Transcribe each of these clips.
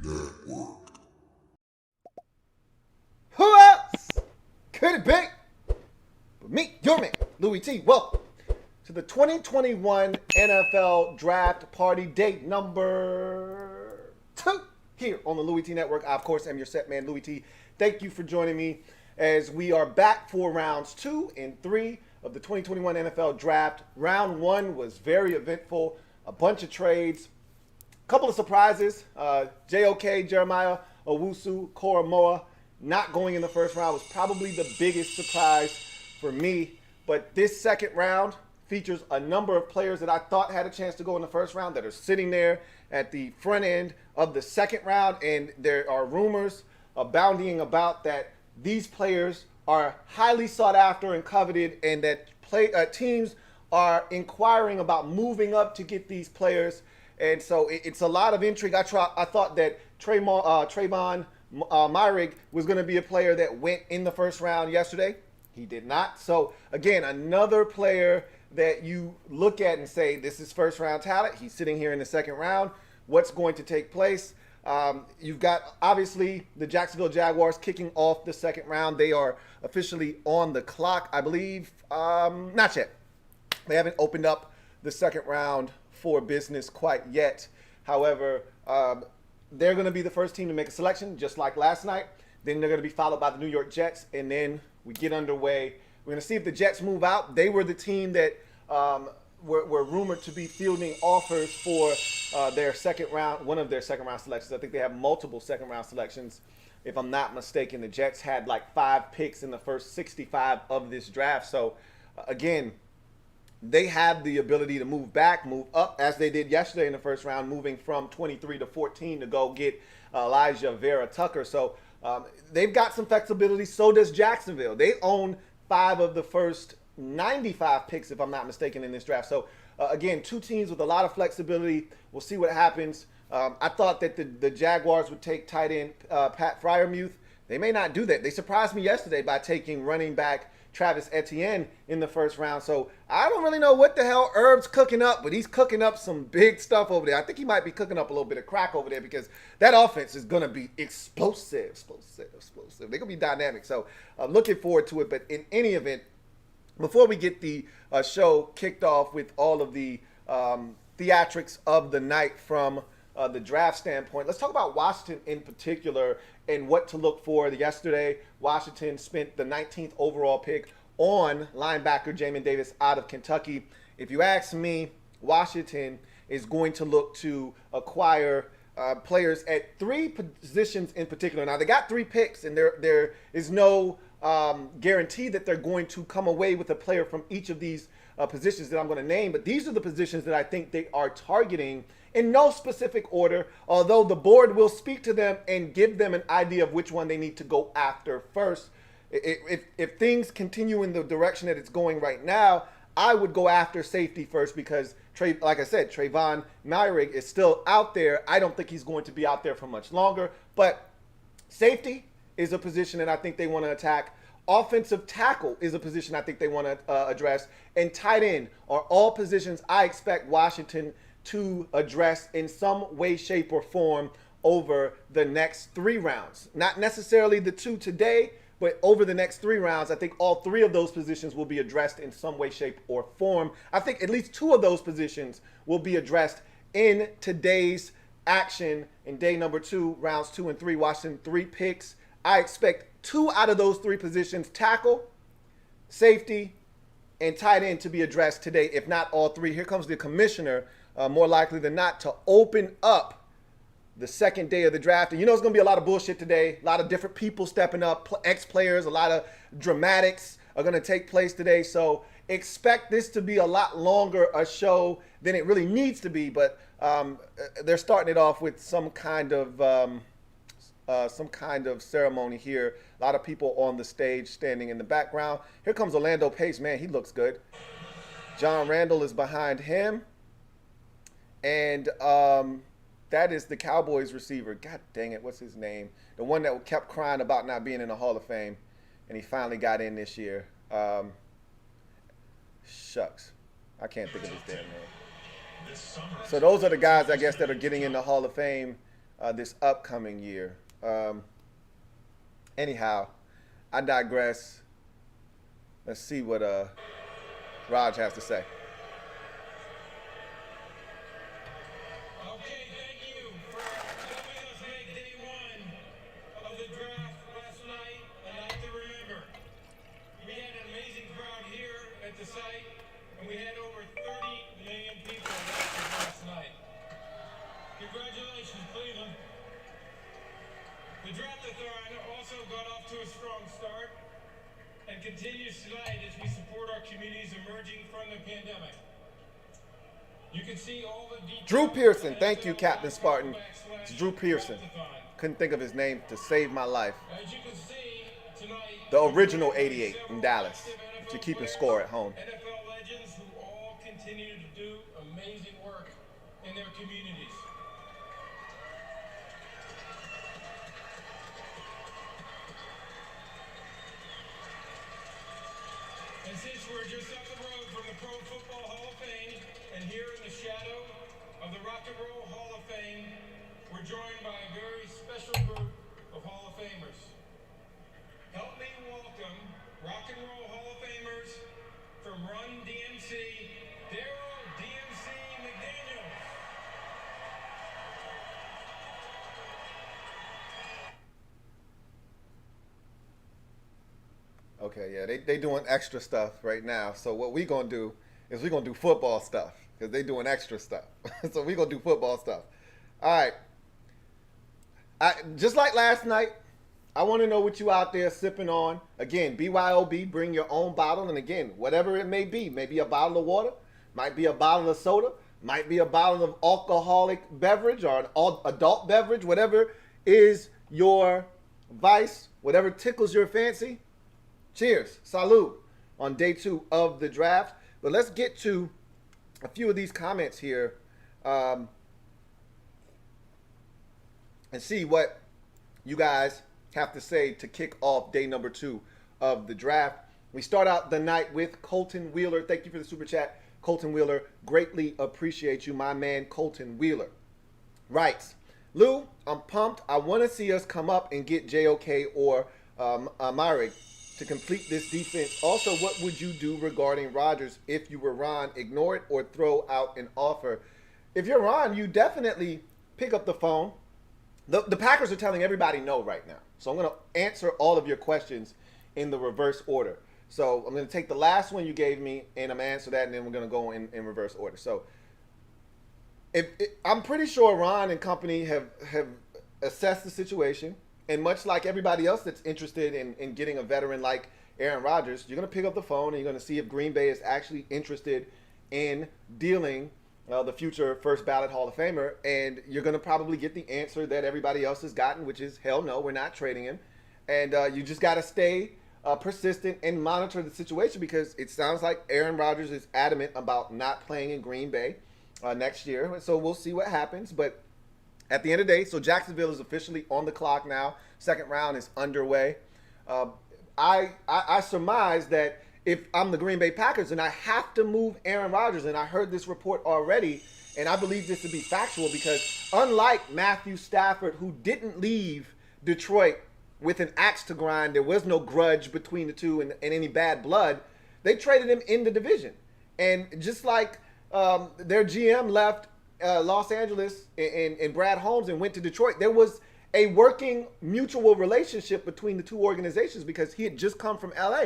Network. Who else could it be but me, your man, Louie T? Welcome to the 2021 NFL Draft Party, date number 2 here on the Louie T Network. I, of course, am your set man, Louie T. Thank you for joining me as we are back for rounds 2 and 3 of the 2021 NFL Draft. Round 1 was very eventful, a bunch of trades, a couple of surprises. JOK, Jeremiah Owusu-Koramoah, not going in the first round was probably the biggest surprise for me. But this second round features a number of players that I thought had a chance to go in the first round that are sitting there at the front end of the second round. And there are rumors abounding about that these players are highly sought after and coveted, and that teams are inquiring about moving up to get these players. And so it's a lot of intrigue. I thought that Trayvon Moehrig was going to be a player that went in the first round yesterday. He did not. So, again, another player that you look at and say, this is first round talent. He's sitting here in the second round. What's going to take place? You've got, obviously, the Jacksonville Jaguars kicking off the second round. They are officially on the clock, I believe. Not yet. They haven't opened up the second round for business quite yet. However, they're going to be the first team to make a selection, just like last night. Then they're going to be followed by the New York Jets, and then we get underway. We're going to see if the Jets move out. They were the team that were rumored to be fielding offers for their second round, one of their second round selections. I think they have multiple second round selections. If I'm not mistaken, the Jets had like 5 picks in the first 65 of this draft. So, again, they have the ability to move back, move up, as they did yesterday in the first round, moving from 23 to 14 to go get Elijah Vera Tucker. So they've got some flexibility. So does Jacksonville. They own 5 of the first 95 picks, if I'm not mistaken, in this draft. So, again, 2 teams with a lot of flexibility. We'll see what happens. I thought that the Jaguars would take tight end Pat Freiermuth. They may not do that. They surprised me yesterday by taking running back Travis Etienne in the first round. So I don't really know what the hell Herb's cooking up, but he's cooking up some big stuff over there. I think he might be cooking up a little bit of crack over there, because that offense is going to be explosive. They're going to be dynamic. So I'm looking forward to it. But in any event, before we get the show kicked off with all of the theatrics of the night from the draft standpoint, let's talk about Washington in particular and what to look for. Yesterday, Washington spent the 19th overall pick on linebacker Jamin Davis out of Kentucky. If you ask me, Washington is going to look to acquire players at 3 positions in particular. Now, they got 3 picks, and there is no guarantee that they're going to come away with a player from each of these positions that I'm going to name. But these are the positions that I think they are targeting in no specific order, although the board will speak to them and give them an idea of which one they need to go after first. If things continue in the direction that it's going right now, I would go after safety first, because, like I said, Trayvon Moehrig is still out there. I don't think he's going to be out there for much longer, but safety is a position that I think they want to attack. Offensive tackle is a position I think they want to address. And tight end are all positions I expect Washington to address in some way, shape, or form over the next 3 rounds. Not necessarily the 2 today, but over the next 3 rounds, I think all 3 of those positions will be addressed in some way, shape, or form. I think at least 2 of those positions will be addressed in today's action in day number 2, rounds 2 and 3. Washington 3 picks. I expect 2 out of those 3 positions, tackle, safety, and tight end, to be addressed today, if not all 3. Here comes the commissioner, more likely than not, to open up the second day of the draft. And you know it's going to be a lot of bullshit today, a lot of different people stepping up, ex-players, a lot of dramatics are going to take place today. So expect this to be a lot longer a show than it really needs to be. But they're starting it off with some kind of ceremony here. A lot of people on the stage standing in the background. Here comes Orlando Pace. Man, he looks good. John Randall is behind him. And that is the Cowboys receiver. God dang it, what's his name? The one that kept crying about not being in the Hall of Fame, and he finally got in this year. Shucks. I can't think of his damn name. So those are the guys, I guess, that are getting in the Hall of Fame this upcoming year. Anyhow, I digress. Let's see what Raj has to say. Okay, thank you for helping us make day one of the draft last night a night to remember. We had an amazing crowd here at the site, and we had over 30 million people watching last night. Congratulations, Cleveland. The draft-a-thon also got off to a strong start and continues tonight as we support our communities emerging from the pandemic. You can see all the details. Drew Pearson, thank you, Captain Spartan. It's Drew Pearson. Couldn't think of his name to save my life. As you can see tonight, The original 88 in Dallas. If you're keeping score at home. NFL legends who all continue to do amazing work in their communities. And since we're just up the road from the Pro Football Hall of Fame and here in the shadow of the Rock and Roll Hall of Fame, we're joined by a very special group of Hall of Famers. Help me welcome Rock and Roll Hall of Famers from Run DMC, Daryl DMC McNeill. Okay, yeah, they doing extra stuff right now. So what we gonna do is we gonna do football stuff because they doing extra stuff. So we gonna do football stuff. All right. Just like last night, I want to know what you out there sipping on. Again, BYOB, bring your own bottle. And again, whatever it may be a bottle of water, might be a bottle of soda, might be a bottle of alcoholic beverage or an adult beverage, whatever is your vice, whatever tickles your fancy. Cheers. Salud on day 2 of the draft. But let's get to a few of these comments here and see what you guys have to say to kick off day number 2 of the draft. We start out the night with Colton Wheeler. Thank you for the super chat, Colton Wheeler. Greatly appreciate you, my man, Colton Wheeler. Writes, Lou, I'm pumped. I want to see us come up and get JOK or Moehrig to complete this defense. Also, what would you do regarding Rodgers if you were Ron? Ignore it or throw out an offer? If you're Ron, you definitely pick up the phone. The Packers are telling everybody no right now. So I'm going to answer all of your questions in the reverse order. So I'm going to take the last one you gave me, and I'm going to answer that, and then we're going to go in reverse order. So I'm pretty sure Ron and company have assessed the situation. And much like everybody else that's interested in getting a veteran like Aaron Rodgers, you're going to pick up the phone and you're going to see if Green Bay is actually interested in dealing the future first ballot Hall of Famer. And you're going to probably get the answer that everybody else has gotten, which is, hell no, we're not trading him. And you just got to stay persistent and monitor the situation because it sounds like Aaron Rodgers is adamant about not playing in Green Bay next year. So we'll see what happens. But at the end of the day, so Jacksonville is officially on the clock now. Second round is underway. I surmise that if I'm the Green Bay Packers and I have to move Aaron Rodgers, and I heard this report already, and I believe this to be factual because unlike Matthew Stafford, who didn't leave Detroit with an axe to grind, there was no grudge between the two and any bad blood, they traded him in the division. And just like their GM left Los Angeles and Brad Holmes and went to Detroit, there was a working mutual relationship between the two organizations because he had just come from LA.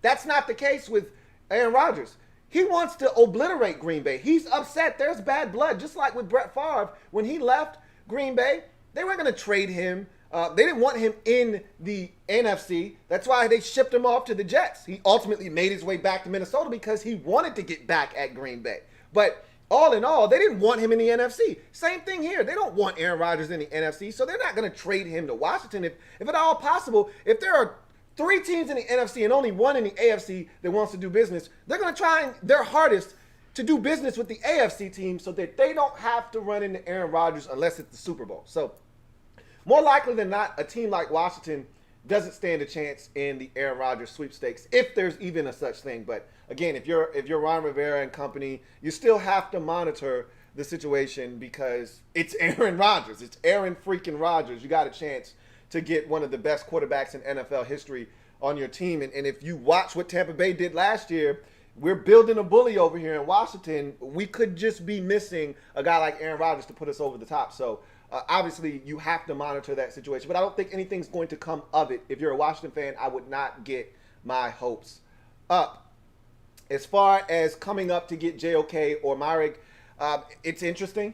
That's not the case with Aaron Rodgers. He wants to obliterate Green Bay. He's upset. There's bad blood. Just like with Brett Favre, when he left Green Bay, they weren't going to trade him. They didn't want him in the NFC. That's why they shipped him off to the Jets. He ultimately made his way back to Minnesota because he wanted to get back at Green Bay. But all in all, they didn't want him in the NFC. Same thing here. They don't want Aaron Rodgers in the NFC, so they're not going to trade him to Washington. If at all possible, if there are 3 teams in the NFC and only 1 in the AFC that wants to do business, they're going to try their hardest to do business with the AFC team so that they don't have to run into Aaron Rodgers unless it's the Super Bowl. So more likely than not, a team like Washington doesn't stand a chance in the Aaron Rodgers sweepstakes, if there's even a such thing. But again, if you're Ron Rivera and company, you still have to monitor the situation because it's Aaron Rodgers. It's Aaron freaking Rodgers. You got a chance to get one of the best quarterbacks in NFL history on your team. And if you watch what Tampa Bay did last year, we're building a bully over here in Washington. We could just be missing a guy like Aaron Rodgers to put us over the top. So obviously you have to monitor that situation. But I don't think anything's going to come of it. If you're a Washington fan, I would not get my hopes up. As far as coming up to get JOK or Moehrig, it's interesting.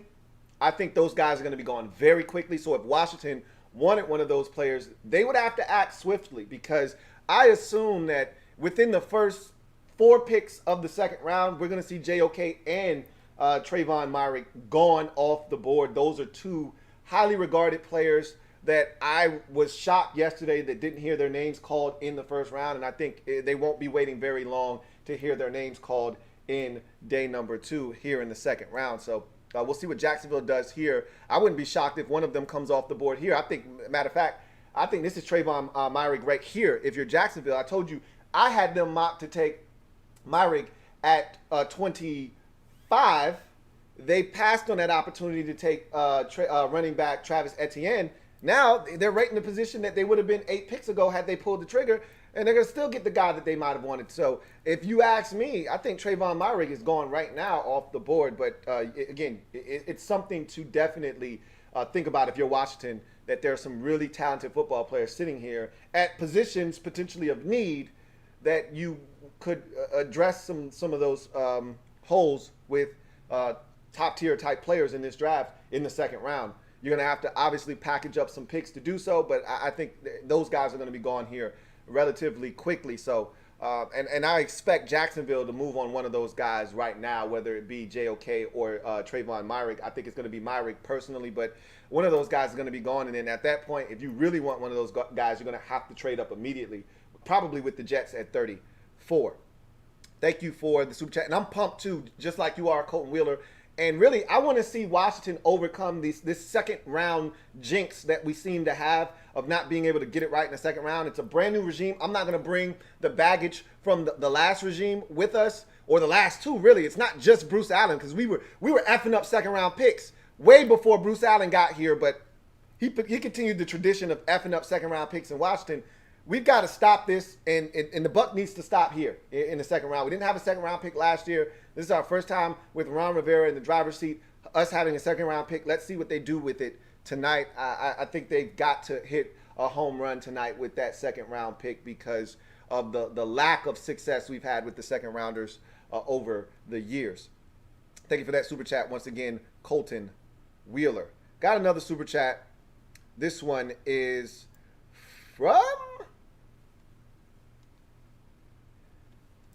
I think those guys are going to be gone very quickly. So if Washington wanted one of those players, they would have to act swiftly because I assume that within the first 4 picks of the second round, we're going to see JOK and Trayvon Moehrig gone off the board. Those are 2 highly regarded players that I was shocked yesterday that didn't hear their names called in the first round, and I think they won't be waiting very long to hear their names called in day number 2 here in the second round. So we'll see what Jacksonville does here. I wouldn't be shocked if one of them comes off the board here. I think, matter of fact, I think this is Trayvon Moehrig right here. If you're Jacksonville, I told you I had them mocked to take Moehrig at 25. They passed on that opportunity to take running back Travis Etienne. Now they're right in the position that they would have been 8 picks ago had they pulled the trigger, and they're going to still get the guy that they might have wanted. So if you ask me, I think Trayvon Moehrig is gone right now off the board. But again, it's something to definitely think about if you're Washington, that there are some really talented football players sitting here at positions potentially of need that you could address some of those holes with top-tier type players in this draft in the second round. You're going to have to obviously package up some picks to do so, but I think those guys are going to be gone here relatively quickly. So, and I expect Jacksonville to move on one of those guys right now, whether it be JOK or Trayvon Moehrig. I think it's going to be Moehrig personally, but one of those guys is going to be gone. And then at that point, if you really want one of those guys, you're going to have to trade up immediately, probably with the Jets at 34. Thank you for the super chat. And I'm pumped too, just like you are, Colton Wheeler. And really, I want to see Washington overcome this second round jinx that we seem to have of not being able to get it right in the second round. It's a brand new regime. I'm not going to bring the baggage from the last regime with us, or the last 2, really. It's not just Bruce Allen, because we were effing up second round picks way before Bruce Allen got here, but he continued the tradition of effing up second round picks in Washington. We've got to stop this, and the buck needs to stop here in the second round. We didn't have a second round pick last year. This is our first time with Ron Rivera in the driver's seat, us having a second round pick. Let's see what they do with it tonight. I think they've got to hit a home run tonight with that second round pick because of the lack of success we've had with the second rounders over the years. Thank you for that super chat once again, Colton Wheeler. Got another super chat. This one is from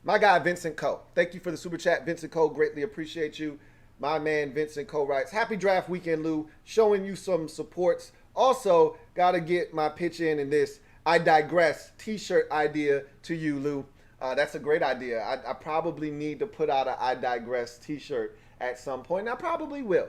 my guy, Vincent Coe. Thank you for the super chat, Vincent Coe. Greatly appreciate you. My man, Vincent Coe writes, happy draft weekend, Lou. Showing you some supports. Also, got to get my pitch in this I digress t-shirt idea to you, Lou. That's a great idea. I probably need to put out an I digress t-shirt at some point. And I probably will.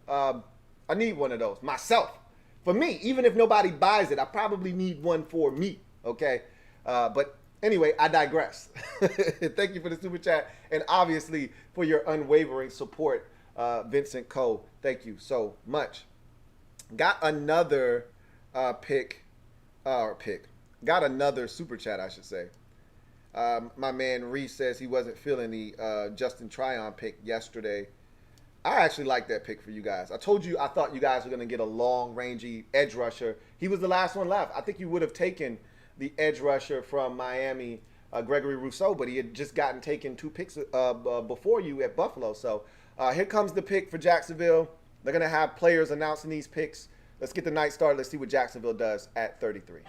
I need one of those myself. For me, even if nobody buys it, I probably need one for me. Okay? But anyway, I digress. Thank you for the super chat, and obviously for your unwavering support, Vincent Coe. Thank you so much. Got another Got another super chat, I should say. My man Reese says he wasn't feeling the Justin Tryon pick yesterday. I actually like that pick for you guys. I told you I thought you guys were going to get a long, rangy edge rusher. He was the last one left. I think you would have taken the edge rusher from Miami, Gregory Rousseau, but he had just gotten taken 2 picks before you at Buffalo. So here comes the pick for Jacksonville. They're going to have players announcing these picks. Let's get the night started. Let's see what Jacksonville does at 33.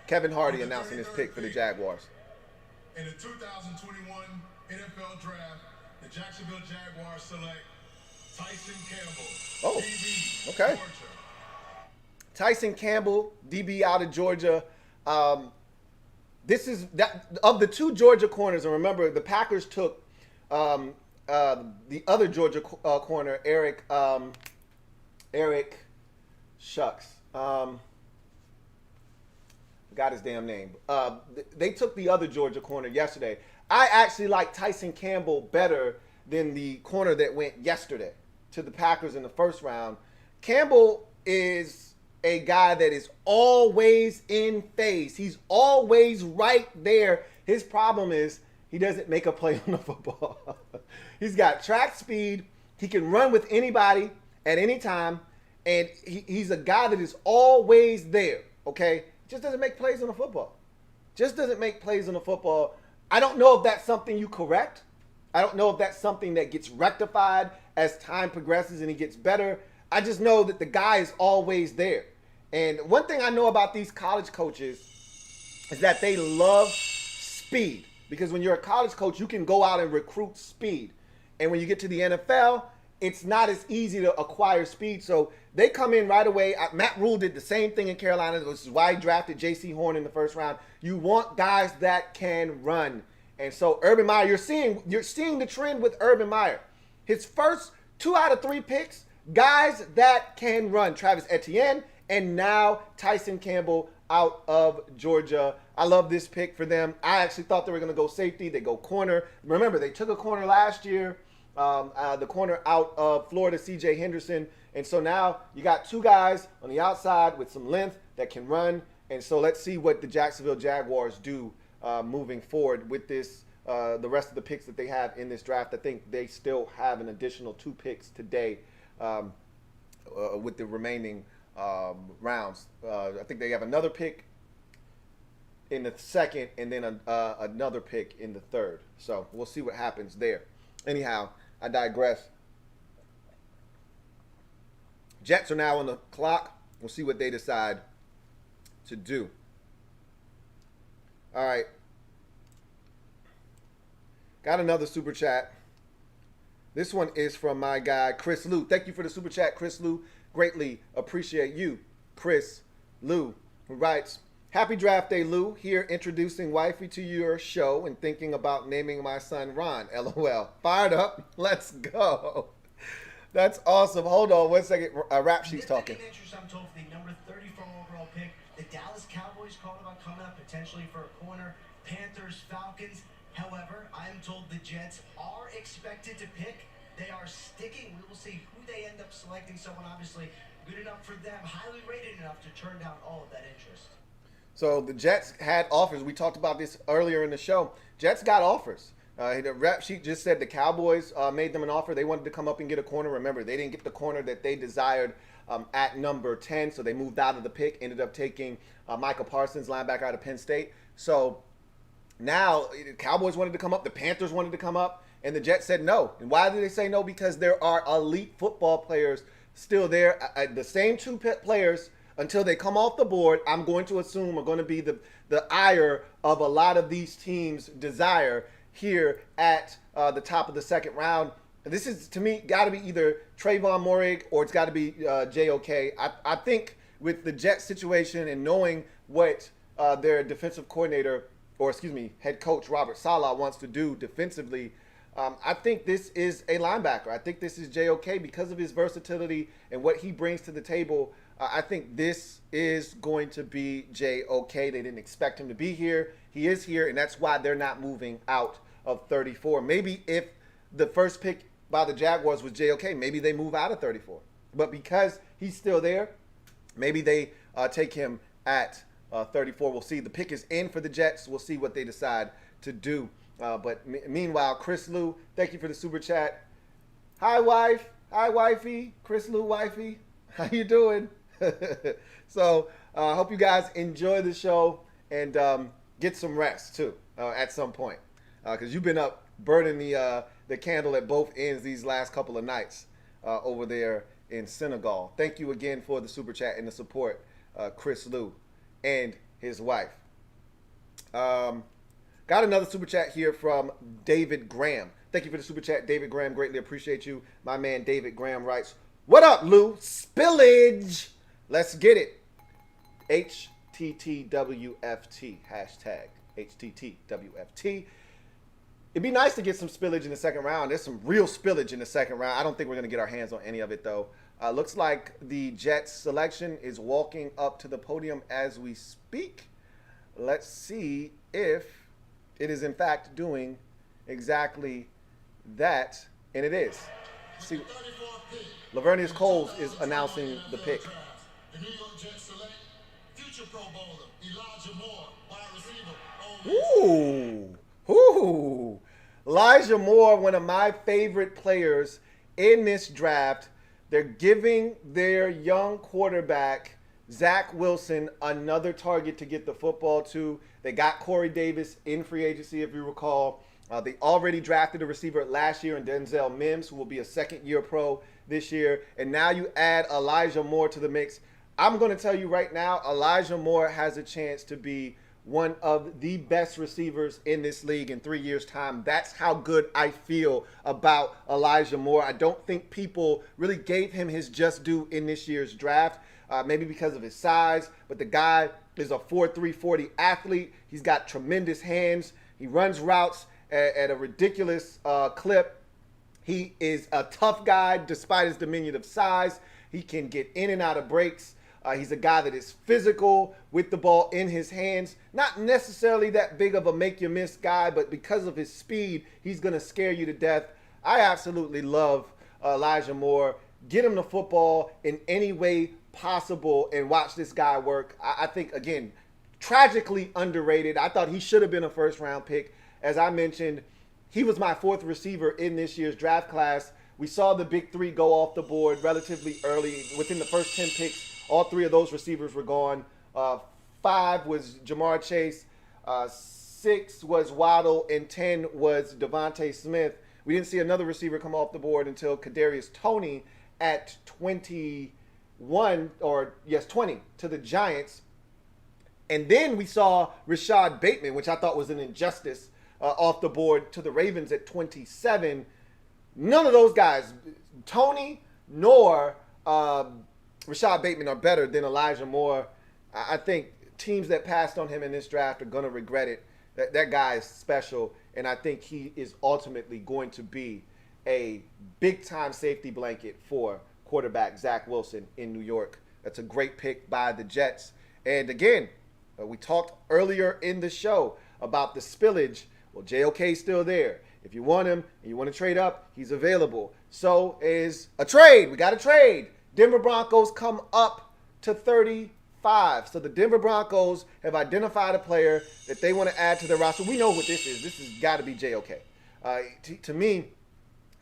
Kevin Hardy announcing his pick for the Jaguars. In the 2021 NFL Draft, the Jacksonville Jaguars select Tyson Campbell. Oh, DB, okay. Georgia. Tyson Campbell, DB out of Georgia. This is that of the 2 Georgia corners, and remember the Packers took the other Georgia corner, Eric Shucks. Forgot his damn name. They took the other Georgia corner yesterday. I actually like Tyson Campbell better than the corner that went yesterday to the Packers in the first round. Campbell is a guy that is always in phase. He's always right there. His problem is he doesn't make a play on the football. He's got track speed. He can run with anybody at any time. And he's a guy that is always there, okay? Just doesn't make plays on the football. Just doesn't make plays on the football. I don't know if that's something you correct. I don't know if that's something that gets rectified as time progresses and he gets better. I just know that the guy is always there. And one thing I know about these college coaches is that they love speed. Because when you're a college coach, you can go out and recruit speed. And when you get to the NFL, it's not as easy to acquire speed. So they come in right away. Matt Rule did the same thing in Carolina, which is why he drafted J.C. Horn in the first round. You want guys that can run. And so Urban Meyer, you're seeing the trend with Urban Meyer. His first 2 out of 3 picks, guys that can run. Travis Etienne and now Tyson Campbell out of Georgia. I love this pick for them. I actually thought they were going to go safety. They go corner. Remember, they took a corner last year, the corner out of Florida, C.J. Henderson. And so now you got 2 guys on the outside with some length that can run. And so let's see what the Jacksonville Jaguars do moving forward with this, the rest of the picks that they have in this draft. I think they still have an additional 2 picks today with the remaining rounds. I think they have another pick in the second and then another pick in the third. So we'll see what happens there. Anyhow, I digress. Jets are now on the clock. We'll see what they decide to do. All right. Got another super chat. This one is from my guy, Chris Lou. Thank you for the super chat, Chris Lou. Greatly appreciate you, Chris Lou, who writes, Happy draft day, Lou. Here introducing wifey to your show and thinking about naming my son Ron. LOL. Fired up. Let's go. That's awesome. Hold on 1 second. Rap Sheet's talking. I'm told for the number 34 overall pick, the Dallas Cowboys called about coming up potentially for a corner. Panthers, Falcons. However, I'm told the Jets are expected to pick. They are sticking. We will see who they end up selecting. Someone obviously good enough for them, highly rated enough to turn down all of that interest. So the Jets had offers. We talked about this earlier in the show. Jets got offers. The Rap Sheet just said the Cowboys made them an offer. They wanted to come up and get a corner. Remember, they didn't get the corner that they desired at number 10, so they moved out of the pick, ended up taking Micah Parsons, linebacker out of Penn State. So now the Cowboys wanted to come up, the Panthers wanted to come up, and the Jets said no. And why did they say no? Because there are elite football players still there. The same 2 players, until they come off the board, I'm going to assume are going to be the ire of a lot of these teams' desire here at the top of the second round. This is, to me, got to be either Trayvon Moehrig or it's got to be JOK. I think with the Jets situation and knowing what their defensive coordinator, or excuse me, head coach Robert Saleh wants to do defensively, I think this is a linebacker. I think this is JOK because of his versatility and what he brings to the table. I think this is going to be JOK. They didn't expect him to be here. He is here, and that's why they're not moving out of 34. Maybe if the first pick by the Jaguars was JOK, maybe they move out of 34. But because he's still there, maybe they take him at 34. We'll see. The pick is in for the Jets. We'll see what they decide to do. But meanwhile, Chris Lou, thank you for the super chat. Hi, wife. Hi, wifey. Chris Lou, wifey. How you doing? So I hope you guys enjoy the show and get some rest, too, at some point. Because you've been up burning the candle at both ends these last couple of nights over there in Senegal. Thank you again for the super chat and the support, Chris Lou and his wife. Got another super chat here from David Graham. Thank you for the super chat, David Graham. Greatly appreciate you. My man David Graham writes, what up, Lou? Spillage. Let's get it. HTTWFT. Hashtag HTTWFT. It'd be nice to get some spillage in the second round. There's some real spillage in the second round. I don't think we're going to get our hands on any of it, though. Looks like the Jets selection is walking up to the podium as we speak. let's see if it is in fact doing exactly that, and it is. See, Lavernius Coles is announcing the pick. The New York Jets select future Pro Bowler Elijah Moore, wide receiver. Ooh. Elijah Moore, one of my favorite players in this draft. They're giving their young quarterback, Zach Wilson, another target to get the football to. They got Corey Davis in free agency, if you recall. They already drafted a receiver last year in Denzel Mims, who will be a second-year pro this year. And now you add Elijah Moore to the mix. I'm going to tell you right now, Elijah Moore has a chance to be one of the best receivers in this league in 3 years' time. That's how good I feel about Elijah Moore. I don't think people really gave him his just due in this year's draft, maybe because of his size, but the guy is a 4.3 40 athlete. He's got tremendous hands. He runs routes at a ridiculous clip. He is a tough guy despite his diminutive size. He can get in and out of breaks. He's a guy that is physical with the ball in his hands. Not necessarily that big of a make-you-miss guy, but because of his speed, he's going to scare you to death. I absolutely love Elijah Moore. Get him the football in any way possible and watch this guy work. I think, again, tragically underrated. I thought he should have been a first-round pick. As I mentioned, he was my fourth receiver in this year's draft class. We saw the big three go off the board relatively early. Within the first 10 picks, all three of those receivers were gone. 5 was Jamar Chase, 6 was Waddle, and 10 was Devontae Smith. We didn't see another receiver come off the board until Kadarius Toney at 20 to the Giants. And then we saw Rashad Bateman, which I thought was an injustice, off the board to the Ravens at 27. None of those guys, Toney nor Rashad Bateman, are better than Elijah Moore. I think teams that passed on him in this draft are going to regret it. That guy is special, and I think he is ultimately going to be a big-time safety blanket for quarterback Zach Wilson in New York. That's a great pick by the Jets. And again, we talked earlier in the show about the spillage. Well, JOK's still there. If you want him and you want to trade up, he's available. So is a trade. We got a trade. Denver Broncos come up to 35. So the Denver Broncos have identified a player that they want to add to their roster. We know what this is. This has got to be JOK. To me,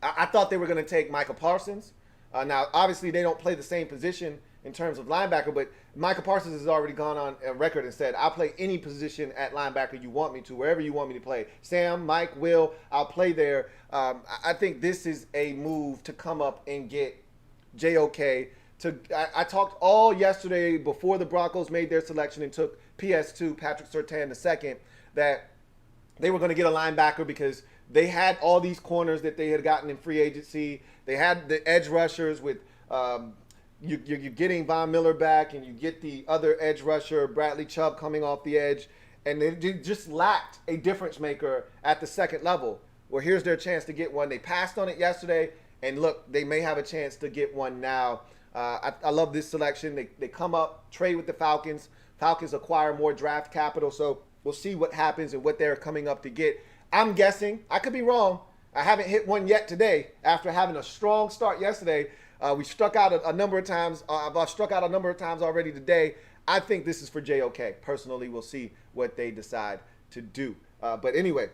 I thought they were going to take Micah Parsons. Now, obviously, they don't play the same position in terms of linebacker, but Micah Parsons has already gone on a record and said, I'll play any position at linebacker you want me to, wherever you want me to play. Sam, Mike, Will, I'll play there. I think this is a move to come up and get JOK. I talked all yesterday before the Broncos made their selection and took PS2, Patrick Surtain II, that they were going to get a linebacker because they had all these corners that they had gotten in free agency. They had the edge rushers with you're getting Von Miller back, and you get the other edge rusher, Bradley Chubb, coming off the edge. And they just lacked a difference maker at the second level. Well, here's their chance to get one. They passed on it yesterday, and look, they may have a chance to get one now. I love this selection. They come up, trade with the Falcons. Falcons acquire more draft capital, so we'll see what happens and what they're coming up to get. I'm guessing, I could be wrong, I haven't hit one yet today after having a strong start yesterday. We struck out a number of times. I've struck out a number of times already today. I think this is for JOK. Personally, we'll see what they decide to do. But anyway,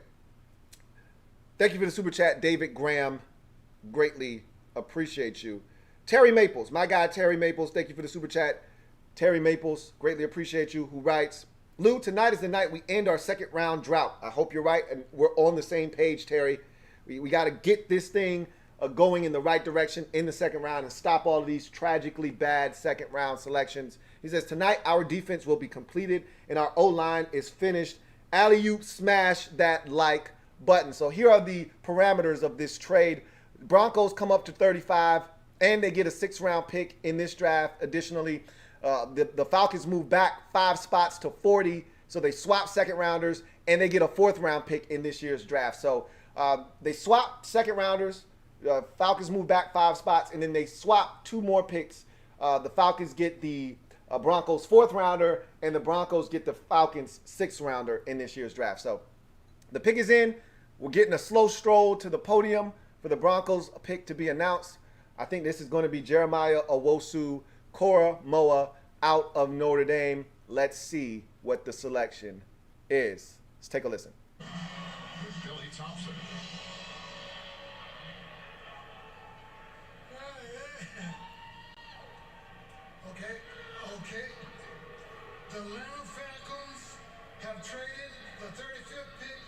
thank you for the super chat, David Graham. Greatly appreciate you. Terry Maples, my guy Terry Maples, thank you for the super chat. Terry Maples, greatly appreciate you, who writes, Lou, tonight is the night we end our second round drought. I hope you're right, and we're on the same page, Terry. We got to get this thing going in the right direction in the second round and stop all of these tragically bad second round selections. He says, tonight our defense will be completed and our O-line is finished. Alley-oop, smash that like button. So here are the parameters of this trade. Broncos come up to 35 and they get a 6th round pick in this draft. Additionally, the Falcons move back 5 spots to 40. So they swap second rounders and they get a 4th round pick in this year's draft. So they swap second rounders. Falcons move back 5 spots, and then they swap 2 more picks. The Falcons get the Broncos 4th rounder, and the Broncos get the Falcons 6th rounder in this year's draft. So the pick is in. We're getting a slow stroll to the podium for the Broncos pick to be announced. I think this is going to be Jeremiah Owusu-Koramoah out of Notre Dame. Let's see what the selection is. Let's take a listen. Billy Thompson. Okay. The Atlanta Falcons have traded the 35th pick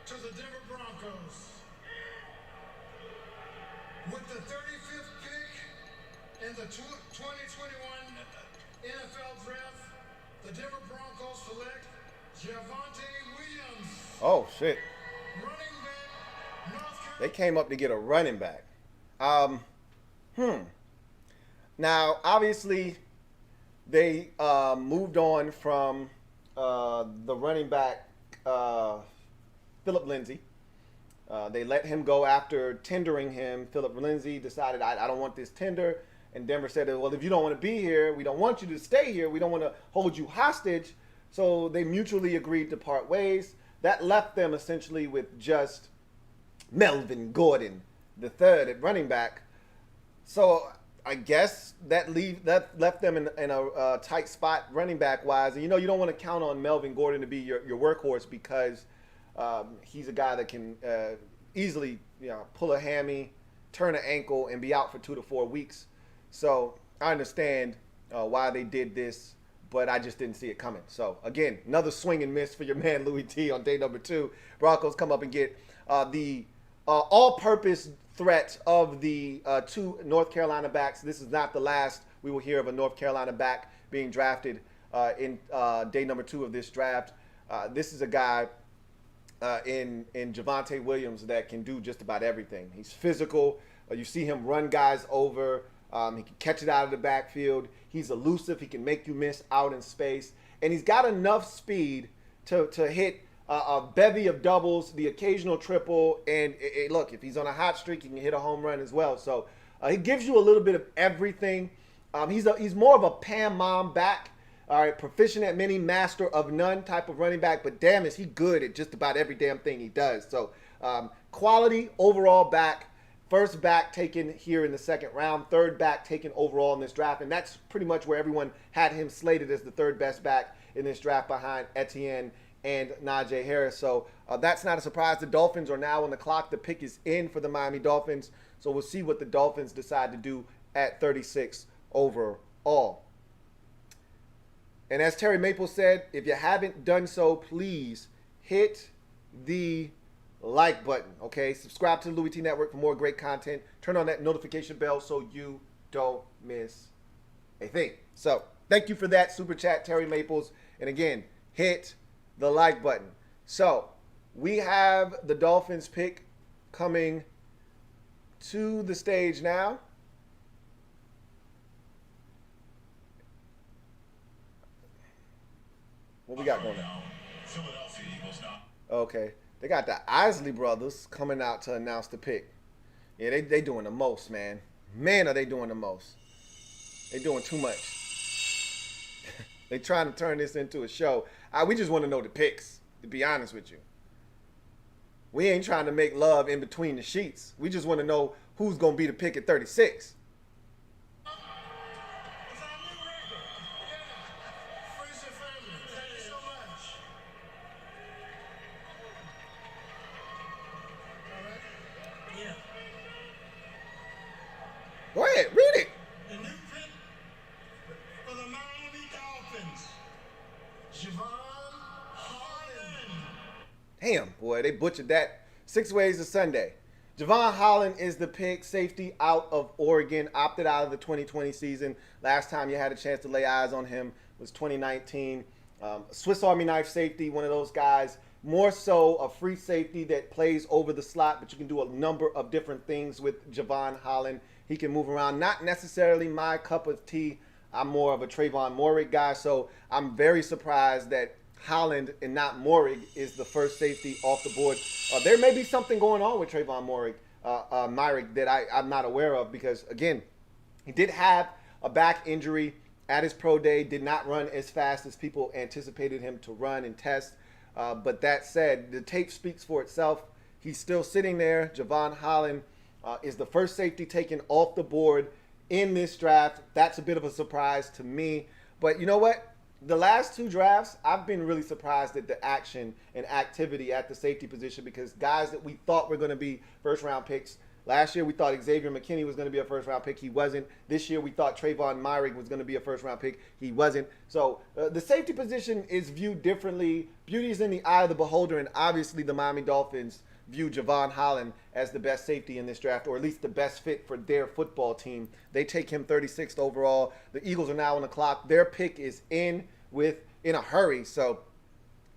to the Denver Broncos. With the 35th pick in the 2021 NFL Draft, the Denver Broncos select Javonte Williams. Oh, shit. Running back, North Carolina. They came up to get a running back. Now, obviously, they moved on from the running back, Philip Lindsay. They let him go after tendering him. Philip Lindsay decided, I don't want this tender. And Denver said, well, if you don't want to be here, we don't want you to stay here. We don't want to hold you hostage. So they mutually agreed to part ways. That left them essentially with just Melvin Gordon III at running back. So I guess that left them in a tight spot running back wise. And you don't want to count on Melvin Gordon to be your workhorse because he's a guy that can easily pull a hammy, turn an ankle, and be out for 2 to 4 weeks. So I understand why they did this, but I just didn't see it coming. So again, another swing and miss for your man Louie T on day number 2. Broncos come up and get the all-purpose threat of the 2 North Carolina backs. This is not the last we will hear of a North Carolina back being drafted in day number 2 of this draft. This is a guy in Javonte Williams that can do just about everything. He's physical. You see him run guys over. He can catch it out of the backfield. He's elusive. He can make you miss out in space. And he's got enough speed to hit a bevy of doubles, the occasional triple. And look, if he's on a hot streak, he can hit a home run as well. So he gives you a little bit of everything. He's more of a Pam Mom back. All right, proficient at many, master of none type of running back. But damn, is he good at just about every damn thing he does. So quality overall back. First back taken here in the 2nd round, 3rd back taken overall in this draft, and that's pretty much where everyone had him slated as the 3rd best back in this draft behind Etienne and Najee Harris. So that's not a surprise. The Dolphins are now on the clock. The pick is in for the Miami Dolphins, so we'll see what the Dolphins decide to do at 36 overall. And as Terry Maple said, if you haven't done so, please hit the like button, okay? Subscribe to the Louie T Network for more great content. Turn on that notification bell so you don't miss a thing. So thank you for that super chat, Terry Maples. And again, hit the like button. So we have the Dolphins pick coming to the stage now. What we got going on? Philadelphia Eagles now. Okay. They got the Isley brothers coming out to announce the pick. Yeah, they doing the most, man. Man, are they doing the most. They doing too much. They trying to turn this into a show. We just want to know the picks, to be honest with you. We ain't trying to make love in between the sheets. We just want to know who's going to be the pick at 36. Go ahead, read it. The new pick for the Miami Dolphins, Javon Holland. Damn, boy, they butchered that 6 ways to Sunday. Javon Holland is the pick, safety out of Oregon, opted out of the 2020 season. Last time you had a chance to lay eyes on him was 2019. Swiss Army knife safety, one of those guys, more so a free safety that plays over the slot, but you can do a number of different things with Javon Holland. He can move around. Not necessarily my cup of tea. I'm more of a Trayvon Moehrig guy, so I'm very surprised that Holland and not Moehrig is the first safety off the board. There may be something going on with Trayvon Moehrig that I'm not aware of because, again, he did have a back injury at his pro day, did not run as fast as people anticipated him to run and test. But that said, the tape speaks for itself. He's still sitting there. Javon Holland is the first safety taken off the board in this draft. That's a bit of a surprise to me. But you know what? The last two drafts, I've been really surprised at the action and activity at the safety position, because guys that we thought were going to be first-round picks. Last year, we thought Xavier McKinney was going to be a first-round pick. He wasn't. This year, we thought Trayvon Moehrig was going to be a first-round pick. He wasn't. So the safety position is viewed differently. Beauty is in the eye of the beholder, and obviously the Miami Dolphins view Javon Holland as the best safety in this draft, or at least the best fit for their football team. They take him 36th overall. The Eagles are now on the clock. Their pick is in a hurry. So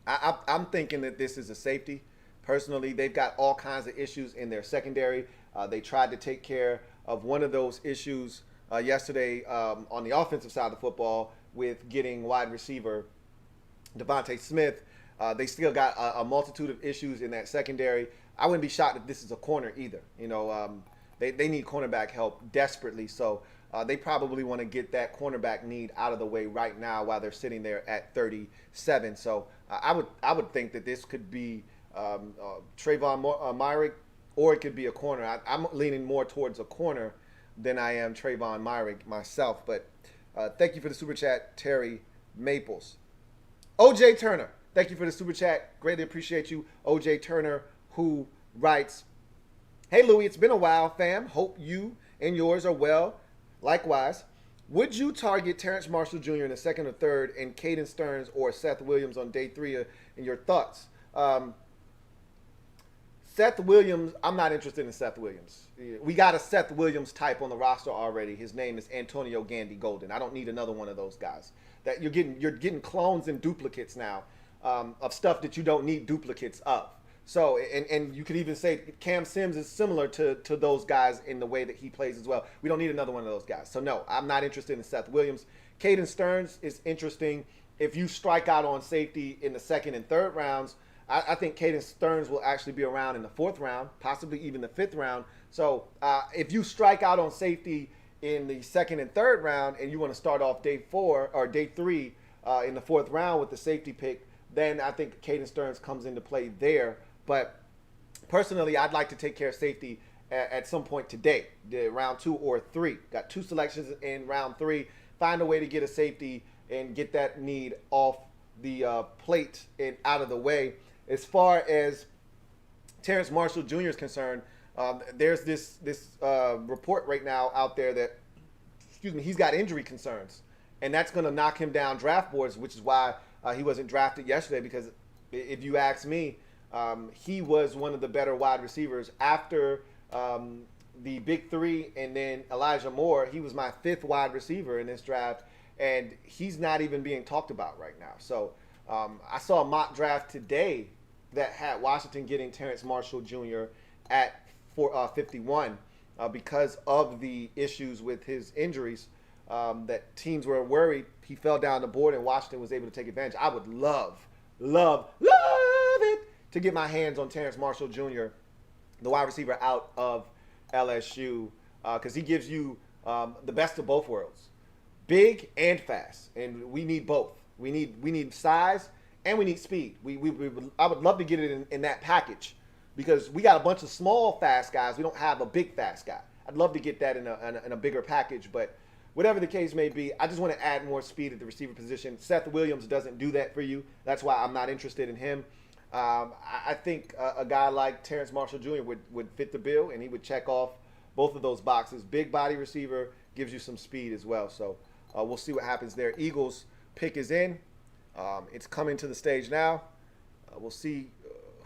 I'm thinking that this is a safety. Personally, they've got all kinds of issues in their secondary. They tried to take care of one of those issues yesterday on the offensive side of the football with getting wide receiver Devontae Smith. They still got a multitude of issues in that secondary. I wouldn't be shocked if this is a corner either. You know, they need cornerback help desperately. So they probably want to get that cornerback need out of the way right now while they're sitting there at 37. So I would think that this could be Trayvon Moehrig, or it could be a corner. I'm leaning more towards a corner than I am Trayvon Moehrig myself. But thank you for the super chat, Terry Maples. OJ Turner, thank you for the super chat. Greatly appreciate you, OJ Turner, who writes, "Hey Louie, it's been a while, fam. Hope you and yours are well. Likewise, would you target Terrence Marshall Jr. in the second or third, and Caden Stearns or Seth Williams on day 3? In your thoughts?" Seth Williams, I'm not interested in Seth Williams. We got a Seth Williams type on the roster already. His name is Antonio Gandy Golden. I don't need another one of those guys. That you're getting clones and duplicates now of stuff that you don't need duplicates of. So, and you could even say Cam Sims is similar to those guys in the way that he plays as well. We don't need another one of those guys. So, no, I'm not interested in Seth Williams. Caden Stearns is interesting. If you strike out on safety in the second and third rounds, I think Caden Stearns will actually be around in the fourth round, possibly even the fifth round. So, if you strike out on safety in the second and third round and you want to start off day 4 or day 3 in the fourth round with the safety pick, then I think Caden Stearns comes into play there. But personally, I'd like to take care of safety at some point today, round 2 or 3. Got 2 selections in round 3. Find a way to get a safety and get that need off the plate and out of the way. As far as Terrence Marshall Jr. is concerned, there's this report right now out there that, he's got injury concerns, and that's going to knock him down draft boards, which is why he wasn't drafted yesterday. Because if you ask me, he was one of the better wide receivers after the big 3, and then Elijah Moore. He was my 5th wide receiver in this draft, and he's not even being talked about right now. So I saw a mock draft today that had Washington getting Terrence Marshall Jr. at 51 because of the issues with his injuries, that teams were worried he fell down the board and Washington was able to take advantage. I would love it to get my hands on Terrence Marshall Jr., the wide receiver out of LSU, because he gives you the best of both worlds, big and fast, and we need both. We need size and we need speed. I would love to get it in that package, because we got a bunch of small fast guys. We don't have a big fast guy. I'd love to get that in a bigger package, but whatever the case may be, I just want to add more speed at the receiver position. Seth Williams doesn't do that for you. That's why I'm not interested in him. I think a guy like Terrence Marshall Jr. would fit the bill, and he would check off both of those boxes. Big body receiver, gives you some speed as well. So we'll see what happens there. Eagles pick is in. It's coming to the stage now. We'll see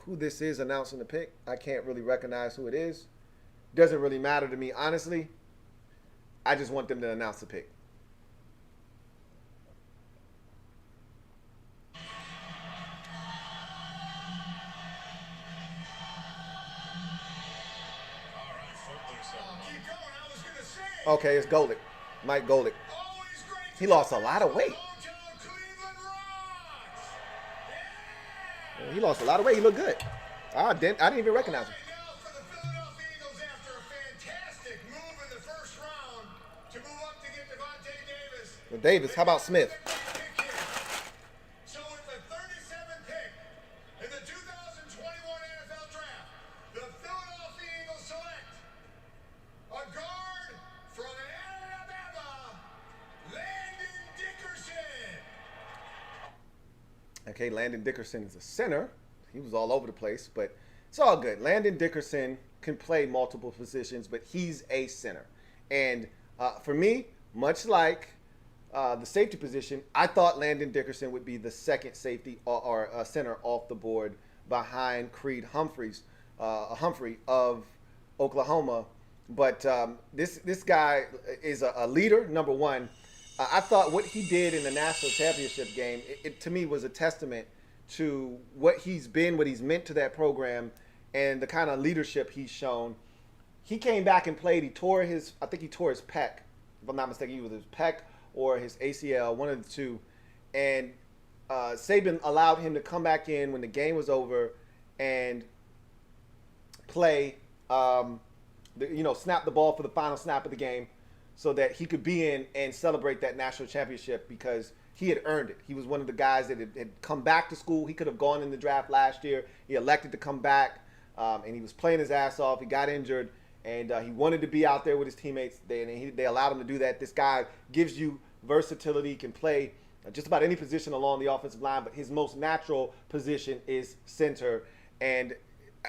who this is announcing the pick. I can't really recognize who it is. Doesn't really matter to me, honestly. I just want them to announce the pick. Okay, it's Golick. Mike Golick. He lost a lot of weight. He lost a lot of weight. He looked good. I didn't even recognize him. Davis. How about Smith? So with the 37th pick in the 2021 NFL Draft, the Philadelphia Eagles select a guard from Alabama, Landon Dickerson. Okay, Landon Dickerson is a center. He was all over the place, but it's all good. Landon Dickerson can play multiple positions, but he's a center. And for me, much like the safety position, I thought Landon Dickerson would be the second safety or center off the board behind Creed Humphrey of Oklahoma. But this guy is a leader, number one. I thought what he did in the national championship game, it to me was a testament to what he's been, what he's meant to that program, and the kind of leadership he's shown. He came back and played. I think he tore his pec, if I'm not mistaken, either his pec or his ACL, one of the two. And Saban allowed him to come back in when the game was over and play, snap the ball for the final snap of the game so that he could be in and celebrate that national championship because he had earned it. He was one of the guys that had come back to school. He could have gone in the draft last year. He elected to come back, and he was playing his ass off. He got injured, and he wanted to be out there with his teammates. They allowed him to do that. This guy gives you versatility, can play just about any position along the offensive line, but his most natural position is center. And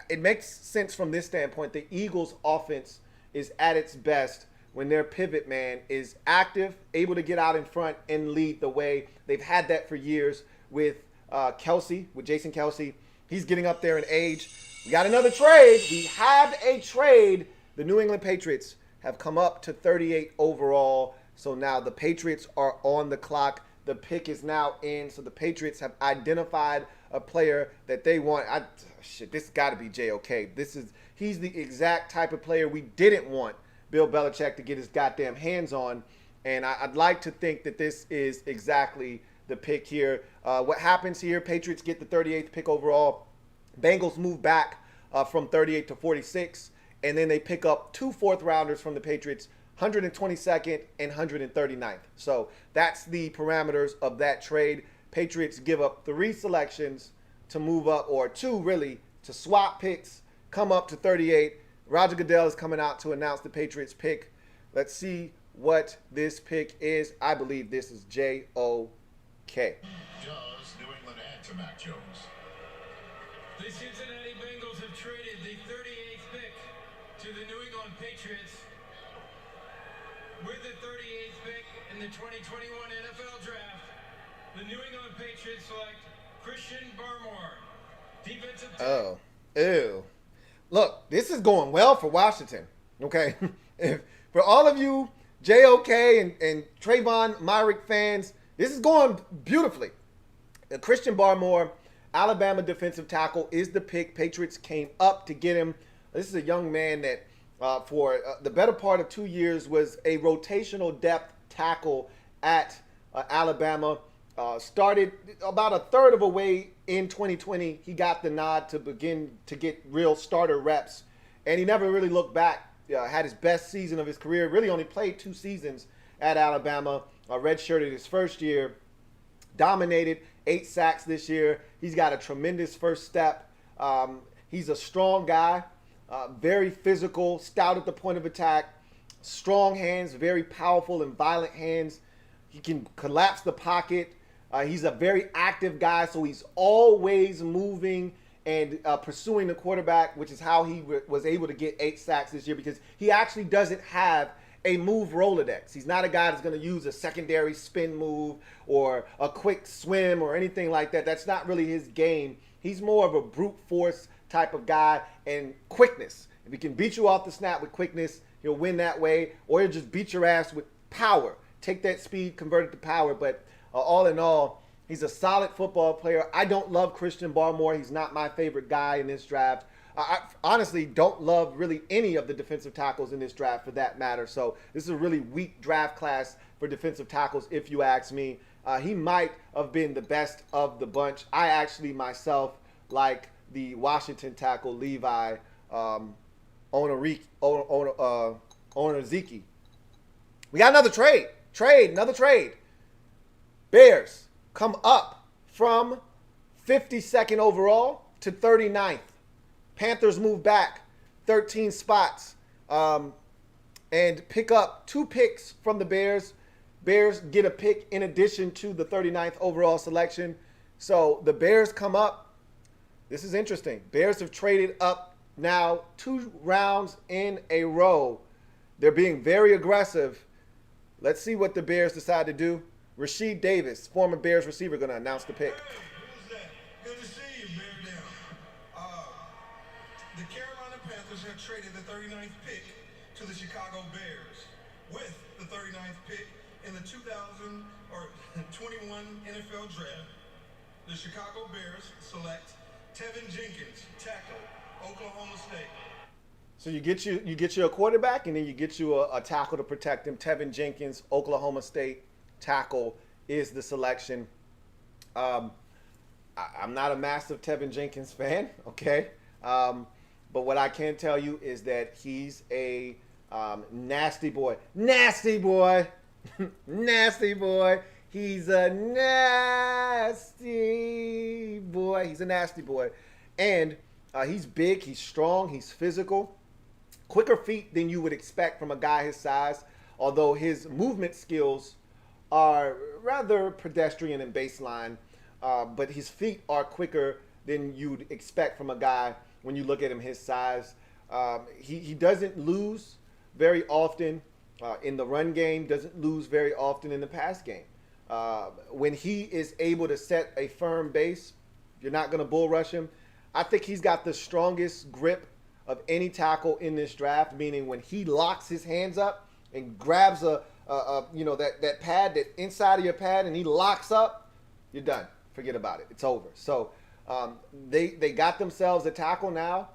it makes sense from this standpoint. The Eagles' offense is at its best when their pivot man is active, able to get out in front and lead the way. They've had that for years with Jason Kelce. He's getting up there in age. We got another trade. We have a trade. The New England Patriots have come up to 38 overall. So now the Patriots are on the clock. The pick is now in. So the Patriots have identified a player that they want. This got to be JOK. He's the exact type of player we didn't want Bill Belichick to get his goddamn hands on. And I'd like to think that this is exactly the pick here. What happens here, Patriots get the 38th pick overall. Bengals move back from 38 to 46. And then they pick up 2 fourth-rounders from the Patriots, 122nd and 139th. So that's the parameters of that trade. Patriots give up 3 selections to move up, or 2 really, to swap picks, come up to 38. Roger Goodell is coming out to announce the Patriots pick. Let's see what this pick is. I believe this is JOK. Does New England add to Mac Jones? The Cincinnati Bengals have traded the 38th pick to the New England Patriots. With the 38th pick in the 2021 NFL Draft, the New England Patriots select Christian Barmore, defensive tackle. Ew. Look, this is going well for Washington, okay? For all of you JOK and Trayvon Moehrig fans, this is going beautifully. Christian Barmore, Alabama defensive tackle, is the pick. Patriots came up to get him. This is a young man that for the better part of 2 years was a rotational depth tackle at Alabama. Started about a third of a way in 2020. He got the nod to begin to get real starter reps, and he never really looked back. Had his best season of his career. Really only played 2 seasons at Alabama. Redshirted his first year. Dominated, 8 sacks this year. He's got a tremendous first step. He's a strong guy, very physical, stout at the point of attack, strong hands, very powerful and violent hands. He can collapse the pocket. He's a very active guy, so he's always moving and pursuing the quarterback, which is how he was able to get 8 sacks this year, because he actually doesn't have a move Rolodex. He's not a guy that's going to use a secondary spin move or a quick swim or anything like that. That's not really his game. He's more of a brute force type of guy, and quickness. If he can beat you off the snap with quickness, he'll win that way, or he'll just beat your ass with power. Take that speed, convert it to power. But all in all, he's a solid football player. I don't love Christian Barmore. He's not my favorite guy in this draft. I honestly don't love really any of the defensive tackles in this draft for that matter. So this is a really weak draft class for defensive tackles, if you ask me. He might have been the best of the bunch. I actually myself like the Washington tackle, Levi Onwuzurike. We got another trade. Another trade. Bears come up from 52nd overall to 39th. Panthers move back 13 spots and pick up 2 picks from the Bears. Bears get a pick in addition to the 39th overall selection. So the Bears come up. This is interesting. Bears have traded up now 2 rounds in a row. They're being very aggressive. Let's see what the Bears decide to do. Rasheed Davis, former Bears receiver, going to announce the pick. Hey, who's that? Good to see you, Bear Down. The Carolina Panthers have traded the 39th pick to the Chicago Bears. With the 39th pick in the 2021 NFL Draft, the Chicago Bears select Tevin Jenkins, tackle, Oklahoma State. So you get you a quarterback, and then you get you a tackle to protect him. Tevin Jenkins, Oklahoma State tackle is the selection. I'm not a massive Tevin Jenkins fan, okay? But what I can tell you is that he's a nasty boy. Nasty boy. Nasty boy. He's a nasty boy. He's a nasty boy. And he's big, he's strong, he's physical. Quicker feet than you would expect from a guy his size, although his movement skills are rather pedestrian and baseline, but his feet are quicker than you'd expect from a guy when you look at him his size. He doesn't lose very often in the run game, doesn't lose very often in the pass game. When he is able to set a firm base, you're not going to bull rush him. I think he's got the strongest grip of any tackle in this draft, meaning when he locks his hands up and grabs that pad, that inside of your pad, and he locks up, you're done. Forget about it. It's over. So they got themselves a tackle now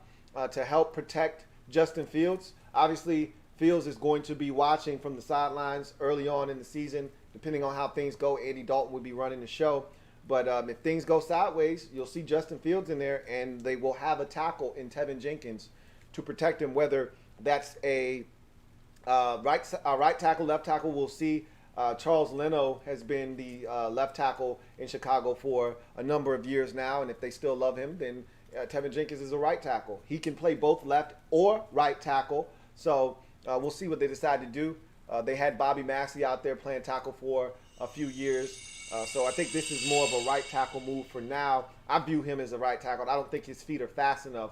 to help protect Justin Fields. Obviously, Fields is going to be watching from the sidelines early on in the season. Depending on how things go, Andy Dalton would be running the show. But if things go sideways, you'll see Justin Fields in there, and they will have a tackle in Tevin Jenkins to protect him, whether that's a right tackle, left tackle. We'll see. Charles Leno has been the left tackle in Chicago for a number of years now, and if they still love him, then Tevin Jenkins is a right tackle. He can play both left or right tackle, so we'll see what they decide to do. They had Bobby Massey out there playing tackle for a few years, so I think this is more of a right tackle move for now. I view him as a right tackle. I don't think his feet are fast enough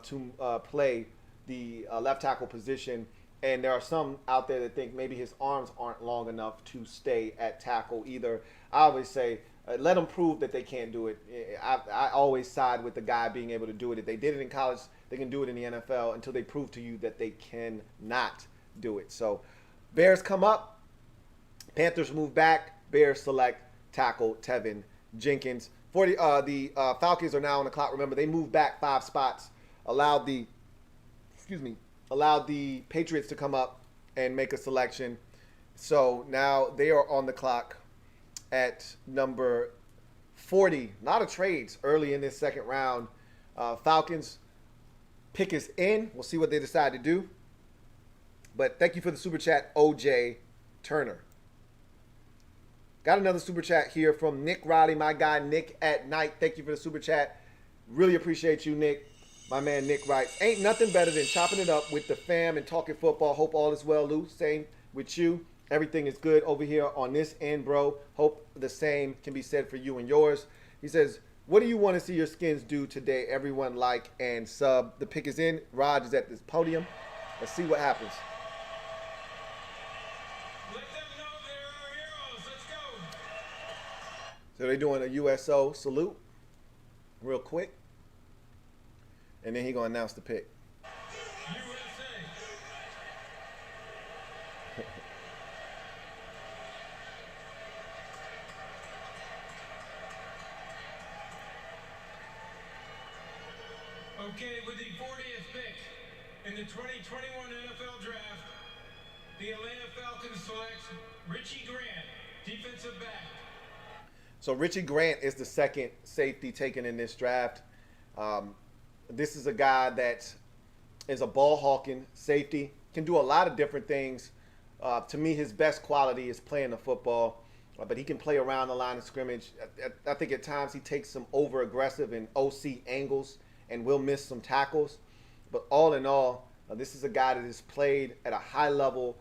to play the left tackle position. And there are some out there that think maybe his arms aren't long enough to stay at tackle either. I always say, let them prove that they can't do it. I always side with the guy being able to do it. If they did it in college, they can do it in the NFL until they prove to you that they cannot do it. So Bears come up, Panthers move back, Bears select tackle Tevin Jenkins. The Falcons are now on the clock. Remember, they moved back 5 spots, allowed the Patriots to come up and make a selection. So now they are on the clock at number 40. A lot of trades early in this second round. Falcons pick is in. We'll see what they decide to do. But thank you for the super chat, OJ Turner. Got another super chat here from Nick Riley, my guy Nick at Night. Thank you for the super chat. Really appreciate you, Nick. My man Nick writes, ain't nothing better than chopping it up with the fam and talking football. Hope all is well, Lou. Same with you. Everything is good over here on this end, bro. Hope the same can be said for you and yours. He says, what do you want to see your skins do today? Everyone like and sub. The pick is in. Rod is at this podium. Let's see what happens. Let them know they're our heroes. Let's go. So they're doing a USO salute real quick. And then he's going to announce the pick. USA. Okay, with the 40th pick in the 2021 NFL Draft, the Atlanta Falcons select Richie Grant, defensive back. So Richie Grant is the second safety taken in this draft. This is a guy that is a ball hawking safety, can do a lot of different things. To me, his best quality is playing the football. but he can play around the line of scrimmage. I think at times he takes some over-aggressive and OC angles and will miss some tackles. But all in all, this is a guy that has played at a high level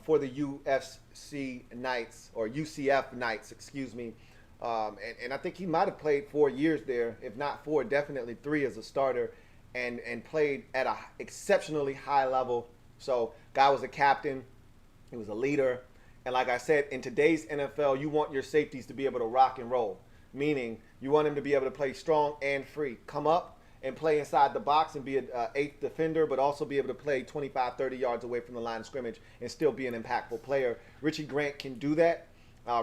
for the UFC Knights, or UCF Knights, excuse me. And I think he might have played 4 years there, if not 4, definitely 3 as a starter, and played at a exceptionally high level. So guy was a captain. He was a leader. And like I said, in today's NFL, you want your safeties to be able to rock and roll, meaning you want him to be able to play strong and free. Come up and play inside the box and be an eighth defender, but also be able to play 25, 30 yards away from the line of scrimmage and still be an impactful player. Richie Grant can do that.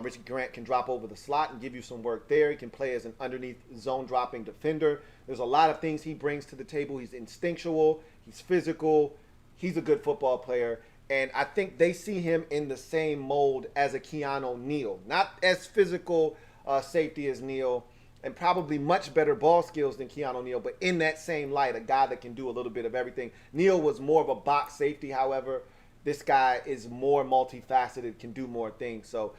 Richie Grant can drop over the slot and give you some work there. He can play as an underneath zone dropping defender. There's a lot of things he brings to the table. He's instinctual. He's physical. He's a good football player. And I think they see him in the same mold as a Keanu Neal. Not as physical safety as Neal, and probably much better ball skills than Keanu Neal, but in that same light, a guy that can do a little bit of everything. Neal was more of a box safety, however. This guy is more multifaceted, can do more things. So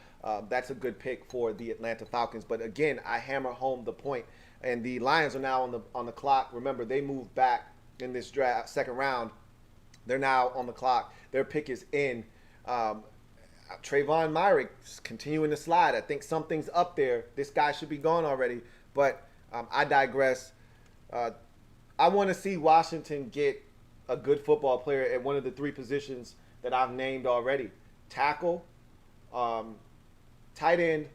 that's a good pick for the Atlanta Falcons. But again, I hammer home the point. And the Lions are now on the clock. Remember, they moved back in this draft, second round. They're now on the clock. Their pick is in. Trayvon Moehrig is continuing to slide. I think something's up there. This guy should be gone already. But I digress. I want to see Washington get a good football player at one of the 3 positions that I've named already: tackle, tight end,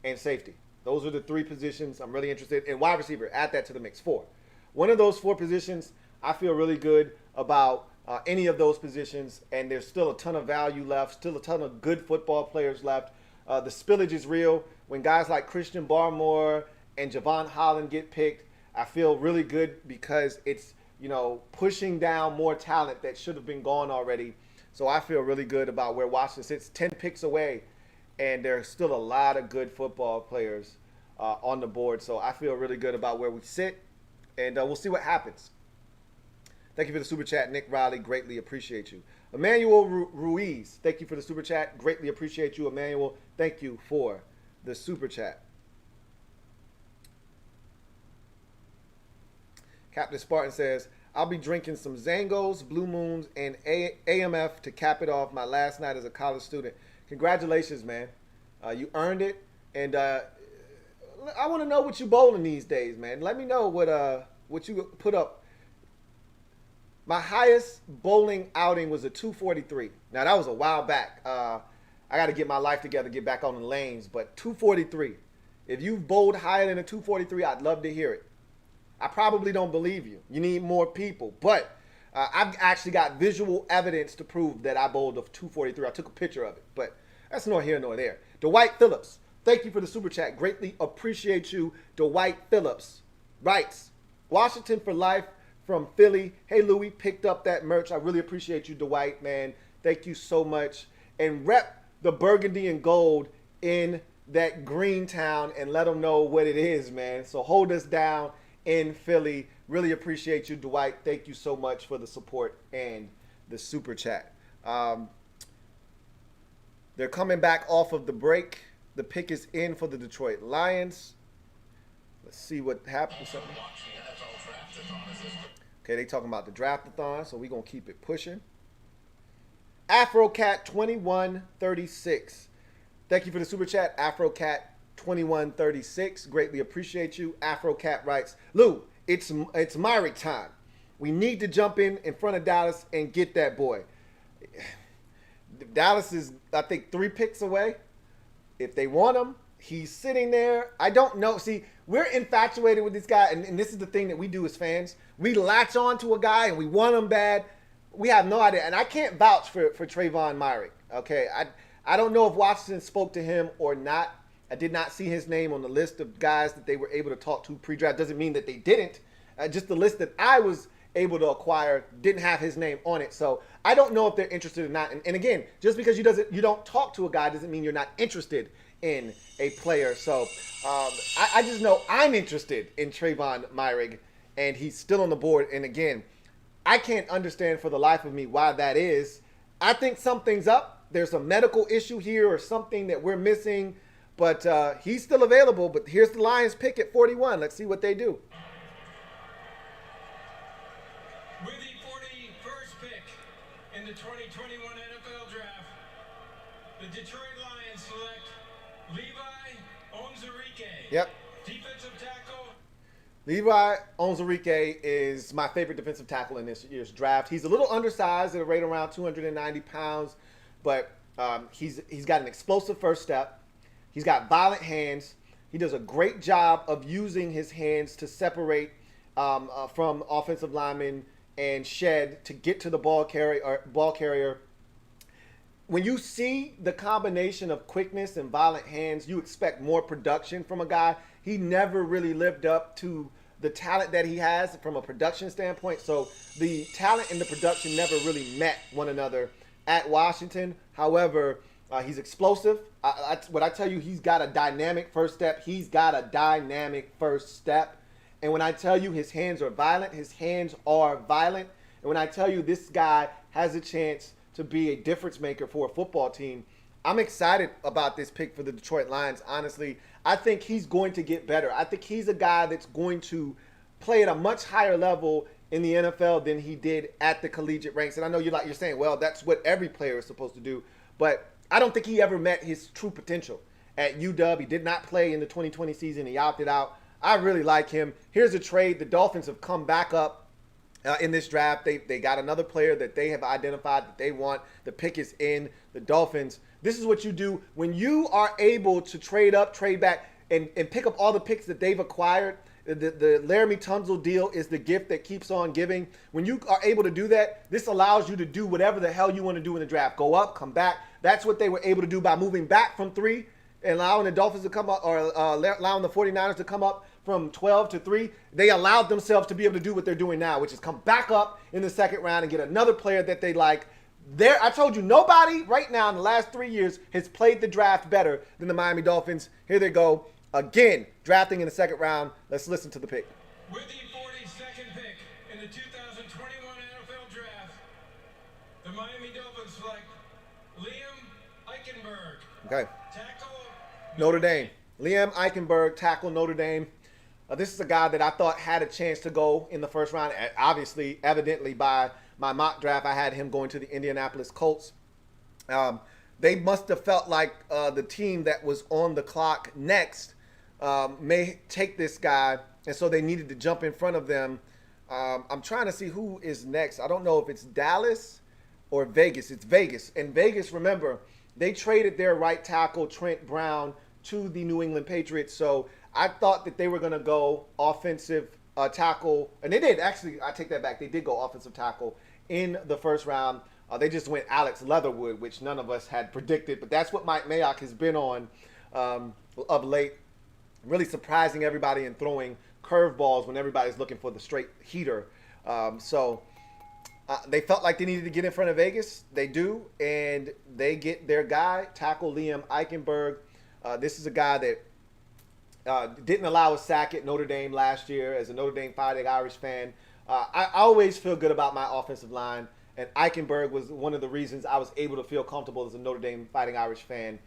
and safety. Those are the 3 positions I'm really interested in. Wide receiver, add that to the mix. 4. One of those 4 positions, I feel really good about any of those positions, and there's still a ton of value left, still a ton of good football players left. The spillage is real. When guys like Christian Barmore and Javon Holland get picked, I feel really good because it's, pushing down more talent that should have been gone already. So I feel really good about where Washington sits, 10 picks away, and there's still a lot of good football players on the board. So I feel really good about where we sit, and we'll see what happens. Thank you for the super chat, Nick Riley. Greatly appreciate you. Emmanuel Ruiz, thank you for the super chat. Greatly appreciate you, Emmanuel. Thank you for the super chat. Captain Spartan says, I'll be drinking some Zangos, Blue Moons, and AMF to cap it off my last night as a college student. Congratulations, man. You earned it. And I want to know what you bowling these days, man. Let me know what you put up. My highest bowling outing was a 243. Now, that was a while back. I got to get my life together, get back on the lanes. But 243. If you've bowled higher than a 243, I'd love to hear it. I probably don't believe you. You need more people. But I've actually got visual evidence to prove that I bowled a 243. I took a picture of it. But that's nor here nor there. Dwight Phillips, thank you for the super chat. Greatly appreciate you. Dwight Phillips writes, Washington for life. From Philly. Hey, Louie, picked up that merch. I really appreciate you, Dwight, man. Thank you so much. And rep the burgundy and gold in that green town and let them know what it is, man. So hold us down in Philly. Really appreciate you, Dwight. Thank you so much for the support and the super chat. They're coming back off of the break. The pick is in for the Detroit Lions. Let's see what happens. Okay, they talking about the draft-a-thon, so we're going to keep it pushing. AfroCat2136. Thank you for the super chat, AfroCat2136. Greatly appreciate you. AfroCat writes, Lou, it's Moehrig time. We need to jump in front of Dallas and get that boy. Dallas is, I think, 3 picks away. If they want him, he's sitting there. I don't know. See, we're infatuated with this guy, and this is the thing that we do as fans. We latch on to a guy, and we want him bad. We have no idea. And I can't vouch for Trayvon Moehrig, okay? I don't know if Washington spoke to him or not. I did not see his name on the list of guys that they were able to talk to pre-draft. Doesn't mean that they didn't. Just the list that I was able to acquire didn't have his name on it. So I don't know if they're interested or not. And again, just because you don't talk to a guy doesn't mean you're not interested in a player. So I just know I'm interested in Trayvon Moehrig, and he's still on the board. And again, I can't understand for the life of me why that is. I think something's up, there's a medical issue here or something that we're missing, but he's still available. But here's the Lions pick at 41. Let's see what they do. With the 41st pick in the 2021 NFL Draft, the Detroit Lions select Levi Onwuzurike. Yep. Defensive tackle. Levi Onwuzurike is my favorite defensive tackle in this year's draft. He's a little undersized at a rate around 290 pounds, but he's got an explosive first step. He's got violent hands. He does a great job of using his hands to separate from offensive linemen and shed to get to the ball carrier. When you see the combination of quickness and violent hands, you expect more production from a guy. He never really lived up to the talent that he has from a production standpoint. So the talent and the production never really met one another at Washington. However, he's explosive. What I tell you, he's got a dynamic first step. He's got a dynamic first step. And when I tell you his hands are violent, his hands are violent. And when I tell you this guy has a chance to be a difference maker for a football team, I'm excited about this pick for the Detroit Lions. Honestly, I think he's going to get better. I think he's a guy that's going to play at a much higher level in the NFL than he did at the collegiate ranks. And I know you're saying, well, that's what every player is supposed to do. But I don't think he ever met his true potential at UW. He did not play in the 2020 season. He opted out. I really like him. Here's a trade. The Dolphins have come back up in this draft. They got another player that they have identified that they want. The pick is in. The Dolphins. This is what you do when you are able to trade up, trade back, and pick up all the picks that they've acquired. The Laramie Tunsil deal is the gift that keeps on giving. When you are able to do that, this allows you to do whatever the hell you want to do in the draft. Go up, come back. That's what they were able to do by moving back from 3 and allowing the Dolphins to come up, or allowing the 49ers to come up from 12 to 3. They allowed themselves to be able to do what they're doing now, which is come back up in the second round and get another player that they like. I told you, nobody right now in the last 3 years has played the draft better than the Miami Dolphins. Here they go. Again, drafting in the second round. Let's listen to the pick. With the 42nd pick in the 2021 NFL Draft, the Miami Dolphins select Liam Eichenberg. Okay. Tackle. Notre Dame. Liam Eichenberg, tackle, Notre Dame. This is a guy that I thought had a chance to go in the first round. Obviously, evidently, by my mock draft, I had him going to the Indianapolis Colts. They must have felt like the team that was on the clock next may take this guy, and so they needed to jump in front of them. I'm trying to see who is next. I don't know if it's Dallas or Vegas. It's Vegas. And Vegas, remember, they traded their right tackle, Trent Brown, to the New England Patriots. So I thought that they were going to go offensive tackle. And they did. Actually, I take that back. They did go offensive tackle in the first round. They just went Alex Leatherwood, which none of us had predicted. But that's what Mike Mayock has been on of late. Really surprising everybody and throwing curveballs when everybody's looking for the straight heater. They felt like they needed to get in front of Vegas. They do. And they get their guy, tackle Liam Eichenberg. This is a guy that didn't allow a sack at Notre Dame last year. As a Notre Dame Fighting Irish fan, I always feel good about my offensive line. And Eichenberg was one of the reasons I was able to feel comfortable as a Notre Dame Fighting Irish fan.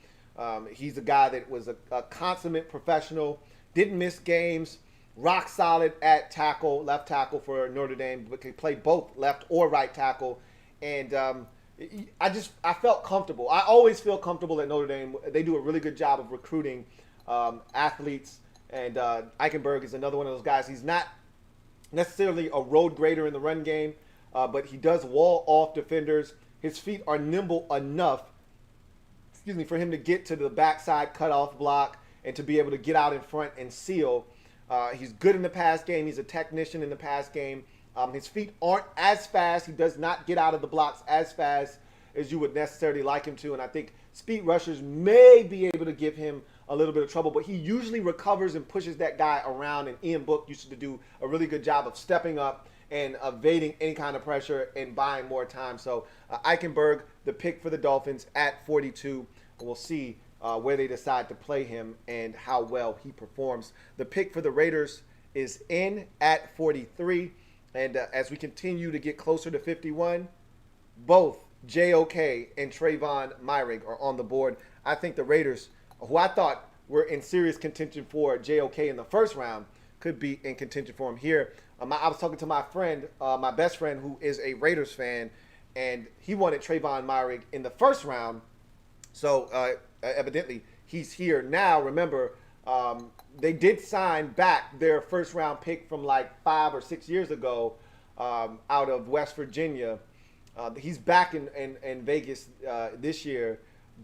He's a guy that was a consummate professional, didn't miss games, rock solid at tackle, left tackle for Notre Dame, but could play both left or right tackle. And I felt comfortable. I always feel comfortable at Notre Dame. They do a really good job of recruiting athletes. And Eichenberg is another one of those guys. He's not necessarily a road grader in the run game, but he does wall off defenders. His feet are nimble enough, for him to get to the backside cutoff block and to be able to get out in front and seal. He's good in the pass game. He's a technician in the pass game. His feet aren't as fast. He does not get out of the blocks as fast as you would necessarily like him to. And I think speed rushers may be able to give him a little bit of trouble, but he usually recovers and pushes that guy around. And Ian Book used to do a really good job of stepping up and evading any kind of pressure and buying more time. So Eichenberg, the pick for the Dolphins at 42. We'll see where they decide to play him and how well he performs. The pick for the Raiders is in at 43. And as we continue to get closer to 51, both JOK and Trayvon Moehrig are on the board. I think the Raiders, who I thought were in serious contention for JOK in the first round, could be in contention for him here. I was talking to my friend, my best friend, who is a Raiders fan, and he wanted Trayvon Moehrig in the first round. So evidently he's here now. Remember, they did sign back their first round pick from like 5 or 6 years ago out of West Virginia. He's back in Vegas this year,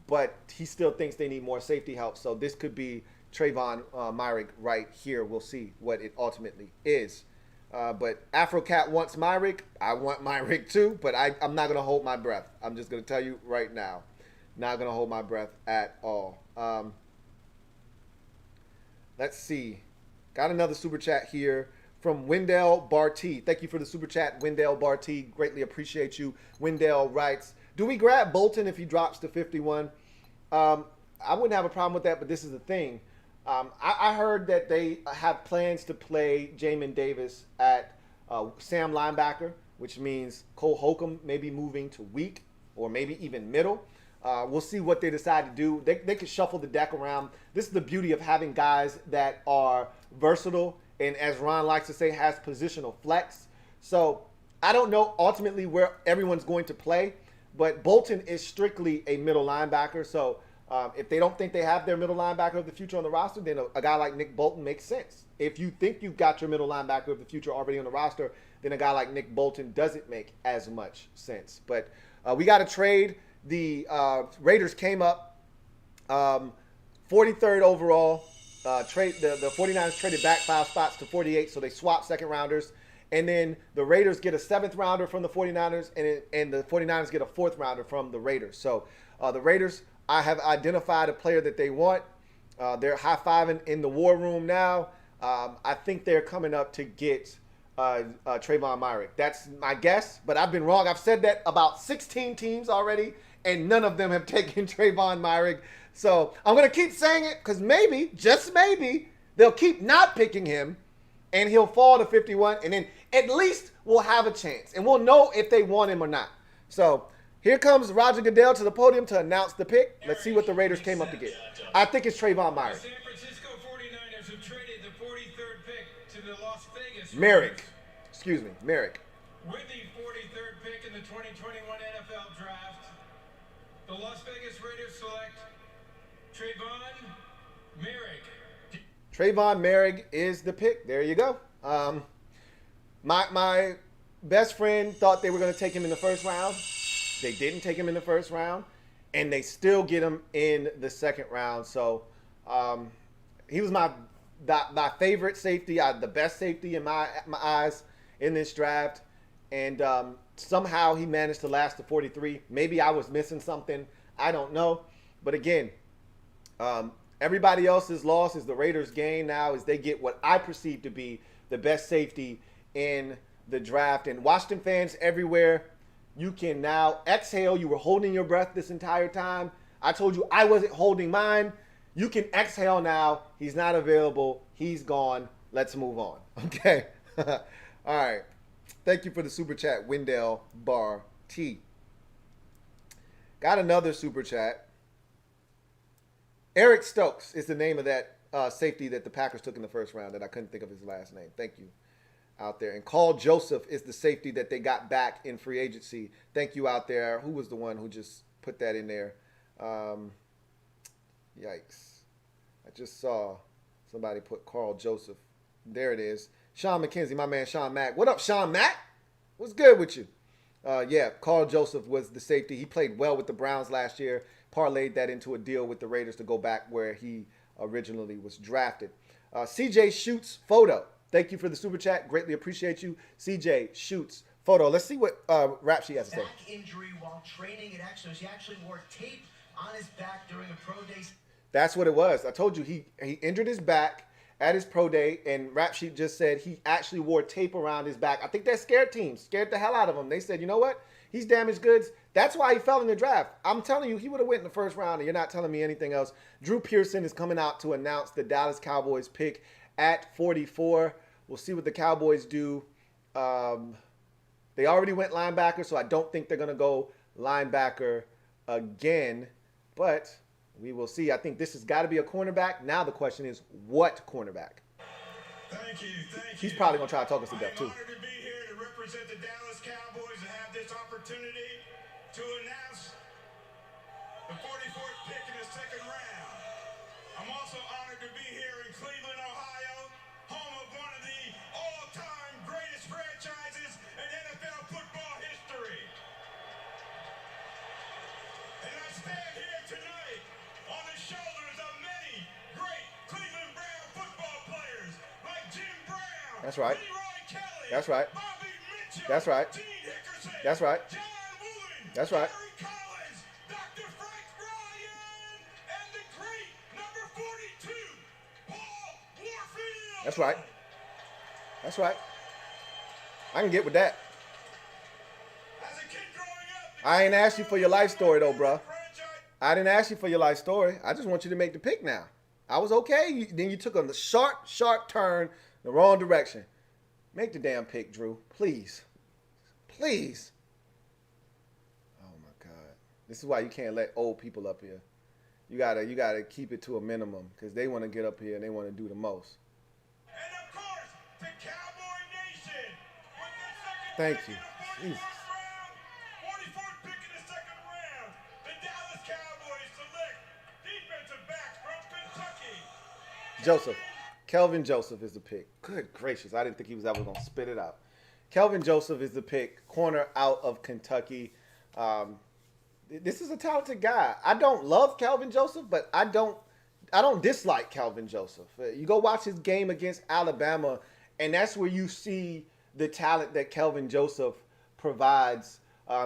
but he still thinks they need more safety help. So this could be Trayvon Moehrig right here. We'll see what it ultimately is. But AfroCat wants Moehrig. I want Moehrig too, but I'm not going to hold my breath. I'm just going to tell you right now. Not going to hold my breath at all. Let's see. Got another super chat here from Wendell Barty. Thank you for the super chat, Wendell Barty. Greatly appreciate you. Wendell writes, do we grab Bolton if he drops to 51? I wouldn't have a problem with that, but this is the thing. I heard that they have plans to play Jamin Davis at Sam linebacker, which means Cole Holcomb may be moving to weak or maybe even middle. We'll see what they decide to do. They could shuffle the deck around. This is the beauty of having guys that are versatile and, as Ron likes to say, has positional flex. So I don't know ultimately where everyone's going to play, but Bolton is strictly a middle linebacker. So if they don't think they have their middle linebacker of the future on the roster, then a guy like Nick Bolton makes sense. If you think you've got your middle linebacker of the future already on the roster, then a guy like Nick Bolton doesn't make as much sense. But we got to trade. The Raiders came up 43rd overall. The 49ers traded back 5 spots to 48, so they swapped second rounders. And then the Raiders get a 7th rounder from the 49ers, and the 49ers get a 4th rounder from the Raiders. So the Raiders, I have identified a player that they want. They're high-fiving in the war room now. I think they're coming up to get Trayvon Moehrig. That's my guess, but I've been wrong. I've said that about 16 teams already, and none of them have taken Trayvon Moehrig. So I'm going to keep saying it because maybe, just maybe, they'll keep not picking him, and he'll fall to 51, and then at least we'll have a chance, and we'll know if they want him or not. So here comes Roger Goodell to the podium to announce the pick. Let's see what the Raiders came up to get. I think it's Trayvon Moehrig. The San Francisco 49ers have traded the 43rd pick to the Las Vegas Moehrig. Excuse me, Moehrig. With the 43rd pick in the 2021 NFL Draft, the Las Vegas Raiders select Trayvon Moehrig. Trayvon Moehrig is the pick. There you go. My best friend thought they were going to take him in the first round. They didn't take him in the first round, and they still get him in the second round. So he was my favorite safety, the best safety in my eyes in this draft. And somehow he managed to last to 43. Maybe I was missing something. I don't know. But again, everybody else's loss is the Raiders' gain now as they get what I perceive to be the best safety in the draft. And Washington fans everywhere, you can now exhale. You were holding your breath this entire time. I told you I wasn't holding mine. You can exhale now. He's not available. He's gone. Let's move on. Okay. All right. Thank you for the super chat, Wendell Bar T. Got another super chat. Eric Stokes is the name of that safety that the Packers took in the first round that I couldn't think of his last name. Thank you out there. And Carl Joseph is the safety that they got back in free agency. Thank you out there. Who was the one who just put that in there? Yikes. I just saw somebody put Carl Joseph. There it is. Sean McKenzie, my man Sean Mack. What up, Sean Mack? What's good with you? Yeah, Carl Joseph was the safety. He played well with the Browns last year. Parlayed that into a deal with the Raiders to go back where he originally was drafted. CJ Shoots Photo. Thank you for the super chat. Greatly appreciate you. CJ Shoots Photo. Let's see what Rap Sheet has to say. Back injury while training at Exos. He actually wore tape on his back during a pro day. That's what it was. I told you he injured his back at his pro day, and Rap Sheet just said he actually wore tape around his back. I think that scared teams, scared the hell out of him. They said, you know what? He's damaged goods. That's why he fell in the draft. I'm telling you, he would have went in the first round, and you're not telling me anything else. Drew Pearson is coming out to announce the Dallas Cowboys pick at 44. We'll see what the Cowboys do. They They already went linebacker, so I don't think they're going to go linebacker again. But we will see. I think this has got to be a cornerback. Now the question is, what cornerback? Thank you. He's probably going to try to talk us to death, too. I'm honored to be here to represent the Dallas Cowboys and have this opportunity to announce the 44th pick in the second round. I'm also honored to be here in Cleveland, Ohio, home of one of the all-time greatest franchises in NFL football history. And I stand here tonight on the shoulders of many great Cleveland Brown football players like Jim Brown, That's right. Leroy Kelly, That's right. Bobby Mitchell, That's right. Dickerson, That's right. John Woolen, That's right. Terry Collins, Dr. Frank Ryan, and the great number 42, Paul Warfield. That's right. That's right. I can get with that. As a kid growing up, I ain't asked you for your life story, though, bruh. franchise I didn't ask you for your life story. I just want you to make the pick now. I was okay. Then you took a sharp turn in the wrong direction. Make the damn pick, Drew. Please. Please. Oh, my God. This is why you can't let old people up here. You gotta keep it to a minimum because they want to get up here and they want to do the most. and of course, the Cowboy Nation with the second Thank pick you. in the 41st Jesus. round, 44th pick in the second round. The Dallas Cowboys select defensive back from Kentucky. Joseph. Kelvin Joseph is the pick. Good gracious. I didn't think he was ever going to spit it out. Kelvin Joseph is the pick. Corner out of Kentucky. This is a talented guy. I don't love Kelvin Joseph, but I don't dislike Kelvin Joseph. You go watch his game against Alabama, and that's where you see the talent that Kelvin Joseph provides.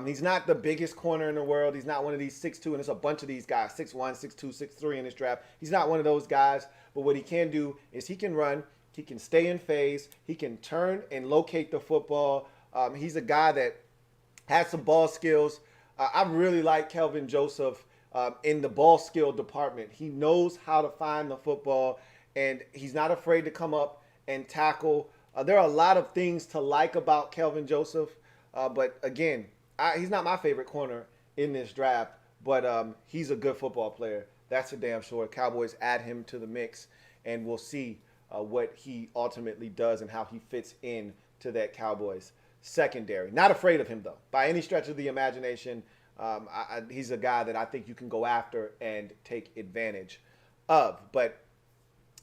He's not the biggest corner in the world. He's not one of these 6'2", and there's a bunch of these guys, 6'1", 6'2", 6'3" in this draft. He's not one of those guys, but what he can do is he can run, he can stay in phase, he can turn and locate the football. He's a guy that has some ball skills. I really like Kelvin Joseph in the ball skill department. He knows how to find the football, and he's not afraid to come up and tackle. There are a lot of things to like about Kelvin Joseph, but again, he's not my favorite corner in this draft, but he's a good football player. That's for damn sure. Cowboys add him to the mix, and we'll see what he ultimately does and how he fits in to that Cowboys secondary. Not afraid of him, though, by any stretch of the imagination. He's a guy that I think you can go after and take advantage of. But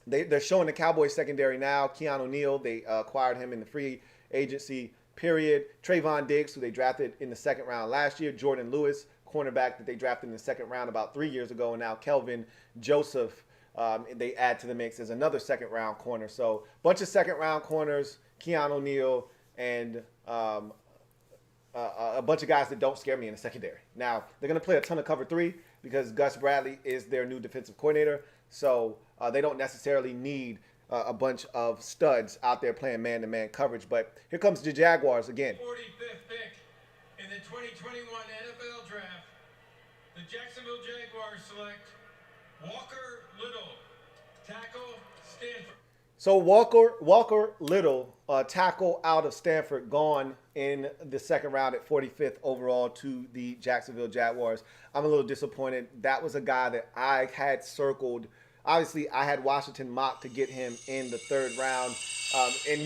they're showing the Cowboys secondary now. Keanu Neal, they acquired him in the free agency period. Trayvon Diggs, who they drafted in the second round last year. Jordan Lewis, cornerback that they drafted in the second round about 3 years ago. And now Kelvin Joseph, they add to the mix as another second round corner. So bunch of second round corners, Keanu Neal, and a bunch of guys that don't scare me in the secondary. Now, they're going to play a ton of cover 3 because Gus Bradley is their new defensive coordinator. So they don't necessarily need a bunch of studs out there playing man-to-man coverage. But here comes the Jaguars again. 45th pick in the 2021 NFL Draft, the Jacksonville Jaguars select Walker Little, tackle, Stanford. So Walker Little, tackle out of Stanford, gone in the second round at 45th overall to the Jacksonville Jaguars. I'm a little disappointed. That was a guy that I had circled. Obviously, I had Washington mocked to get him in the third round. And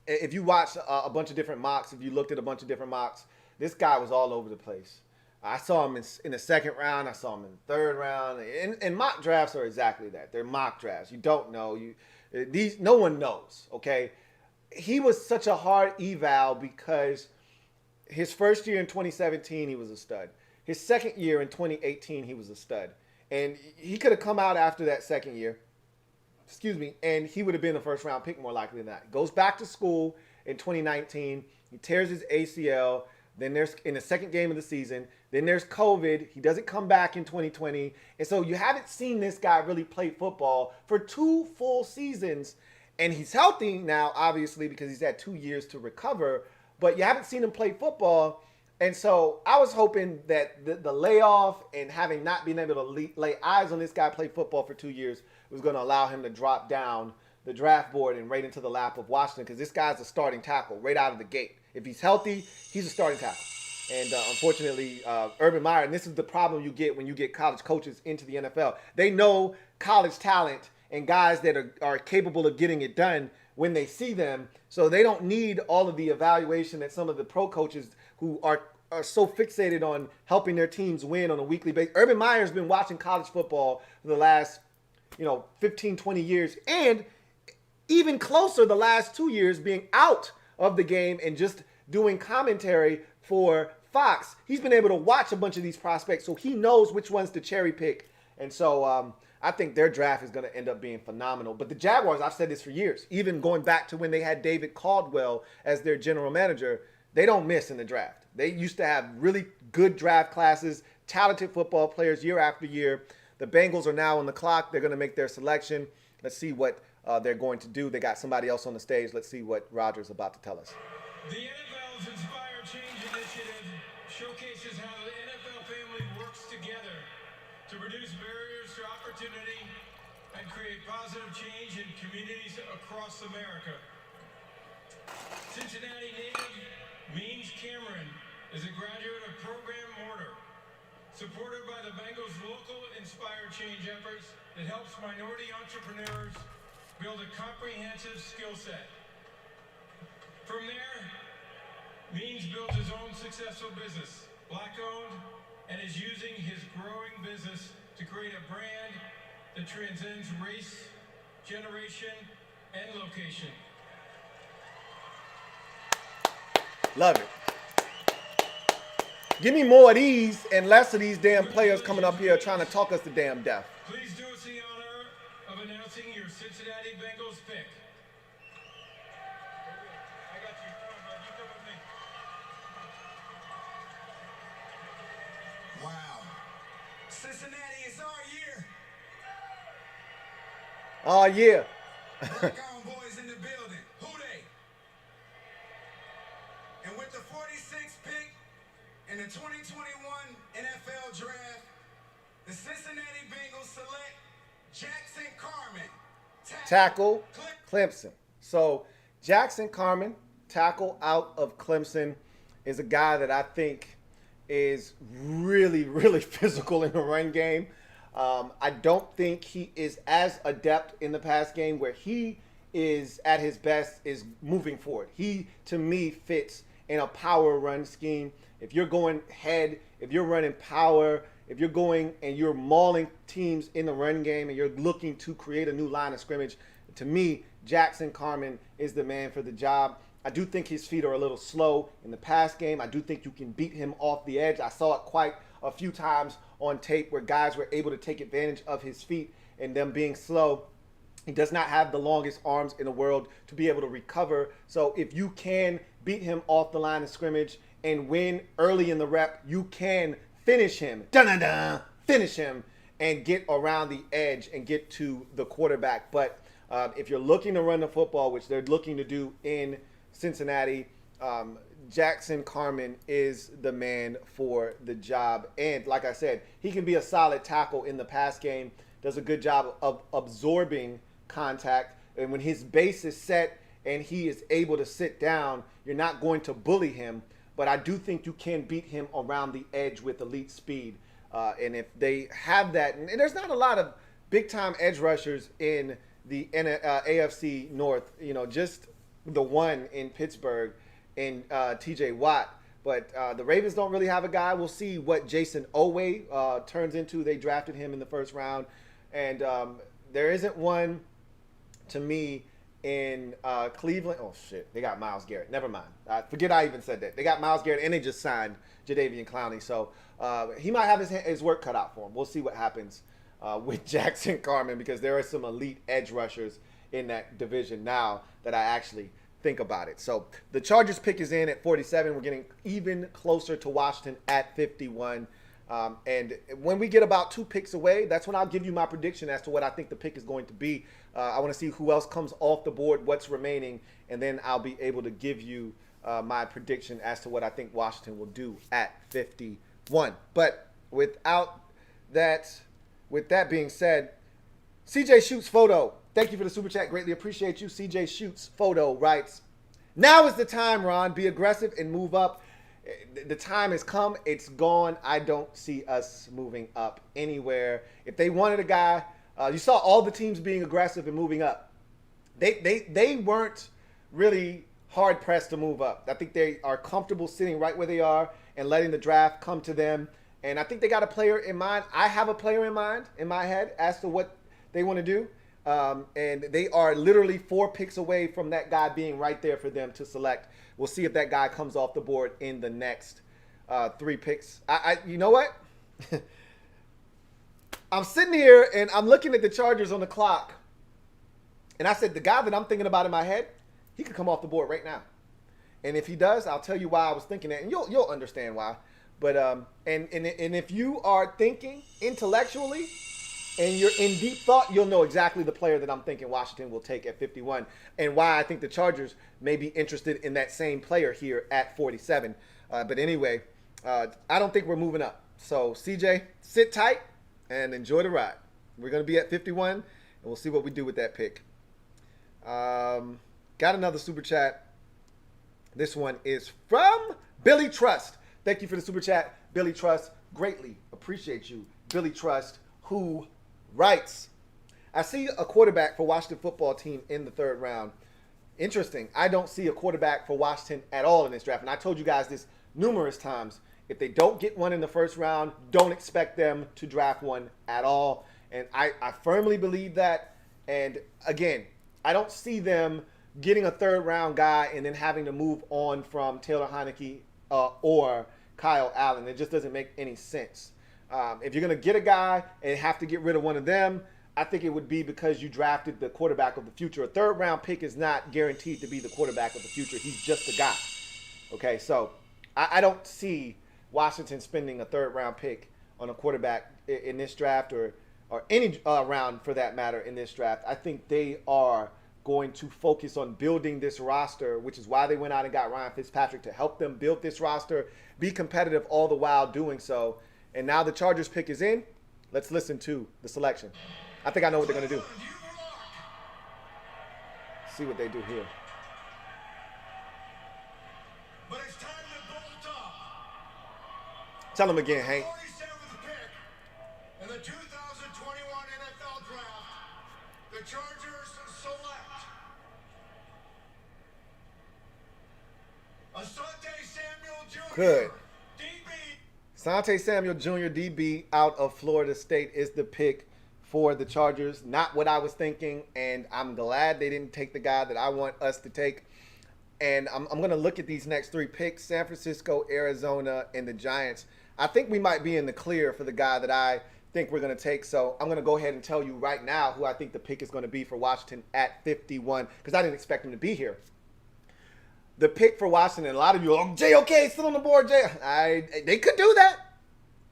if you watched a bunch of different mocks, if you looked at a bunch of different mocks, this guy was all over the place. I saw him in the second round. I saw him in the third round. And mock drafts are exactly that. They're mock drafts. You don't know. No one knows, okay? He was such a hard eval because his first year in 2017, he was a stud. His second year in 2018, he was a stud. And he could have come out after that second year, and he would have been a first-round pick more likely than not. Goes back to school in 2019. He tears his ACL. Then there's in the second game of the season. Then there's COVID. He doesn't come back in 2020. And so you haven't seen this guy really play football for 2 full seasons. And he's healthy now, obviously, because he's had 2 years to recover. But you haven't seen him play football. And so I was hoping that the layoff and having not been able to lay eyes on this guy play football for 2 years was going to allow him to drop down the draft board and right into the lap of Washington because this guy's a starting tackle right out of the gate. If he's healthy, he's a starting tackle. And unfortunately, Urban Meyer, and this is the problem you get when you get college coaches into the NFL. They know college talent and guys that are capable of getting it done when they see them. So they don't need all of the evaluation that some of the pro coaches who are so fixated on helping their teams win on a weekly basis. Urban Meyer's been watching college football for the last, 15, 20 years. And even closer, the last 2 years being out of the game and just doing commentary for Fox. He's been able to watch a bunch of these prospects, so he knows which ones to cherry pick. And so I think their draft is going to end up being phenomenal. But the Jaguars, I've said this for years, even going back to when they had David Caldwell as their general manager, they don't miss in the draft. They used to have really good draft classes, talented football players year after year. The Bengals are now on the clock. They're going to make their selection. Let's see what they're going to do. They got somebody else on the stage. Let's see what Roger's about to tell us. The NFL's Inspire Change initiative showcases how the NFL family works together to reduce barriers to opportunity and create positive change in communities across America. Cincinnati native Means Cameron is a graduate of Program Mortar, supported by the Bengals' local Inspire Change efforts that helps minority entrepreneurs build a comprehensive skill set. From there, Means built his own successful business, Black-owned, and is using his growing business to create a brand that transcends race, generation, and location. Love it. Give me more of these and less of these damn players coming up here trying to talk us to damn death. Please do us the honor of announcing your Cincinnati Bengals pick. I got you. Come on, bud. You come with me. Wow. Cincinnati, it's our year. Oh, yeah. Black boys in the building. Who they? And with the 46th pick in the 2021 NFL Draft, the Cincinnati Bengals select Jackson Carman, Tackle, Clemson. So Jackson Carman, tackle out of Clemson, is a guy that I think is really, really physical in the run game. I don't think he is as adept in the pass game. Where he is at his best is moving forward. He, to me, fits in a power run scheme. If you're going head, if you're running power, if you're going and you're mauling teams in the run game and you're looking to create a new line of scrimmage, to me, Jackson Carman is the man for the job. I do think his feet are a little slow in the pass game. I do think you can beat him off the edge. I saw it quite a few times on tape where guys were able to take advantage of his feet and them being slow. He does not have the longest arms in the world to be able to recover. So if you can beat him off the line of scrimmage and win early in the rep, you can finish him. Dun-dun-dun, finish him and get around the edge and get to the quarterback. But if you're looking to run the football, which they're looking to do in Cincinnati, Jackson Carman is the man for the job. And like I said, he can be a solid tackle in the pass game, does a good job of absorbing contact. And when his base is set and he is able to sit down, you're not going to bully him. But I do think you can beat him around the edge with elite speed. And if they have that, and there's not a lot of big-time edge rushers in the AFC North, just the one in Pittsburgh and TJ Watt. But the Ravens don't really have a guy. We'll see what Jason Owe turns into. They drafted him in the first round. And there isn't one, to me, in Cleveland. Oh, shit. They got Myles Garrett. Never mind. Forget I even said that. They got Myles Garrett, and they just signed Jadeveon Clowney. So he might have his work cut out for him. We'll see what happens with Jackson Carman, because there are some elite edge rushers in that division now that I actually think about it. So the Chargers pick is in at 47. We're getting even closer to Washington at 51. And when we get about 2 picks away, that's when I'll give you my prediction as to what I think the pick is going to be. I want to see who else comes off the board, what's remaining, and then I'll be able to give you my prediction as to what I think Washington will do at 51. But with that being said, CJ Schutt's photo Thank you for the super chat. Greatly appreciate you. CJ Shoots Photo writes, now is the time, Ron. Be aggressive and move up. The time has come. It's gone. I don't see us moving up anywhere. If they wanted a guy, you saw all the teams being aggressive and moving up. They weren't really hard pressed to move up. I think they are comfortable sitting right where they are and letting the draft come to them. And I think they got a player in mind. I have a player in mind in my head as to what they want to do. And they are literally 4 picks away from that guy being right there for them to select. We'll see if that guy comes off the board in the next 3 picks. You know what? I'm sitting here and I'm looking at the Chargers on the clock. And I said, the guy that I'm thinking about in my head, he could come off the board right now. And if he does, I'll tell you why I was thinking that. And you'll understand why. But and if you are thinking intellectually and you're in deep thought, you'll know exactly the player that I'm thinking Washington will take at 51 and why I think the Chargers may be interested in that same player here at 47. But anyway, I don't think we're moving up. So, CJ, sit tight and enjoy the ride. We're going to be at 51, and we'll see what we do with that pick. Got another super chat. This one is from Billy Trust. Thank you for the super chat, Billy Trust. Greatly appreciate you, Billy Trust, who writes, I see a quarterback for Washington football team in the 3rd round. Interesting. I don't see a quarterback for Washington at all in this draft. And I told you guys this numerous times. If they don't get one in the 1st round, don't expect them to draft one at all. And I firmly believe that. And again, I don't see them getting a 3rd round guy and then having to move on from Taylor Heineke or Kyle Allen. It just doesn't make any sense. If you're going to get a guy and have to get rid of one of them, I think it would be because you drafted the quarterback of the future. A 3rd round pick is not guaranteed to be the quarterback of the future. He's just a guy. Okay, so I don't see Washington spending a 3rd round pick on a quarterback in this draft or any round for that matter in this draft. I think they are going to focus on building this roster, which is why they went out and got Ryan Fitzpatrick to help them build this roster, be competitive all the while doing so. And now the Chargers pick is in. Let's listen to the selection. I think I know what they're going to do. See what they do here. But it's time to bolt up. Tell them again, Hank. 47th pick in the 2021 NFL Draft, the Chargers select Asante Samuel Jr. Good. DB. Asante Samuel Jr., DB out of Florida State is the pick for the Chargers. Not what I was thinking, and I'm glad they didn't take the guy that I want us to take. And I'm going to look at these next 3 picks, San Francisco, Arizona, and the Giants. I think we might be in the clear for the guy that I think we're going to take. So I'm going to go ahead and tell you right now who I think the pick is going to be for Washington at 51, because I didn't expect him to be here. The pick for Washington, a lot of you, JOK, still on the board, they could do that,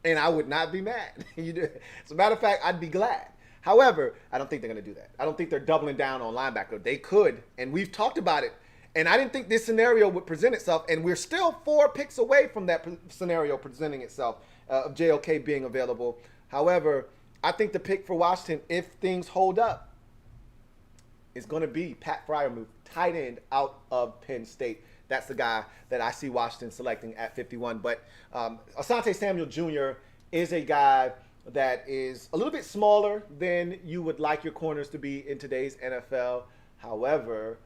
and I would not be mad. As a matter of fact, I'd be glad. However, I don't think they're going to do that. I don't think they're doubling down on linebacker. They could, and we've talked about it. And I didn't think this scenario would present itself, and we're still 4 picks away from that scenario presenting itself, of JOK being available. However, I think the pick for Washington, if things hold up, is going to be Pat Freiermuth, tight end out of Penn State. That's the guy that I see Washington selecting at 51. But Asante Samuel Jr. is a guy that is a little bit smaller than you would like your corners to be in today's NFL. However,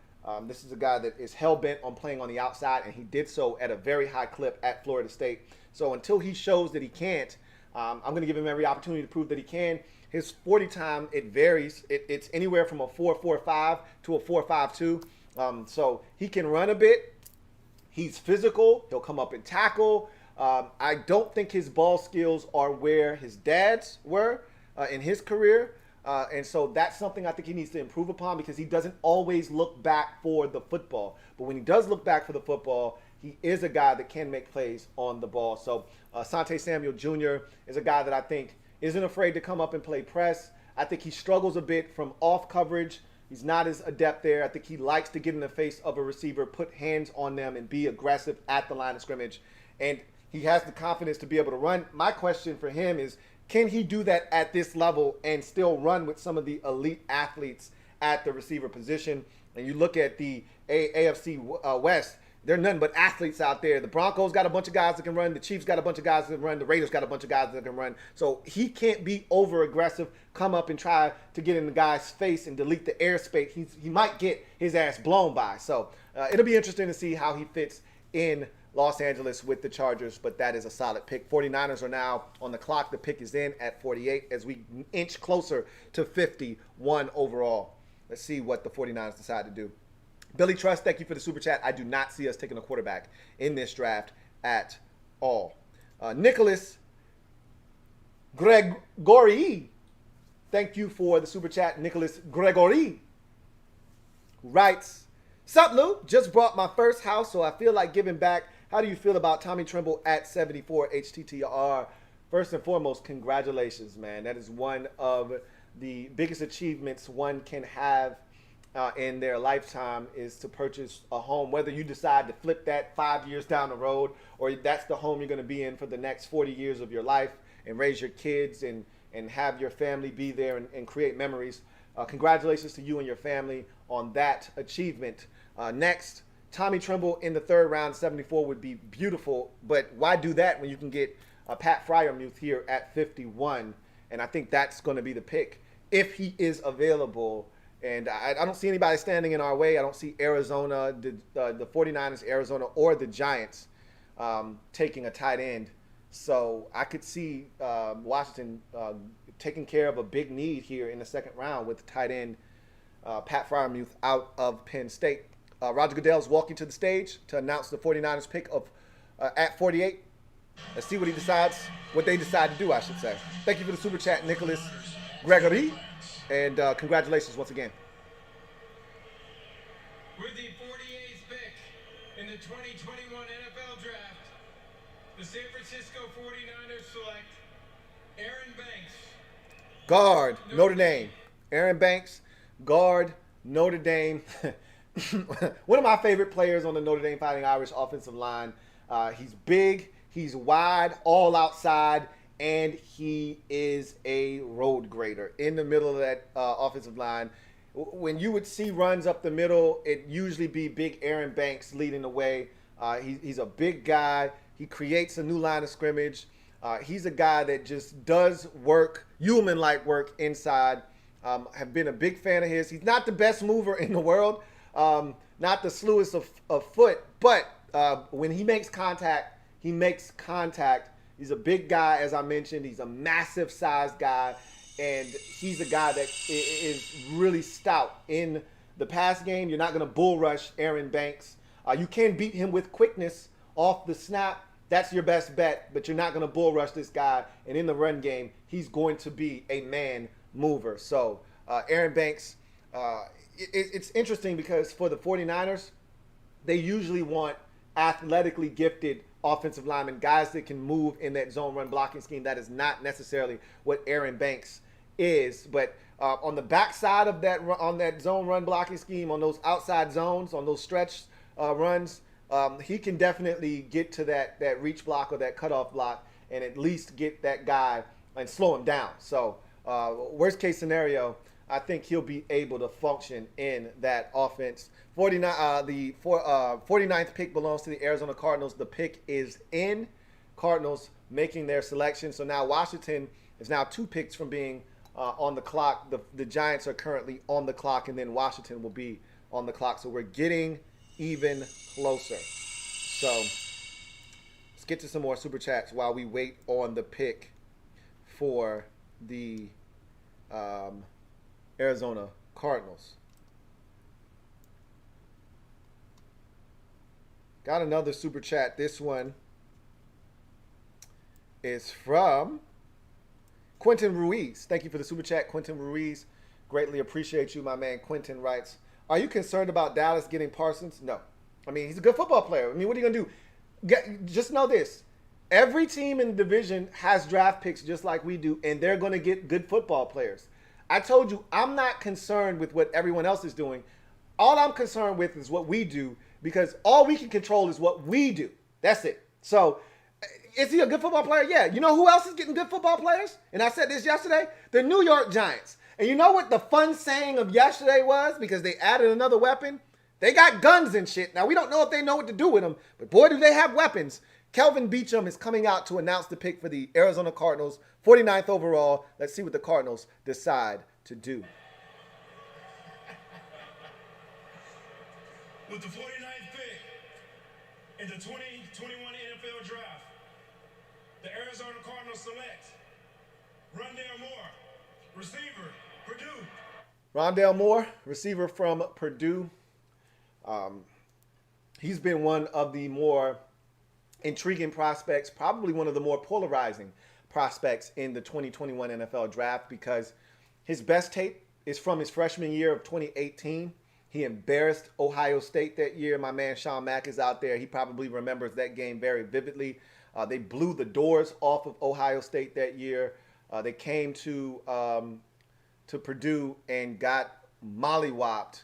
this is a guy that is hell-bent on playing on the outside, and he did so at a very high clip at Florida State. So until he shows that he can't, I'm going to give him every opportunity to prove that he can. His 40 time, it varies. It's anywhere from a 4.45 to a 4.52. So he can run a bit. He's physical. He'll come up and tackle. I don't think his ball skills are where his dad's were in his career. And so that's something I think he needs to improve upon, because he doesn't always look back for the football. But when he does look back for the football, he is a guy that can make plays on the ball. So Asante Samuel Jr. is a guy that I think isn't afraid to come up and play press. I think he struggles a bit from off coverage. He's not as adept there. I think he likes to get in the face of a receiver, put hands on them, and be aggressive at the line of scrimmage. And he has the confidence to be able to run. My question for him is, can he do that at this level and still run with some of the elite athletes at the receiver position. And you look at the AFC West, there are nothing but athletes out there. The Broncos got a bunch of guys that can run. The Chiefs got a bunch of guys that can run. The Raiders got a bunch of guys that can run. So he can't be over aggressive, come up and try to get in the guy's face and delete the airspace. He might get his ass blown by. So it'll be interesting to see how he fits in Los Angeles with the Chargers, but that is a solid pick. 49ers are now on the clock. The pick is in at 48 as we inch closer to 51 overall. Let's see what the 49ers decide to do. Billy Trust, thank you for the super chat. I do not see us taking a quarterback in this draft at all. Nicholas Gregory, thank you for the super chat. Nicholas Gregory writes, "Sup, Lou? Just bought my first house, so I feel like giving back. How do you feel about Tommy Tremble at 74 HTTR? First and foremost, congratulations, man. That is one of the biggest achievements one can have in their lifetime, is to purchase a home, whether you decide to flip that 5 years down the road or that's the home you're going to be in for the next 40 years of your life and raise your kids and have your family be there and create memories. Congratulations to you and your family on that achievement. Next, Tommy Tremble in the third round, 74 would be beautiful, but why do that when you can get Pat Freiermuth here at 51? And I think that's going to be the pick if he is available. And I don't see anybody standing in our way. I don't see Arizona, the 49ers, Arizona, or the Giants taking a tight end. So I could see Washington taking care of a big need here in the second round with tight end Pat Freiermuth out of Penn State. Roger Goodell is walking to the stage to announce the 49ers pick of at 48. Let's see what they decide to do, I should say. Thank you for the super chat, Nicholas Gregory. And congratulations once again. With the 48th pick in the 2021 NFL Draft, the San Francisco 49ers select Aaron Banks. Guard, Notre Dame. Aaron Banks, guard, Notre Dame. One of my favorite players on the Notre Dame Fighting Irish offensive line. He's big, he's wide, all outside, and he is a road grader in the middle of that offensive line. When you would see runs up the middle, it usually be big Aaron Banks leading the way. He's a big guy. He creates a new line of scrimmage. He's a guy that just does work, human-like work inside. Have been a big fan of his. He's not the best mover in the world, not the slewest of foot, but when he makes contact, he makes contact. He's a big guy, as I mentioned. He's a massive sized guy, and he's a guy that is really stout in the pass game. You're not going to bull rush Aaron Banks. You can beat him with quickness off the snap. That's your best bet, but you're not going to bull rush this guy. And in the run game, he's going to be a man mover. So Aaron Banks, it's interesting because for the 49ers, they usually want athletically gifted offensive linemen, guys that can move in that zone run blocking scheme. That is not necessarily what Aaron Banks is. But on the backside of that, on that zone run blocking scheme, on those outside zones, on those stretch runs, he can definitely get to that reach block or that cutoff block and at least get that guy and slow him down. So worst case scenario, I think he'll be able to function in that offense. The 49th pick belongs to the Arizona Cardinals. The pick is in. Cardinals making their selection. So now Washington is now 2 picks from being on the clock. The Giants are currently on the clock, and then Washington will be on the clock. So we're getting even closer. So let's get to some more super chats while we wait on the pick for the Arizona Cardinals. Got another super chat. This one is from Quentin Ruiz. Thank you for the super chat, Quentin Ruiz. Greatly appreciate you, my man. Quentin writes, are you concerned about Dallas getting Parsons? No. I mean, he's a good football player. I mean, what are you going to do? Just know this. Every team in the division has draft picks just like we do, and they're going to get good football players. I told you, I'm not concerned with what everyone else is doing. All I'm concerned with is what we do, because all we can control is what we do. That's it. So, is he a good football player? Yeah. You know who else is getting good football players? And I said this yesterday. The New York Giants. And you know what the fun saying of yesterday was? Because they added another weapon. They got guns and shit. Now, we don't know if they know what to do with them, but boy, do they have weapons. Kelvin Beachum is coming out to announce the pick for the Arizona Cardinals, 49th overall. Let's see what the Cardinals decide to do. With the 49th pick in the 2021 NFL Draft, the Arizona Cardinals select Rondale Moore, receiver, Purdue. Rondale Moore, receiver from Purdue. He's been one of the more intriguing prospects, probably one of the more polarizing prospects in the 2021 NFL Draft, because his best tape is from his freshman year of 2018. He embarrassed Ohio State that year. My man Sean Mack is out there. He probably remembers that game very vividly. They blew the doors off of Ohio State that year. They came to Purdue and got mollywopped.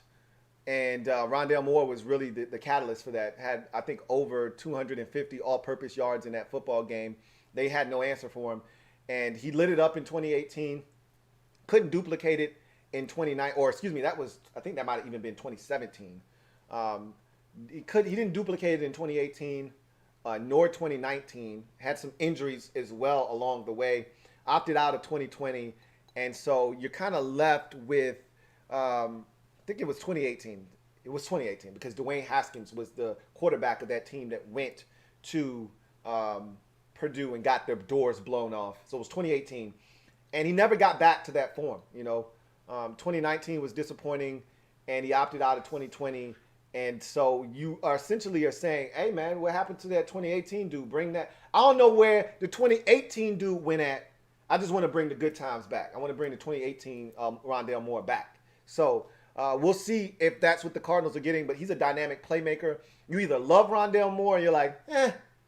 And Rondale Moore was really the catalyst for that. Had, I think, over 250 all-purpose yards in that football game. They had no answer for him. And he lit it up in 2018. Couldn't duplicate it in 2019. Or, excuse me, I think that might have even been 2017. He didn't duplicate it in 2018, nor 2019. Had some injuries as well along the way. Opted out of 2020. And so you're kind of left with... I think it was 2018. It was 2018 because Dwayne Haskins was the quarterback of that team that went to Purdue and got their doors blown off. So it was 2018. And he never got back to that form. 2019 was disappointing, and he opted out of 2020. And so you are essentially saying, hey, man, what happened to that 2018 dude? Bring that. I don't know where the 2018 dude went at. I just want to bring the good times back. I want to bring the 2018 Rondale Moore back. So... we'll see if that's what the Cardinals are getting, but he's a dynamic playmaker. You either love Rondale Moore and you're like,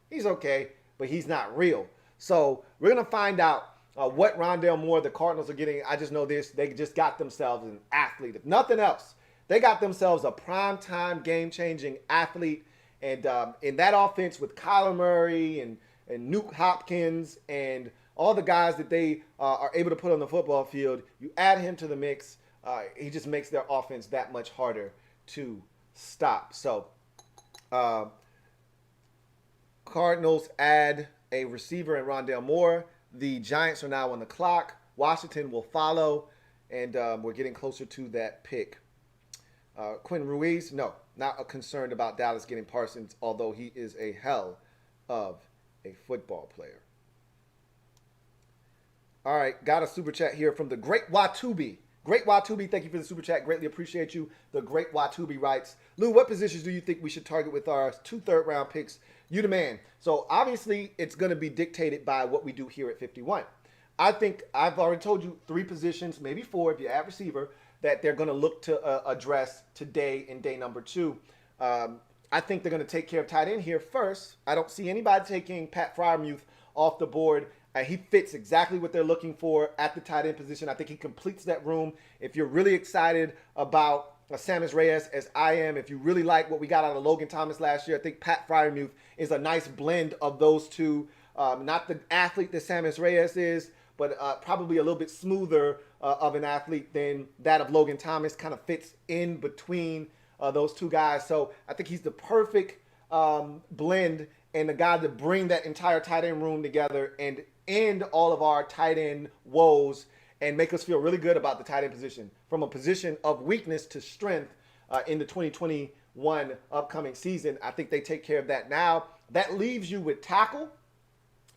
he's okay, but he's not real. So we're going to find out what Rondale Moore the Cardinals are getting. I just know this. They just got themselves an athlete. If nothing else, they got themselves a primetime, game-changing athlete. And in that offense with Kyler Murray and Nuke Hopkins and all the guys that they are able to put on the football field, you add him to the mix. He just makes their offense that much harder to stop. So, Cardinals add a receiver in Rondale Moore. The Giants are now on the clock. Washington will follow, and we're getting closer to that pick. Quinn Ruiz, no, not concerned about Dallas getting Parsons, although he is a hell of a football player. All right, got a super chat here from the Great Watubi. Great Watubi, thank you for the super chat. Greatly appreciate you. The Great Watubi writes, Lou, what positions do you think we should target with our 2 third-round picks? You the man. So obviously it's going to be dictated by what we do here at 51. I think I've already told you 3 positions, maybe 4 if you add receiver, that they're going to look to address today in day number 2. I think they're going to take care of tight end here first. I don't see anybody taking Pat Freiermuth off the board. He fits exactly what they're looking for at the tight end position. I think he completes that room. If you're really excited about Sammis Reyes, as I am, if you really like what we got out of Logan Thomas last year, I think Pat Freiermuth is a nice blend of those two. Not the athlete that Sammis Reyes is, but probably a little bit smoother of an athlete than that of Logan Thomas. Kind of fits in between those two guys. So I think he's the perfect blend and the guy to bring that entire tight end room together and end all of our tight end woes and make us feel really good about the tight end position from a position of weakness to strength in the 2021 upcoming season. I think they take care of that now. That leaves you with tackle.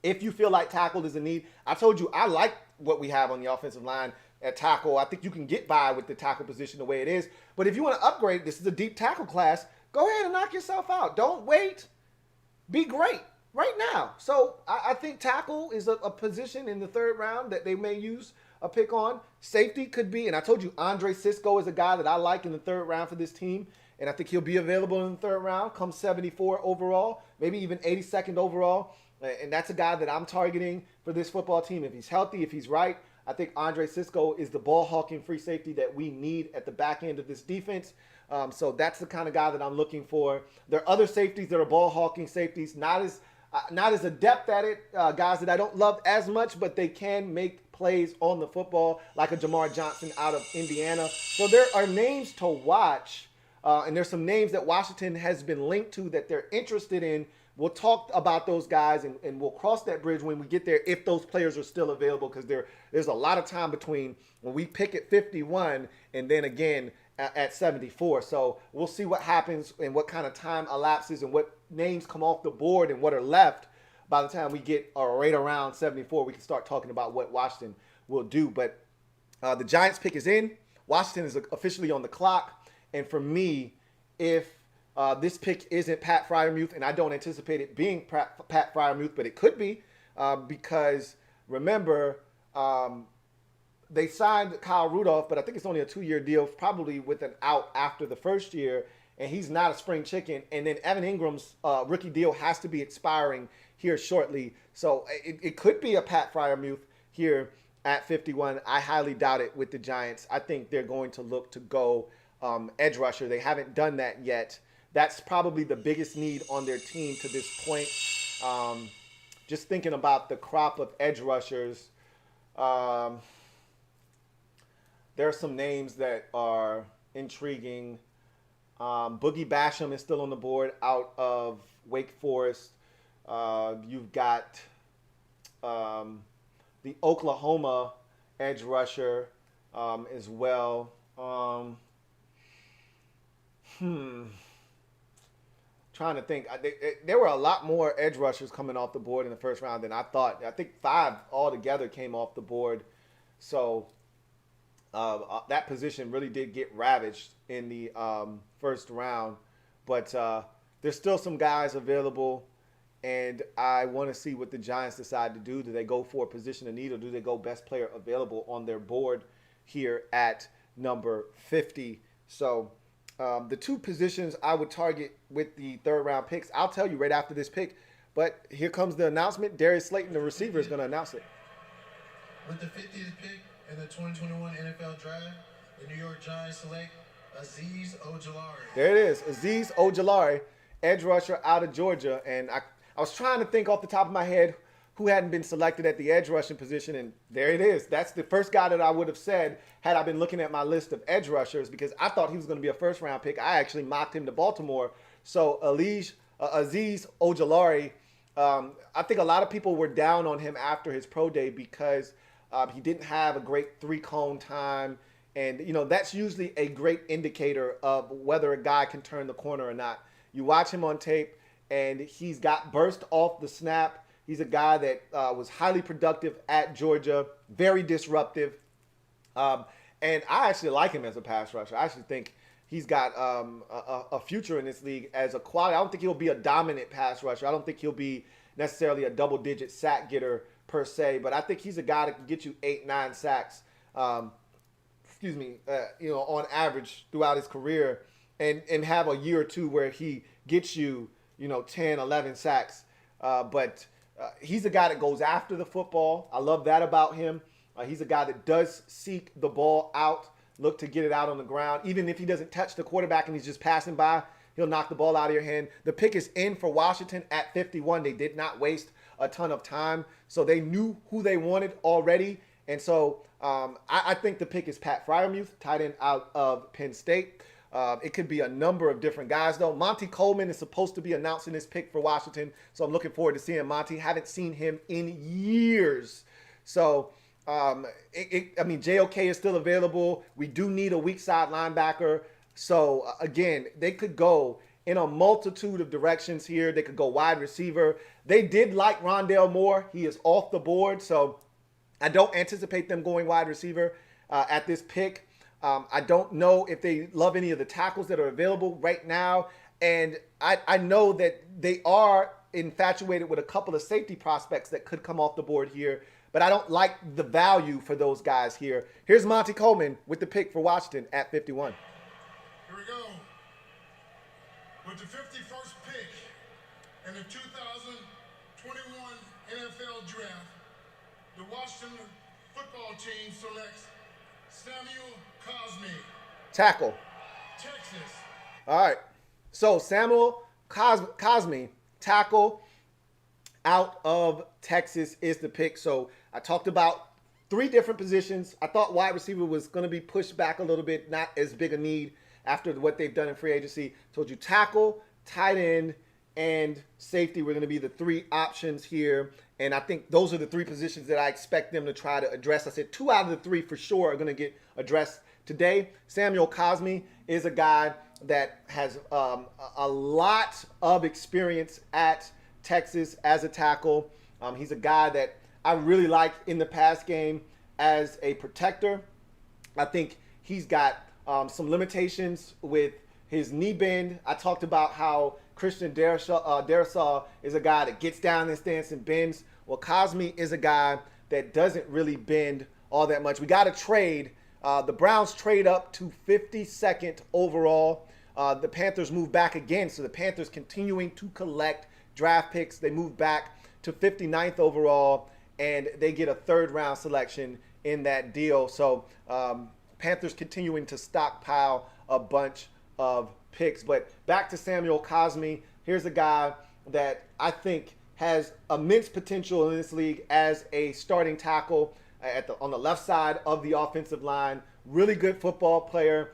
If you feel like tackle is a need, I told you I like what we have on the offensive line at tackle. I think you can get by with the tackle position the way it is. But if you want to upgrade, this is a deep tackle class, go ahead and knock yourself out. Don't wait. Be great right now. So I think tackle is a position in the 3rd round that they may use a pick on. Safety could be, and I told you Andre Cisco is a guy that I like in the 3rd round for this team. And I think he'll be available in the 3rd round, come 74 overall, maybe even 82nd overall. And that's a guy that I'm targeting for this football team. If he's healthy, if he's right, I think Andre Cisco is the ball-hawking free safety that we need at the back end of this defense. So that's the kind of guy that I'm looking for. There are other safeties that are ball-hawking safeties, not as adept at it, guys that I don't love as much, but they can make plays on the football, like a Jamar Johnson out of Indiana. So there are names to watch, and there's some names that Washington has been linked to that they're interested in. We'll talk about those guys, and we'll cross that bridge when we get there if those players are still available, because there's a lot of time between when we pick at 51 and then again at 74. So we'll see what happens and what kind of time elapses and what names come off the board and what are left. By the time we get right around 74, we can start talking about what Washington will do. But the Giants pick is in. Washington is officially on the clock. And for me, if this pick isn't Pat Freiermuth, and I don't anticipate it being Pat Freiermuth, but it could be because, remember, they signed Kyle Rudolph, but I think it's only a 2-year deal, probably with an out after the first year, and he's not a spring chicken. And then Evan Ingram's rookie deal has to be expiring here shortly. So it could be a Pat Freiermuth here at 51. I highly doubt it with the Giants. I think they're going to look to go edge rusher. They haven't done that yet. That's probably the biggest need on their team to this point. Just thinking about the crop of edge rushers, there are some names that are intriguing. Boogie Basham is still on the board out of Wake Forest. You've got the Oklahoma edge rusher as well. Trying to think. There were a lot more edge rushers coming off the board in the first round than I thought. I think 5 altogether came off the board. So that position really did get ravaged in the first round. But there's still some guys available, and I want to see what the Giants decide to do. Do they go for a position of need, or do they go best player available on their board here at number 50? So the 2 positions I would target with the 3rd round picks, I'll tell you right after this pick. But here comes the announcement. Darius Slayton, the receiver, is going to announce it. With the 50th pick in the 2021 NFL Draft, the New York Giants select Azeez Ojulari. There it is, Azeez Ojulari, edge rusher out of Georgia. And I was trying to think off the top of my head who hadn't been selected at the edge rushing position, and there it is. That's the first guy that I would have said had I been looking at my list of edge rushers, because I thought he was going to be a first-round pick. I actually mocked him to Baltimore. So Azeez Ojulari, I think a lot of people were down on him after his pro day because he didn't have a great 3-cone time. And, you know, that's usually a great indicator of whether a guy can turn the corner or not. You watch him on tape, and he's got burst off the snap. He's a guy that was highly productive at Georgia, very disruptive. And I actually like him as a pass rusher. I actually think he's got a future in this league as a quality. I don't think he'll be a dominant pass rusher. I don't think he'll be necessarily a double-digit sack getter per se, but I think he's a guy that can get you 8-9 sacks, on average throughout his career, and have a year or two where he gets you, 10, 11 sacks. But he's a guy that goes after the football. I love that about him. He's a guy that does seek the ball out, look to get it out on the ground. Even if he doesn't touch the quarterback and he's just passing by, he'll knock the ball out of your hand. The pick is in for Washington at 51. They did not waste a ton of time, so they knew who they wanted already. And so I think the pick is Pat Freiermuth, tight end out of Penn State. It could be a number of different guys, though. Monty Coleman is supposed to be announcing this pick for Washington, so I'm looking forward to seeing Monty. Haven't seen him in years. So, JOK is still available. We do need a weak side linebacker. So, again, they could go in a multitude of directions here. They could go wide receiver. They did like Rondale Moore. He is off the board, so I don't anticipate them going wide receiver at this pick. I don't know if they love any of the tackles that are available right now. And I know that they are infatuated with a couple of safety prospects that could come off the board here. But I don't like the value for those guys here. Here's Monty Coleman with the pick for Washington at 51. Here we go. With the 51st pick in the 2021 NFL Draft, the Washington football team selects Samuel Cosmi. Tackle. Texas. All right. So Samuel Cosmi, tackle out of Texas, is the pick. So I talked about 3 different positions. I thought wide receiver was going to be pushed back a little bit, not as big a need after what they've done in free agency. Told you tackle, tight end, and safety were going to be the 3 options here. And I think those are the 3 positions that I expect them to try to address. I said 2 out of the 3 for sure are going to get addressed today. Samuel Cosmi is a guy that has a lot of experience at Texas as a tackle. He's a guy that I really like in the pass game as a protector. I think he's got some limitations with his knee bend. I talked about how Christian Darrisaw is a guy that gets down in the stance and bends. Well, Cosmi is a guy that doesn't really bend all that much. We got to trade. The Browns trade up to 52nd overall. The Panthers move back again. So the Panthers continuing to collect draft picks. They move back to 59th overall, and they get a 3rd round selection in that deal. So Panthers continuing to stockpile a bunch of picks. But back to Samuel Cosmi. Here's a guy that I think has immense potential in this league as a starting tackle on the left side of the offensive line. Really good football player.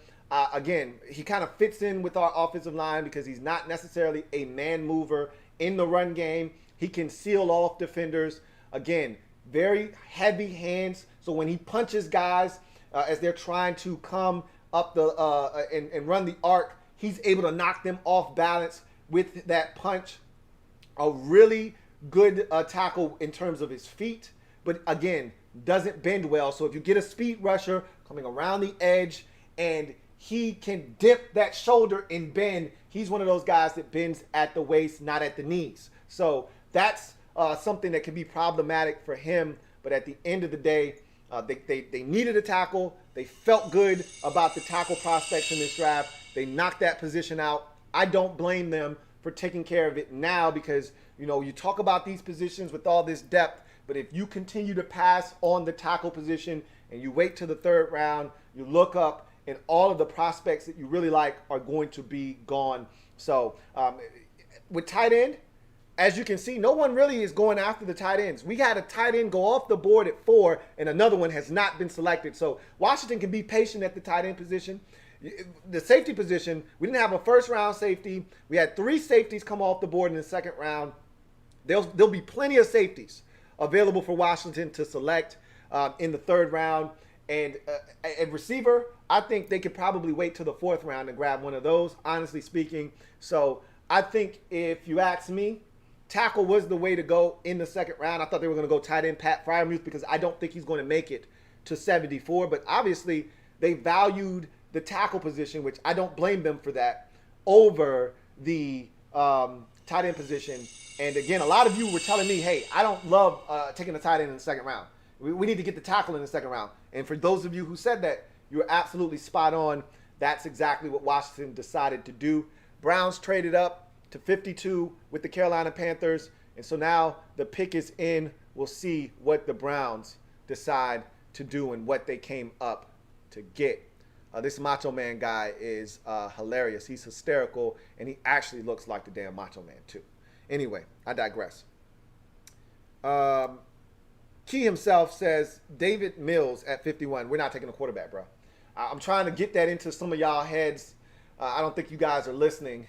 Again, he kind of fits in with our offensive line because he's not necessarily a man mover in the run game. He can seal off defenders. Again, very heavy hands. So when he punches guys as they're trying to come up the and run the arc, he's able to knock them off balance with that punch. A really good tackle in terms of his feet, but again, doesn't bend well. So if you get a speed rusher coming around the edge and he can dip that shoulder and bend, he's one of those guys that bends at the waist, not at the knees. So that's something that can be problematic for him. But at the end of the day, they needed a tackle. They felt good about the tackle prospects in this draft. They knocked that position out. I don't blame them for taking care of it now because, you know, you talk about these positions with all this depth, but if you continue to pass on the tackle position and you wait to the 3rd round, you look up and all of the prospects that you really like are going to be gone. So with tight end, as you can see, no one really is going after the tight ends. We had a tight end go off the board at 4, and another one has not been selected. So Washington can be patient at the tight end position. The safety position, we didn't have a 1st-round safety. We had 3 safeties come off the board in the 2nd round. There'll be plenty of safeties available for Washington to select in the 3rd round. And at receiver, I think they could probably wait till the 4th round and grab one of those, honestly speaking. So I think if you ask me, tackle was the way to go in the 2nd round. I thought they were going to go tight end Pat Freiermuth because I don't think he's going to make it to 74. But obviously, they valued the tackle position, which I don't blame them for that, over the tight end position. And again, a lot of you were telling me, hey, I don't love taking the tight end in the 2nd round. We need to get the tackle in the 2nd round. And for those of you who said that, you're absolutely spot on. That's exactly what Washington decided to do. Browns traded up to 52 with the Carolina Panthers. And so now the pick is in. We'll see what the Browns decide to do and what they came up to get. This Macho Man guy is hilarious. He's hysterical, and he actually looks like the damn Macho Man, too. Anyway, I digress. Key himself says, David Mills at 51. We're not taking a quarterback, bro. I'm trying to get that into some of y'all heads. I don't think you guys are listening.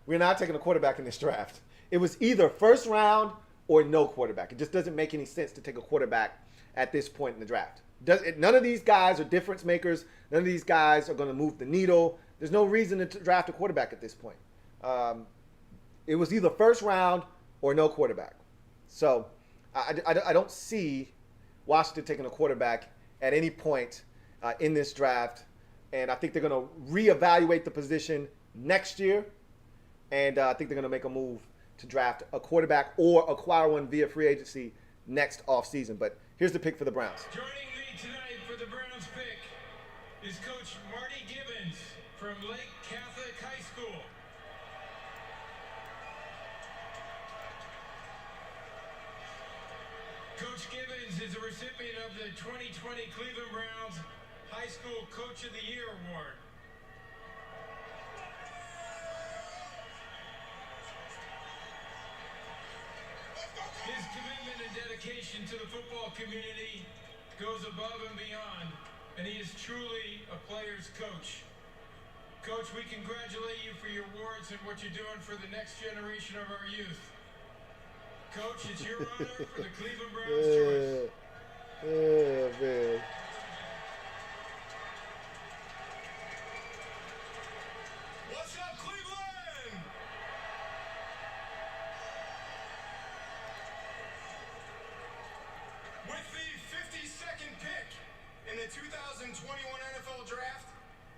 We're not taking a quarterback in this draft. It was either 1st round or no quarterback. It just doesn't make any sense to take a quarterback at this point in the draft. None of these guys are difference makers. None of these guys are going to move the needle. There's no reason to draft a quarterback at this point. It was either 1st round or no quarterback. So I don't see Washington taking a quarterback at any point in this draft. And I think they're going to reevaluate the position next year. And I think they're going to make a move to draft a quarterback or acquire one via free agency next offseason. But here's the pick for the Browns. Joining me tonight for the Browns pick is Coach Marty Gibbons from Lake Catholic High School. Coach Gibbons is a recipient of the 2020 Cleveland Browns High School Coach of the Year Award. His commitment and dedication to the football community goes above and beyond, and he is truly a player's coach. Coach, we congratulate you for your awards and what you're doing for the next generation of our youth. Coach, it's your honor for the Cleveland Browns choice. Oh, man. What's up, Cleveland? With the 52nd pick in the 2021 NFL Draft,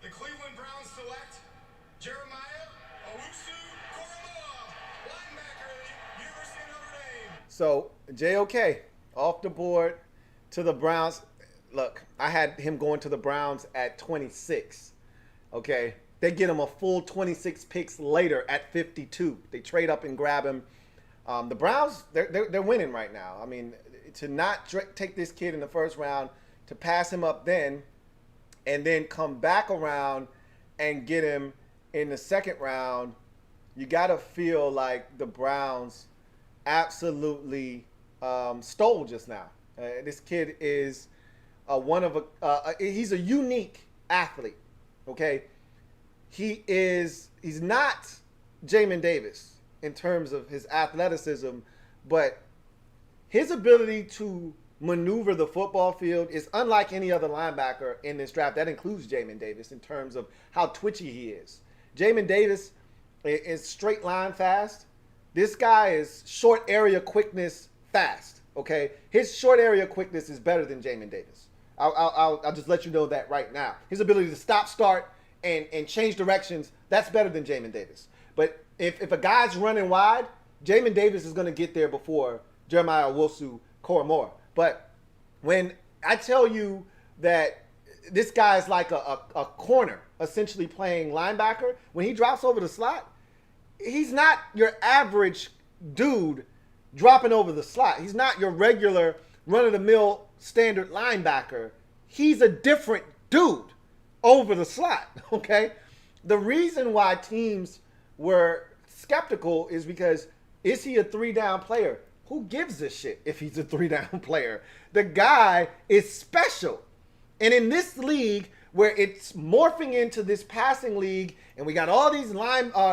the Cleveland Browns select Jeremiah Owusu-Koramoah, linebacker, University of Notre Dame. So, JOK, off the board to the Browns. Look, I had him going to the Browns at 26. Okay? They get him a full 26 picks later at 52. They trade up and grab him. The Browns, they're winning right now. I mean, to not take this kid in the first round, to pass him up then, and then come back around and get him in the second round, you got to feel like the Browns absolutely stole just now. This kid is he's a unique athlete, okay? He's not Jamin Davis in terms of his athleticism, but his ability to maneuver the football field is unlike any other linebacker in this draft. That includes Jamin Davis in terms of how twitchy he is. Jamin Davis is straight line fast. This guy is short area quickness fast, okay? His short area quickness is better than Jamin Davis. I'll just let you know that right now. His ability to stop, start, and change directions, that's better than Jamin Davis. But if a guy's running wide, Jamin Davis is going to get there before Jeremiah Owusu-Koramoah. But when I tell you that this guy is like a corner, essentially playing linebacker, when he drops over the slot, he's not your average dude dropping over the slot. He's not your regular run-of-the-mill standard linebacker. He's a different dude over the slot, okay? The reason why teams were skeptical is because, is he a three-down player? Who gives a shit if he's a three-down player? The guy is special. And in this league where it's morphing into this passing league, and we got all these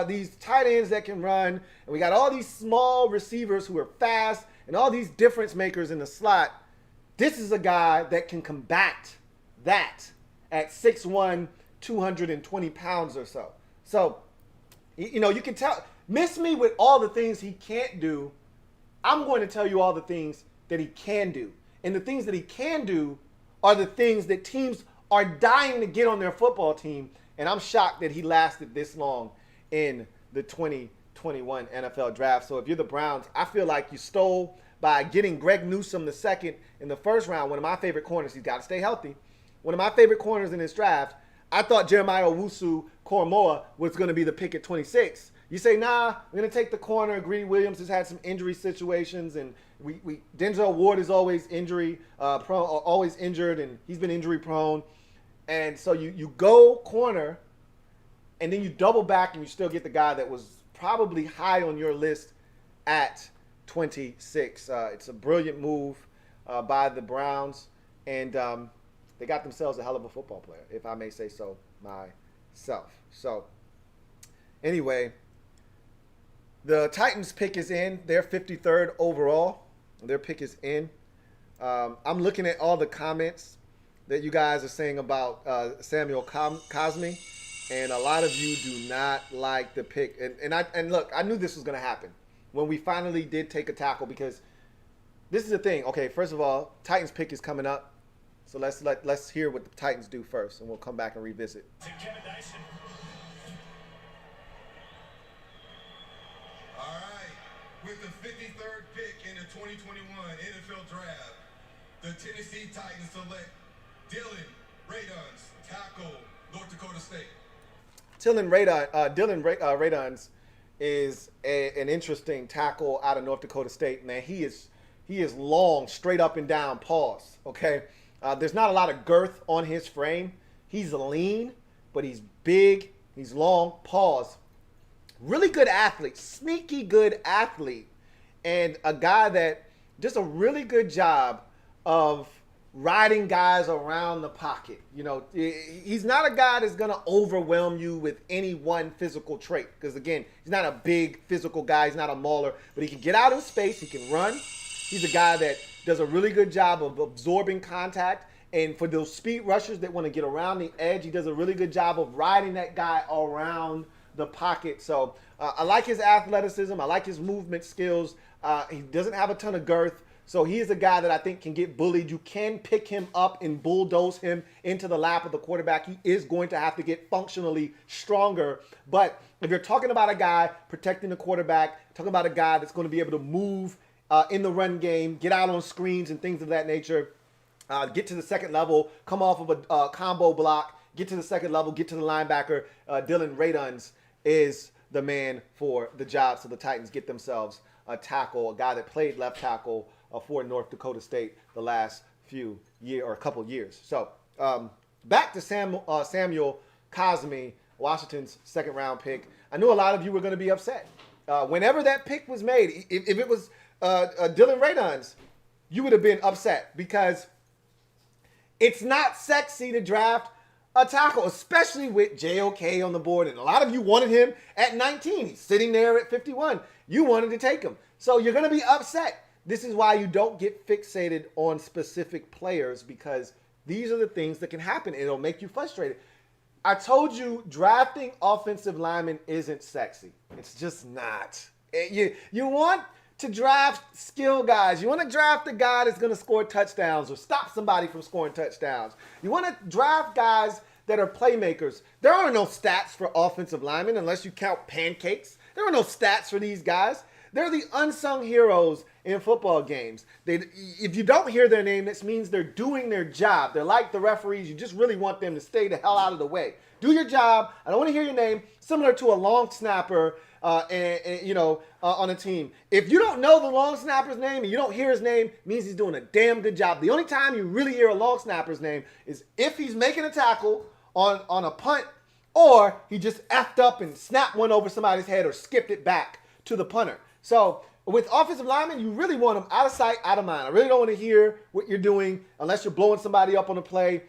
these tight ends that can run, and we got all these small receivers who are fast, and all these difference makers in the slot, this is a guy that can combat that at 6'1", 220 pounds or so. So, you know, you can tell, miss me with all the things he can't do. I'm going to tell you all the things that he can do. And the things that he can do are the things that teams are dying to get on their football team. And I'm shocked that he lasted this long in the 2021 NFL Draft. So if you're the Browns, I feel like you stole by getting Greg Newsome the second in the first round, one of my favorite corners. He's got to stay healthy. One of my favorite corners in this draft. I thought Jeremiah Owusu-Koramoah was going to be the pick at 26. You say, nah, we're going to take the corner. Greedy Williams has had some injury situations, and Denzel Ward is always always injured, and he's been injury prone. And so you go corner, and then you double back, and you still get the guy that was probably high on your list at 26. It's a brilliant move by the Browns, and they got themselves a hell of a football player, if I may say so myself. So anyway, the Titans pick is in. They're 53rd overall. Their pick is in. I'm looking at all the comments that you guys are saying about Samuel Cosmi, and a lot of you do not like the pick. And look, I knew this was going to happen when we finally did take a tackle, because this is the thing. Okay, first of all, Titans pick is coming up. So let's hear what the Titans do first, and we'll come back and revisit. All right, with the 53rd pick in the 2021 NFL Draft, the Tennessee Titans select Dylan Radunz, tackle, North Dakota State. Dylan Radunz is an interesting tackle out of North Dakota State. Man, he is long, straight up and down, pause, okay? There's not a lot of girth on his frame. He's lean, but he's big. He's long, pause. Really good athlete, sneaky good athlete, and a guy that does a really good job of riding guys around the pocket. You know, he's not a guy that's going to overwhelm you with any one physical trait. Because, again, he's not a big physical guy. He's not a mauler. But he can get out in space. He can run. He's a guy that does a really good job of absorbing contact. And for those speed rushers that want to get around the edge, he does a really good job of riding that guy around the pocket. So I like his athleticism. I like his movement skills. He doesn't have a ton of girth. So he is a guy that I think can get bullied. You can pick him up and bulldoze him into the lap of the quarterback. He is going to have to get functionally stronger. But if you're talking about a guy protecting the quarterback, talking about a guy that's going to be able to move in the run game, get out on screens and things of that nature, get to the second level, come off of a combo block, get to the second level, get to the linebacker, Dylan Radunz is the man for the job. So the Titans get themselves a tackle, a guy that played left tackle for North Dakota State the last few years or a couple years. So back to Samuel Cosmi, Washington's second round pick. I knew a lot of you were going to be upset. Whenever that pick was made, if it was Dylan Radunz, you would have been upset because it's not sexy to draft a tackle, especially with JOK on the board. And a lot of you wanted him at 19. He's sitting there at 51. You wanted to take him. So you're going to be upset. This is why you don't get fixated on specific players, because these are the things that can happen. It'll make you frustrated. I told you drafting offensive linemen isn't sexy. It's just not. You want to draft skill guys. You want to draft a guy that's going to score touchdowns or stop somebody from scoring touchdowns. You want to draft guys that are playmakers. There are no stats for offensive linemen unless you count pancakes. There are no stats for these guys. They're the unsung heroes in football games. If you don't hear their name, this means they're doing their job. They're like the referees. You just really want them to stay the hell out of the way. Do your job. I don't want to hear your name. Similar to a long snapper on a team. If you don't know the long snapper's name and you don't hear his name, it means he's doing a damn good job. The only time you really hear a long snapper's name is if he's making a tackle on a punt, or he just effed up and snapped one over somebody's head or skipped it back to the punter. So with offensive linemen, you really want them out of sight, out of mind. I really don't want to hear what you're doing unless you're blowing somebody up on a play.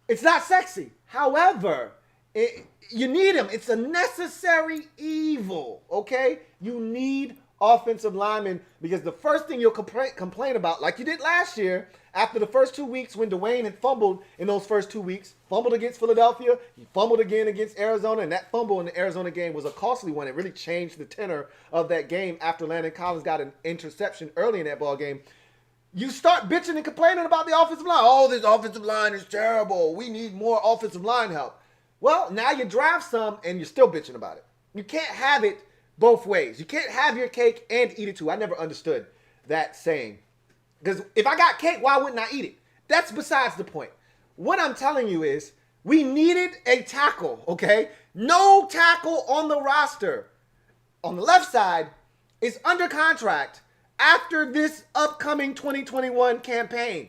It's not sexy. However, you need them. It's a necessary evil, okay? You need offensive linemen, because the first thing you'll complain about, like you did last year, after the first 2 weeks when Dwayne had fumbled in those first 2 weeks, fumbled against Philadelphia, he fumbled again against Arizona, and that fumble in the Arizona game was a costly one. It really changed the tenor of that game after Landon Collins got an interception early in that ball game. You start bitching and complaining about the offensive line. Oh, this offensive line is terrible. We need more offensive line help. Well, now you draft some and you're still bitching about it. You can't have it both ways. You can't have your cake and eat it too. I never understood that saying. Because if I got cake, why wouldn't I eat it? That's besides the point. What I'm telling you is we needed a tackle, okay? No tackle on the roster on the left side is under contract after this upcoming 2021 campaign.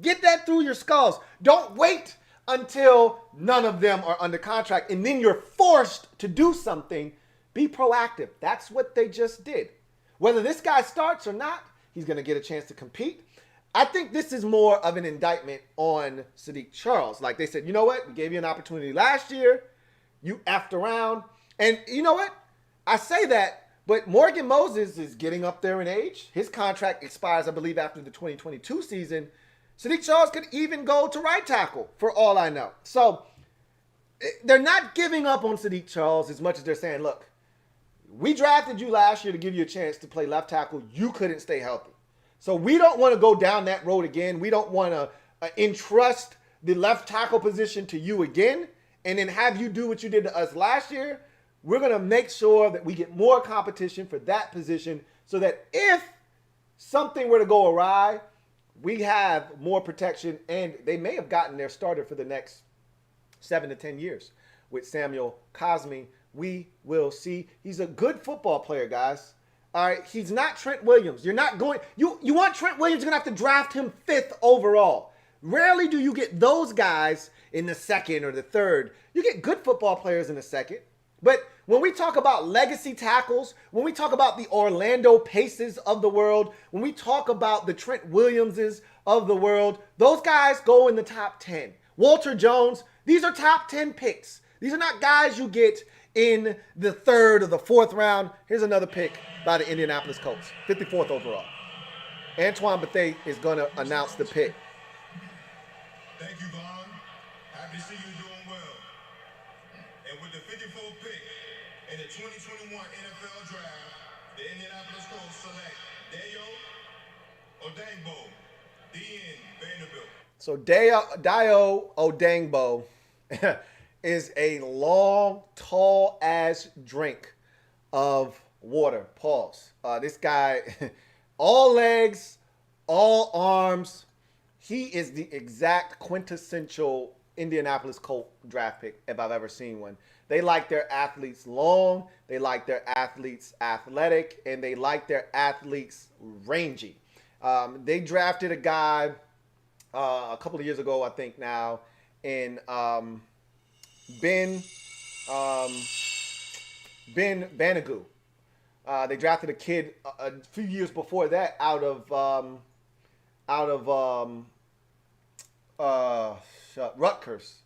Get that through your skulls. Don't wait until none of them are under contract and then you're forced to do something. Be proactive. That's what they just did. Whether this guy starts or not, he's going to get a chance to compete. I think this is more of an indictment on Sadiq Charles. Like they said, you know what? We gave you an opportunity last year. You effed around. And you know what? I say that, but Morgan Moses is getting up there in age. His contract expires, I believe, after the 2022 season. Sadiq Charles could even go to right tackle for all I know. So they're not giving up on Sadiq Charles as much as they're saying, look, we drafted you last year to give you a chance to play left tackle. You couldn't stay healthy. So we don't want to go down that road again. We don't want to entrust the left tackle position to you again and then have you do what you did to us last year. We're going to make sure that we get more competition for that position so that if something were to go awry, we have more protection, and they may have gotten their starter for the next 7 to 10 years with Samuel Cosmi. We will see. He's a good football player, guys. All right, he's not Trent Williams. You're not going. You want Trent Williams? You're gonna have to draft him 5th overall. Rarely do you get those guys in the 2nd or the 3rd. You get good football players in the 2nd, But when we talk about legacy tackles, when we talk about the Orlando Paces of the world, when we talk about the Trent Williamses of the world, those guys go in the top 10. Walter Jones, these are top 10 picks. These are not guys you get in the 3rd or the 4th round. Here's another pick by the Indianapolis Colts, 54th overall. Antoine Bethea is going to announce the pick. Thank you, Vaughn. Happy to see you doing well. And with the 54th pick in the 2021 NFL Draft, the Indianapolis Colts select Dayo Odeyingbo, DN Vanderbilt. So Dayo Odeyingbo is a long, tall-ass drink of water. Pause. This guy, all legs, all arms. He is the exact quintessential Indianapolis Colt draft pick if I've ever seen one. They like their athletes long, they like their athletes athletic, and they like their athletes rangy. They drafted a guy a couple of years ago, I think now, in Ben Banagoo. They drafted a kid a few years before that out of Rutgers.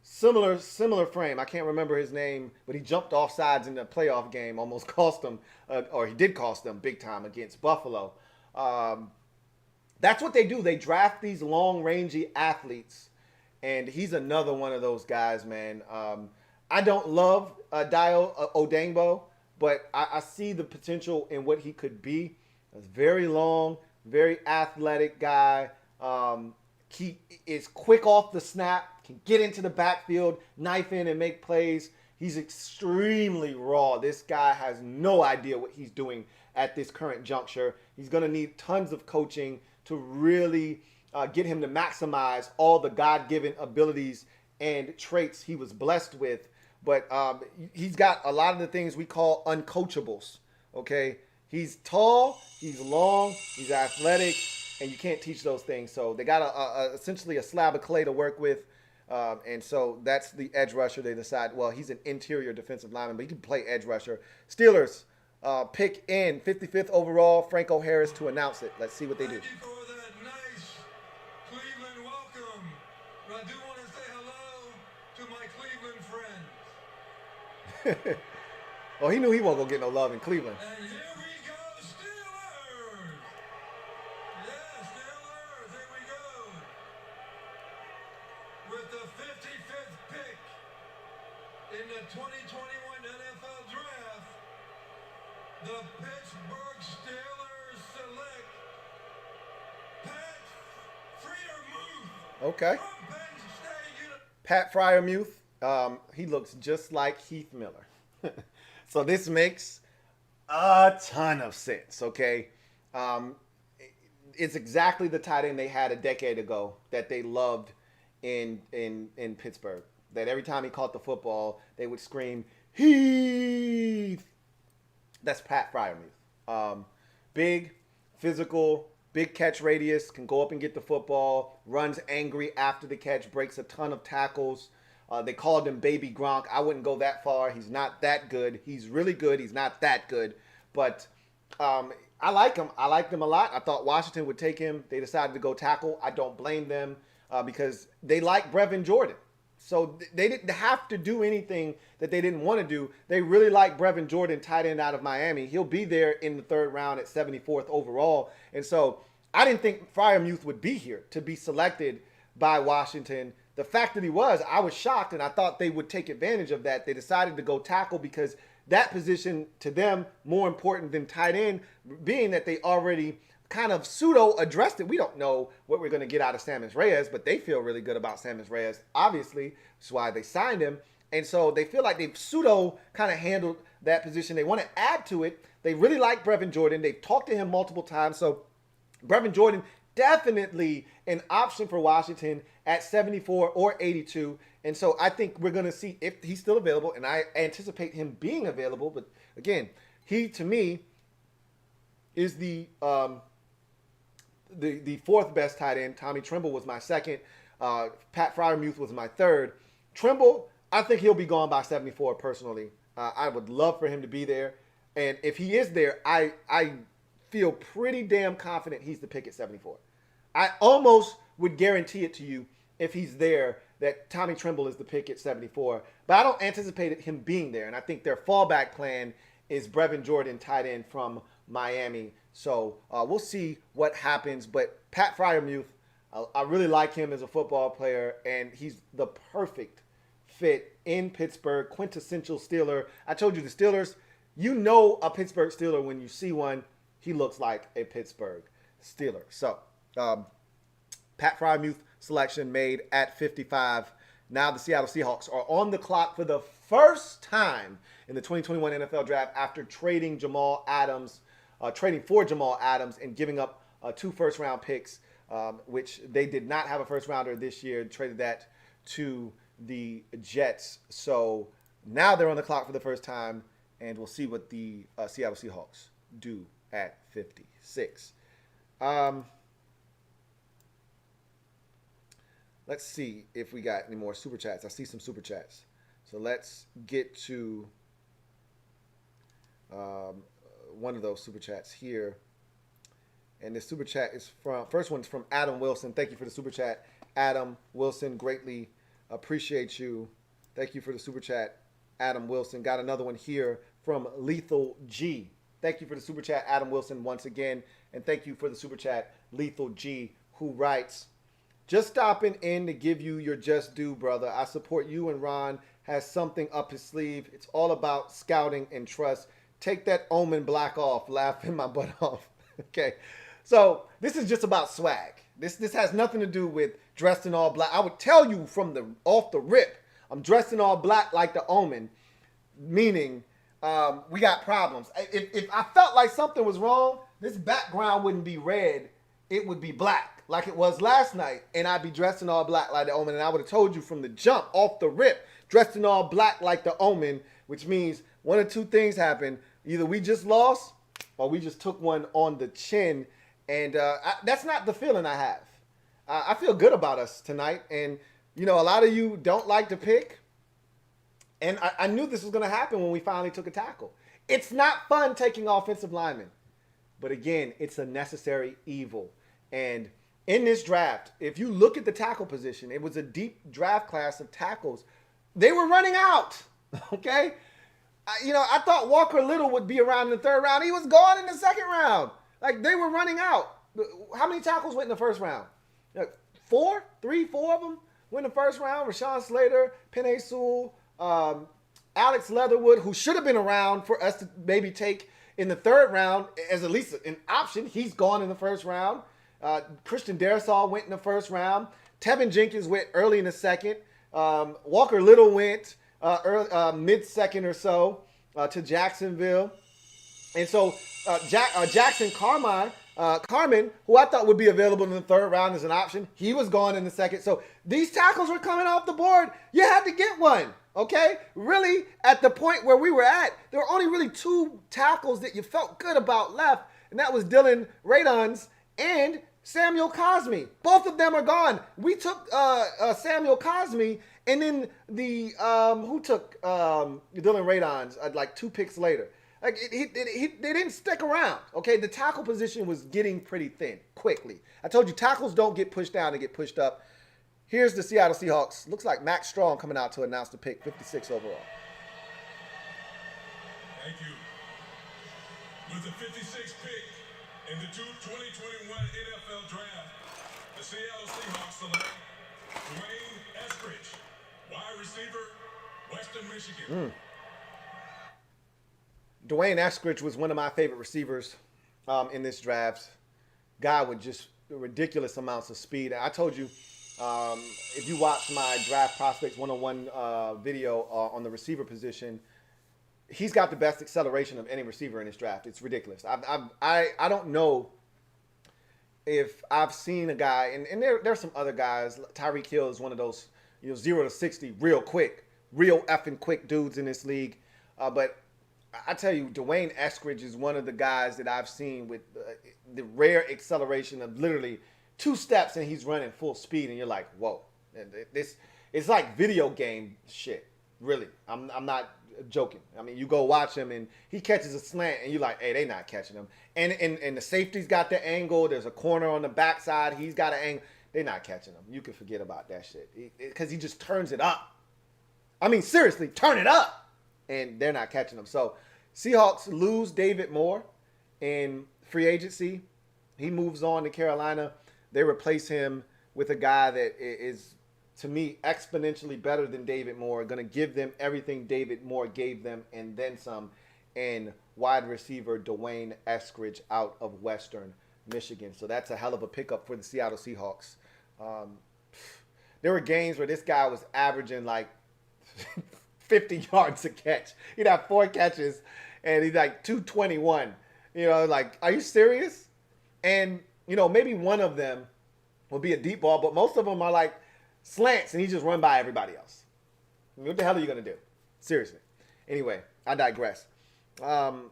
Similar frame. I can't remember his name, but he jumped off sides in the playoff game, almost cost them, or he did cost them big time against Buffalo. That's what they do. They draft these long, rangy athletes, and he's another one of those guys, man. I don't love Dayo Odeyingbo, but I see the potential in what he could be. He's very long, very athletic guy. He is quick off the snap, can get into the backfield, knife in and make plays. He's extremely raw. This guy has no idea what he's doing at this current juncture. He's going to need tons of coaching to really get him to maximize all the God-given abilities and traits he was blessed with. But he's got a lot of the things we call uncoachables, okay? He's tall, he's long, he's athletic, and you can't teach those things. So they got essentially a slab of clay to work with. And so that's the edge rusher. They decide, well, he's an interior defensive lineman, but he can play edge rusher. Steelers pick in 55th overall, Franco Harris to announce it. Let's see what they do. Thank you for that nice Cleveland welcome. But I do want to say hello to my Cleveland friends. Oh, he knew he wasn't going to get no love in Cleveland. And here we go, Steelers! Yeah, Steelers, here we go. With the 55th pick in the 2021 NFL Draft, the Pittsburgh Steelers select Pat Freiermuth. Okay. From Penn State University. Pat Freiermuth, he looks just like Heath Miller. So this makes a ton of sense, okay? It's exactly the tight end they had a decade ago that they loved in Pittsburgh. That every time he caught the football, they would scream, Heath! That's Pat Freiermuth. Big, physical, big catch radius, can go up and get the football, runs angry after the catch, breaks a ton of tackles. They called him Baby Gronk. I wouldn't go that far. He's not that good. He's really good. He's not that good. But I like him. I liked him a lot. I thought Washington would take him. They decided to go tackle. I don't blame them because they like Brevin Jordan. So they didn't have to do anything that they didn't want to do. They really like Brevin Jordan, tight end out of Miami. He'll be there in the 3rd round at 74th overall. And so I didn't think Freiermuth would be here to be selected by Washington. The fact that he was, I was shocked, and I thought they would take advantage of that. They decided to go tackle because that position to them more important than tight end, being that they already kind of pseudo addressed it. We don't know what we're going to get out of Sammis Reyes, but they feel really good about Sammis Reyes, obviously. That's why they signed him. And so they feel like they've pseudo kind of handled that position. They want to add to it. They really like Brevin Jordan. They've talked to him multiple times. So Brevin Jordan, definitely an option for Washington at 74 or 82. And so I think we're going to see if he's still available, and I anticipate him being available. But again, he, to me, is the 4th best tight end. Tommy Tremble was my 2nd. Pat Freiermuth was my 3rd. Tremble, I think he'll be gone by 74 personally. I would love for him to be there. And if he is there, I feel pretty damn confident he's the pick at 74. I almost would guarantee it to you if he's there that Tommy Tremble is the pick at 74. But I don't anticipate him being there. And I think their fallback plan is Brevin Jordan, tight end from Miami. So we'll see what happens. But Pat Freiermuth, I really like him as a football player. And he's the perfect fit in Pittsburgh, quintessential Steeler. I told you the Steelers, you know a Pittsburgh Steeler when you see one. He looks like a Pittsburgh Steeler. So Pat Freiermuth selection made at 55. Now the Seattle Seahawks are on the clock for the first time in the 2021 NFL Draft after trading for Jamal Adams and giving up 2 first-round picks, which they did not have a first-rounder this year. Traded that to the Jets. So now they're on the clock for the first time, and we'll see what the Seattle Seahawks do at 56. Let's see if we got any more super chats. I see some super chats. So let's get to one of those super chats here. And this super chat is first one's from Adam Wilson. Thank you for the super chat, Adam Wilson. Greatly appreciate you. Thank you for the super chat, Adam Wilson. Got another one here from Lethal G. Thank you for the super chat, Adam Wilson, once again. And thank you for the super chat, Lethal G, who writes, just stopping in to give you your just due, brother. I support you, and Ron has something up his sleeve. It's all about scouting and trust. Take that Omen black off. Laughing my butt off. Okay. So this is just about swag. This has nothing to do with dressed in all black. I would tell you from off the rip, I'm dressed in all black like the Omen, meaning we got problems. If I felt like something was wrong, this background wouldn't be red. It would be black like it was last night, and I'd be dressed in all black like the Omen, and I would have told you from the jump, off the rip, dressed in all black like the Omen, which means one of two things happened. Either we just lost or we just took one on the chin, and that's not the feeling I have. I feel good about us tonight, and, you know, a lot of you don't like to pick, and I knew this was going to happen when we finally took a tackle. It's not fun taking offensive linemen, but again, it's a necessary evil. And in this draft, if you look at the tackle position, it was a deep draft class of tackles. They were running out, okay? I thought Walker Little would be around in the third round. He was gone in the second round. Like, they were running out. How many tackles went in the first round? 4 of them went in the first round. Rashawn Slater, Penei Sewell, Alex Leatherwood, who should have been around for us to maybe take in the third round as at least an option. He's gone in the first round. Christian Darrisaw went in the first round. Tevin Jenkins went early in the second. Walker Little went mid-second or so to Jacksonville. And so Jackson Carman, who I thought would be available in the third round as an option, he was gone in the second. So these tackles were coming off the board. You had to get one, okay? Really, at the point where we were at, there were only really 2 tackles that you felt good about left, and that was Dylan Radunz and Samuel Cosmi. Both of them are gone. We took Samuel Cosmi, and then who took Dylan Radunz like 2 picks later. Like they didn't stick around. Okay, the tackle position was getting pretty thin quickly. I told you tackles don't get pushed down; they get pushed up. Here's the Seattle Seahawks. Looks like Max Strong coming out to announce the pick, 56 overall. Thank you. With the 56th pick in the 2021 NFL Draft, the Seattle Seahawks select Dwayne Eskridge, wide receiver, Western Michigan. Dwayne Eskridge was one of my favorite receivers in this draft. Guy with just ridiculous amounts of speed. I told you, if you watch my Draft Prospects 101 video on the receiver position, he's got the best acceleration of any receiver in this draft. It's ridiculous. I don't know if I've seen a guy, and there's some other guys. Tyreek Hill is one of those 0 to 60 real quick, real effing quick dudes in this league. But I tell you, Dwayne Eskridge is one of the guys that I've seen with the rare acceleration of literally 2 steps and he's running full speed, and you're like, whoa. It's like video game shit. Really, I'm not joking. I mean, you go watch him and he catches a slant and you're like, hey, they not catching him. And the safety's got the angle. There's a corner on the backside. He's got an angle. They're not catching him. You can forget about that shit because he just turns it up. I mean, seriously, turn it up. And they're not catching him. So Seahawks lose David Moore in free agency. He moves on to Carolina. They replace him with a guy that is, to me, exponentially better than David Moore, going to give them everything David Moore gave them and then some, and wide receiver Dwayne Eskridge out of Western Michigan. So that's a hell of a pickup for the Seattle Seahawks. There were games where this guy was averaging like 50 yards a catch. He'd have 4 catches, and he's like 221. You know, like, are you serious? And, you know, maybe one of them will be a deep ball, but most of them are like slants, and he just run by everybody else. I mean, what the hell are you going to do? Seriously. Anyway, I digress. Ron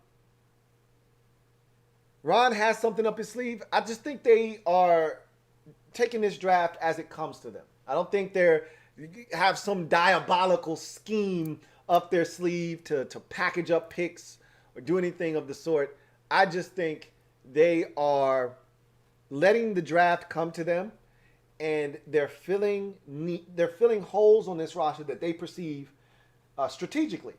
has something up his sleeve. I just think they are taking this draft as it comes to them. I don't think they're have some diabolical scheme up their sleeve to package up picks or do anything of the sort. I just think they are letting the draft come to them, and they're filling holes on this roster that they perceive strategically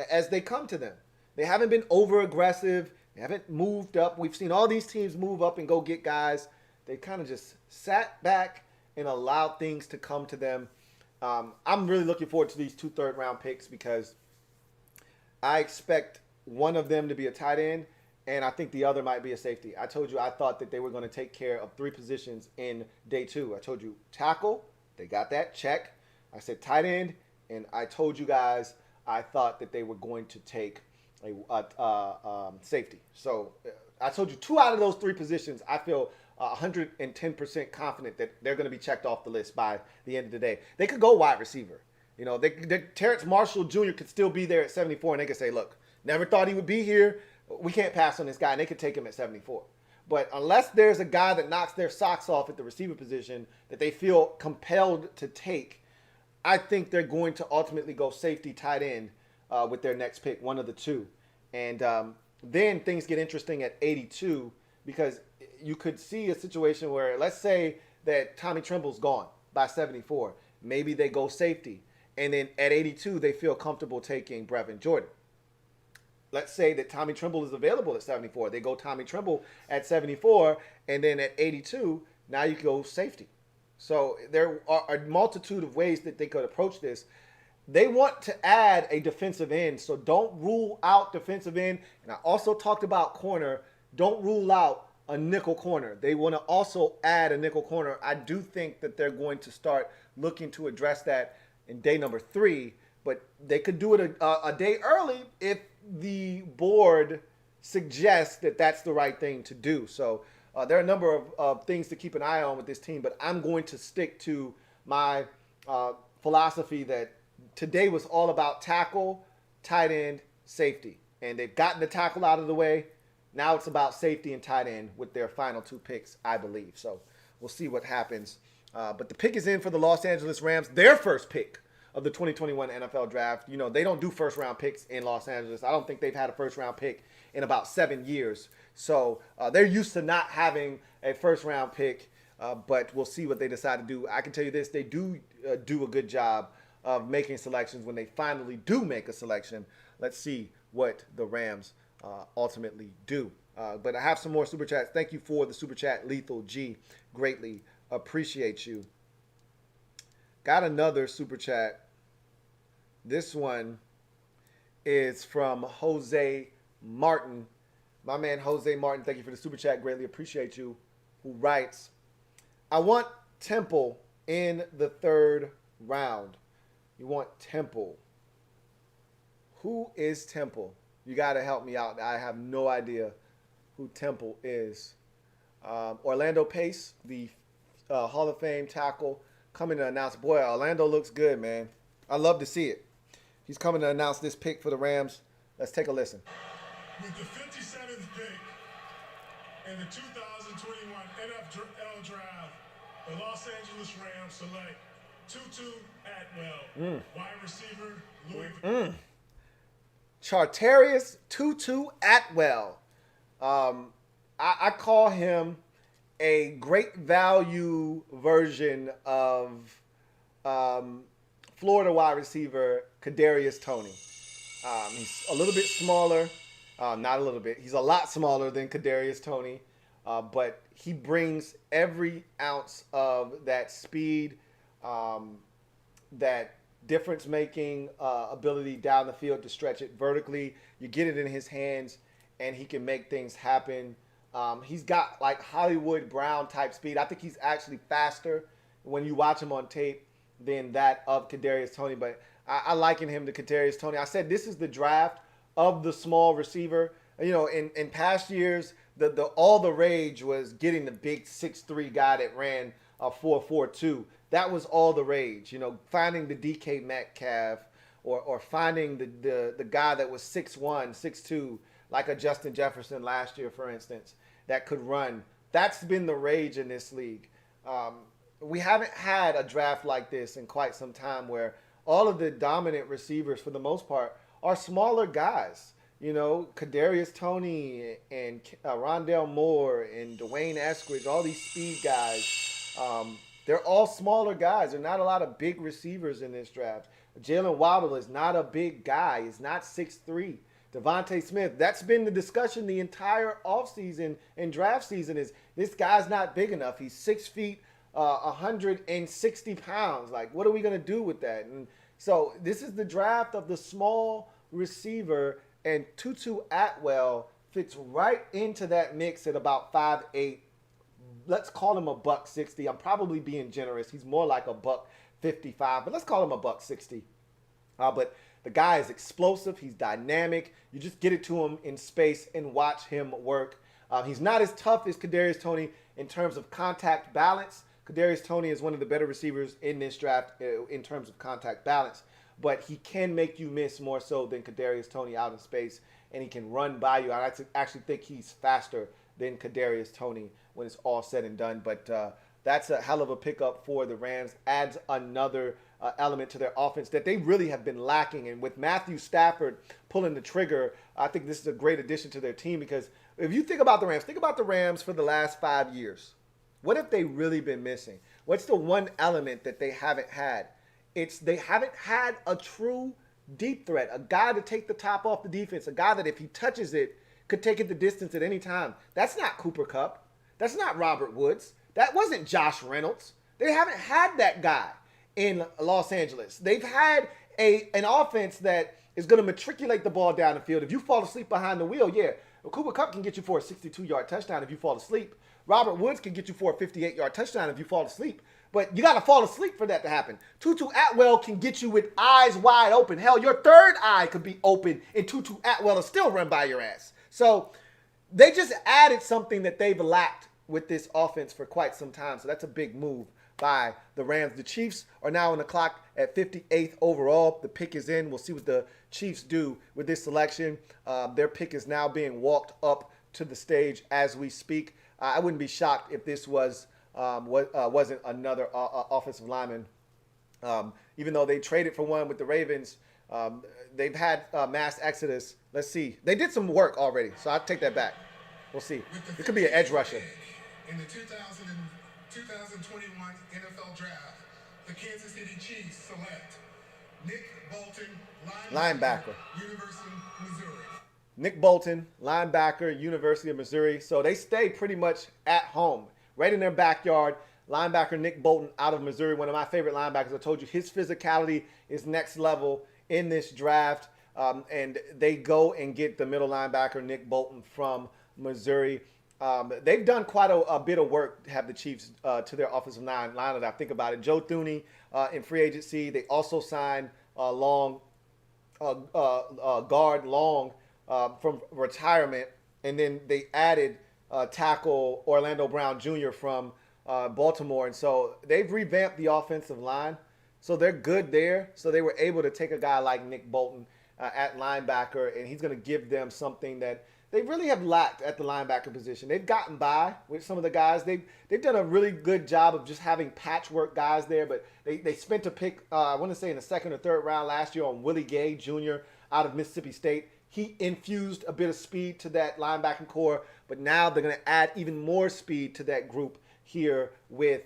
as they come to them. They haven't been over aggressive. They haven't moved up. We've seen all these teams move up and go get guys. They kind of just sat back and allowed things to come to them. I'm really looking forward to these 2 third-round picks because I expect one of them to be a tight end, and I think the other might be a safety. I told you I thought that they were going to take care of 3 positions in day 2. I told you tackle, they got that, check. I said tight end, and I told you guys I thought that they were going to take a safety. So I told you 2 out of those 3 positions, I feel 110% confident that they're going to be checked off the list by the end of the day. They could go wide receiver. You know, Terrence Marshall Jr. could still be there at 74, and they could say, look, never thought he would be here. We can't pass on this guy, and they could take him at 74. But unless there's a guy that knocks their socks off at the receiver position that they feel compelled to take, I think they're going to ultimately go safety, tight end with their next pick, one of the 2. And then things get interesting at 82 because you could see a situation where, let's say that Tommy Tremble's gone by 74. Maybe they go safety. And then at 82, they feel comfortable taking Brevin Jordan. Let's say that Tommy Tremble is available at 74. They go Tommy Tremble at 74. And then at 82, now you go safety. So there are a multitude of ways that they could approach this. They want to add a defensive end, so don't rule out defensive end. And I also talked about corner. Don't rule out a nickel corner. They want to also add a nickel corner. I do think that they're going to start looking to address that in day number 3, but they could do it a day early if the board suggests that that's the right thing to do. So there are a number of things to keep an eye on with this team, but I'm going to stick to my philosophy that today was all about tackle, tight end, safety. And they've gotten the tackle out of the way. Now it's about safety and tight end with their final 2 picks, I believe. So we'll see what happens. But the pick is in for the Los Angeles Rams, their first pick of the 2021 NFL Draft. You know, they don't do first-round picks in Los Angeles. I don't think they've had a first-round pick in about 7 years. So they're used to not having a first-round pick, but we'll see what they decide to do. I can tell you this, they do do a good job of making selections when they finally do make a selection. Let's see what the Rams ultimately do. But I have some more super chats. Thank you for the super chat, Lethal G. Greatly appreciate you. Got another super chat. This one is from Jose Martin. My man Jose Martin, thank you for the super chat. Greatly appreciate you. Who writes, I want Temple in the 3rd round. You want Temple. Who is Temple? You got to help me out. I have no idea who Temple is. Orlando Pace, the Hall of Fame tackle, coming to announce. Boy, Orlando looks good, man. I love to see it. He's coming to announce this pick for the Rams. Let's take a listen. With the 57th pick in the 2021 NFL Draft, the Los Angeles Rams select Tutu Atwell. Wide receiver, Louie. Chartarius Tutu Atwell. I call him a great value version of Florida wide receiver Kadarius Toney. He's a little bit smaller. Not a little bit. He's a lot smaller than Kadarius Toney. But he brings every ounce of that speed, that difference-making ability down the field to stretch it vertically. You get it in his hands, and he can make things happen. He's got like Hollywood Brown type speed. I think he's actually faster when you watch him on tape than that of Kadarius Toney. But I liken him to Kadarius Toney. I said this is the draft of the small receiver. You know, in past years, all the rage was getting the big 6'3" guy that ran a 4.42. That was all the rage. You know, finding the DK Metcalf or finding the guy that was 6'1", 6'2", like a Justin Jefferson last year, for instance, that could run. That's been the rage in this league. We haven't had a draft like this in quite some time where all of the dominant receivers, for the most part, are smaller guys. You know, Kadarius Toney and Rondale Moore and Dwayne Eskridge, all these speed guys, they're all smaller guys. There are not a lot of big receivers in this draft. Jalen Waddle is not a big guy. He's not 6'3". Devontae Smith, that's been the discussion the entire offseason and draft season is this guy's not big enough. He's 6 feet, 160 pounds. Like, what are we going to do with that? And so this is the draft of the small receiver, and Tutu Atwell fits right into that mix at about 5'8". Let's call him a $160. I'm probably being generous. He's more like a $155, but let's call him a $160. But the guy is explosive. He's dynamic. You just get it to him in space and watch him work. He's not as tough as Kadarius Toney in terms of contact balance. Kadarius Toney is one of the better receivers in this draft in terms of contact balance, but he can make you miss more so than Kadarius Toney out in space, and he can run by you. I actually think he's faster than Kadarius Toney when it's all said and done. But that's a hell of a pickup for the Rams. Adds another element to their offense that they really have been lacking. And with Matthew Stafford pulling the trigger, I think this is a great addition to their team, because if you think about the Rams for the last 5 years. What have they really been missing? What's the one element that they haven't had? It's they haven't had a true deep threat, a guy to take the top off the defense, a guy that if he touches it could take it the distance at any time. That's not Cooper Kupp. That's not Robert Woods. That wasn't Josh Reynolds. They haven't had that guy in Los Angeles. They've had an offense that is going to matriculate the ball down the field. If you fall asleep behind the wheel, Cooper Kupp can get you for a 62-yard touchdown if you fall asleep. Robert Woods can get you for a 58-yard touchdown if you fall asleep. But you got to fall asleep for that to happen. Tutu Atwell can get you with eyes wide open. Hell, your third eye could be open, and Tutu Atwell will still run by your ass. So they just added something that they've lacked with this offense for quite some time. So that's a big move by the Rams. The Chiefs are now on the clock at 58th overall. The pick is in. We'll see what the Chiefs do with this selection. Their pick is now being walked up to the stage as we speak. I wouldn't be shocked if this wasn't another offensive lineman. Even though they traded for one with the Ravens, they've had mass exodus. Let's see. They did some work already, so I'll take that back. We'll see. It could be an edge rusher. In the 2021 NFL Draft, the Kansas City Chiefs select Nick Bolton, linebacker, University of Missouri. Nick Bolton, linebacker, University of Missouri. So they stay pretty much at home, right in their backyard. Linebacker Nick Bolton out of Missouri, one of my favorite linebackers. I told you his physicality is next level in this draft. And they go and get the middle linebacker Nick Bolton from Missouri. They've done quite a bit of work to have the Chiefs to their offensive line that I think about it. Joe Thuney in free agency. They also signed guard Long from retirement, and then they added tackle Orlando Brown Jr. from Baltimore. And so they've revamped the offensive line. So they're good there. So they were able to take a guy like Nick Bolton at linebacker, and he's going to give them something that they really have lacked at the linebacker position. They've gotten by with some of the guys. They've done a really good job of just having patchwork guys there, but they spent a pick, I want to say in the second or third round last year on Willie Gay Jr. out of Mississippi State. He infused a bit of speed to that linebacking core, but now they're going to add even more speed to that group here with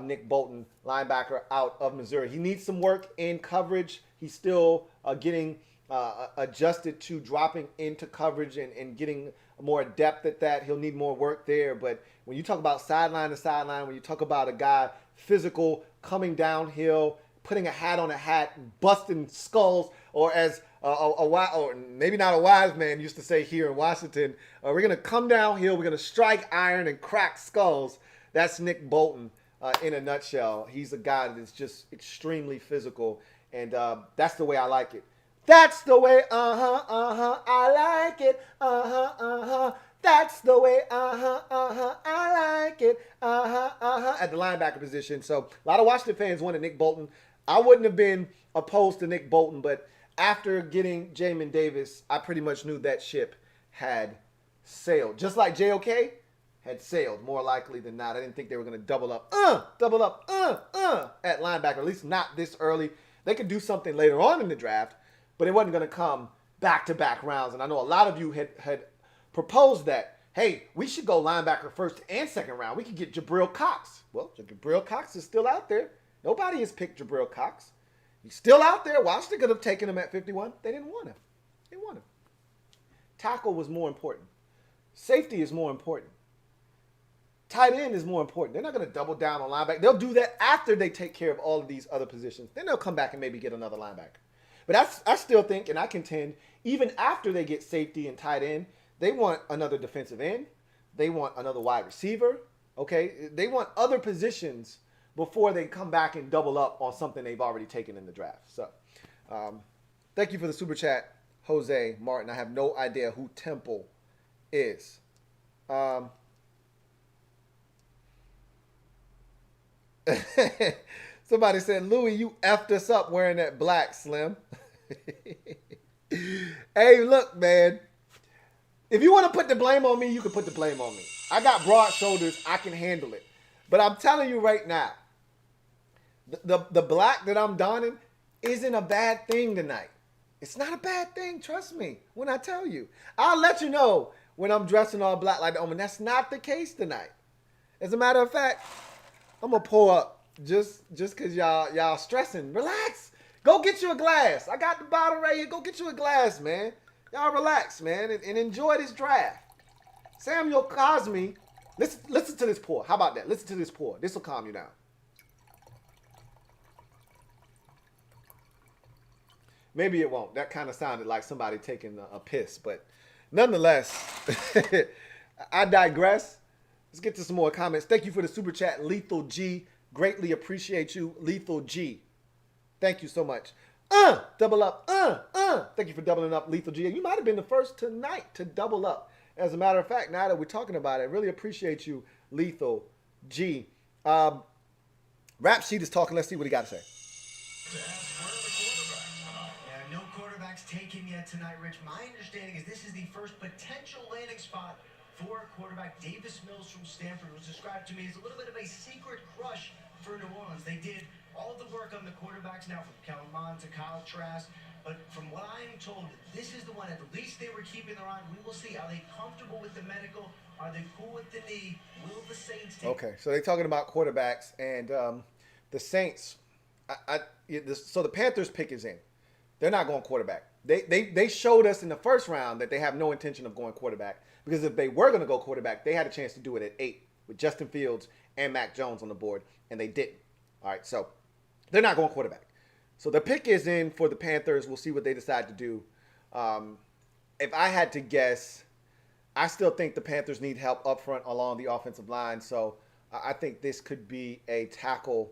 Nick Bolton, linebacker out of Missouri. He needs some work in coverage. He's still getting adjusted to dropping into coverage and getting more adept at that. He'll need more work there. But when you talk about sideline to sideline, when you talk about a guy physical, coming downhill, putting a hat on a hat, busting skulls, or as or maybe not a wise man used to say here in Washington, we're going to come downhill, we're going to strike iron and crack skulls. That's Nick Bolton in a nutshell. He's a guy that is just extremely physical, and that's the way I like it. That's the way, I like it, that's the way, I like it, at the linebacker position. So a lot of Washington fans wanted Nick Bolton. I wouldn't have been opposed to Nick Bolton, but after getting Jamin Davis, I pretty much knew that ship had sailed. Just like JOK had sailed, more likely than not. I didn't think they were going to double up at linebacker, at least not this early. They could do something later on in the draft, but it wasn't going to come back-to-back rounds. And I know a lot of you had proposed that, hey, we should go linebacker first and second round. We could get Jabril Cox. Well, Jabril Cox is still out there. Nobody has picked Jabril Cox. He's still out there. Washington could have taken him at 51. They didn't want him. They didn't want him. Tackle was more important. Safety is more important. Tight end is more important. They're not going to double down on linebacker. They'll do that after they take care of all of these other positions. Then they'll come back and maybe get another linebacker. But I still think, and I contend, even after they get safety and tight end, they want another defensive end. They want another wide receiver. Okay? They want other positions before they come back and double up on something they've already taken in the draft. So, thank you for the super chat, Jose Martin. I have no idea who Temple is. Somebody said, Louie, you effed us up wearing that black, Slim. Hey, look, man. If you want to put the blame on me, you can put the blame on me. I got broad shoulders. I can handle it. But I'm telling you right now, the black that I'm donning isn't a bad thing tonight. It's not a bad thing, trust me, when I tell you. I'll let you know when I'm dressing all black like that. And that's not the case tonight. As a matter of fact, I'm going to pull up just because y'all stressing. Relax. Go get you a glass. I got the bottle right here. Go get you a glass, man. Y'all relax, man, and enjoy this draft. Samuel Cosmi, listen to this pour. How about that? Listen to this pour. This will calm you down. Maybe it won't. That kind of sounded like somebody taking a piss, but nonetheless, I digress. Let's get to some more comments. Thank you for the super chat, Lethal G. Greatly appreciate you, Lethal G. Thank you so much. Double up. Thank you for doubling up, Lethal G. You might have been the first tonight to double up. As a matter of fact, now that we're talking about it, I really appreciate you, Lethal G. Rap Sheet is talking. Let's see what he got to say. No quarterbacks taken yet tonight, Rich. My understanding is this is the first potential landing spot for quarterback Davis Mills from Stanford, was described to me as a little bit of a secret crush for New Orleans. They did all of the work on the quarterbacks now, from Carman to Kyle Trask. But from what I'm told, this is the one at least they were keeping their eye on. We will see. Are they comfortable with the medical? Are they cool with the knee? Will the Saints take? Okay, so they're talking about quarterbacks, and the Saints. So the Panthers pick is in. They're not going quarterback. They showed us in the first round that they have no intention of going quarterback, because if they were going to go quarterback, they had a chance to do it at 8 with Justin Fields and Mac Jones on the board, and they didn't. All right, so they're not going quarterback. So the pick is in for the Panthers. We'll see what they decide to do. If I had to guess, I still think the Panthers need help up front along the offensive line. So I think this could be a tackle.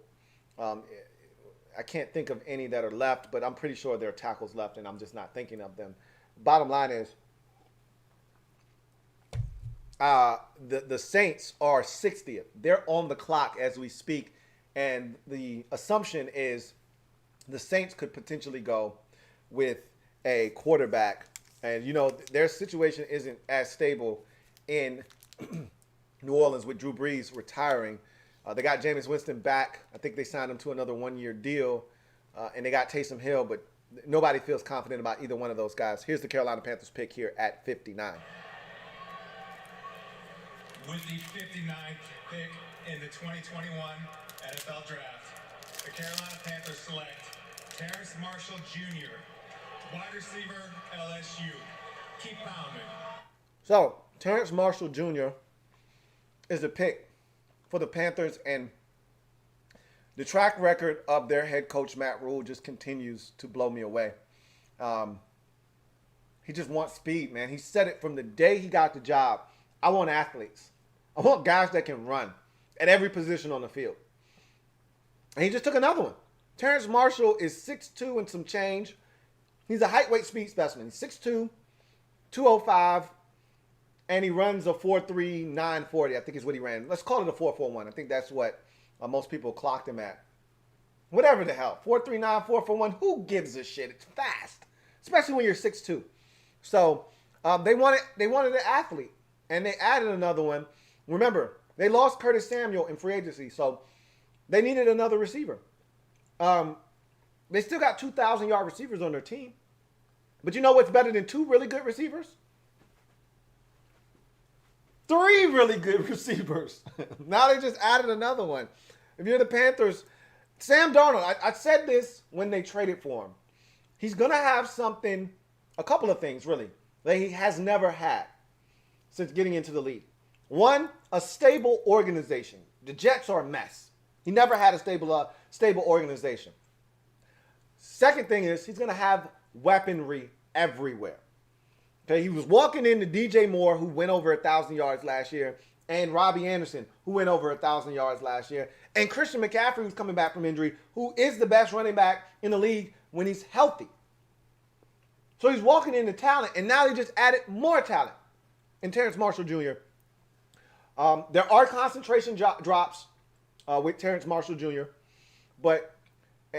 I can't think of any that are left, but I'm pretty sure there are tackles left, and I'm just not thinking of them. Bottom line is, the Saints are 60th. They're on the clock as we speak, and the assumption is the Saints could potentially go with a quarterback And, you know, their situation isn't as stable in New Orleans with Drew Brees retiring. They got Jameis Winston back. I think they signed him to another one-year deal. And they got Taysom Hill, but nobody feels confident about either one of those guys. Here's the Carolina Panthers pick here at 59. With the 59th pick in the 2021 NFL Draft, the Carolina Panthers select Terrace Marshall Jr., wide receiver, LSU. Keep pounding. So, Terrace Marshall Jr. is the pick for the Panthers, and the track record of their head coach, Matt Rule, just continues to blow me away. He just wants speed, man. He said it from the day he got the job. I want athletes. I want guys that can run at every position on the field. And he just took another one. Terrace Marshall is 6'2" and some change. He's a height, weight, speed specimen. 6'2", 205, and he runs a 4.3, 940. I think is what he ran. Let's call it a 4.41. I think that's what most people clocked him at. Whatever the hell. 4.39, 4.41. Who gives a shit? It's fast, especially when you're 6'2". So they wanted an athlete, and they added another one. Remember, they lost Curtis Samuel in free agency, so they needed another receiver. They still got 2,000-yard receivers on their team. But you know what's better than 2 really good receivers? 3 really good receivers. Now they just added another one. If you're the Panthers, Sam Darnold, I said this when they traded for him. He's going to have something, a couple of things really, that he has never had since getting into the league. One, a stable organization. The Jets are a mess. He never had a stable organization. Second thing is he's going to have weaponry everywhere. Okay, he was walking into DJ Moore, who went over 1,000 yards last year, and Robbie Anderson, who went over 1,000 yards last year, and Christian McCaffrey, who's coming back from injury, who is the best running back in the league when he's healthy. So he's walking into talent, and now they just added more talent in Terrace Marshall Jr. There are concentration drops with Terrace Marshall Jr.,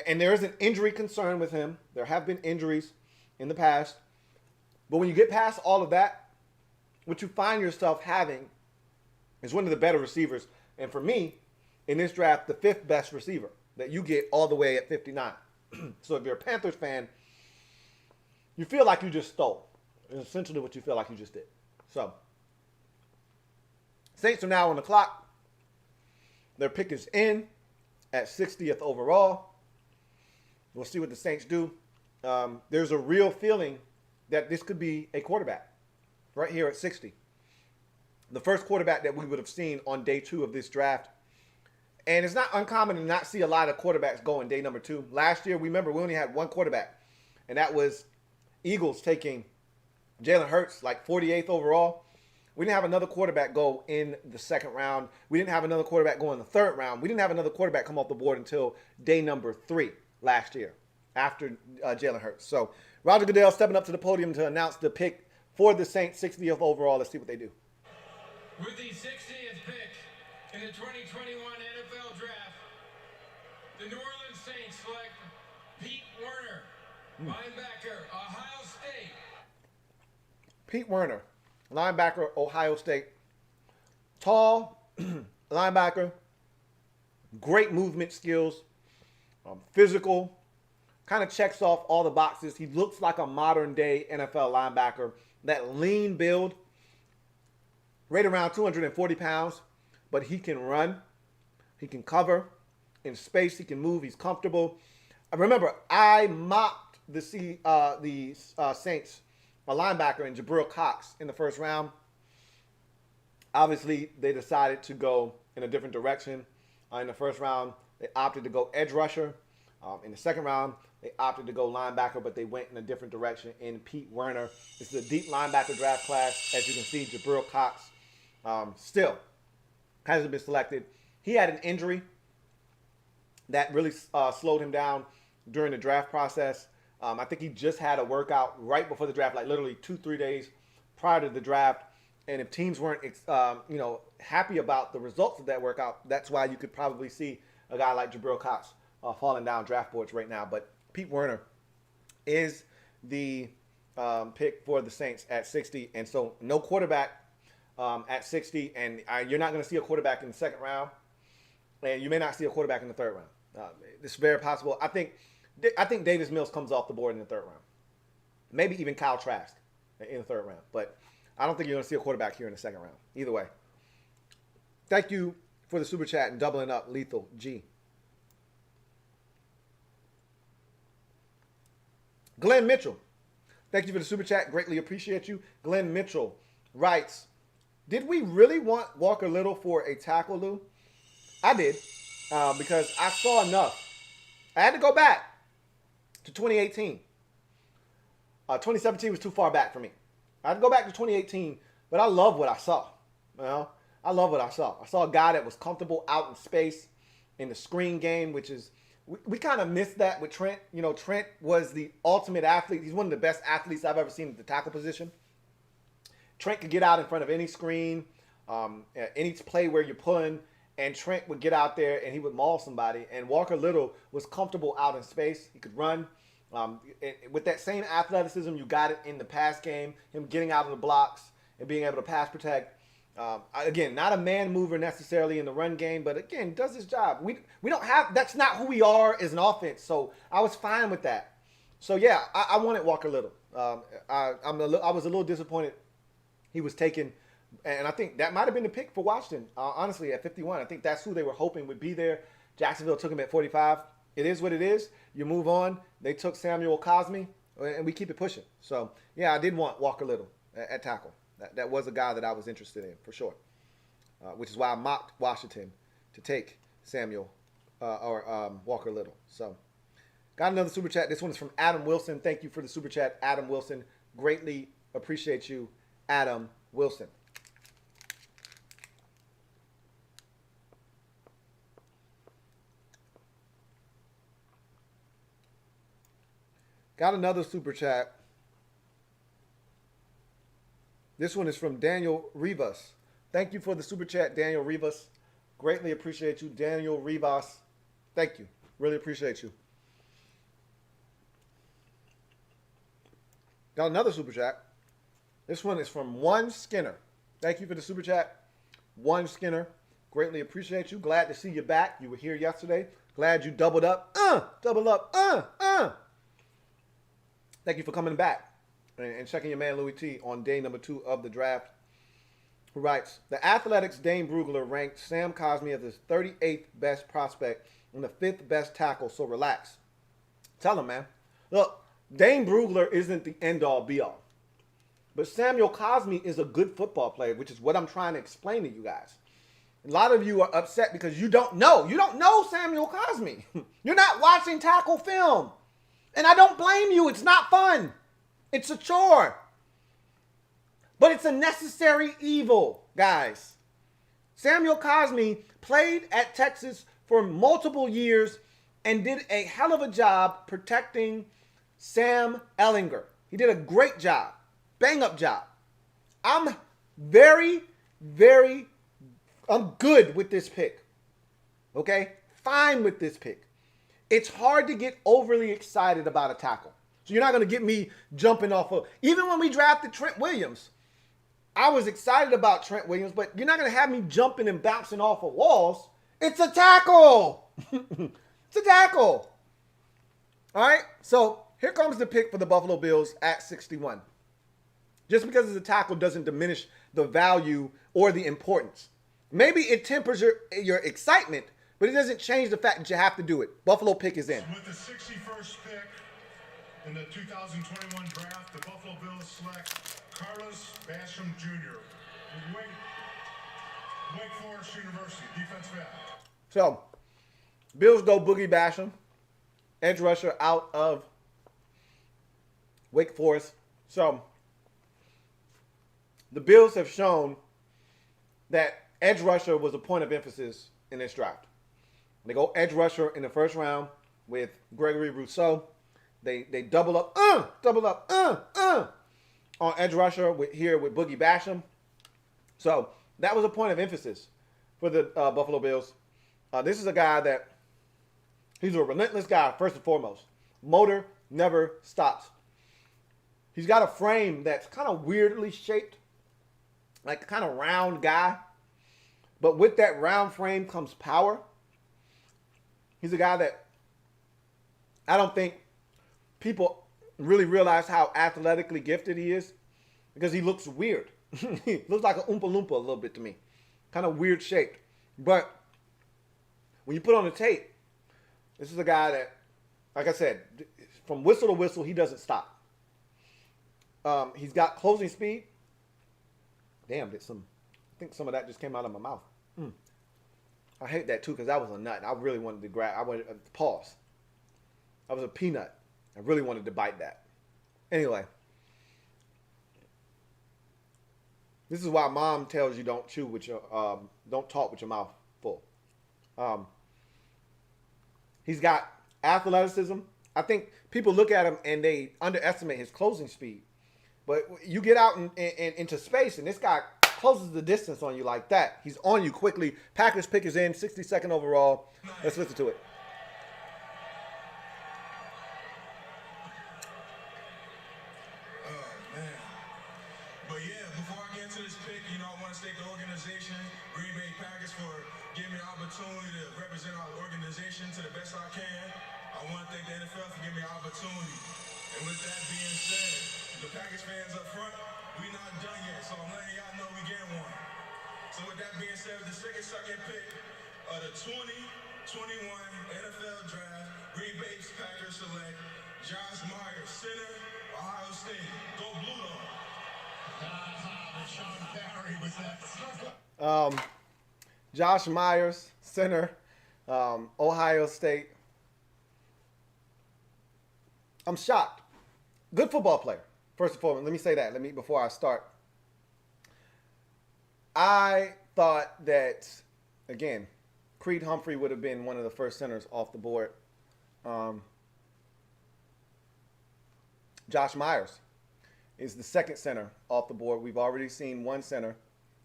and there is an injury concern with him. There have been injuries in the past. But when you get past all of that, what you find yourself having is one of the better receivers. And for me, in this draft, the 5th best receiver that you get all the way at 59. So if you're a Panthers fan, you feel like you just stole. It's essentially what you feel like you just did. So, Saints are now on the clock. Their pick is in at 60th overall. We'll see what the Saints do. There's a real feeling that this could be a quarterback right here at 60. The first quarterback that we would have seen on day 2 of this draft. And it's not uncommon to not see a lot of quarterbacks go in day number 2. Last year, remember, we only had one quarterback, and that was Eagles taking Jalen Hurts, like 48th overall. We didn't have another quarterback go in the 2nd round. We didn't have another quarterback go in the 3rd round. We didn't have another quarterback come off the board until day number 3 last year after Jalen Hurts. So Roger Goodell stepping up to the podium to announce the pick for the Saints, 60th overall. Let's see what they do. With the 60th pick in the 2021 NFL Draft, the New Orleans Saints select Pete Werner, linebacker, Ohio State. Pete Werner, linebacker, Ohio State. Tall linebacker, great movement skills, physical, kind of checks off all the boxes. He looks like a modern-day NFL linebacker. That lean build, right around 240 pounds, but he can run. He can cover in space. He can move. He's comfortable. Remember, I mocked the Saints, a linebacker in Jabril Cox in the 1st round. Obviously, they decided to go in a different direction. In the 1st round, they opted to go edge rusher. In the 2nd round, they opted to go linebacker, but they went in a different direction in Pete Werner. This is a deep linebacker draft class. As you can see, Jabril Cox still hasn't been selected. He had an injury that really slowed him down during the draft process. I think he just had a workout right before the draft, like literally 2-3 days prior to the draft. And if teams weren't, happy about the results of that workout, that's why you could probably see a guy like Jabril Cox falling down draft boards right now. But Pete Werner is the pick for the Saints at 60. And so no quarterback at 60. And you're not going to see a quarterback in the second round. And you may not see a quarterback in the third round. It's very possible. I think Davis Mills comes off the board in the third round. Maybe even Kyle Trask in the third round. But I don't think you're going to see a quarterback here in the second round. Either way. Thank you for the super chat and doubling up, Lethal G. Glenn Mitchell. Thank you for the super chat. Greatly appreciate you. Glenn Mitchell writes, did we really want Walker Little for a tackle, Lou? I did. Because I saw enough. I had to go back to 2018. 2017 was too far back for me. I had to go back to 2018, but I love what I saw. You know, I love what I saw. I saw a guy that was comfortable out in space in the screen game, which is, we kind of missed that with Trent. You know, Trent was the ultimate athlete. He's one of the best athletes I've ever seen at the tackle position. Trent could get out in front of any screen, any play where you're pulling, and Trent would get out there and he would maul somebody. And Walker Little was comfortable out in space. He could run. With that same athleticism, you got it in the pass game, him getting out of the blocks and being able to pass protect. Again, not a man mover necessarily in the run game, but again, does his job. We don't have, that's not who we are as an offense. So I was fine with that. So yeah, I wanted Walker Little. I was a little disappointed he was taken, and I think that might have been the pick for Washington. Honestly, at 51, I think that's who they were hoping would be there. Jacksonville took him at 45. It is what it is. You move on. They took Samuel Cosmi, and we keep it pushing. So yeah, I did want Walker Little at tackle. That was a guy that I was interested in for sure, which is why I mocked Washington to take Samuel Walker Little. So got another super chat. This one is from Adam Wilson. Thank you for the super chat, Adam Wilson. Greatly appreciate you, Adam Wilson. Got another super chat. This one is from Daniel Rivas. Thank you for the super chat, Daniel Rivas. Greatly appreciate you, Daniel Rivas. Thank you. Really appreciate you. Got another super chat. This one is from One Skinner. Thank you for the super chat, One Skinner. Greatly appreciate you. Glad to see you back. You were here yesterday. Glad you doubled up. Double up. Thank you for coming back and checking your man Louie T on day number 2 of the draft. Who writes, the Athletics' Dane Brugler ranked Sam Cosmi as his 38th best prospect and the 5th best tackle, so relax. Tell him, man. Look, Dane Brugler isn't the end-all, be-all. But Samuel Cosmi is a good football player, which is what I'm trying to explain to you guys. A lot of you are upset because you don't know. You don't know Samuel Cosmi. You're not watching tackle film. And I don't blame you. It's not fun. It's a chore. But it's a necessary evil, guys. Samuel Cosmi played at Texas for multiple years and did a hell of a job protecting Sam Ehlinger. He did a great job. Bang-up job. I'm I'm good with this pick. Okay? Fine with this pick. It's hard to get overly excited about a tackle. So you're not going to get me jumping off of... Even when we drafted Trent Williams, I was excited about Trent Williams, but you're not going to have me jumping and bouncing off of walls. It's a tackle. It's a tackle. All right? So here comes the pick for the Buffalo Bills at 61. Just because it's a tackle doesn't diminish the value or the importance. Maybe it tempers your excitement, but it doesn't change the fact that you have to do it. Buffalo pick is in. With the 61st pick in the 2021 draft, the Buffalo Bills select Carlos Basham Jr. Wake Forest University, defensive end. So, Bills go Boogie Basham, edge rusher out of Wake Forest. So, the Bills have shown that edge rusher was a point of emphasis in this draft. They go edge rusher in the first round with Gregory Rousseau. They double up on edge rusher with Boogie Basham. So that was a point of emphasis for the Buffalo Bills. This is a guy that he's a relentless guy, first and foremost. Motor never stops. He's got a frame that's kind of weirdly shaped, like a kind of round guy. But with that round frame comes power. He's a guy that I don't think people really realize how athletically gifted he is because he looks weird. He looks like an Oompa Loompa a little bit to me. Kind of weird shaped. But when you put on the tape, this is a guy that, like I said, from whistle to whistle, he doesn't stop. He's got closing speed. Damn, I think some of that just came out of my mouth. I hate that too because that was a nut. I really wanted to grab. I wanted to pause. That was a peanut. I really wanted to bite that. Anyway, this is why mom tells you don't chew with your, don't talk with your mouth full. He's got athleticism. I think people look at him and they underestimate his closing speed. But you get out into space and this guy closes the distance on you like that. He's on you quickly. Packers pick is in, 62nd overall. Let's listen to it. Oh, man. But yeah, before I get into this pick, I want to thank the organization, Green Bay Packers, for giving me the opportunity to represent our organization to the best I can. I want to thank the NFL for giving me the opportunity. And with that being said, the Packers fans up front, we not done yet, so I'm letting y'all know we get one. So with that being said, the second pick of the 2021 NFL Draft, Green Bay Packers select Josh Myers, center, Ohio State. Go Blue Dog. Josh Myers, center, Ohio State. I'm shocked. Good football player. First and foremost, let me say that. Before I start. I thought that, again, Creed Humphrey would have been one of the first centers off the board. Josh Myers is the second center off the board. We've already seen one center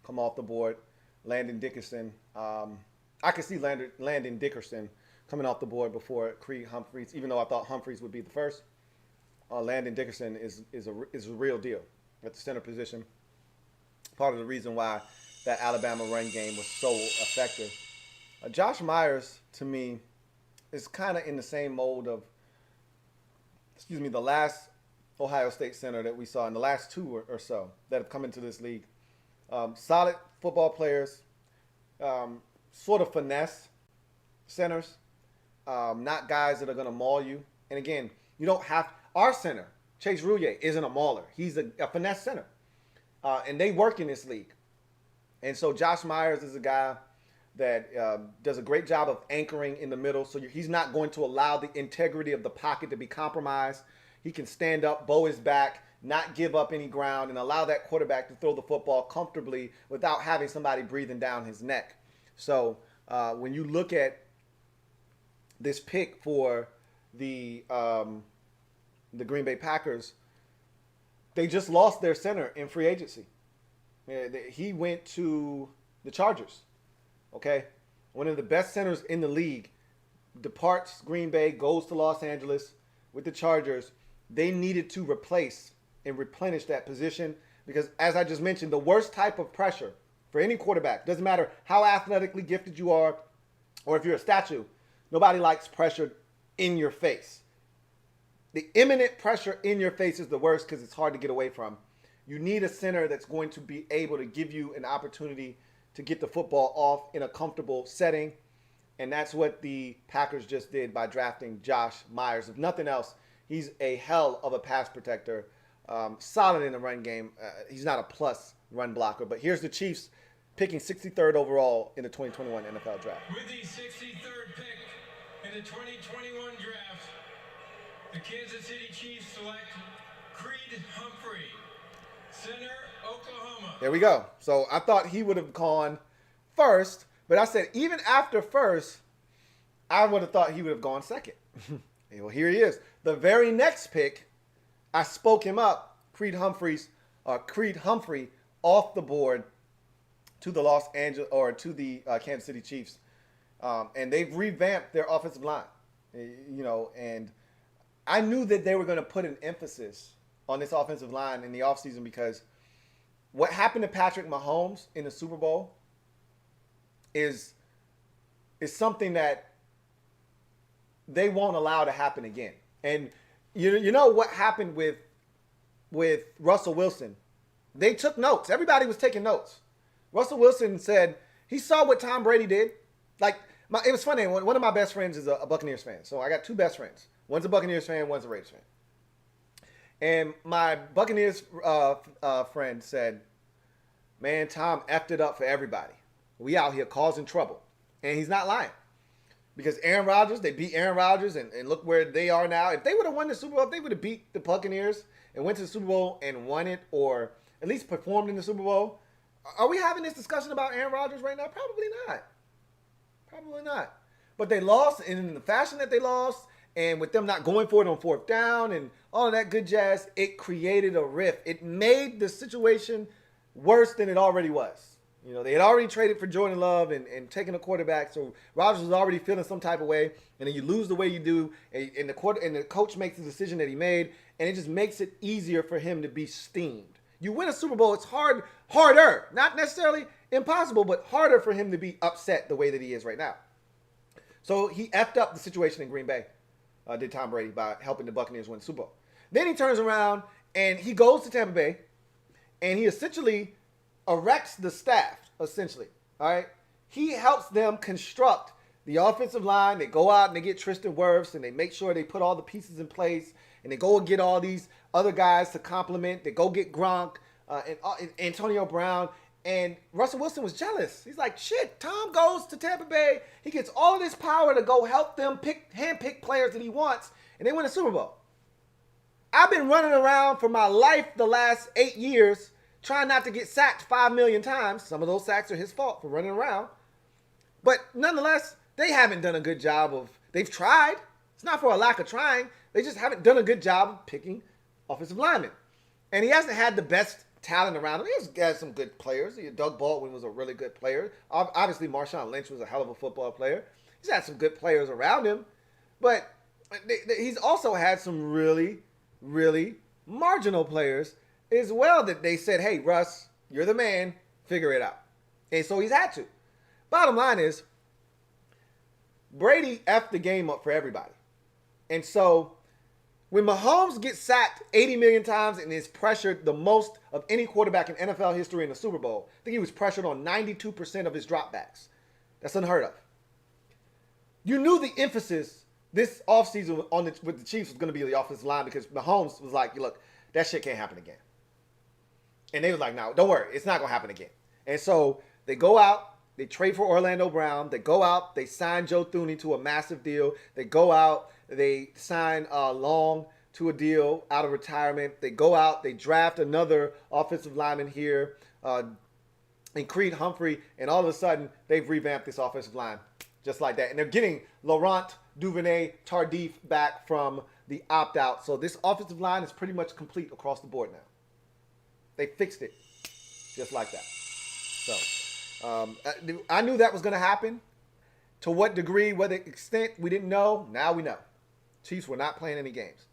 come off the board, Landon Dickerson. I could see Landon Dickerson coming off the board before Creed Humphreys, even though I thought Humphreys would be the first. Landon Dickerson is a real deal at the center position. Part of the reason why that Alabama run game was so effective. Josh Myers, to me, is kind of in the same mold of, the last Ohio State center that we saw in the last two or so that have come into this league. Solid football players, sort of finesse centers, not guys that are going to maul you. And again, you don't have our center, Chase Rouillet, isn't a mauler. He's a finesse center. And they work in this league. And so Josh Myers is a guy that does a great job of anchoring in the middle. So he's not going to allow the integrity of the pocket to be compromised. He can stand up, bow his back, not give up any ground, and allow that quarterback to throw the football comfortably without having somebody breathing down his neck. So when you look at this pick for the Green Bay Packers, they just lost their center in free agency. He went to the Chargers. Okay? One of the best centers in the league departs Green Bay, goes to Los Angeles with the Chargers. They needed to replace and replenish that position because, as I just mentioned, the worst type of pressure for any quarterback, doesn't matter how athletically gifted you are or if you're a statue, nobody likes pressure in your face. The imminent pressure in your face is the worst because it's hard to get away from. You need a center that's going to be able to give you an opportunity to get the football off in a comfortable setting. And that's what the Packers just did by drafting Josh Myers. If nothing else, he's a hell of a pass protector. Solid in the run game. He's not a plus run blocker. But here's the Chiefs picking 63rd overall in the 2021 NFL Draft. With the 63rd pick in the 2021 draft, the Kansas City Chiefs select Creed Humphrey, center, Oklahoma. There we go. So I thought he would have gone first, but I said even after first, I would have thought he would have gone second. Well, here he is. The very next pick, I spoke him up, Creed Humphrey off the board to the Kansas City Chiefs, and they've revamped their offensive line. And I knew that they were going to put an emphasis on this offensive line in the offseason because what happened to Patrick Mahomes in the Super Bowl is something that they won't allow to happen again. And you know what happened with Russell Wilson? They took notes. Everybody was taking notes. Russell Wilson said he saw what Tom Brady did. Like, it was funny. One of my best friends is a Buccaneers fan. So I got two best friends. One's a Buccaneers fan, one's a Raiders fan. And my Buccaneers friend said, man, Tom effed it up for everybody. We out here causing trouble. And he's not lying. Because Aaron Rodgers, they beat Aaron Rodgers, and look where they are now. If they would have won the Super Bowl, if they would have beat the Buccaneers and went to the Super Bowl and won it, or at least performed in the Super Bowl, are we having this discussion about Aaron Rodgers right now? Probably not. Probably not. But they lost in the fashion that they lost, and with them not going for it on fourth down and all of that good jazz, it created a rift. It made the situation worse than it already was. You know, they had already traded for Jordan Love and taken a quarterback, so Rodgers was already feeling some type of way, and then you lose the way you do, and the coach makes the decision that he made, and it just makes it easier for him to be steamed. You win a Super Bowl, it's harder, not necessarily impossible, but harder for him to be upset the way that he is right now. So he effed up the situation in Green Bay, did Tom Brady, by helping the Buccaneers win the Super Bowl. Then he turns around and he goes to Tampa Bay, and he essentially erects the staff, essentially. All right? He helps them construct the offensive line. They go out and they get Tristan Wirfs, and they make sure they put all the pieces in place, and they go and get all these other guys to complement. They go get Gronk and Antonio Brown. And Russell Wilson was jealous. He's like, shit, Tom goes to Tampa Bay. He gets all of this power to go help them handpick players that he wants, and they win a Super Bowl. I've been running around for my life the last 8 years trying not to get sacked 5 million times. Some of those sacks are his fault for running around. But nonetheless, they haven't done a good job of, they've tried. It's not for a lack of trying. They just haven't done a good job of picking offensive linemen. And he hasn't had the best talent around him. He's got some good players. Doug Baldwin was a really good player. Obviously, Marshawn Lynch was a hell of a football player. He's had some good players around him. But he's also had some really, really marginal players as well that they said, hey, Russ, you're the man. Figure it out. And so he's had to. Bottom line is, Brady effed the game up for everybody. And so when Mahomes gets sacked 80 million times and is pressured the most of any quarterback in NFL history in the Super Bowl, I think he was pressured on 92% of his dropbacks. That's unheard of. You knew the emphasis this offseason with the Chiefs was going to be the offensive line, because Mahomes was like, look, that shit can't happen again. And they were like, no, don't worry, it's not going to happen again. And so they go out, they trade for Orlando Brown, they go out, they sign Joe Thuney to a massive deal, they go out, they sign Long to a deal out of retirement. They go out, they draft another offensive lineman here, and Creed Humphrey, and all of a sudden, they've revamped this offensive line just like that. And they're getting Laurent Duvernay-Tardif back from the opt-out. So this offensive line is pretty much complete across the board now. They fixed it just like that. So I knew that was going to happen. To what degree, what extent, we didn't know. Now we know. Chiefs were not playing any games.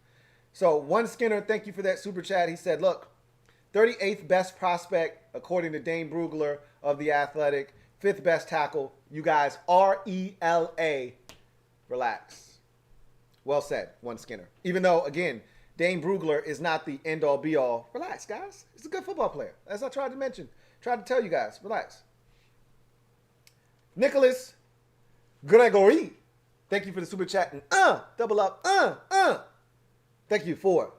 So One Skinner, thank you for that super chat. He said, look, 38th best prospect, according to Dane Brugler of The Athletic. 5th best tackle. You guys, RELA. Relax. Well said, One Skinner. Even though, again, Dane Brugler is not the end-all, be-all. Relax, guys. He's a good football player. As I tried to mention. Tried to tell you guys. Relax. Nicholas Gregory. Thank you for the super chat and double up. Thank you for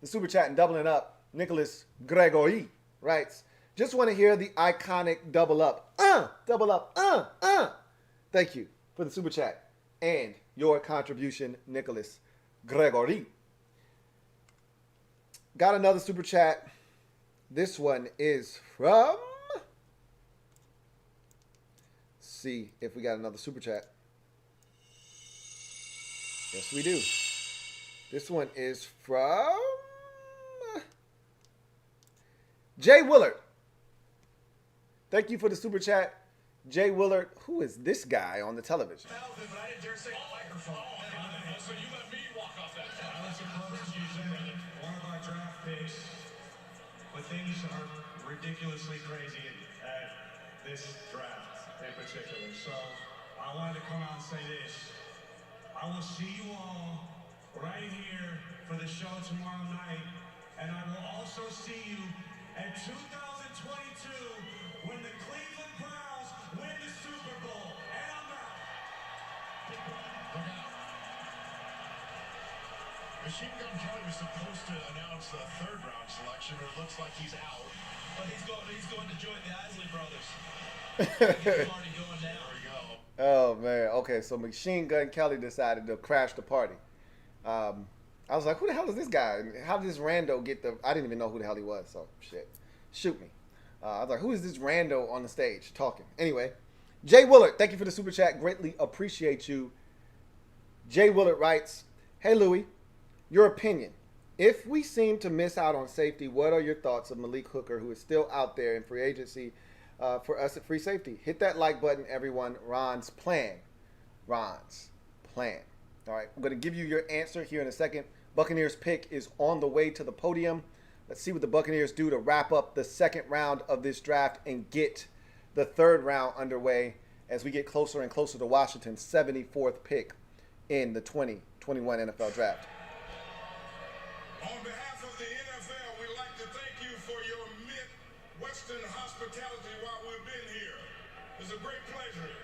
the super chat and doubling up. Nicholas Gregory writes, just want to hear the iconic double up. Double up. Thank you for the super chat and your contribution, Nicholas Gregory. Got another super chat. This one is from, let's see if we got another super chat. Yes, we do. This one is from Jay Willard. Thank you for the super chat. Jay Willard, who is this guy on the television? But I didn't dare say microphone. So you let me walk off that. One of our draft picks, but things are ridiculously crazy at this draft in particular. So I wanted to come out and say this. I will see you all right here for the show tomorrow night, and I will also see you at 2022 when the Cleveland Browns win the Super Bowl. And I'm out. Machine Gun Kelly was supposed to announce the third round selection, but it looks like he's out. But he's going to join the Isley brothers. He's already going down. There we go. Oh, man. Okay, so Machine Gun Kelly decided to crash the party. I was like, who the hell is this guy? How did this rando get the... I didn't even know who the hell he was, so shit. Shoot me. I was like, who is this rando on the stage talking? Anyway, Jay Willard, thank you for the super chat. Greatly appreciate you. Jay Willard writes, hey, Louie, your opinion. If we seem to miss out on safety, what are your thoughts of Malik Hooker, who is still out there in free agency for us at free safety? Hit that like button, everyone. Ron's plan. Ron's plan. All right, I'm going to give you your answer here in a second. Buccaneers pick is on the way to the podium. Let's see what the Buccaneers do to wrap up the second round of this draft and get the third round underway as we get closer and closer to Washington's 74th pick in the 2021 NFL Draft. On behalf of the NFL, we'd like to thank you for your Midwestern hospitality while we've been here. It's a great pleasure.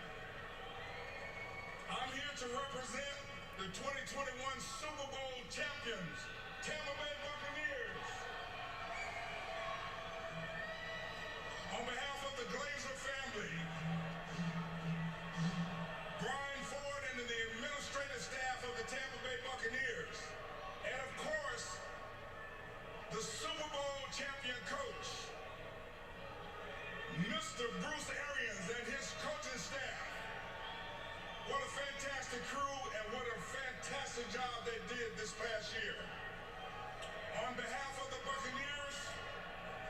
I'm here to represent the 2021 Super Bowl champions, Tampa Bay Buccaneers. On behalf of the Glazer family, Brian Ford and the administrative staff of the Tampa Bay Buccaneers, and of course, the Super Bowl champion coach, Mr. Bruce Arians and his coaching staff. What a fantastic crew and what a fantastic job they did this past year. On behalf of the Buccaneers,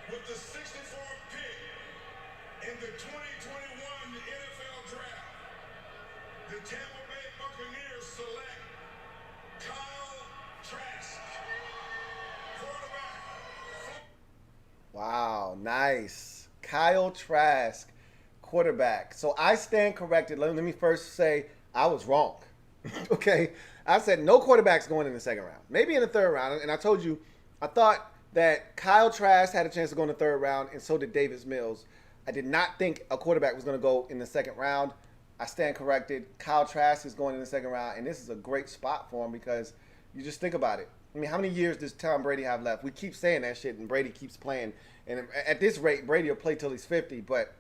with the 64th pick in the 2021 NFL Draft, the Tampa Bay Buccaneers select Kyle Trask, quarterback. Wow, nice. Kyle Trask, quarterback. So I stand corrected. Let me first say I was wrong. Okay? I said no quarterbacks going in the second round. Maybe in the third round. And I told you, I thought that Kyle Trask had a chance to go in the third round, and so did Davis Mills. I did not think a quarterback was going to go in the second round. I stand corrected. Kyle Trask is going in the second round, and this is a great spot for him because you just think about it. I mean, how many years does Tom Brady have left? We keep saying that shit, and Brady keeps playing. And at this rate, Brady will play till he's 50. But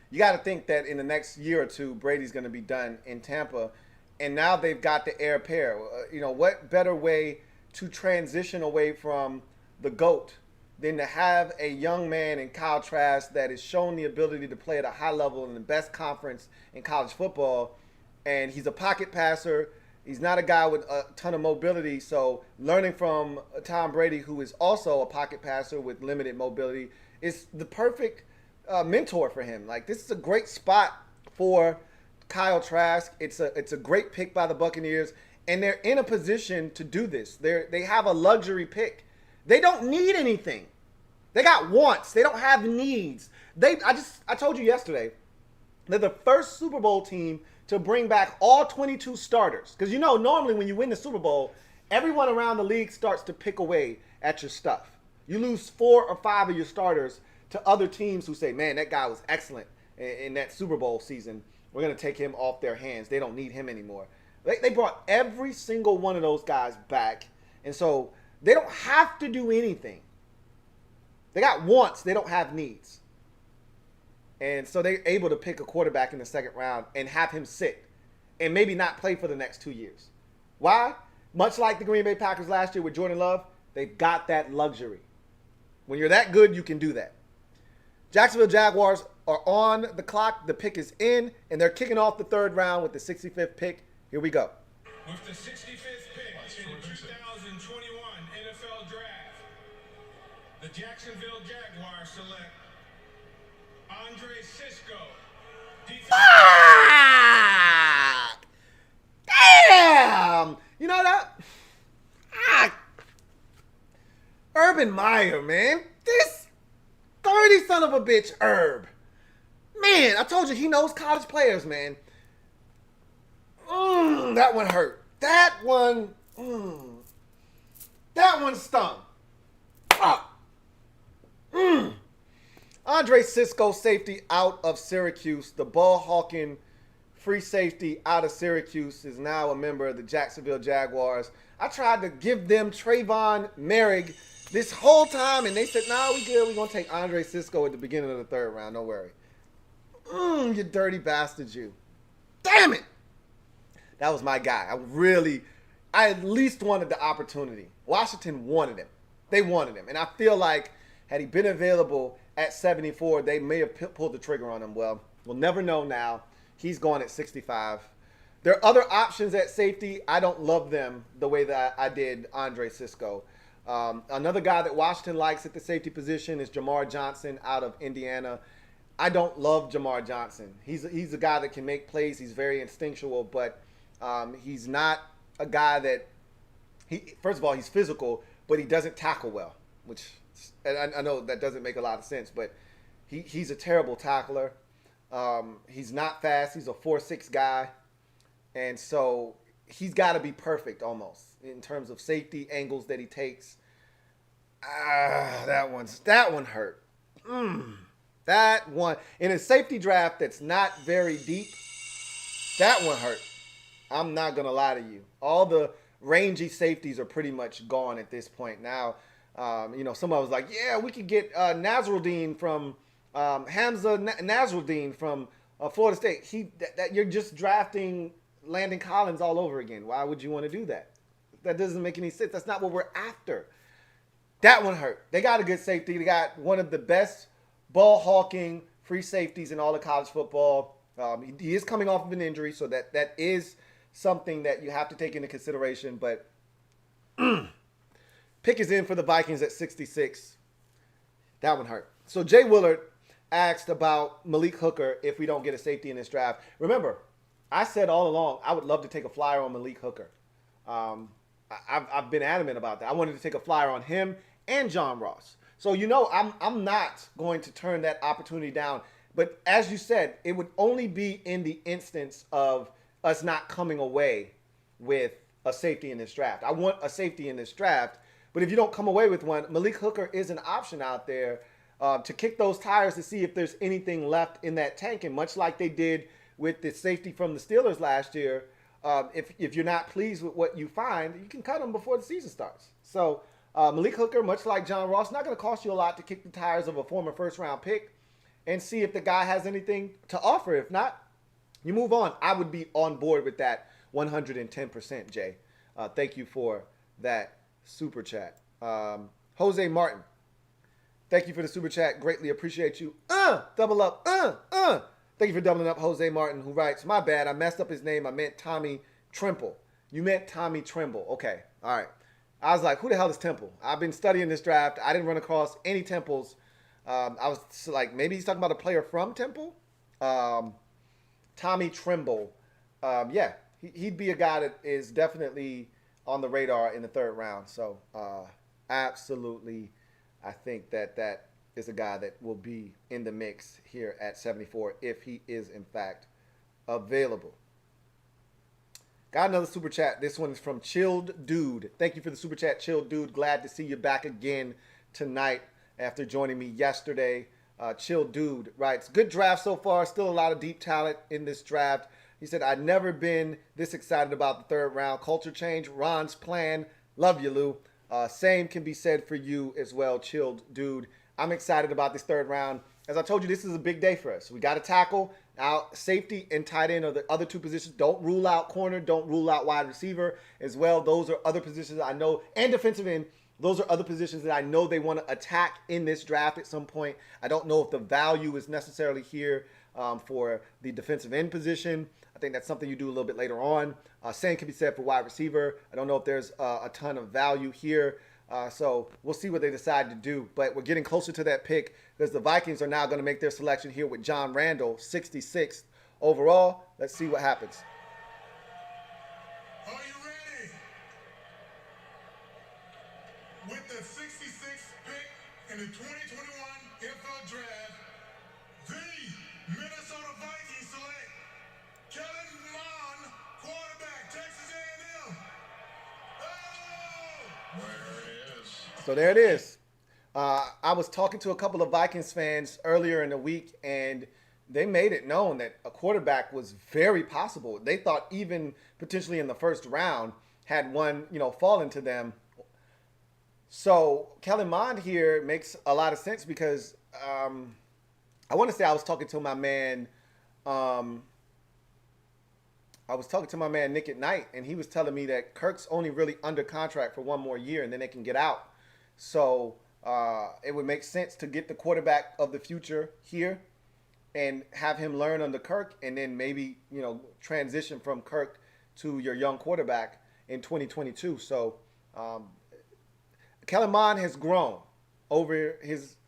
you got to think that in the next year or two, Brady's going to be done in Tampa. And now they've got the heir apparent. What better way to transition away from the GOAT than to have a young man in Kyle Trask that has shown the ability to play at a high level in the best conference in college football. And he's a pocket passer. He's not a guy with a ton of mobility. So learning from Tom Brady, who is also a pocket passer with limited mobility, is the perfect mentor for him. Like, this is a great spot for Kyle Trask. It's a great pick by the Buccaneers, and they're in a position to do this. They have a luxury pick. They don't need anything. They got wants. They don't have needs. I told you yesterday, they're the first Super Bowl team to bring back all 22 starters. Because normally when you win the Super Bowl, everyone around the league starts to pick away at your stuff. You lose 4 or 5 of your starters to other teams who say, man, that guy was excellent in that Super Bowl season. We're going to take him off their hands. They don't need him anymore. They brought every single one of those guys back. And so they don't have to do anything. They got wants. They don't have needs. And so they're able to pick a quarterback in the second round and have him sit and maybe not play for the next 2 years. Why? Much like the Green Bay Packers last year with Jordan Love, they've got that luxury. When you're that good, you can do that. Jacksonville Jaguars are on the clock. The pick is in, and they're kicking off the third round with the 65th pick. Here we go. With the 65th pick in the 2021 NFL Draft, the Jacksonville Jaguars select Andre Cisco, Fuck! Damn! You know that? Urban Meyer, man. This 30 son of a bitch Herb. Man, I told you he knows college players, man. That one hurt. That one stung. Andre Cisco, safety out of Syracuse. The ball-hawking free safety out of Syracuse is now a member of the Jacksonville Jaguars. I tried to give them Trayvon Moehrig this whole time, and they said, nah, we good. We're going to take Andre Cisco at the beginning of the third round. Don't worry. You dirty bastard, you. Damn it. That was my guy. I at least wanted the opportunity. Washington wanted him. They wanted him. And I feel like had he been available at 74, they may have pulled the trigger on him. Well, we'll never know now. He's gone at 65. There are other options at safety. I don't love them the way that I did Andre Cisco. Another guy that Washington likes at the safety position is Jamar Johnson out of Indiana. I don't love Jamar Johnson. He's a guy that can make plays. He's very instinctual, but he's not a guy that first of all, he's physical, but he doesn't tackle well, which I know that doesn't make a lot of sense, but he's a terrible tackler. He's not fast. He's a 4.6 guy. And so he's got to be perfect almost in terms of safety angles that he takes. That one hurt. That one. In a safety draft that's not very deep, that one hurt. I'm not going to lie to you. All the rangy safeties are pretty much gone at this point now. Somebody was like, yeah, we could get Nasruddin from Hamza Nasruddin from Florida State. You're just drafting Landon Collins all over again. Why would you want to do that? That doesn't make any sense. That's not what we're after. That one hurt. They got a good safety. They got one of the best ball-hawking free safeties in all of college football. He is coming off of an injury, so that is something that you have to take into consideration. But pick is in for the Vikings at 66. That one hurt. So Jay Willard asked about Malik Hooker if we don't get a safety in this draft. Remember, I said all along I would love to take a flyer on Malik Hooker. I've been adamant about that. I wanted to take a flyer on him and John Ross. So I'm not going to turn that opportunity down. But as you said, it would only be in the instance of us not coming away with a safety in this draft. I want a safety in this draft. But if you don't come away with one, Malik Hooker is an option out there to kick those tires to see if there's anything left in that tank. And much like they did with the safety from the Steelers last year, if you're not pleased with what you find, you can cut them before the season starts. So Malik Hooker, much like John Ross, not going to cost you a lot to kick the tires of a former first-round pick and see if the guy has anything to offer. If not, you move on. I would be on board with that 110%, Jay. Thank you for that super chat. Jose Martin, thank you for the super chat. Greatly appreciate you. Double up. Thank you for doubling up, Jose Martin, who writes, my bad, I messed up his name. I meant Tommy Tremble. You meant Tommy Tremble. Okay, all right. I was like, who the hell is Temple? I've been studying this draft. I didn't run across any Temples. I was like, maybe he's talking about a player from Temple? Tommy Tremble. Yeah, he'd be a guy that is definitely on the radar in the third round. So absolutely, I think that is a guy that will be in the mix here at 74 if he is, in fact, available. Got another super chat. This one is from Chilled Dude. Thank you for the super chat, Chilled Dude. Glad to see you back again tonight after joining me yesterday. Chilled Dude writes, good draft so far. Still a lot of deep talent in this draft. He said, I've never been this excited about the third round. Culture change, Ron's plan. Love you, Lou. Same can be said for you as well, Chilled Dude. I'm excited about this third round. As I told you, this is a big day for us. We got to tackle. Now, safety and tight end are the other two positions. Don't rule out corner. Don't rule out wide receiver as well. Those are other positions I know. And defensive end. Those are other positions that I know they want to attack in this draft at some point. I don't know if the value is necessarily here for the defensive end position. I think that's something you do a little bit later on. Same can be said for wide receiver. I don't know if there's a ton of value here. So we'll see what they decide to do. But we're getting closer to that pick because the Vikings are now going to make their selection here with John Randall, 66th overall, let's see what happens. Are you ready? With the 66th pick in the 2021 NFL Draft, the Minnesota Vikings select Kellen Mond, quarterback, Texas A&M. Oh! There it is. So there it is. I was talking to a couple of Vikings fans earlier in the week, and they made it known that a quarterback was very possible. They thought even potentially in the first round had one, fallen to them. So Kellen Mond here makes a lot of sense because I want to say I was talking to my man Nick at Night, and he was telling me that Kirk's only really under contract for one more year, and then they can get out. So it would make sense to get the quarterback of the future here and have him learn under Kirk, and then maybe, transition from Kirk to your young quarterback in 2022. So Kellen Mond has grown over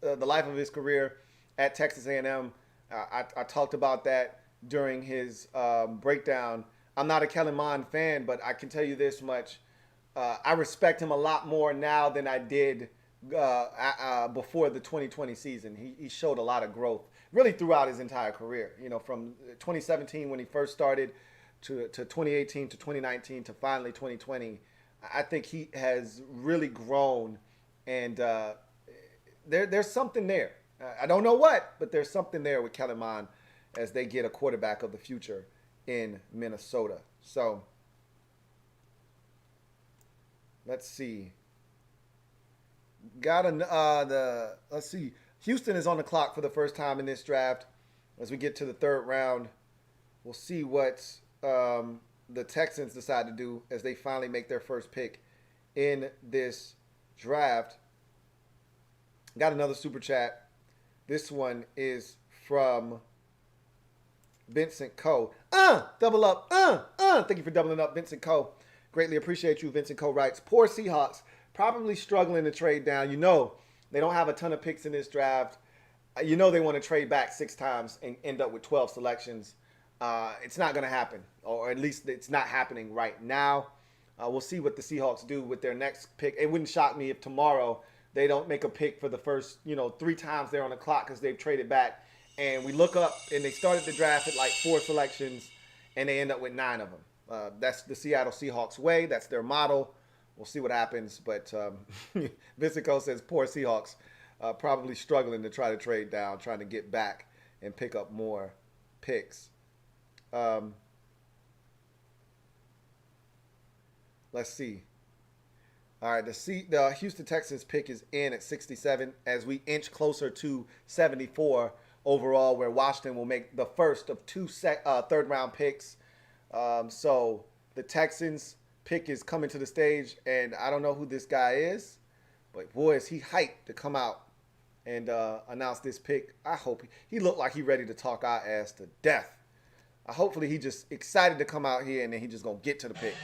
the life of his career at Texas A&M. I talked about that during his breakdown. I'm not a Kellen Mond fan, but I can tell you this much. I respect him a lot more now than I did before the 2020 season. He showed a lot of growth really throughout his entire career. From 2017 when he first started to 2018 to 2019 to finally 2020. I think he has really grown, and there's something there. I don't know what, but there's something there with Kellen Mond as they get a quarterback of the future in Minnesota. So let's see. Let's see. Houston is on the clock for the first time in this draft. As we get to the third round, we'll see what the Texans decide to do as they finally make their first pick in this draft. Got another super chat. This one is from Vincent Coe. Double up. Thank you for doubling up, Vincent Coe. Greatly appreciate you. Vincent Coe writes, poor Seahawks, probably struggling to trade down. They don't have a ton of picks in this draft. They want to trade back 6 times and end up with 12 selections. It's not going to happen, or at least it's not happening right now. We'll see what the Seahawks do with their next pick. It wouldn't shock me if tomorrow they don't make a pick for the first, 3 times they're on the clock because they've traded back. And we look up and they started the draft at like 4 selections and they end up with 9 of them. That's the Seattle Seahawks way. That's their model. We'll see what happens. But Vincent Cole says poor Seahawks probably struggling to try to trade down, trying to get back and pick up more picks. Let's see. All right, the Houston Texans pick is in at 67 as we inch closer to 74 overall, where Washington will make the first of 2 third-round picks. So the Texans pick is coming to the stage, and I don't know who this guy is, but boy, is he hyped to come out and announce this pick. I hope he looked like he ready to talk our ass to death. Hopefully he just excited to come out here, and then he just gonna get to the pick.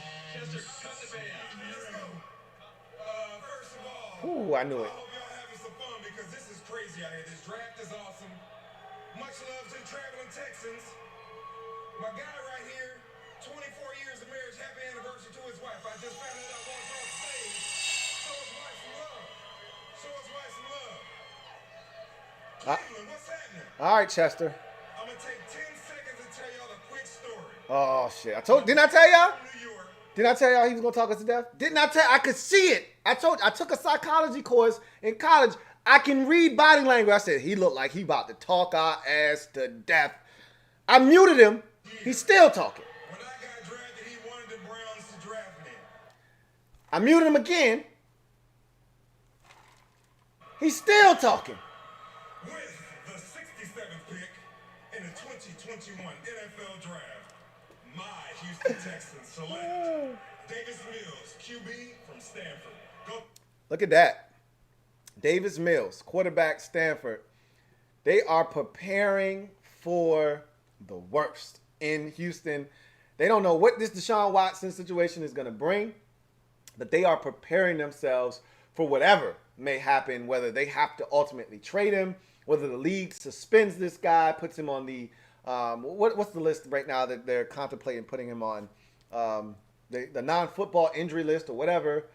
Ooh, I knew it. I hope y'all having some fun because this is crazy out here. This draft is awesome. Much love to the traveling Texans. My guy right here, 24 years of marriage, happy anniversary to his wife. I just found it out walking off stage. Show his wife some love. Show his wife some love. Cleveland, what's happening? All right, Chester. I'm going to take 10 seconds to tell y'all a quick story. Oh, shit. Didn't I tell y'all? New York. Didn't I tell y'all he was going to talk us to death? Didn't I tell? I could see it. I took a psychology course in college. I can read body language. I said, he looked like he about to talk our ass to death. I muted him. He's still talking. When I got drafted, he wanted the Browns to draft me. I muted him again. He's still talking. With the 67th pick in the 2021 NFL Draft, my Houston Texans select Davis Mills, QB from Stanford. Go. Look at that. Davis Mills, quarterback, Stanford. They are preparing for the worst in Houston. They don't know what this Deshaun Watson situation is going to bring, but they are preparing themselves for whatever may happen, whether they have to ultimately trade him, whether the league suspends this guy, puts him on the What's the list right now that they're contemplating putting him on? The non-football injury list or whatever.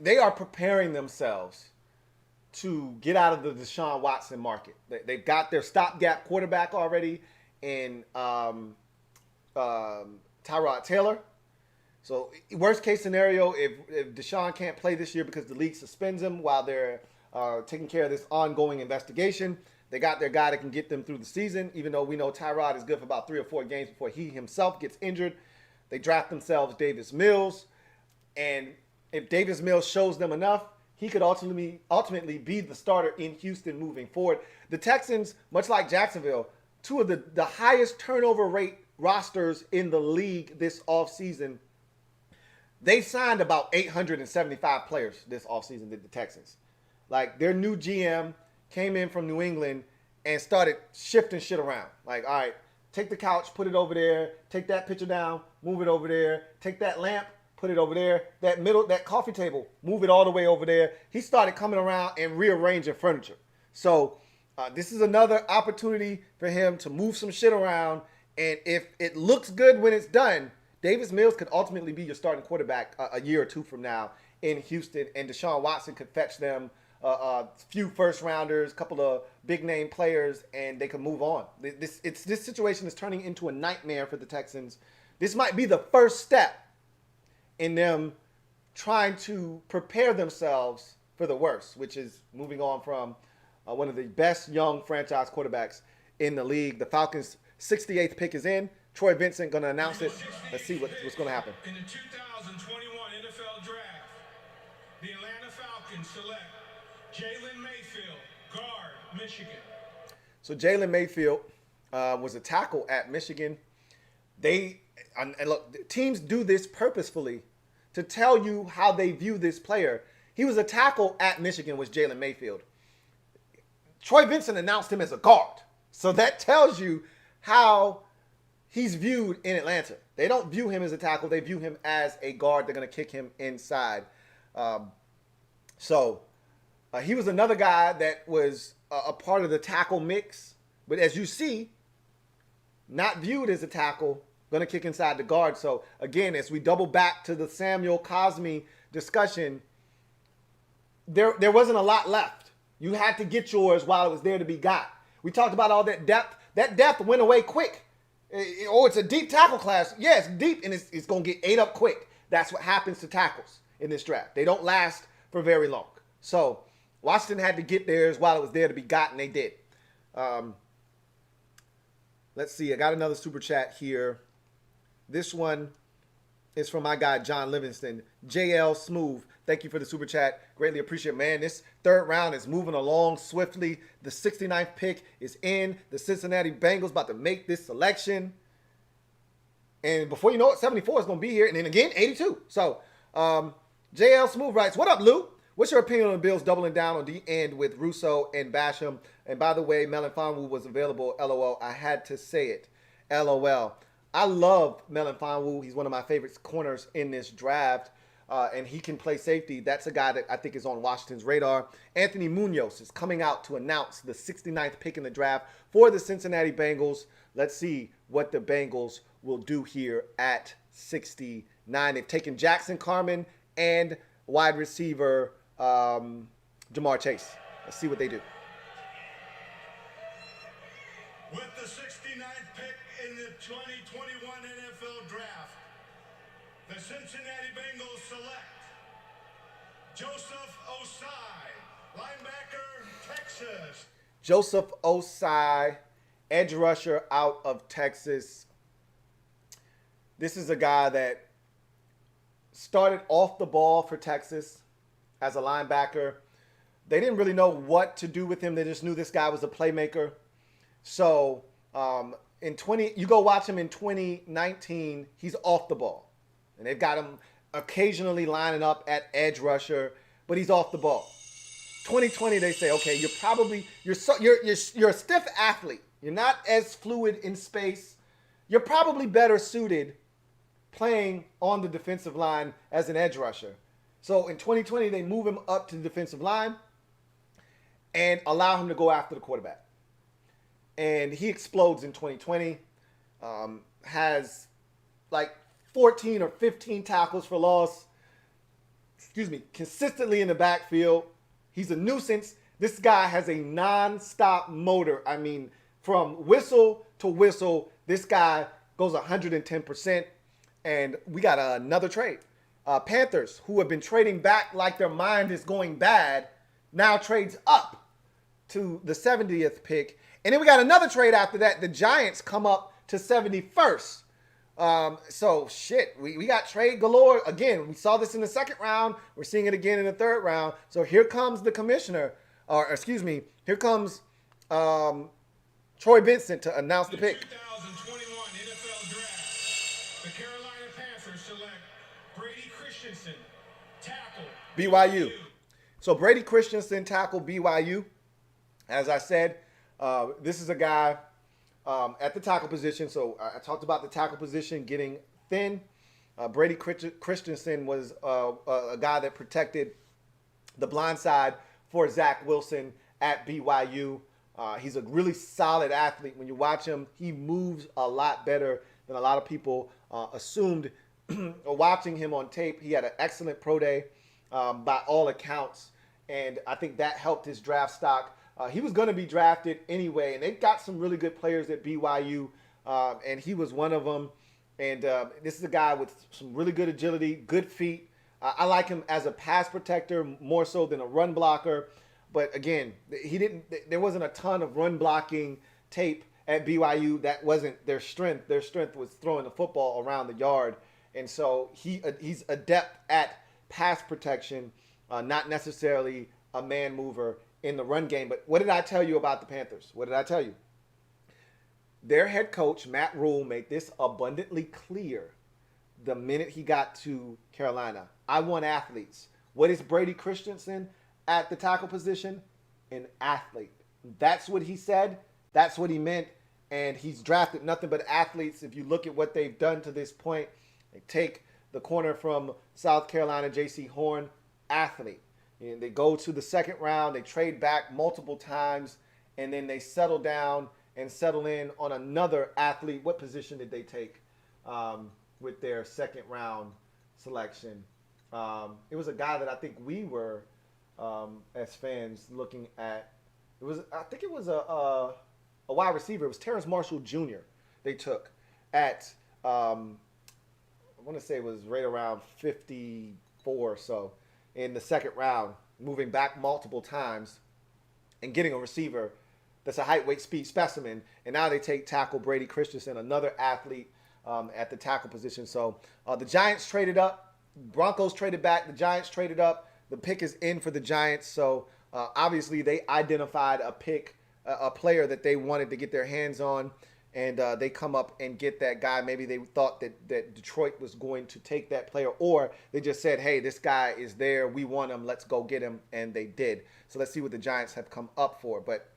They are preparing themselves to get out of the Deshaun Watson market. They've got their stopgap quarterback already in Tyrod Taylor. So worst case scenario, if Deshaun can't play this year because the league suspends him while they're taking care of this ongoing investigation, they got their guy that can get them through the season, even though we know Tyrod is good for about 3 or 4 games before he himself gets injured. They draft themselves Davis Mills, and if Davis Mills shows them enough, he could ultimately be the starter in Houston moving forward. The Texans, much like Jacksonville, 2 of the highest turnover rate rosters in the league this offseason. They signed about 875 players this offseason, did the Texans. Like, their new GM came in from New England and started shifting shit around. Like, all right, take the couch, put it over there. Take that picture down, move it over there. Take that lamp, put it over there. That coffee table, move it all the way over there. He started coming around and rearranging furniture. So this is another opportunity for him to move some shit around. And if it looks good when it's done, Davis Mills could ultimately be your starting quarterback a year or 2 from now in Houston. And Deshaun Watson could fetch them a few first-rounders, a couple of big-name players, and they can move on. This situation is turning into a nightmare for the Texans. This might be the first step in them trying to prepare themselves for the worst, which is moving on from one of the best young franchise quarterbacks in the league. The Falcons' 68th pick is in. Troy Vincent going to announce it. Let's see what's going to happen. In the 2021 NFL Draft, the Atlanta Falcons select Jalen Mayfield, guard, Michigan. So Jalen Mayfield was a tackle at Michigan. And look, teams do this purposefully to tell you how they view this player. He was a tackle at Michigan, was Jalen Mayfield. Troy Vincent announced him as a guard. So that tells you how he's viewed in Atlanta. They don't view him as a tackle. They view him as a guard. They're going to kick him inside. He was another guy that was a part of the tackle mix. But as you see, not viewed as a tackle, going to kick inside the guard. So, again, as we double back to the Samuel Cosmi discussion, there wasn't a lot left. You had to get yours while it was there to be got. We talked about all that depth. That depth went away quick. It's a deep tackle class. Yeah, it's deep, and it's going to get ate up quick. That's what happens to tackles in this draft. They don't last for very long. So Washington had to get theirs while it was there to be gotten. They did. Let's see. I got another super chat here. This one is from my guy, John Livingston. JL Smooth. Thank you for the super chat. Greatly appreciate it, man. This third round is moving along swiftly. The 69th pick is in. The Cincinnati Bengals about to make this selection. And before you know it, 74 is going to be here. And then again, 82. So, JL Smooth writes, what up, Lou? What's your opinion on the Bills doubling down on the end with Russo and Basham? And by the way, Melanfonwu was available. LOL. I had to say it. LOL. I love Melanfonwu. He's one of my favorite corners in this draft. And he can play safety. That's a guy that I think is on Washington's radar. Anthony Munoz is coming out to announce the 69th pick in the draft for the Cincinnati Bengals. Let's see what the Bengals will do here at 69. They've taken Jackson Carman and wide receiver Jamar Chase. Let's see what they do. With the 69th pick in the 2021 NFL Draft, the Cincinnati Bengals select Joseph Osai, linebacker, Texas. Joseph Osai, edge rusher out of Texas. This is a guy that started off the ball for Texas as a linebacker. They didn't really know what to do with him. They just knew this guy was a playmaker. So you go watch him in 2019, he's off the ball. And they've got him occasionally lining up at edge rusher, but he's off the ball. 2020, they say, okay, you're a stiff athlete. You're not as fluid in space. You're probably better suited playing on the defensive line as an edge rusher. So in 2020, they move him up to the defensive line and allow him to go after the quarterback. and he explodes in 2020. Has like 14 or 15 tackles for loss. Consistently in the backfield. He's a nuisance. This guy has a non-stop motor. I mean, from whistle to whistle, this guy goes 110%. And we got another trade. Panthers, who have been trading back like their mind is going bad, now trades up to the 70th pick. And then we got another trade after that. The Giants come up to 71st. So shit, we got trade galore. Again, we saw this in the second round. We're seeing it again in the third round. So here comes the commissioner, here comes Troy Vincent to announce the pick. 2021 NFL Draft. The Carolina Panthers select Brady Christensen, tackle, BYU. So Brady Christensen, tackle, BYU. As I said, this is a guy at the tackle position. So I talked about the tackle position getting thin. Brady Christensen was a guy that protected the blind side for Zach Wilson at BYU. He's a really solid athlete. When you watch him, he moves a lot better than a lot of people assumed. Watching him on tape, he had an excellent pro day by all accounts. And I think that helped his draft stock. He was going to be drafted anyway, and they've got some really good players at BYU, and he was one of them. And this is a guy with some really good agility, good feet. I like him as a pass protector more so than a run blocker. But again, there wasn't a ton of run blocking tape at BYU. That wasn't their strength. Their strength was throwing the football around the yard. And so he's adept at pass protection, not necessarily a man mover in the run game. But what did I tell you about the Panthers? What did I tell you? Their head coach, Matt Rule, made this abundantly clear the minute he got to Carolina. I want athletes. What is Brady Christensen at the tackle position? An athlete. That's what he said. That's what he meant. And he's drafted nothing but athletes. If you look at what they've done to this point, they take the corner from South Carolina, J.C. Horn, athlete. And they go to the second round. They trade back multiple times. And then they settle down and settle in on another athlete. What position did they take with their second round selection? It was a guy that I think we were, as fans, looking at. I think it was a wide receiver. It was Terrence Marshall Jr. they took at, I want to say it was right around 54 or so in the second round, moving back multiple times and getting a receiver that's a height, weight, speed specimen. And now they take tackle Brady Christensen, another athlete at the tackle position. So the Giants traded up. Broncos traded back. The Giants traded up. The pick is in for the Giants. So obviously they identified a player that they wanted to get their hands on. And they come up and get that guy. Maybe they thought that Detroit was going to take that player. Or they just said, hey, this guy is there. We want him. Let's go get him. And they did. So let's see what the Giants have come up for. But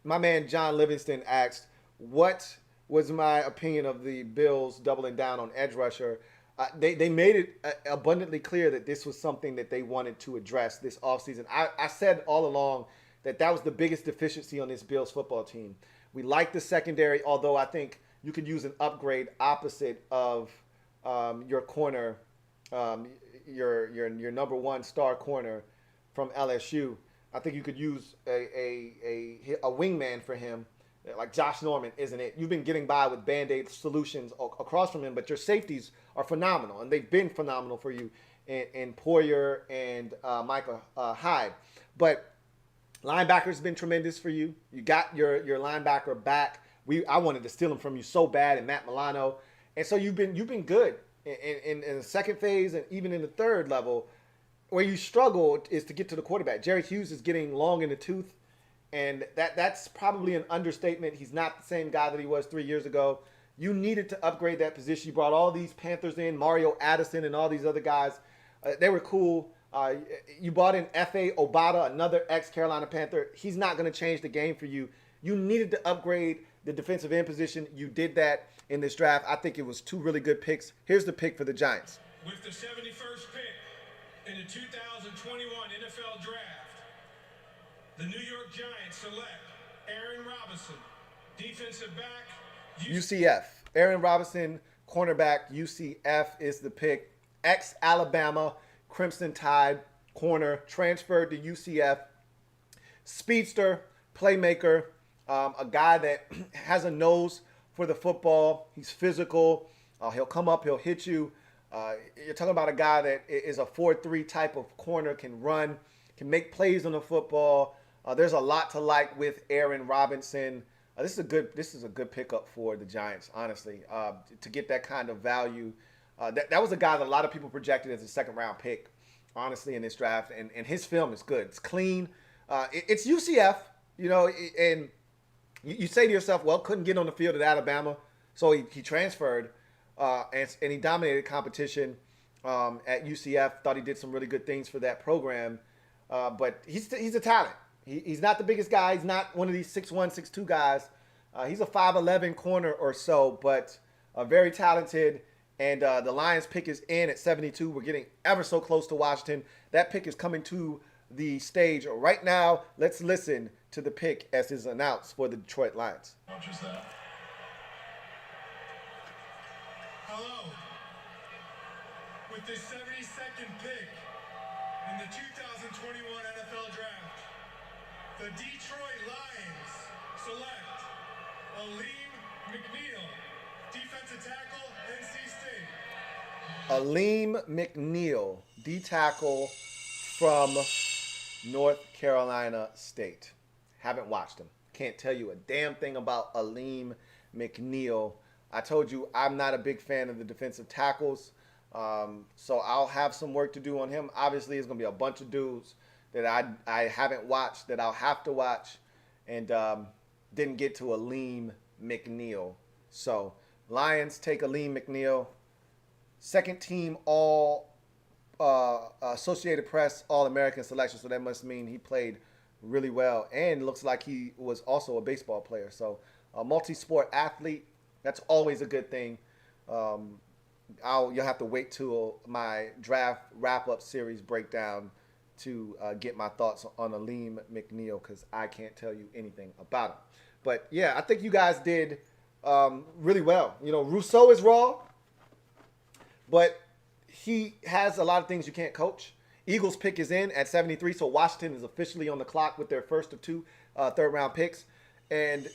my man John Livingston asked, what was my opinion of the Bills doubling down on edge rusher? They made it abundantly clear that this was something that they wanted to address this offseason. I said all along that was the biggest deficiency on this Bills football team. We like the secondary, although I think you could use an upgrade opposite of your corner, your number one star corner from LSU. I think you could use a wingman for him, like Josh Norman, isn't it? You've been getting by with Band-Aid solutions across from him, but your safeties are phenomenal, and they've been phenomenal for you in Poyer and Micah Hyde. But linebacker's been tremendous for you. You got your linebacker back. I wanted to steal him from you so bad, and Matt Milano. And so you've been good in the second phase and even in the third level. Where you struggle is to get to the quarterback. Jerry Hughes is getting long in the tooth, and that's probably an understatement. He's not the same guy that he was 3 years ago. You needed to upgrade that position. You brought all these Panthers in, Mario Addison and all these other guys. They were cool. You brought in F.A. Obata, another ex-Carolina Panther. He's not going to change the game for you. You needed to upgrade the defensive end position. You did that in this draft. I think it was two really good picks. Here's the pick for the Giants. With the 71st pick in the 2021 NFL Draft, the New York Giants select Aaron Robinson, defensive back, UCF. Aaron Robinson, cornerback, UCF is the pick. Ex-Alabama, Crimson Tide, corner, transferred to UCF. Speedster, playmaker, a guy that has a nose for the football. He's physical. He'll come up, he'll hit you. You're talking about a guy that is a 4-3 type of corner, can run, can make plays on the football. There's a lot to like with Aaron Robinson. This is a good pickup for the Giants, honestly, to get that kind of value. That was a guy that a lot of people projected as a second-round pick, honestly, in this draft, and his film is good. It's clean. It's UCF, and you say to yourself, well, couldn't get on the field at Alabama, so he transferred, and he dominated competition at UCF. Thought he did some really good things for that program, but he's a talent. He's not the biggest guy. He's not one of these 6'1", 6'2" guys. He's a 5'11" corner or so, but very talented. And the Lions pick is in at 72. We're getting ever so close to Washington. That pick is coming to the stage right now. Let's listen to the pick as is announced for the Detroit Lions. Not just that. Hello. With the 72nd pick in the 2021 NFL Draft, the Detroit Lions select Aleem McNeill, defensive tackle, NC State. Aleem McNeill, D-tackle from North Carolina State. Haven't watched him. Can't tell you a damn thing about Aleem McNeill. I told you I'm not a big fan of the defensive tackles, so I'll have some work to do on him. Obviously, it's going to be a bunch of dudes that I haven't watched that I'll have to watch, and didn't get to Aleem McNeill. So Lions take Aleem McNeill, second team all Associated Press All-American selection, so that must mean he played really well, and looks like he was also a baseball player. So a multi-sport athlete, that's always a good thing. You'll have to wait till my draft wrap-up series breakdown to get my thoughts on Aleem McNeill, because I can't tell you anything about him. But yeah, I think you guys did really well. Rousseau is raw, but he has a lot of things you can't coach. Eagles pick is in at 73, so Washington is officially on the clock with their first of two third-round picks. And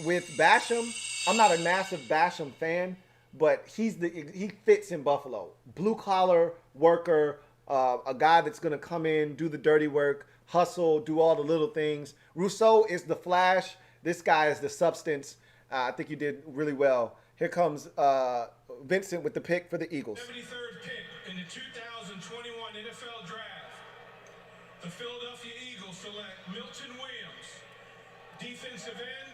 with Basham, I'm not a massive Basham fan, but he fits in Buffalo. Blue-collar worker, a guy that's going to come in, do the dirty work, hustle, do all the little things. Rousseau is the flash. This guy is the substance. I think you did really well. Here comes Vincent with the pick for the Eagles. 73rd pick in the 2021 NFL Draft. The Philadelphia Eagles select Milton Williams, defensive end,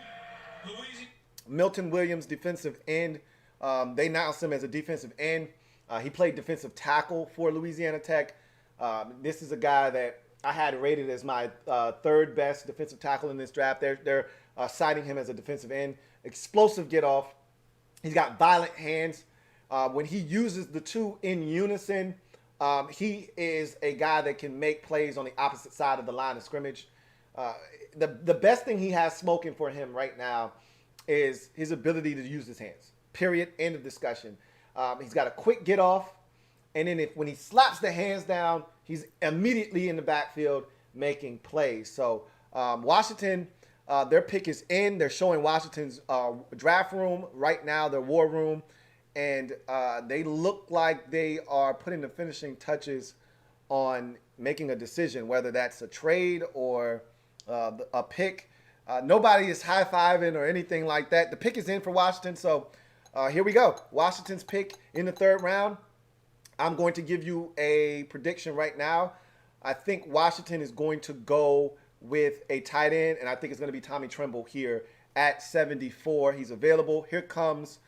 Louisiana. Milton Williams, defensive end. They announced him as a defensive end. He played defensive tackle for Louisiana Tech. This is a guy that I had rated as my third best defensive tackle in this draft. They're citing him as a defensive end. Explosive get off. He's got violent hands. When he uses the two in unison, he is a guy that can make plays on the opposite side of the line of scrimmage. The best thing he has smoking for him right now is his ability to use his hands. Period. End of discussion. He's got a quick get off, and then when he slaps the hands down, he's immediately in the backfield making plays. So Washington, their pick is in. They're showing Washington's draft room right now, their war room, and they look like they are putting the finishing touches on making a decision, whether that's a trade or a pick. Nobody is high-fiving or anything like that. The pick is in for Washington, so here we go. Washington's pick in the third round. I'm going to give you a prediction right now. I think Washington is going to go with a tight end, and I think it's going to be Tommy Tremble here at 74. He's available. Here comes,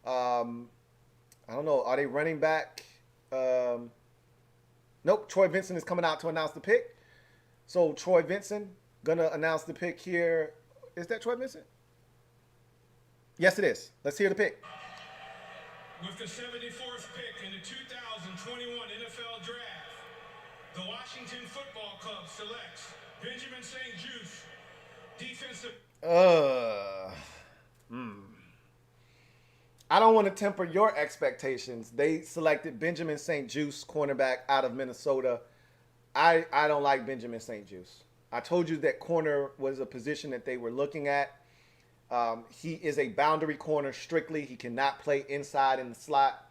I don't know, are they running back? Nope, Troy Vincent is coming out to announce the pick. So Troy Vincent going to announce the pick here. Is that Troy Vincent? Yes, it is. Let's hear the pick. With the 74th pick in the 2021 NFL Draft, the Washington Football Club selects Benjamin St-Juste, defensive. I don't want to temper your expectations. They selected Benjamin St-Juste, cornerback out of Minnesota. I don't like Benjamin St-Juste. I told you that corner was a position that they were looking at. He is a boundary corner strictly. He cannot play inside in the slot.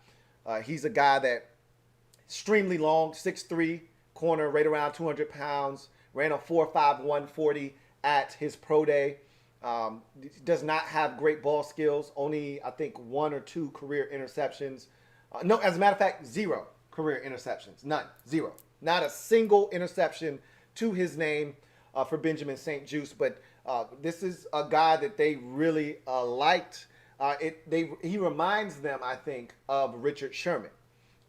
He's a guy that extremely long, 6'3", corner, right around 200 pounds. Ran a 4.5 140 at his pro day. Does not have great ball skills. Only, I think, 1 or 2 career interceptions. No, as a matter of fact, 0 career interceptions. None. 0. Not a single interception to his name for Benjamin St-Juste. But this is a guy that they really liked. He reminds them, I think, of Richard Sherman.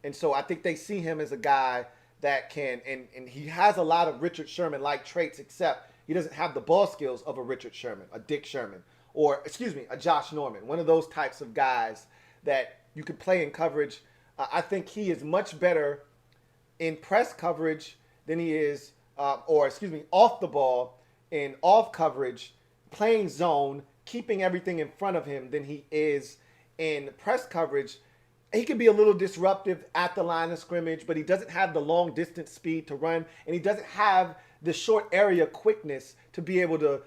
And so I think they see him as a guy that can, and he has a lot of Richard Sherman-like traits, except he doesn't have the ball skills of a Richard Sherman, a Dick Sherman, or, a Josh Norman. One of those types of guys that you could play in coverage. I think he is much better in press coverage than he is, off the ball, in off coverage, playing zone, keeping everything in front of him than he is in press coverage. He can be a little disruptive at the line of scrimmage, but he doesn't have the long distance speed to run, and he doesn't have the short area quickness to be able to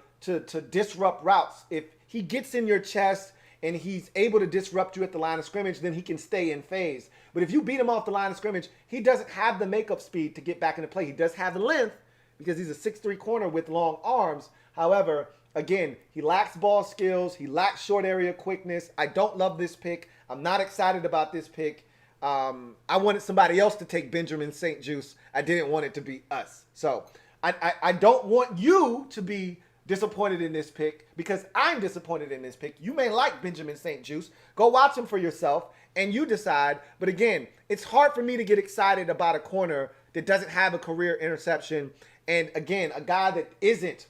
disrupt routes. If he gets in your chest and he's able to disrupt you at the line of scrimmage, then he can stay in phase. But if you beat him off the line of scrimmage, he doesn't have the makeup speed to get back into play. He does have the length because he's a 6'3" corner with long arms. However, again, he lacks ball skills. He lacks short area quickness. I don't love this pick. I'm not excited about this pick. I wanted somebody else to take Benjamin St-Juste. I didn't want it to be us. So I don't want you to be disappointed in this pick because I'm disappointed in this pick. You may like Benjamin St-Juste. Go watch him for yourself and you decide. But again, it's hard for me to get excited about a corner that doesn't have a career interception. And again, a guy that isn't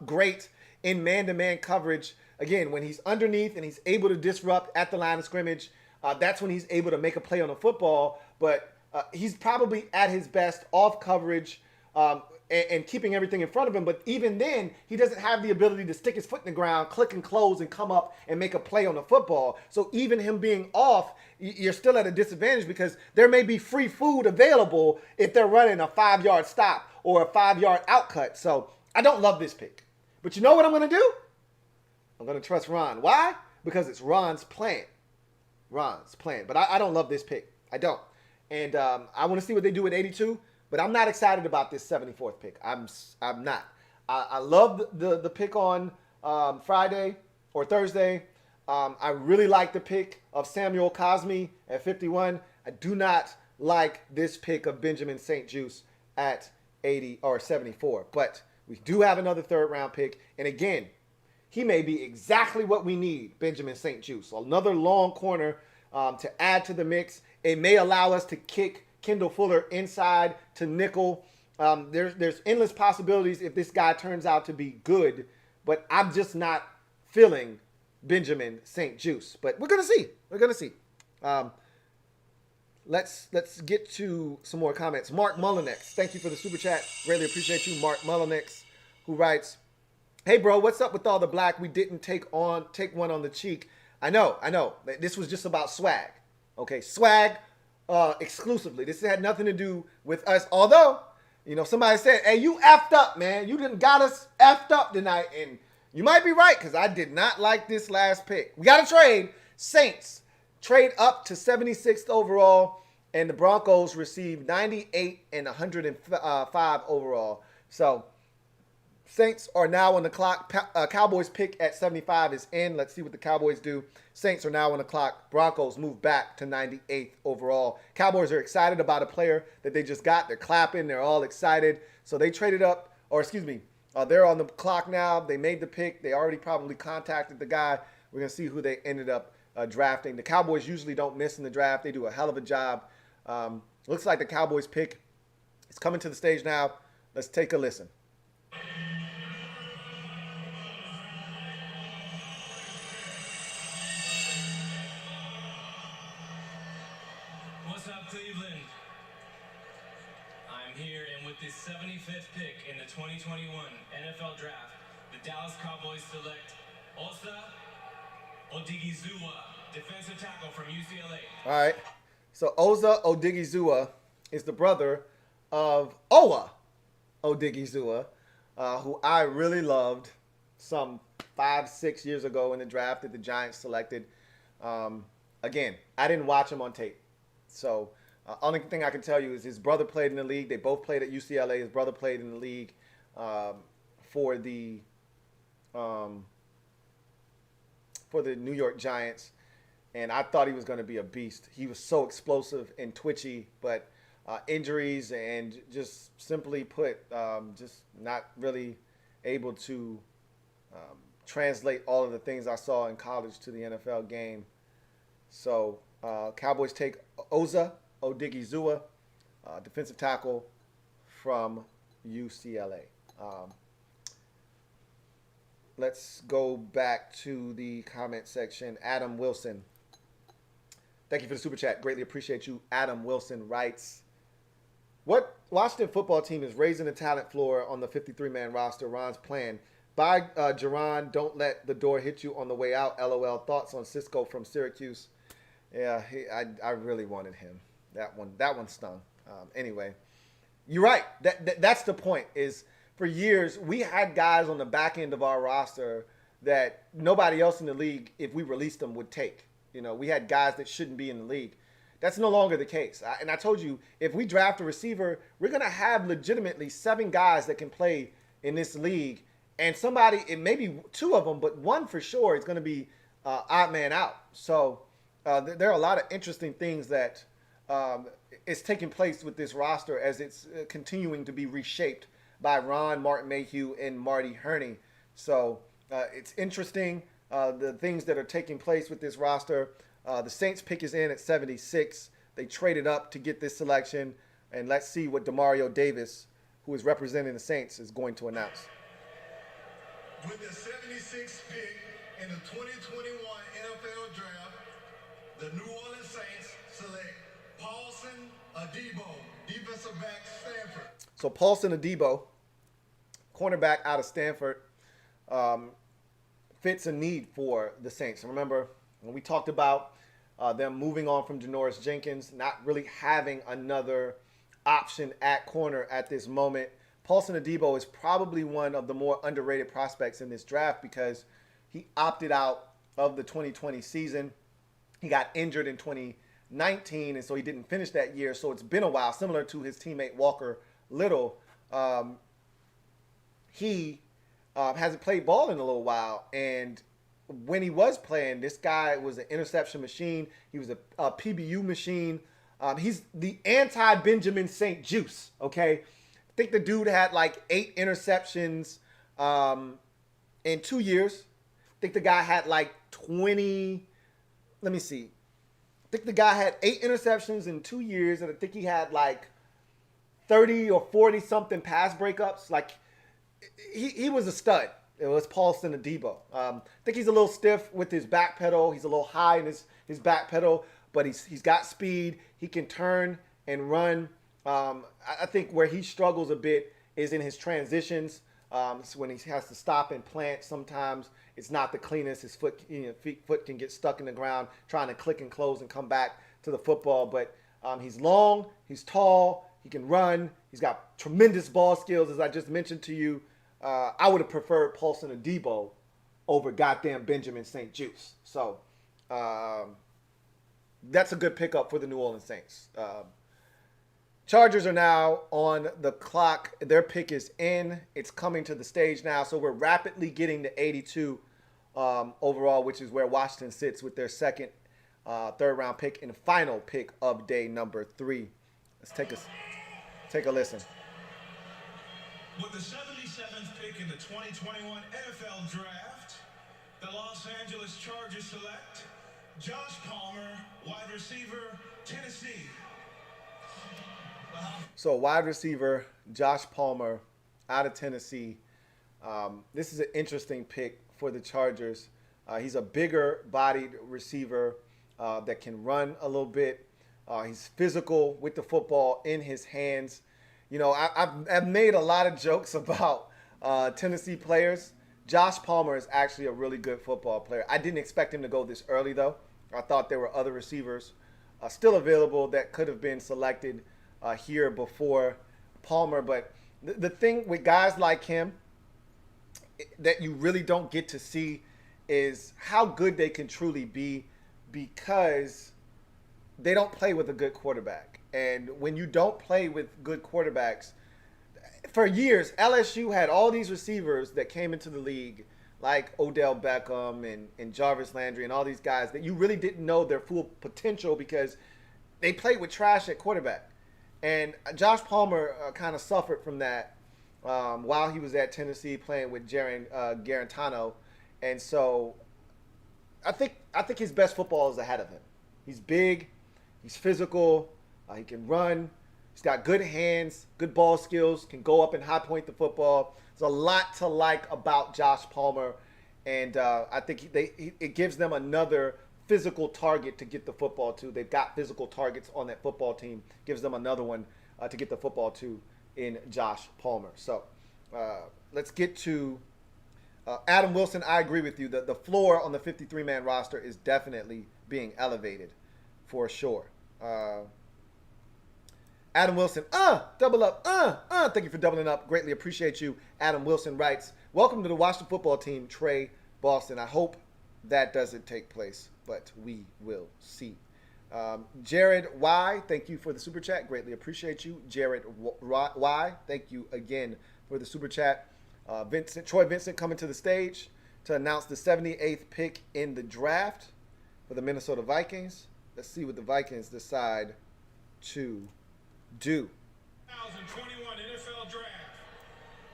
great in man-to-man coverage. Again, when he's underneath and he's able to disrupt at the line of scrimmage, that's when he's able to make a play on the football. But he's probably at his best off coverage and keeping everything in front of him. But even then, he doesn't have the ability to stick his foot in the ground, click and close, and come up and make a play on the football. So even him being off, you're still at a disadvantage because there may be free food available if they're running a 5-yard stop or a 5-yard outcut. So I don't love this pick. But you know what I'm going to do? I'm going to trust Ron. Why? Because it's Ron's plan. Ron's plan. But I don't love this pick. I don't. And I want to see what they do at 82. But I'm not excited about this 74th pick. I'm not. I love the pick on Friday or Thursday. I really like the pick of Samuel Cosmi at 51. I do not like this pick of Benjamin St-Juste at 80 or 74. But we do have another 3rd round pick. And again, he may be exactly what we need, Benjamin St-Juste. Another long corner to add to the mix. It may allow us to kick Kendall Fuller inside to nickel. There's endless possibilities if this guy turns out to be good. But I'm just not feeling Benjamin St-Juste. But we're going to see. We're going to see. Let's get to some more comments. Mark Mullinex, thank you for the super chat. Greatly appreciate you, Mark Mullinex, who writes, "Hey bro, what's up with all the black? We didn't take one on the cheek. I know. This was just about swag. Okay, swag exclusively. This had nothing to do with us. Although, somebody said, hey, you effed up, man. You done got us effed up tonight. And you might be right, because I did not like this last pick. We got to trade. Saints trade up to 76th overall, and the Broncos receive 98 and 105 overall. So Saints are now on the clock. Cowboys pick at 75 is in. Let's see what the Cowboys do. Saints are now on the clock. Broncos move back to 98th overall. Cowboys are excited about a player that they just got. They're clapping. They're all excited. So they traded up, they're on the clock now. They made the pick. They already probably contacted the guy. We're going to see who they ended up drafting. The Cowboys usually don't miss in the draft. They do a hell of a job. Looks like the Cowboys pick is coming to the stage now. Let's take a listen. What's up, Cleveland? I'm here, and with the 75th pick in the 2021 NFL Draft, the Dallas Cowboys select Osa-Odigizua, defensive tackle from UCLA. All right. So Osa-Odigizua is the brother of Owa Odigizua, who I really loved some 5-6 years ago in the draft that the Giants selected. Again, I didn't watch him on tape. So only thing I can tell you is his brother played in the league. They both played at UCLA. His brother played in the league for the New York Giants. And I thought he was going to be a beast. He was so explosive and twitchy, but injuries and just simply put, just not really able to translate all of the things I saw in college to the NFL game. So Cowboys take Osa-Odigizua, defensive tackle from UCLA. Let's go back to the comment section. Adam Wilson. Thank you for the super chat. Greatly appreciate you. Adam Wilson writes, what Washington football team is raising the talent floor on the 53-man roster? Ron's plan. By Jerron, don't let the door hit you on the way out. LOL. Thoughts on Cisco from Syracuse? Yeah, I really wanted him. That one stung. Anyway, you're right. That's the point. Is for years we had guys on the back end of our roster that nobody else in the league, if we released them, would take. You know, we had guys that shouldn't be in the league. That's no longer the case. And I told you, if we draft a receiver, we're going to have legitimately 7 guys that can play in this league. And somebody, it may be 2 of them, but 1 for sure is going to be odd man out. So there are a lot of interesting things that is taking place with this roster as it's continuing to be reshaped by Ron, Martin Mayhew, and Marty Herney. So it's interesting, the things that are taking place with this roster. The Saints pick is in at 76. They traded up to get this selection. And let's see what Demario Davis, who is representing the Saints, is going to announce. With the 76th pick in the 2021 NFL Draft, the New Orleans Saints select Paulson Adebo, defensive back, Stanford. So Paulson Adebo, cornerback out of Stanford, fits a need for the Saints. And remember, when we talked about them moving on from Janoris Jenkins, not really having another option at corner at this moment, Paulson Adebo is probably one of the more underrated prospects in this draft because he opted out of the 2020 season. He got injured in 2019, and so he didn't finish that year. So it's been a while, similar to his teammate Walker Little. He hasn't played ball in a little while, and when he was playing, this guy was an interception machine. He was a PBU machine. He's the anti-Benjamin St-Juste, okay? I think the dude had like 8 interceptions in 2 years. I think the guy had like 20. Let me see. I think the guy had 8 interceptions in 2 years, and I think he had like 30 or 40 something pass breakups. Like he was a stud. It was Paulson Adebo. I think he's a little stiff with his back pedal. He's a little high in his back pedal, but he's got speed. He can turn and run. I think where he struggles a bit is in his transitions. So when he has to stop and plant, sometimes it's not the cleanest. His foot can get stuck in the ground trying to click and close and come back to the football. But he's long, he's tall, he can run. He's got tremendous ball skills, as I just mentioned to you. I would have preferred Paulson Adebo over goddamn Benjamin St-Juste. So that's a good pickup for the New Orleans Saints. Chargers are now on the clock. Their pick is in. It's coming to the stage now. So we're rapidly getting to 82 overall, which is where Washington sits with their second, third-round pick and final pick of day number 3. Let's take a listen. With the 77th pick in the 2021 NFL Draft, the Los Angeles Chargers select Josh Palmer, wide receiver, Tennessee. So wide receiver Josh Palmer out of Tennessee. This is an interesting pick for the Chargers. He's a bigger-bodied receiver that can run a little bit. He's physical with the football in his hands. You know, I've made a lot of jokes about Tennessee players Josh Palmer is actually a really good football player. I didn't expect him to go this early, though. I thought there were other receivers still available that could have been selected here before Palmer. But the thing with guys like him that you really don't get to see is how good they can truly be, because they don't play with a good quarterback. And when you don't play with good quarterbacks, for years, LSU had all these receivers that came into the league, like Odell Beckham and Jarvis Landry and all these guys that you really didn't know their full potential because they played with trash at quarterback. And Josh Palmer kind of suffered from that while he was at Tennessee playing with Jaron Garantano. And so I think his best football is ahead of him. He's big. He's physical. He can run. He's got good hands, good ball skills, can go up and high point the football. There's a lot to like about Josh Palmer. And I think it gives them another physical target to get the football to. They've got physical targets on that football team. Gives them another one to get the football to in Josh Palmer. So let's get to Adam Wilson. I agree with you. The floor on the 53-man roster is definitely being elevated for sure. Adam Wilson, double up, thank you for doubling up. Greatly appreciate you. Adam Wilson writes, welcome to the Washington football team, Trey Boston. I hope that doesn't take place, but we will see. Jared Y, thank you for the super chat. Greatly appreciate you. Jared Y, thank you again for the super chat. Troy Vincent coming to the stage to announce the 78th pick in the draft for the Minnesota Vikings. Let's see what the Vikings decide to do. 2021 NFL Draft.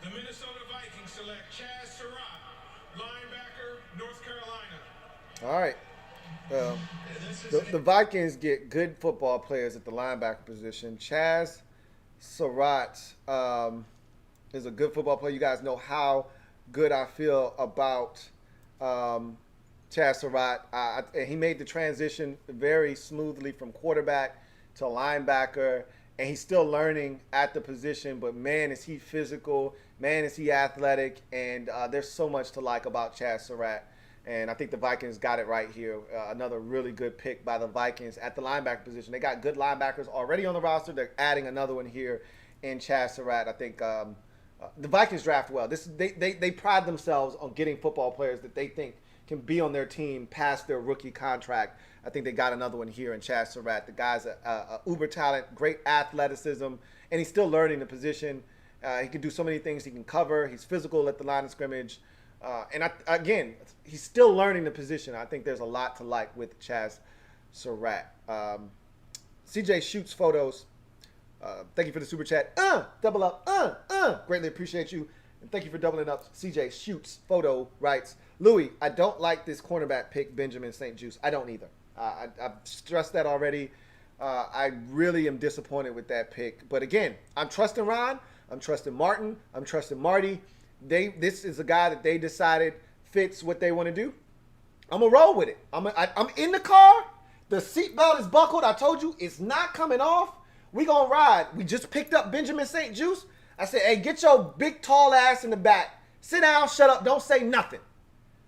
The Minnesota Vikings select Chaz Surratt, linebacker, North Carolina. All right. The Vikings get good football players at the linebacker position. Chaz Surratt is a good football player. You guys know how good I feel about Chaz Surratt. He made the transition very smoothly from quarterback to linebacker. And he's still learning at the position, but man, is he physical, man, is he athletic, and there's so much to like about Chaz Surratt. And I think the Vikings got it right here. Another really good pick by the Vikings at the linebacker position. They got good linebackers already on the roster. They're adding another one here in Chaz Surratt. I think the Vikings draft well. They pride themselves on getting football players that they think can be on their team past their rookie contract. I think they got another one here in Chaz Surratt. The guy's a uber talent, great athleticism, and he's still learning the position. He can do so many things. He can cover. He's physical at the line of scrimmage. Again, he's still learning the position. I think there's a lot to like with Chaz Surratt. CJ Shoots Photos. Thank you for the super chat. Double up. Greatly appreciate you. And thank you for doubling up. CJ Shoots Photo writes, Louie, I don't like this cornerback pick, Benjamin St-Juste. I don't either. I've stressed that already. I really am disappointed with that pick. But again, I'm trusting Ron. I'm trusting Martin. I'm trusting Marty. This is a guy that they decided fits what they want to do. I'm going to roll with it. I'm in the car. The seatbelt is buckled. I told you it's not coming off. We going to ride. We just picked up Benjamin St-Juste. I said, hey, get your big, tall ass in the back. Sit down, shut up, don't say nothing.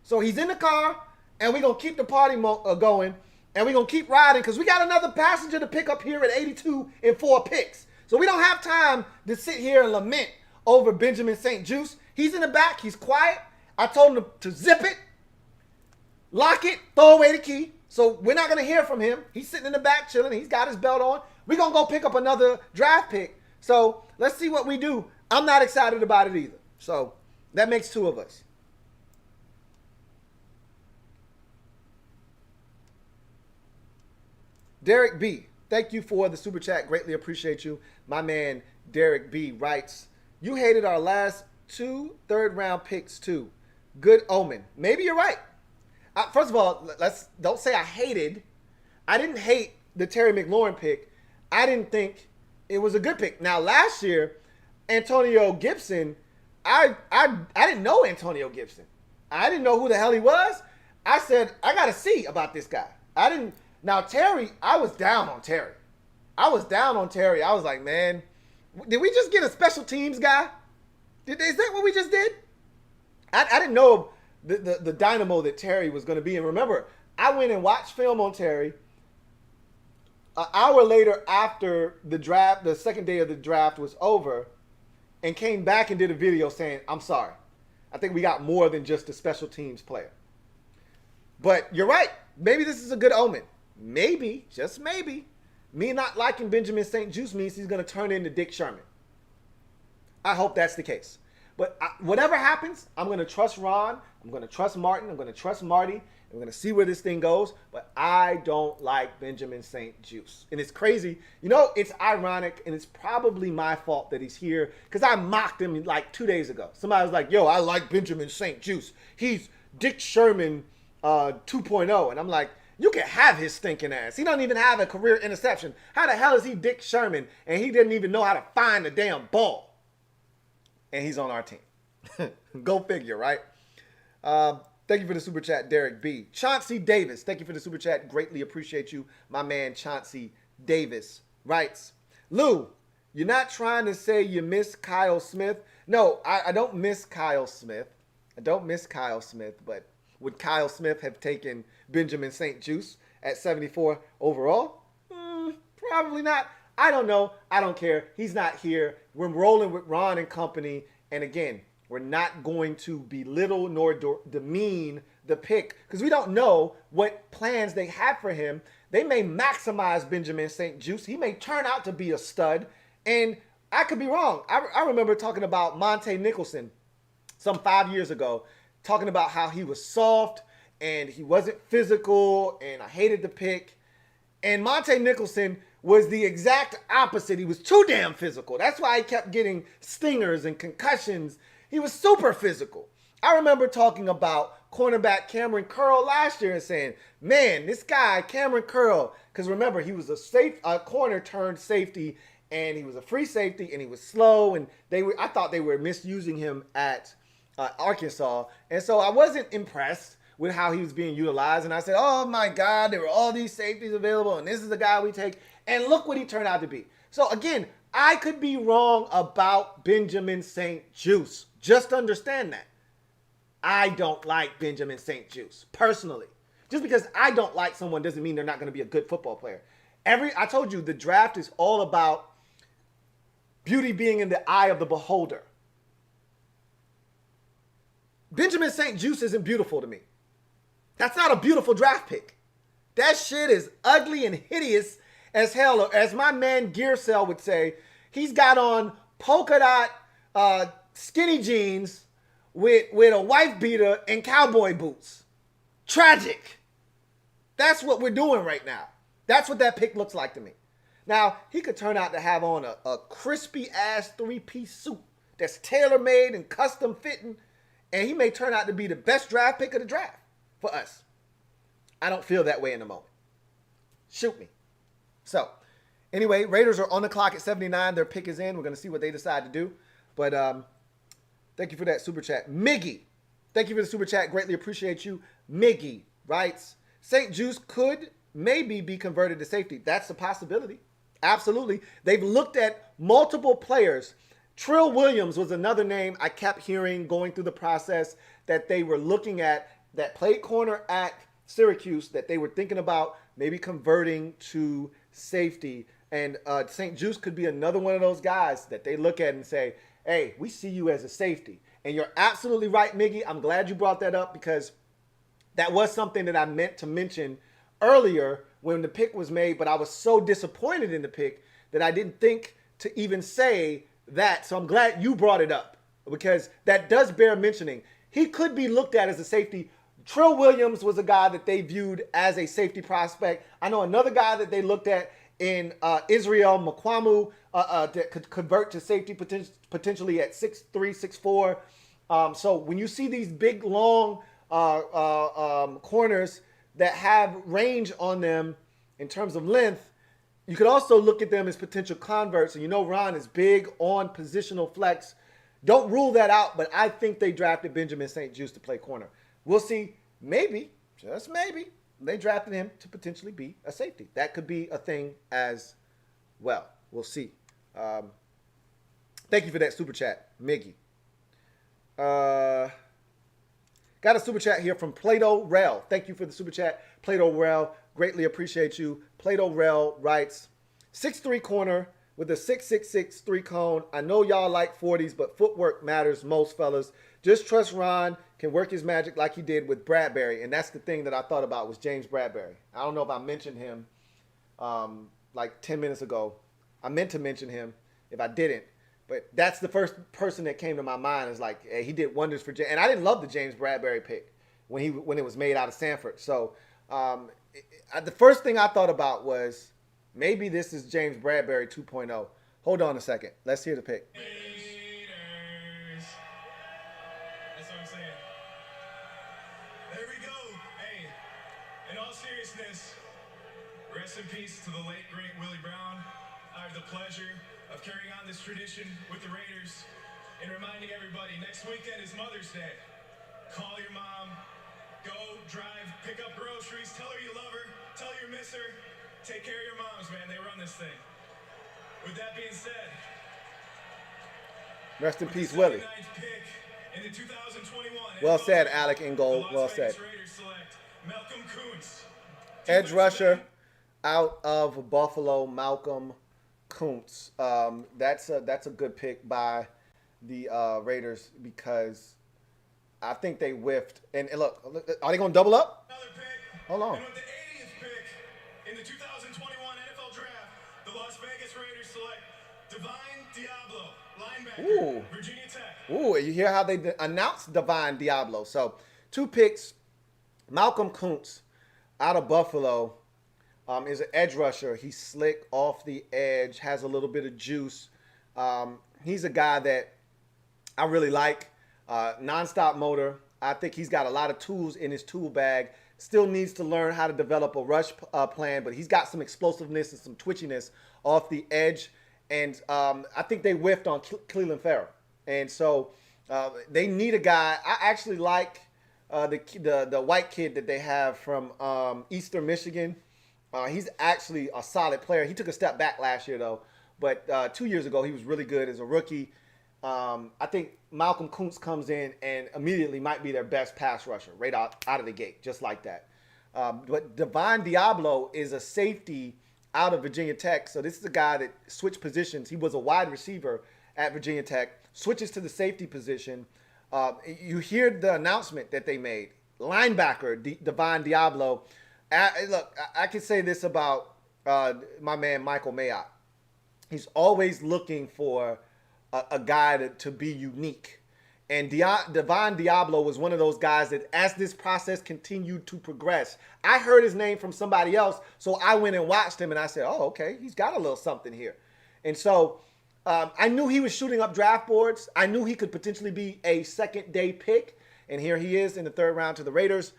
So he's in the car, and we're going to keep the party going. And we're going to keep riding because we got another passenger to pick up here at 82 and 4 picks. So we don't have time to sit here and lament over Benjamin St-Juste. He's in the back. He's quiet. I told him to zip it, lock it, throw away the key. So we're not going to hear from him. He's sitting in the back chilling. He's got his belt on. We're going to go pick up another draft pick. So let's see what we do. I'm not excited about it either. So that makes 2 of us. Derek B, thank you for the super chat. Greatly appreciate you. My man Derek B writes, you hated our last 2 third-round picks too. Good omen. Maybe you're right. First of all, don't say I hated. I didn't hate the Terry McLaurin pick. I didn't think it was a good pick. Now, last year, Antonio Gibson, I didn't know Antonio Gibson. I didn't know who the hell he was. I said, I got to see about this guy. Now, Terry, I was down on Terry. I was like, man, did we just get a special teams guy? Is that what we just did? I didn't know the dynamo that Terry was going to be. And remember, I went and watched film on Terry. An hour later, after the draft, the second day of the draft was over, and came back and did a video saying, "I'm sorry. I think we got more than just a special teams player." But you're right. Maybe this is a good omen. Maybe, just maybe, me not liking Benjamin St-Juste means he's going to turn into Dick Sherman. I hope that's the case. But whatever happens, I'm going to trust Ron. I'm going to trust Martin. I'm going to trust Marty. We're going to see where this thing goes. But I don't like Benjamin St-Juste. And it's crazy. You know, it's ironic, and it's probably my fault that he's here because I mocked him like 2 days ago. Somebody was like, yo, I like Benjamin St-Juste. He's Dick Sherman 2.0. And I'm like, you can have his stinking ass. He doesn't even have a career interception. How the hell is he Dick Sherman and he didn't even know how to find the damn ball? And he's on our team. Go figure, right? Thank you for the super chat, Derek B. Chauncey Davis, thank you for the super chat. Greatly appreciate you. My man Chauncey Davis writes, Lou, you're not trying to say you miss Kyle Smith. No, I don't miss Kyle Smith. I don't miss Kyle Smith, but would Kyle Smith have taken Benjamin St-Juste at 74 overall? Probably not. I don't know. I don't care. He's not here. We're rolling with Ron and company. And again, we're not going to belittle nor demean the pick because we don't know what plans they have for him. They may maximize Benjamin St-Juste. He may turn out to be a stud. And I could be wrong. I remember talking about Monte Nicholson some 5 years ago, talking about how he was soft and he wasn't physical and I hated the pick. And Monte Nicholson was the exact opposite. He was too damn physical. That's why he kept getting stingers and concussions. He was super physical. I remember talking about cornerback Cameron Curl last year and saying, man, this guy, Cameron Curl, because remember, he was a corner turned safety, and he was a free safety, and he was slow, and I thought they were misusing him at Arkansas. And so I wasn't impressed with how he was being utilized. And I said, oh my God, there were all these safeties available, and this is the guy we take. And look what he turned out to be. So again, I could be wrong about Benjamin St-Juste. Just understand that. I don't like Benjamin St-Juste, personally. Just because I don't like someone doesn't mean they're not going to be a good football player. I told you, the draft is all about beauty being in the eye of the beholder. Benjamin St-Juste isn't beautiful to me. That's not a beautiful draft pick. That shit is ugly and hideous as hell. Or as my man Gearcell would say, he's got on polka dot skinny jeans with a wife beater and cowboy boots. Tragic. That's what we're doing right now. That's what that pick looks like to me. Now, he could turn out to have on a crispy ass 3-piece suit that's tailor-made and custom fitting, and he may turn out to be the best draft pick of the draft for us. I don't feel that way in the moment. Shoot me. So, anyway, Raiders are on the clock at 79. Their pick is in. We're going to see what they decide to do. But thank you for that super chat. Miggy, thank you for the super chat. Greatly appreciate you. Miggy writes, St-Juste could maybe be converted to safety. That's a possibility. Absolutely. They've looked at multiple players. Trill Williams was another name I kept hearing going through the process that they were looking at, that played corner at Syracuse, that they were thinking about maybe converting to safety. And St-Juste could be another one of those guys that they look at and say, hey, we see you as a safety. And you're absolutely right, Miggy. I'm glad you brought that up because that was something that I meant to mention earlier when the pick was made, but I was so disappointed in the pick that I didn't think to even say that. So I'm glad you brought it up because that does bear mentioning. He could be looked at as a safety. Trill Williams was a guy that they viewed as a safety prospect. I know another guy that they looked at in Israel Mukuamu that could convert to safety potentially at 6'3", 6'4". So when you see these big, long corners that have range on them in terms of length, you could also look at them as potential converts. And you know Ron is big on positional flex. Don't rule that out, but I think they drafted Benjamin St-Juste to play corner. We'll see. Maybe, just maybe, they drafted him to potentially be a safety. That could be a thing as well. We'll see. Thank you for that super chat, Miggy. Got a super chat here from Plato Rel. Thank you for the super chat, Plato Rel. Greatly appreciate you. Plato Rel writes, 6'3" corner with a 6'6" 3-cone. I know y'all like 40s, but footwork matters most, fellas. Just trust Ron can work his magic like he did with Bradbury. And that's the thing that I thought about was James Bradbury. I don't know if I mentioned him like 10 minutes ago. I meant to mention him if I didn't. But that's the first person that came to my mind is like, hey, he did wonders for James. And I didn't love the James Bradbury pick when it was made out of Sanford. So the first thing I thought about was maybe this is James Bradbury 2.0. Hold on a second. Let's hear the pick. Raiders. That's what I'm saying. There we go. Hey, in all seriousness, rest in peace to the late, great Willie Brown. I have the pleasure of carrying on this tradition with the Raiders and reminding everybody next weekend is Mother's Day. Call your mom, go drive, pick up groceries, tell her you love her, tell her you miss her. Take care of your moms, man. They run this thing. With that being said, rest in peace, Willie. Pick in the 2021 Well said, Alec Ingold. Well said. Raiders select Malcolm Kuntz. Edge rusher out of Buffalo, Malcolm Kuntz. That's a good pick by the Raiders because I think they whiffed. And look, are they going to double up? Another pick. Hold on. And with the 80th pick in the 2021 NFL Draft, the Las Vegas Raiders select Divine Diablo, linebacker, Ooh. Virginia Tech. Ooh, you hear how they announced Divine Diablo. So 2 picks. Malcolm Kuntz out of Buffalo is an edge rusher. He's slick off the edge, has a little bit of juice. He's a guy that I really like. Non-stop motor. I think he's got a lot of tools in his tool bag. Still needs to learn how to develop a rush plan, but he's got some explosiveness and some twitchiness off the edge. And I think they whiffed on Cleveland Farrell. And so they need a guy. I actually like the white kid that they have from Eastern Michigan. He's actually a solid player. He took a step back last year, though. But 2 years ago, he was really good as a rookie. I think Malcolm Kuntz comes in and immediately might be their best pass rusher right out of the gate, just like that. But Divine Diablo is a safety out of Virginia Tech. So this is a guy that switched positions. He was a wide receiver at Virginia Tech, switches to the safety position. You hear the announcement that they made. Linebacker, Divine Diablo. Look, I can say this about my man Michael Mayock. He's always looking for a guy to be unique. And Divine Diablo was one of those guys that as this process continued to progress, I heard his name from somebody else, so I went and watched him, and I said, oh, okay, he's got a little something here. And so I knew he was shooting up draft boards. I knew he could potentially be a second-day pick, and here he is in the 3rd round to the Raiders.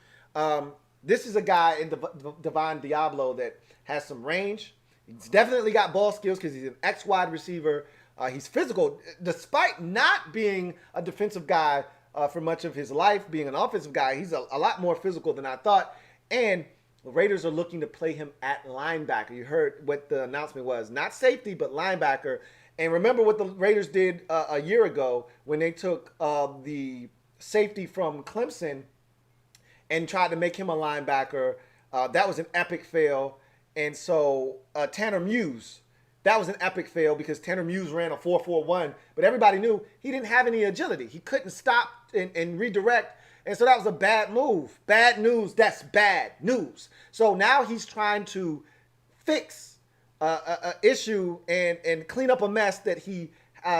This is a guy in Divine Diablo that has some range. He's definitely got ball skills because he's an ex-wide receiver. He's physical, despite not being a defensive guy for much of his life, being an offensive guy. He's a lot more physical than I thought. And the Raiders are looking to play him at linebacker. You heard what the announcement was. Not safety, but linebacker. And remember what the Raiders did a year ago when they took the safety from Clemson and tried to make him a linebacker. That was an epic fail. And so Tanner Muse, that was an epic fail because Tanner Muse ran a 4.41, but everybody knew he didn't have any agility. He couldn't stop and redirect, and so that was a bad move. Bad news, that's bad news. So now he's trying to fix an issue and clean up a mess that he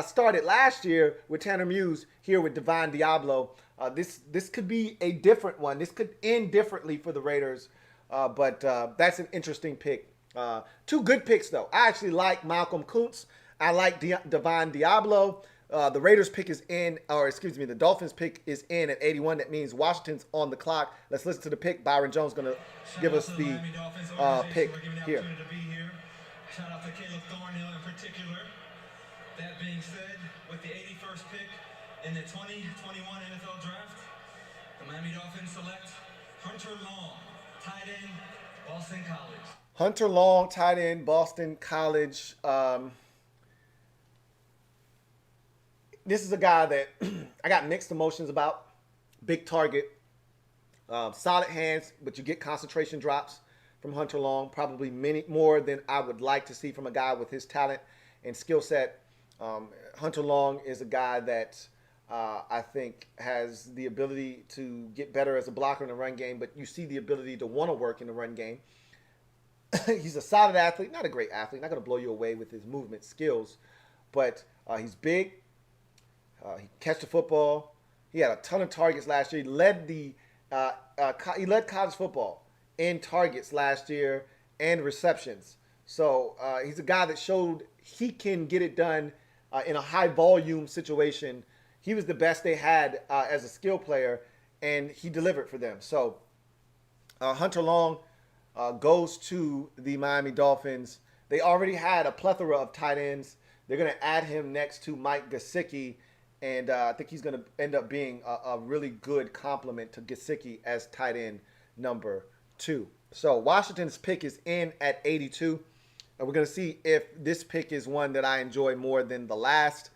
started last year with Tanner Muse here with Divine Diablo. This could be a different one. This could end differently for the Raiders, but that's an interesting pick. 2 good picks, though. I actually like Malcolm Kuntz. I like Divine Diablo. The Raiders pick is in, or excuse me, the Dolphins pick is in at 81. That means Washington's on the clock. Let's listen to the pick. Byron Jones going to give us the pick here. Shout out to Caleb Thornhill in particular. That being said, with the 81st pick in the 2021 NFL Draft, the Miami Dolphins select Hunter Long, tight end, Boston College. Hunter Long, tight end, Boston College. This is a guy that I got mixed emotions about. Big target, Solid hands, but you get concentration drops from Hunter Long, probably many more than I would like to see from a guy with his talent and skill set. Hunter Long is a guy that I think has the ability to get better as a blocker in the run game, but you see the ability to want to work in the run game. He's a solid athlete, not a great athlete, not going to blow you away with his movement skills, but he's big. He catch the football. He had a ton of targets last year. He led college football in targets last year and receptions. So he's a guy that showed he can get it done in a high volume situation. He was the best they had as a skill player, and he delivered for them. So Hunter Long goes to the Miami Dolphins. They already had a plethora of tight ends. They're going to add him next to Mike Gesicki, and I think he's going to end up being a really good complement to Gesicki as tight end number 2. So Washington's pick is in at 82. And we're going to see if this pick is one that I enjoy more than the last.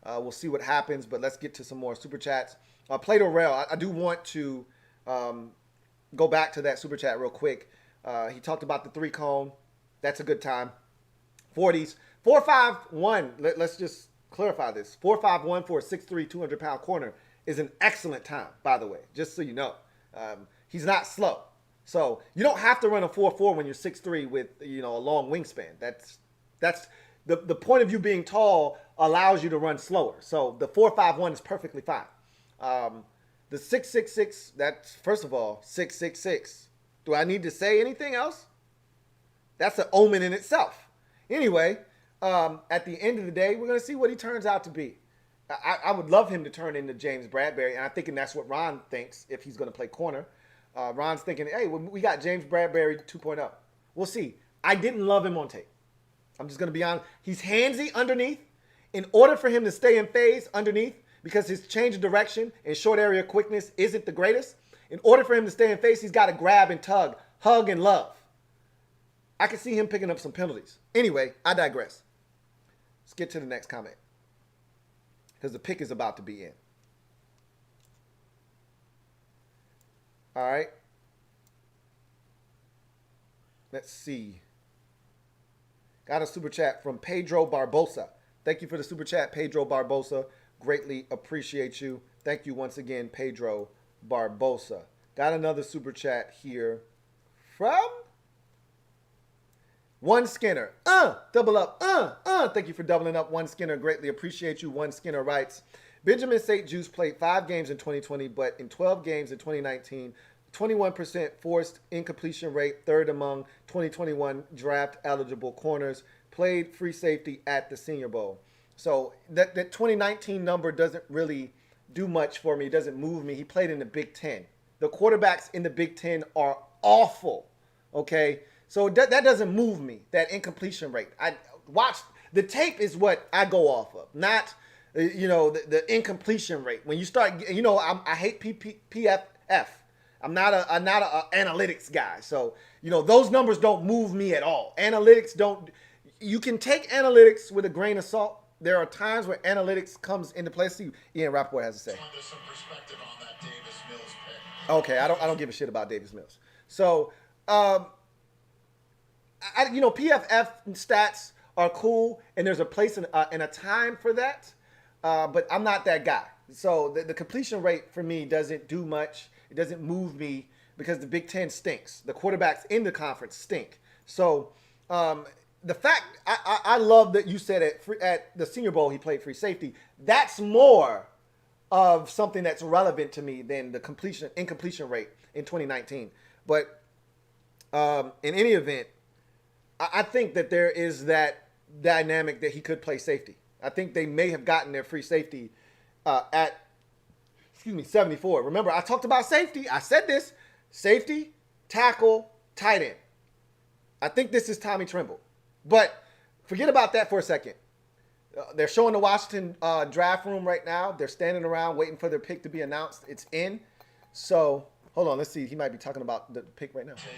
We'll see what happens, but let's get to some more Super Chats. Plato Rail, I do want to go back to that Super Chat real quick. He talked about the 3-cone. That's a good time. 40s. 4.51. Let's just clarify this. 4.51 for a 6'3", 200-pound corner is an excellent time, by the way, just so you know. He's not slow. So you don't have to run a 4.4 when you're 6'3" with, a long wingspan. That's the point of you being tall allows you to run slower. So the 4.51 is perfectly fine. The 6.66, that's, first of all, 6.66. Do I need to say anything else? That's an omen in itself. Anyway, at the end of the day, we're going to see what he turns out to be. I would love him to turn into James Bradberry, and I'm thinking that's what Ron thinks if he's going to play corner. Ron's thinking, hey, we got James Bradberry 2.0. We'll see. I didn't love him on tape. I'm just going to be honest. He's handsy underneath. In order for him to stay in phase underneath, because his change of direction and short area quickness isn't the greatest, in order for him to stay in phase, he's got to grab and tug, hug and love. I can see him picking up some penalties. Anyway, I digress. Let's get to the next comment, because the pick is about to be in. All right. Let's see. Got a super chat from Pedro Barbosa. Thank you for the super chat, Pedro Barbosa. Greatly appreciate you. Thank you once again, Pedro Barbosa. Got another super chat here from One Skinner. Double up. Thank you for doubling up, One Skinner. Greatly appreciate you. One Skinner writes, Benjamin St-Juste played 5 games in 2020, but in 12 games in 2019, 21% forced incompletion rate, third among 2021 draft-eligible corners, played free safety at the Senior Bowl. So that 2019 number doesn't really do much for me. It doesn't move me. He played in the Big Ten. The quarterbacks in the Big Ten are awful, okay? So that doesn't move me, that incompletion rate. I watched the tape is what I go off of, not the incompletion rate. When you start, I hate PFF. I'm not a analytics guy. So, those numbers don't move me at all. Analytics don't. You can take analytics with a grain of salt. There are times where analytics comes into play. See, Ian Rappaport has to say. There's some perspective on that Davis Mills pick. Okay, I don't give a shit about Davis Mills. So, PFF stats are cool, and there's a place and a time for that. But I'm not that guy. So the completion rate for me doesn't do much. It doesn't move me because the Big Ten stinks. The quarterbacks in the conference stink. So the fact I love that you said at the Senior Bowl he played free safety. That's more of something that's relevant to me than the incompletion rate in 2019. But in any event, I think that there is that dynamic that he could play safety. I think they may have gotten their free safety at 74. Remember, I talked about safety. I said this. Safety, tackle, tight end. I think this is Tommy Tremble. But forget about that for a second. They're showing the Washington draft room right now. They're standing around waiting for their pick to be announced. It's in. So, hold on. Let's see. He might be talking about the pick right now. Taken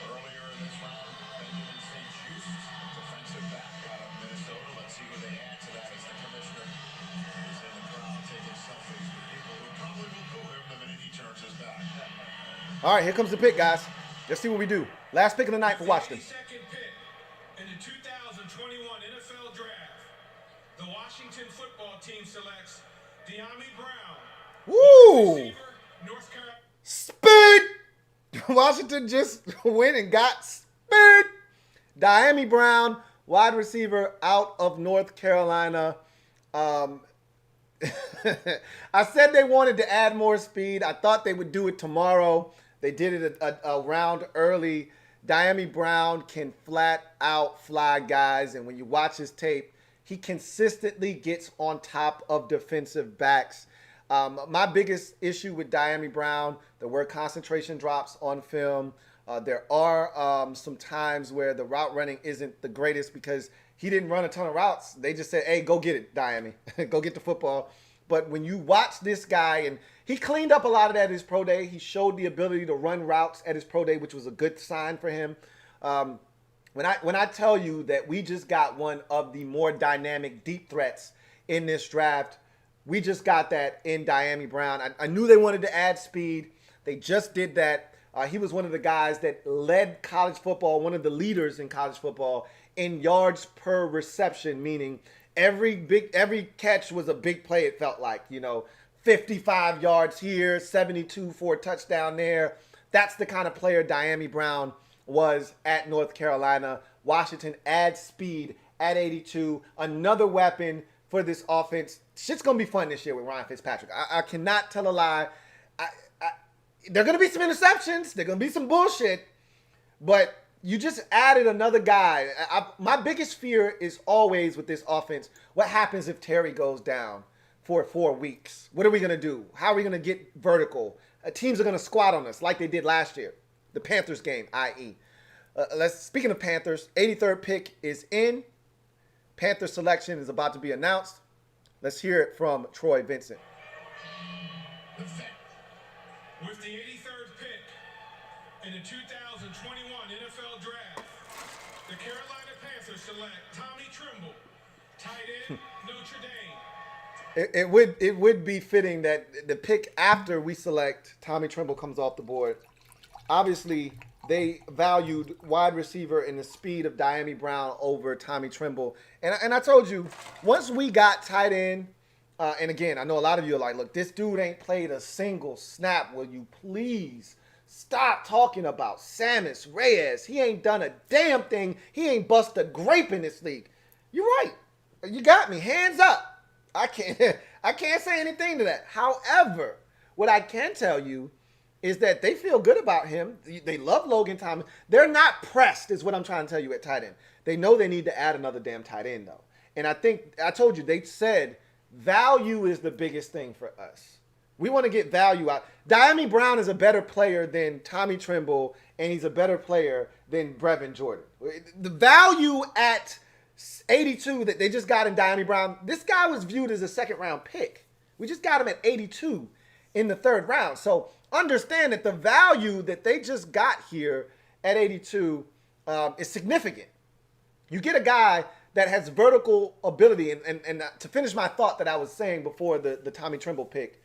earlier in this round, Benjamin St-Juste, defensive back out of Minnesota. Let's see who they add to that as the commissioner is in the crowd taking selfies with people who probably will boo him the minute he turns his back. All right, here comes the pick, guys. Let's see what we do. Last pick of the night for Washington. 82nd pick in the 2021 NFL Draft, the Washington football team selects Dami Brown. Woo! Receiver, North Carolina. Speed! Washington just went and got speed. Dami Brown, wide receiver out of North Carolina. I said they wanted to add more speed. I thought they would do it tomorrow. They did it a round early. Dami Brown can flat out fly guys, and when you watch his tape, he consistently gets on top of defensive backs. My biggest issue with Dami Brown, there were concentration drops on film. There are some times where the route running isn't the greatest because he didn't run a ton of routes. They just said, hey, go get it, Dami. Go get the football. But when you watch this guy, and he cleaned up a lot of that at his pro day. He showed the ability to run routes at his pro day, which was a good sign for him. When I tell you that we just got one of the more dynamic deep threats in this draft, we just got that in Dami Brown. I knew they wanted to add speed. They just did that. He was one of the guys that led college football, one of the leaders in college football in yards per reception, meaning every catch was a big play, it felt like, 55 yards here, 72 for a touchdown there. That's the kind of player Dami Brown was at North Carolina. Washington adds speed at 82, another weapon for this offense. Shit's going to be fun this year with Ryan Fitzpatrick. I cannot tell a lie. There are going to be some interceptions. There are going to be some bullshit. But you just added another guy. My biggest fear is always with this offense, what happens if Terry goes down for 4 weeks? What are we going to do? How are we going to get vertical? Teams are going to squat on us like they did last year. The Panthers game, i.e. Speaking of Panthers, 83rd pick is in. Panther selection is about to be announced. Let's hear it from Troy Vincent. With the 83rd pick in the 2021 NFL Draft, the Carolina Panthers select Tommy Tremble, tight end, Notre Dame. It would be fitting that the pick after we select Tommy Tremble comes off the board. Obviously, they valued wide receiver and the speed of Dami Brown over Tommy Tremble. And I told you, once we got tight end, and again, I know a lot of you are like, look, this dude ain't played a single snap. Will you please stop talking about Samus Reyes? He ain't done a damn thing. He ain't bust a grape in this league. You're right. You got me. Hands up. I can't say anything to that. However, what I can tell you is that they feel good about him. They love Logan Thomas. They're not pressed, is what I'm trying to tell you at tight end. They know they need to add another damn tight end, though. And I think, I told you, they said value is the biggest thing for us. We want to get value out. Dami Brown is a better player than Tommy Tremble, and he's a better player than Brevin Jordan. The value at 82 that they just got in Dami Brown, this guy was viewed as a second-round pick. We just got him at 82 in the third round. So understand that the value that they just got here at 82 is significant. You get a guy that has vertical ability, and to finish my thought that I was saying before the Tommy Tremble pick,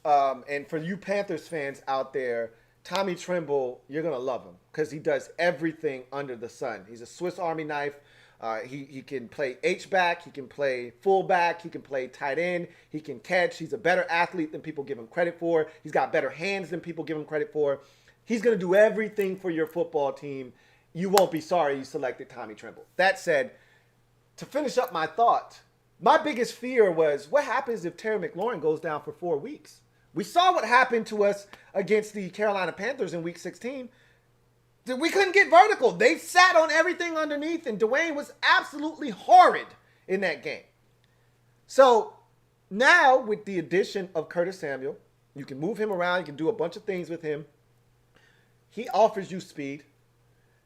and for you Panthers fans out there, Tommy Tremble, you're going to love him because he does everything under the sun. He's a Swiss Army knife. He can play H-back. He can play fullback. He can play tight end. He can catch. He's a better athlete than people give him credit for. He's got better hands than people give him credit for. He's going to do everything for your football team. You won't be sorry you selected Tommy Tremble. That said, to finish up my thought, my biggest fear was what happens if Terry McLaurin goes down for 4 weeks? We saw what happened to us against the Carolina Panthers in Week 16. We couldn't get vertical. They sat on everything underneath, and Dwayne was absolutely horrid in that game. So now with the addition of Curtis Samuel, you can move him around. You can do a bunch of things with him. He offers you speed.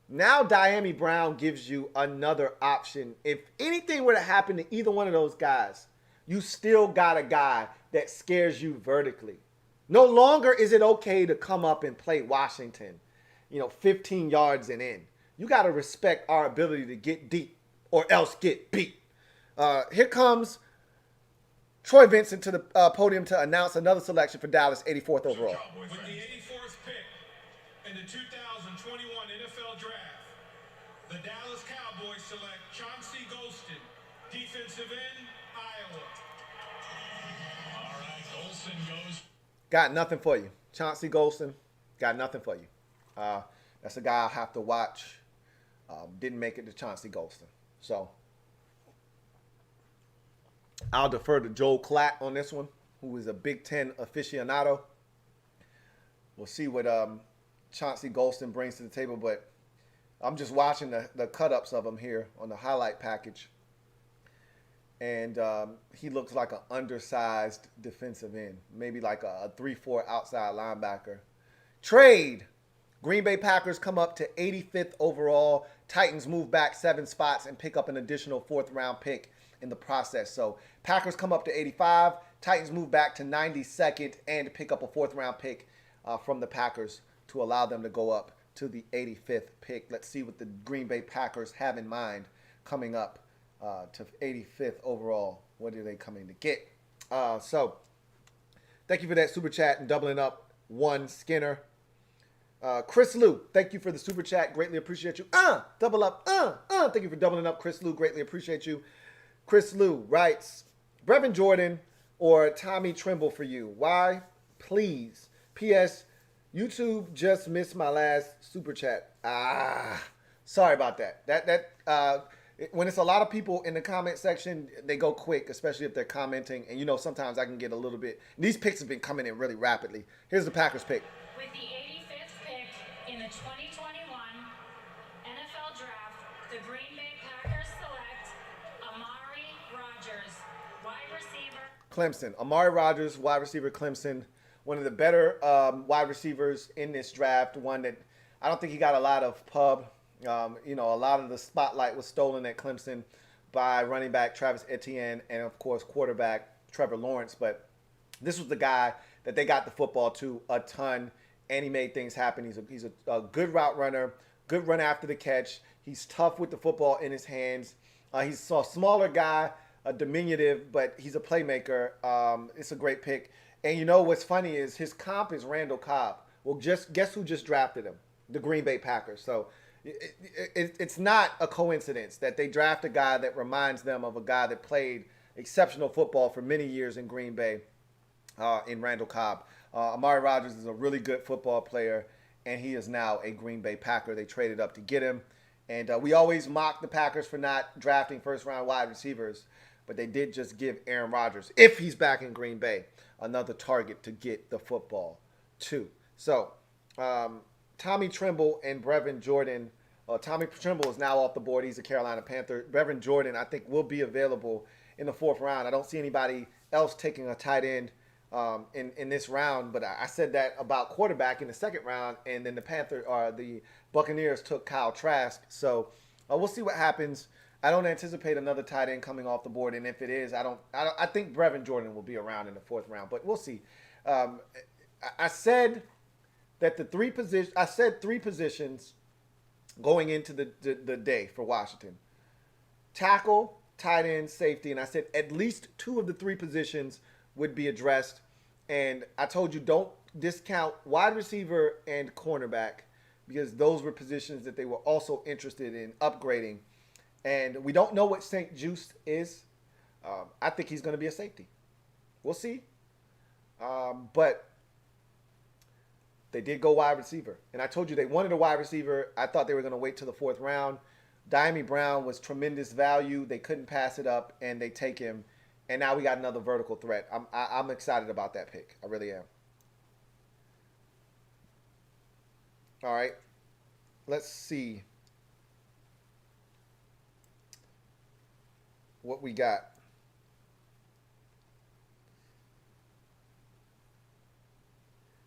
Now Dami Brown gives you another option. If anything were to happen to either one of those guys, you still got a guy that scares you vertically. No longer is it okay to come up and play Washington, 15 yards and in. You got to respect our ability to get deep or else get beat. Here comes Troy Vincent to the podium to announce another selection for Dallas, 84th overall. With the 84th pick in the 2021 NFL Draft, the Dallas Cowboys select Chauncey Golston, defensive end, Iowa. All right, Golson goes. Got nothing for you. Chauncey Golston, got nothing for you. That's a guy I'll have to watch. Didn't make it to Chauncey Golston. So I'll defer to Joel Klatt on this one, who is a Big Ten aficionado. We'll see what Chauncey Golston brings to the table, but I'm just watching the cut-ups of him here on the highlight package. And he looks like an undersized defensive end, maybe like a 3-4 outside linebacker. Trade. Green Bay Packers come up to 85th overall. Titans move back 7 spots and pick up an additional 4th-round pick in the process. So Packers come up to 85. Titans move back to 92nd and pick up a 4th-round pick from the Packers to allow them to go up to the 85th pick. Let's see what the Green Bay Packers have in mind coming up to 85th overall. What are they coming to get? So thank you for that super chat and doubling up one Skinner. Chris Lou, thank you for the super chat. Greatly appreciate you. Double up. Thank you for doubling up, Chris Lou. Greatly appreciate you. Chris Lou writes, Brevin Jordan or Tommy Tremble for you. Why? Please. P.S. YouTube just missed my last super chat. Sorry about that. When it's a lot of people in the comment section, they go quick, especially if they're commenting. And, you know, sometimes I can get a little bit. These picks have been coming in really rapidly. Here's the Packers pick. With the 85th pick in the 2021 NFL Draft, the Green Bay Packers select Amari Rodgers, wide receiver. Clemson. Amari Rodgers, wide receiver, Clemson. One of the better wide receivers in this draft. One that I don't think he got a lot of pub. A lot of the spotlight was stolen at Clemson by running back Travis Etienne and, of course, quarterback Trevor Lawrence. But this was the guy that they got the football to a ton, and he made things happen. He's a good route runner, good run after the catch. He's tough with the football in his hands. He's a smaller guy, a diminutive, but he's a playmaker. It's a great pick. And you know what's funny is his comp is Randall Cobb. Well, guess who just drafted him? The Green Bay Packers. So it's not a coincidence that they draft a guy that reminds them of a guy that played exceptional football for many years in Green Bay, in Randall Cobb. Amari Rodgers is a really good football player, and he is now a Green Bay Packer. They traded up to get him. And we always mock the Packers for not drafting first-round wide receivers, but they did just give Aaron Rodgers, if he's back in Green Bay, another target to get the football to. So Tommy Tremble and Brevin Jordan. Tommy Tremble is now off the board. He's a Carolina Panther. Brevin Jordan, I think, will be available in the 4th round. I don't see anybody else taking a tight end in this round, but I said that about quarterback in the 2nd round, and then the Buccaneers took Kyle Trask. So we'll see what happens. I don't anticipate another tight end coming off the board, and if it is, I think Brevin Jordan will be around in the 4th round, but we'll see. I said that I said three positions going into the day for Washington: tackle, tight end, safety, and I said at least 2 of the 3 positions would be addressed. And I told you don't discount wide receiver and cornerback because those were positions that they were also interested in upgrading. And we don't know what St-Juste is. I think he's going to be a safety. We'll see. But they did go wide receiver. And I told you they wanted a wide receiver. I thought they were going to wait till the 4th round. Dami Brown was tremendous value. They couldn't pass it up, and they take him. And now we got another vertical threat. I'm excited about that pick. I really am. All right. Let's see what we got.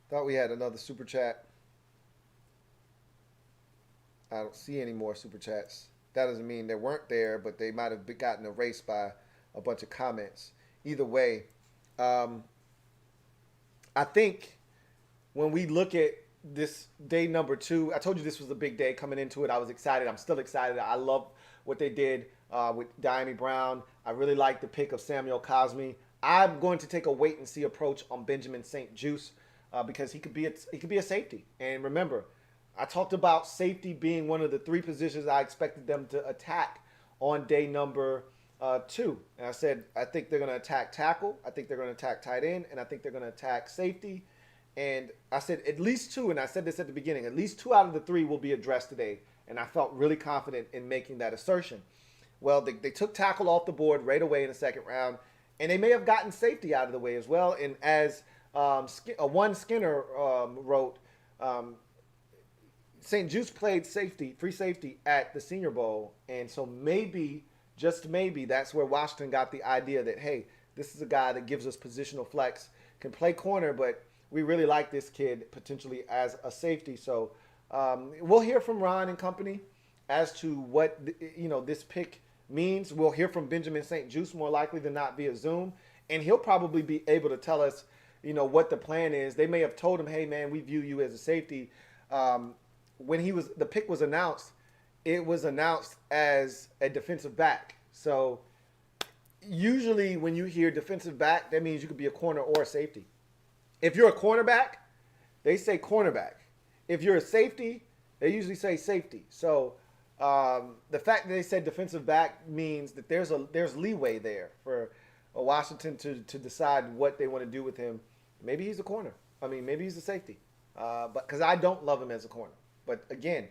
Thought we had another super chat. I don't see any more super chats. That doesn't mean they weren't there, but they might have gotten erased by a bunch of comments. Either way, I think when we look at this day number 2, I told you this was a big day coming into it. I was excited. I'm still excited. I love what they did with Dami Brown. I really like the pick of Samuel Cosmi. I'm going to take a wait-and-see approach on Benjamin St-Juste because he could be a safety. And remember, I talked about safety being one of the 3 positions I expected them to attack on day number 2. And I said, I think they're going to attack tackle. I think they're going to attack tight end. And I think they're going to attack safety. And I said at least 2, and I said this at the beginning, at least 2 out of the 3 will be addressed today. And I felt really confident in making that assertion. Well, they took tackle off the board right away in the second round. And they may have gotten safety out of the way as well. And as one Skinner wrote, St-Juste played safety, free safety at the Senior Bowl. And so maybe, just maybe, that's where Washington got the idea that, hey, this is a guy that gives us positional flex, can play corner, but we really like this kid potentially as a safety. So we'll hear from Ron and company as to what, this pick means. We'll hear from Benjamin St-Juste more likely than not via Zoom. And he'll probably be able to tell us, what the plan is. They may have told him, hey, man, we view you as a safety. When the pick was announced, it was announced as a defensive back. So usually when you hear defensive back, that means you could be a corner or a safety. If you're a cornerback, they say cornerback. If you're a safety, they usually say safety. So the fact that they said defensive back means that there's leeway there for Washington to decide what they want to do with him. Maybe he's a corner. I mean, maybe he's a safety. But because I don't love him as a corner. But again,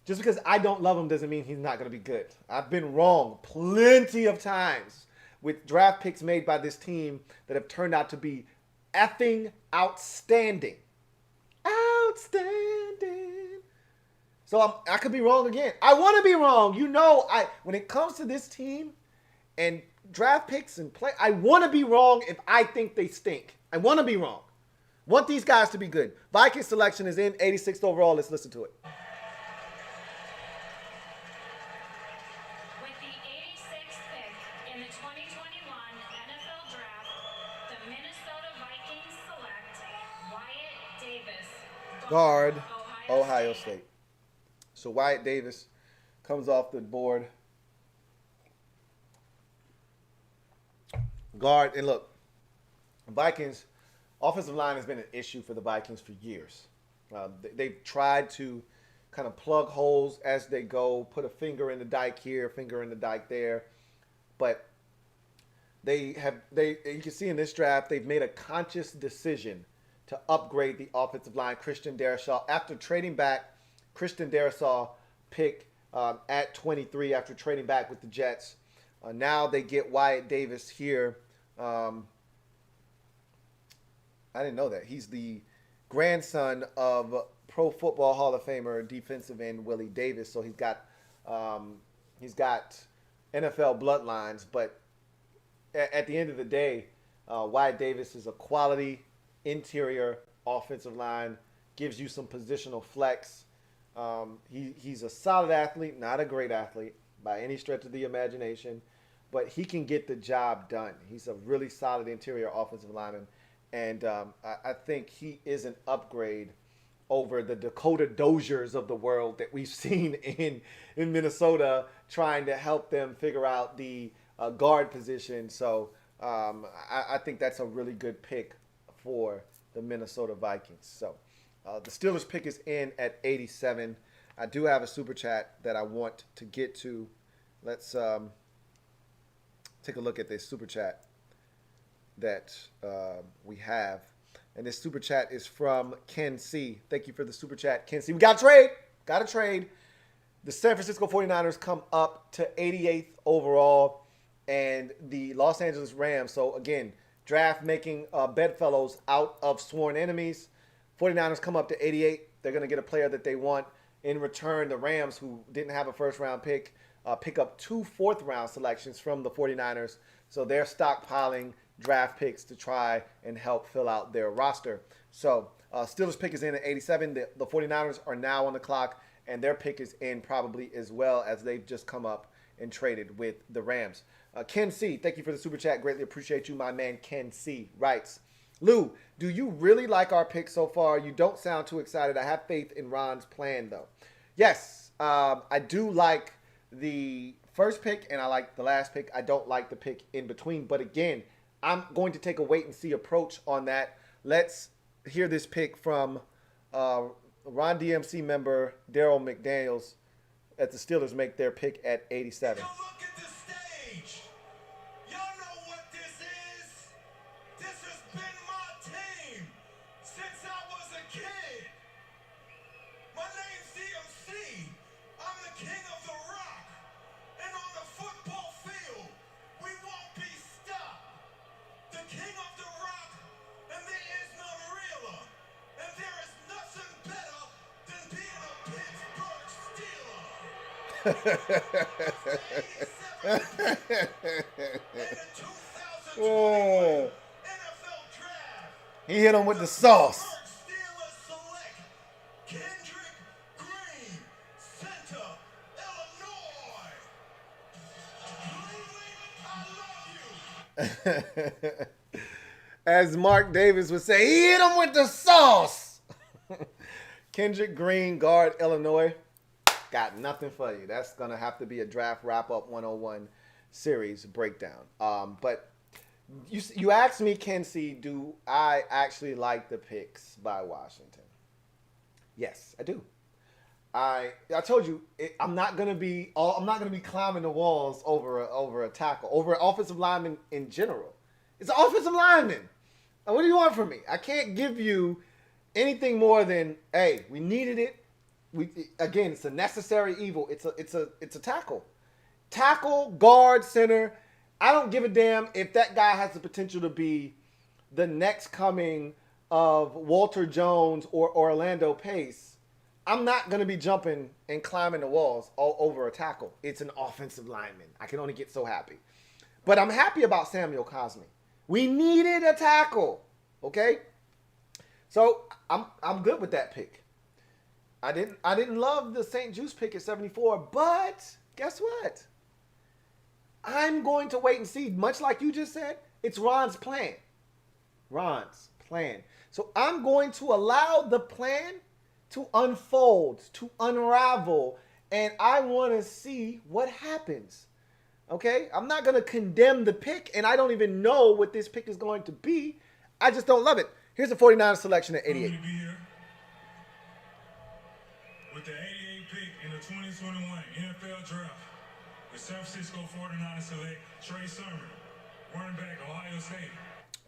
just because I don't love him doesn't mean he's not going to be good. I've been wrong plenty of times with draft picks made by this team that have turned out to be effing outstanding. Outstanding. So I could be wrong again. I want to be wrong. When it comes to this team and draft picks and play, I want to be wrong if I think they stink. I want to be wrong. Want these guys to be good. Vikings selection is in, 86th overall. Let's listen to it. With the 86th pick in the 2021 NFL Draft, the Minnesota Vikings select Wyatt Davis, Guard, Ohio State. So Wyatt Davis comes off the board. Guard, and look, Vikings offensive line has been an issue for the Vikings for years. They've tried to kind of plug holes as they go, put a finger in the dike here, finger in the dike there. But you can see in this draft, they've made a conscious decision to upgrade the offensive line. Christian Darrisaw, after trading back, Christian Darrisaw pick at 23 after trading back with the Jets. Now they get Wyatt Davis here. I didn't know that. He's the grandson of Pro Football Hall of Famer defensive end Willie Davis. So he's got NFL bloodlines. But at the end of the day, Wyatt Davis is a quality interior offensive line. Gives you some positional flex. He's a solid athlete, not a great athlete by any stretch of the imagination. But he can get the job done. He's a really solid interior offensive lineman. And I think he is an upgrade over the Dakota Doziers of the world that we've seen in Minnesota trying to help them figure out the guard position. So I think that's a really good pick for the Minnesota Vikings. So the Steelers pick is in at 87. I do have a super chat that I want to get to. Let's take a look at this super chat that we have. And this super chat is from Ken C. Thank you for the super chat, Ken C. We got a trade. The San Francisco 49ers come up to 88th overall, and the Los Angeles Rams. So again, draft making bedfellows out of sworn enemies. 49ers come up to 88. They're going to get a player that they want. In return, the Rams, who didn't have a first-round pick, pick up 2 fourth-round selections from the 49ers. So they're stockpiling draft picks to try and help fill out their roster. So Steelers pick is in at 87. The 49ers are now on the clock, and their pick is in probably as well, as they've just come up and traded with the Rams. Ken C., thank you for the super chat. Greatly appreciate you. My man Ken C. writes, Lou, do you really like our pick so far? You don't sound too excited. I have faith in Ron's plan, though. Yes, I do like the first pick, and I like the last pick. I don't like the pick in between. But again, I'm going to take a wait-and-see approach on that. Let's hear this pick from Ron DMC member Daryl McDaniels at the Steelers make their pick at 87. Now look at the stage. Y'all know what this is? This has been my team since I was a kid. My name's DMC. I'm the king of the rock. And on the football field, we won't be stopped. The king of the rock, and there is none realer. And there is nothing better than being a Pittsburgh Steeler. Oh. NFL Draft. He hit him with the sauce. Steelers select Kendrick Green, center, Illinois. Louie, I love you. As Mark Davis would say, he hit him with the sauce. Kendrick Green, guard, Illinois. Got nothing for you. That's going to have to be a draft wrap-up 101 series breakdown. But you asked me, Kenzie, do I actually like the picks by Washington? Yes, I do. I told you I'm not gonna be climbing the walls over a tackle, over an offensive lineman in general. It's an offensive lineman. Now, what do you want from me? I can't give you anything more than, hey, we needed it. Again, it's a necessary evil. It's a tackle. Tackle, guard, center. I don't give a damn if that guy has the potential to be the next coming of Walter Jones or Orlando Pace. I'm not going to be jumping and climbing the walls all over a tackle. It's an offensive lineman. I can only get so happy. But I'm happy about Samuel Cosmi. We needed a tackle. Okay? So I'm good with that pick. I didn't love the St-Juste pick at 74, but guess what? I'm going to wait and see. Much like you just said, it's Ron's plan. Ron's plan. So I'm going to allow the plan to unfold, to unravel, and I want to see what happens. Okay? I'm not going to condemn the pick, and I don't even know what this pick is going to be. I just don't love it. Here's the 49ers selection at 88. With the 88 pick in the 2021 NFL Draft, the San Francisco 49ers select Trey Sermon, running back, Ohio State.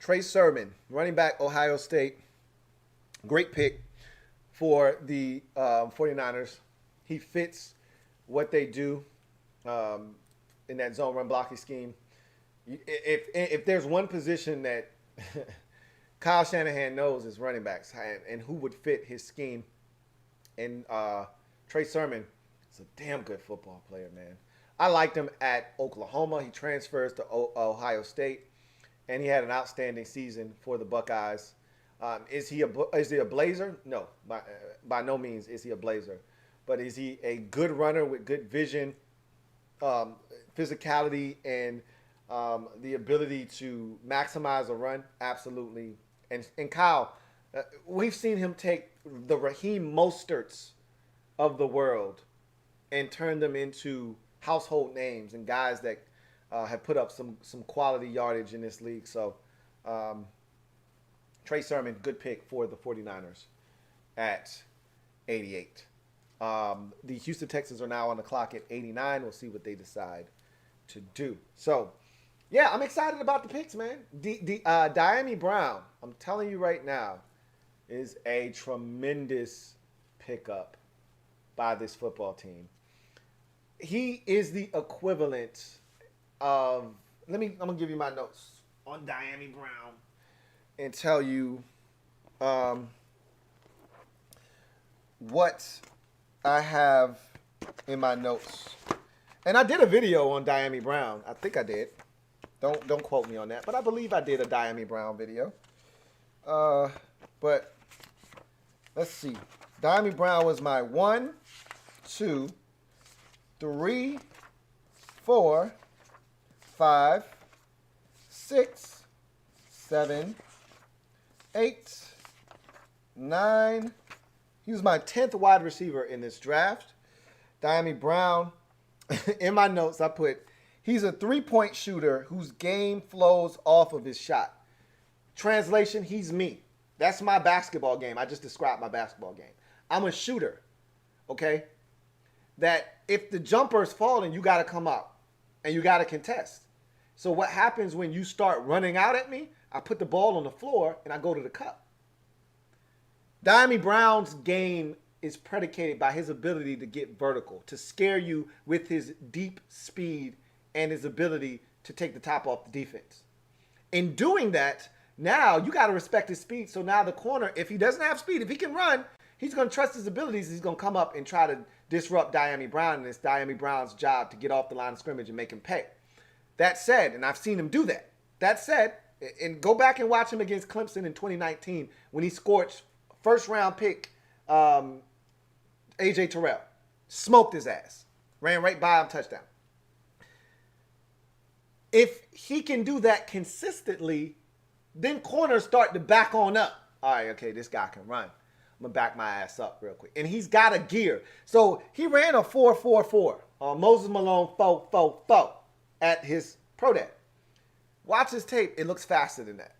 Trey Sermon, running back, Ohio State. Great pick for the 49ers. He fits what they do in that zone run blocking scheme. If there's one position that Kyle Shanahan knows is running backs and who would fit his scheme, and Trey Sermon is a damn good football player, man. I liked him at Oklahoma. He transfers to Ohio State, and he had an outstanding season for the Buckeyes. Is he a Blazer? No, by no means is he a Blazer. But is he a good runner with good vision, physicality, and the ability to maximize a run? Absolutely. And Kyle, we've seen him take the Raheem Mosterts of the world and turn them into household names and guys that have put up some quality yardage in this league. So Trey Sermon, good pick for the 49ers at 88. The Houston Texans are now on the clock at 89. We'll see what they decide to do. So, yeah, I'm excited about the picks, man. Dami Brown, I'm telling you right now, is a tremendous pickup by this football team. He is the equivalent of, I'm gonna give you my notes on Dami Brown and tell you what I have in my notes. And I did a video on Dami Brown. I think I did. Don't quote me on that, but I believe I did a Dami Brown video. But let's see. Dami Brown was my 1, 2, 3, 4, 5, 6, 7, 8, 9. He was my 10th wide receiver in this draft. Dami Brown, in my notes, I put, he's a three-point shooter whose game flows off of his shot. Translation, he's me. That's my basketball game. I just described my basketball game. I'm a shooter, okay? That if the jumper's falling, you got to come out and you got to contest. So what happens when you start running out at me? I put the ball on the floor and I go to the cup. Dami Brown's game is predicated by his ability to get vertical, to scare you with his deep speed and his ability to take the top off the defense. In doing that, now you got to respect his speed. So now the corner, if he doesn't have speed, if he can run, he's going to trust his abilities. He's going to come up and try to disrupt Dami Brown, and it's Dami Brown's job to get off the line of scrimmage and make him pay. That said, and I've seen him do that. That said, and go back and watch him against Clemson in 2019 when he scorched first-round pick A.J. Terrell. Smoked his ass. Ran right by him, touchdown. If he can do that consistently, then corners start to back on up. All right, okay, this guy can run. I'm going to back my ass up real quick. And he's got a gear. So he ran a 4.44. Moses Malone 4.44 at his pro day. Watch his tape. It looks faster than that.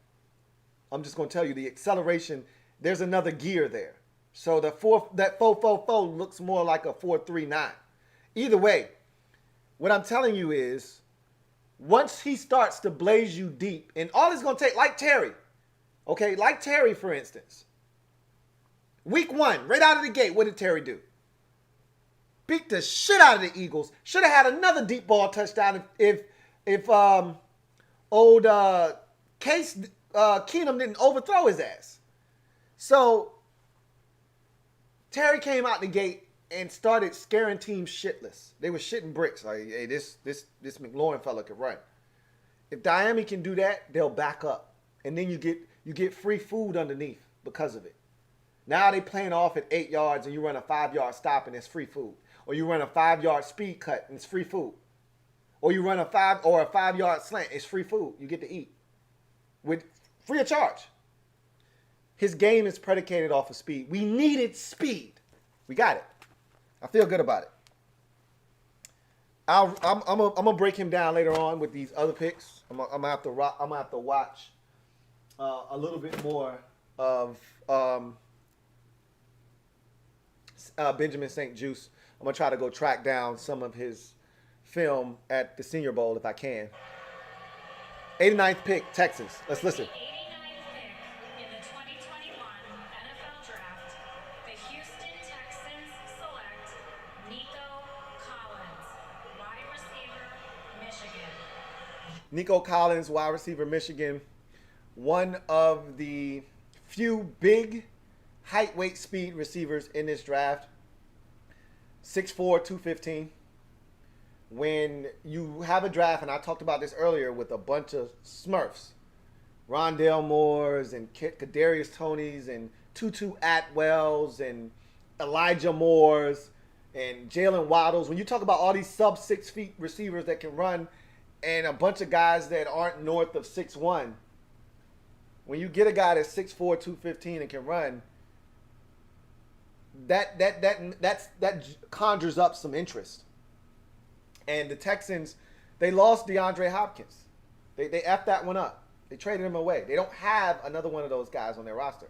I'm just going to tell you the acceleration. There's another gear there. So that 4.44 looks more like a 4.39. Either way, what I'm telling you is once he starts to blaze you deep, and all it's going to take, like Terry, okay, like Terry, for instance. Week 1, right out of the gate, what did Terry do? Beat the shit out of the Eagles. Should have had another deep ball touchdown if old Case Keenum didn't overthrow his ass. So Terry came out the gate and started scaring teams shitless. They were shitting bricks. Like, hey, this McLaurin fella could run. If Miami can do that, they'll back up, and then you get free food underneath because of it. Now they playing off at 8 yards, and you run a 5-yard stop, and it's free food. Or you run a 5-yard speed cut, and it's free food. Or you run a 5-yard slant, it's free food. You get to eat with free of charge. His game is predicated off of speed. We needed speed. We got it. I feel good about it. I'm gonna break him down later on with these other picks. I'm gonna have to watch a little bit more of Benjamin St-Juste. I'm gonna try to go track down some of his film at the Senior Bowl if I can. 89th pick, Texans. Let's listen. Nico Collins, wide receiver, Michigan. One of the few big height, weight, speed receivers in this draft. 6'4", 215. When you have a draft, and I talked about this earlier with a bunch of Smurfs, Rondale Moores and Kadarius Tonys and Tutu Atwells and Elijah Moores and Jalen Waddles. When you talk about all these sub 6 feet receivers that can run, and a bunch of guys that aren't north of 6'1", when you get a guy that's 6'4", 215 and can run, that conjures up some interest. And the Texans, they lost DeAndre Hopkins. They effed that one up. They traded him away. They don't have another one of those guys on their roster.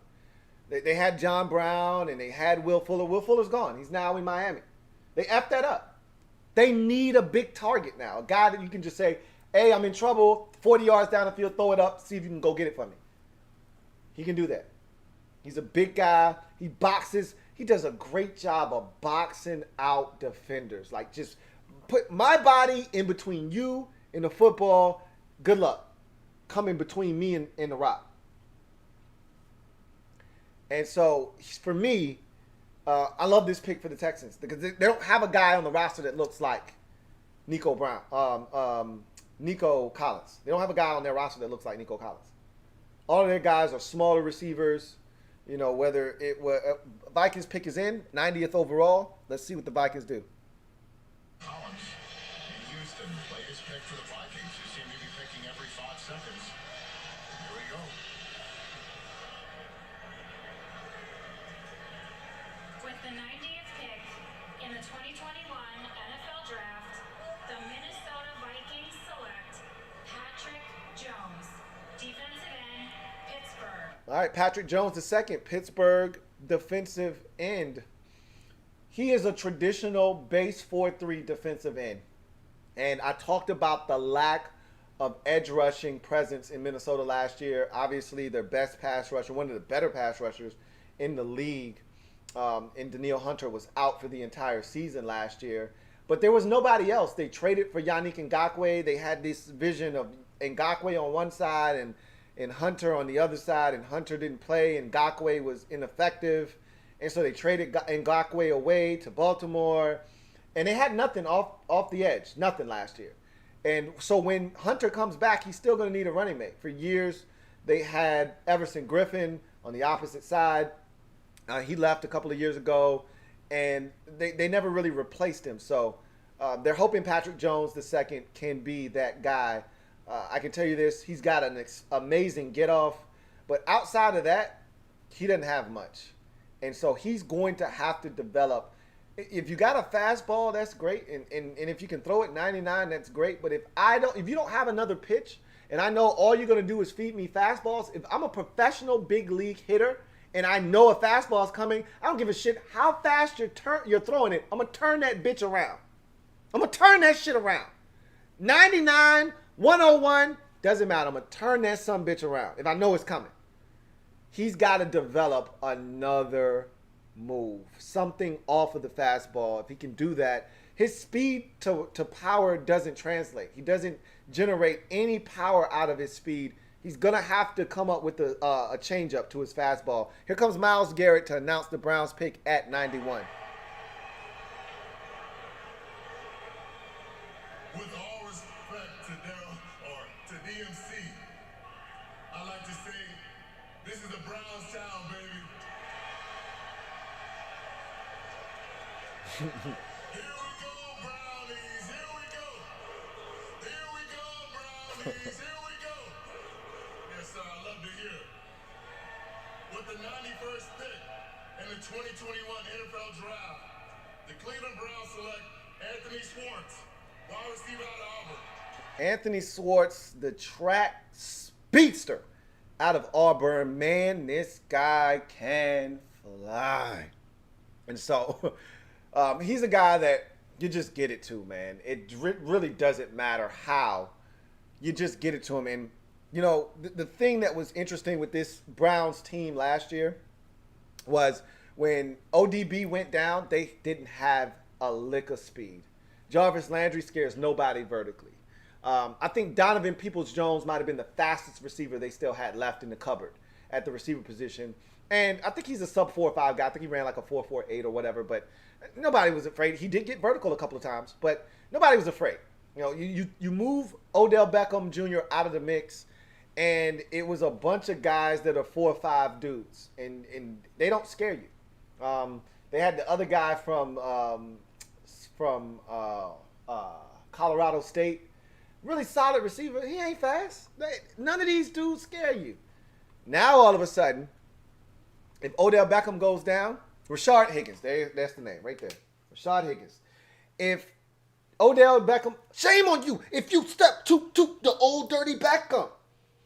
They had John Brown and they had Will Fuller. Will Fuller's gone. He's now in Miami. They effed that up. They need a big target now. A guy that you can just say, hey, I'm in trouble, 40 yards down the field, throw it up, see if you can go get it for me. He can do that. He's a big guy. He boxes. He does a great job of boxing out defenders. Like, just put my body in between you and the football. Good luck. Come in between me and the rock. And so, for me, I love this pick for the Texans because they don't have a guy on the roster that looks like Nico Collins. They don't have a guy on their roster that looks like Nico Collins. All of their guys are smaller receivers. You know, whether it was Vikings pick is in 90th overall. Let's see what the Vikings do. Collins in Houston, latest pick for the Vikings, who seem to be picking every 5 seconds. Here we go. With the 90th pick in the 2021 NFL Draft, the Minnesota Vikings select Patrick Jones, defensive end, Pittsburgh. All right, Patrick Jones, the second, Pittsburgh defensive end. He is a traditional base 4-3 defensive end. And I talked about the lack of edge rushing presence in Minnesota last year. Obviously, their best pass rusher, one of the better pass rushers in the league, and Danielle Hunter was out for the entire season last year. But there was nobody else. They traded for Yannick Ngakoue. They had this vision of Ngakoue on one side and Hunter on the other side, and Hunter didn't play, and Ngakoue was ineffective. And so they traded Ngakoue away to Baltimore, and they had nothing off the edge, nothing last year. And so when Hunter comes back, he's still going to need a running mate. For years, they had Everson Griffin on the opposite side. He left a couple of years ago, and they never really replaced him. So they're hoping Patrick Jones II can be that guy. I can tell you this, he's got an amazing get-off. But outside of that, he doesn't have much. And so he's going to have to develop. If you got a fastball, that's great. And if you can throw it 99, that's great. But if you don't have another pitch, and I know all you're going to do is feed me fastballs, if I'm a professional big league hitter and I know a fastball is coming, I don't give a shit how fast you're throwing it. I'm going to turn that bitch around. I'm going to turn that shit around. 99, 101, doesn't matter. I'm going to turn that some bitch around if I know it's coming. He's got to develop another move, something off of the fastball. If he can do that, his speed to power doesn't translate. He doesn't generate any power out of his speed. He's going to have to come up with a changeup to his fastball. Here comes Myles Garrett to announce the Browns pick at 91. With all respect to Dell or to DMC, I like to say this is a Browns town, baby. Here we go, Brownies. Here we go. Here we go, Brownies. Here we go. Yes, sir. I love to hear it. With the 91st pick in the 2021 NFL Draft, the Cleveland Browns select Anthony Schwartz, wide receiver out of Auburn. Anthony Schwartz, the track speedster out of Auburn. Man, this guy can fly. And so he's a guy that you just get it to, man. It really doesn't matter how. You just get it to him. And, you know, the thing that was interesting with this Browns team last year was when ODB went down, they didn't have a lick of speed. Jarvis Landry scares nobody vertically. I think Donovan Peoples-Jones might have been the fastest receiver they still had left in the cupboard at the receiver position. And I think he's a sub 4.5 guy. I think he ran like a 4.48 or whatever, but nobody was afraid. He did get vertical a couple of times, but nobody was afraid. You know, you move Odell Beckham Jr. out of the mix, and it was a bunch of guys that are 4.5 dudes, and they don't scare you. They had the other guy from Colorado State, really solid receiver. He ain't fast. None of these dudes scare you. Now all of a sudden, if Odell Beckham goes down, Rashard Higgins, that's the name right there. Rashard Higgins. If Odell Beckham, shame on you if you step to the old dirty Beckham.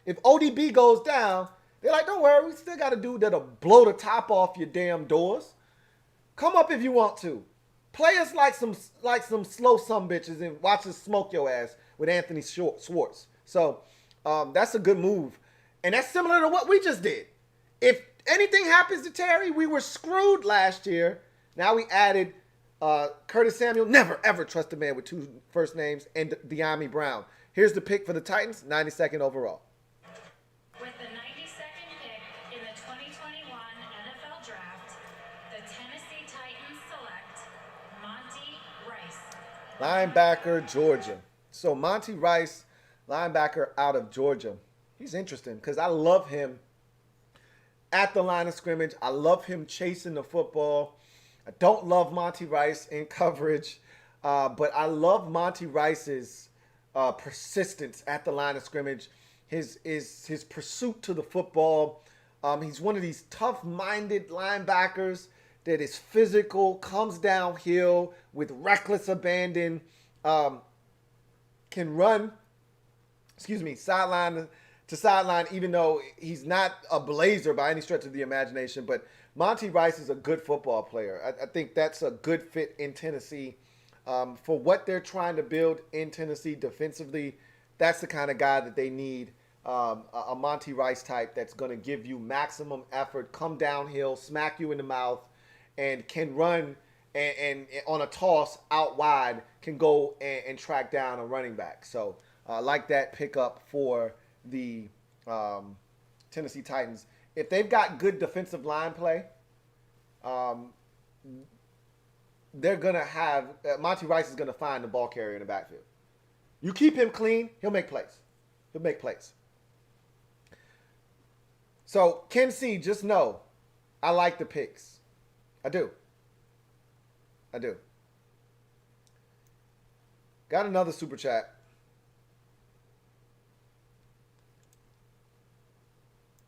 If ODB goes down, they're like, don't worry, we still got a dude that'll blow the top off your damn doors. Come up if you want to. Play us like some slow bitches and watch us smoke your ass with Anthony Schwartz. So that's a good move. And that's similar to what we just did. If anything happens to Terry, we were screwed last year. Now we added Curtis Samuel. Never, ever trust a man with two first names. And Dami Brown. Here's the pick for the Titans, 92nd overall. With the 92nd pick in the 2021 NFL Draft, the Tennessee Titans select Monty Rice. Linebacker, Georgia. So Monty Rice, linebacker out of Georgia. He's interesting because I love him at the line of scrimmage. I love him chasing the football. I don't love Monty Rice in coverage, but I love Monty Rice's persistence at the line of scrimmage. His pursuit to the football. He's one of these tough-minded linebackers that is physical, comes downhill with reckless abandon, can run, sideline to sideline, even though he's not a blazer by any stretch of the imagination. But Monty Rice is a good football player. I think that's a good fit in Tennessee. For what they're trying to build in Tennessee defensively, that's the kind of guy that they need. A Monty Rice type that's going to give you maximum effort, come downhill, smack you in the mouth, and can run and on a toss out wide can go and track down a running back. So I like that pickup for the Tennessee Titans. If they've got good defensive line play, they're going to have Monty Rice is going to find the ball carrier in the backfield. You keep him clean, he'll make plays. He'll make plays. So, Ken C, just know, I like the picks. I do. Got another super chat.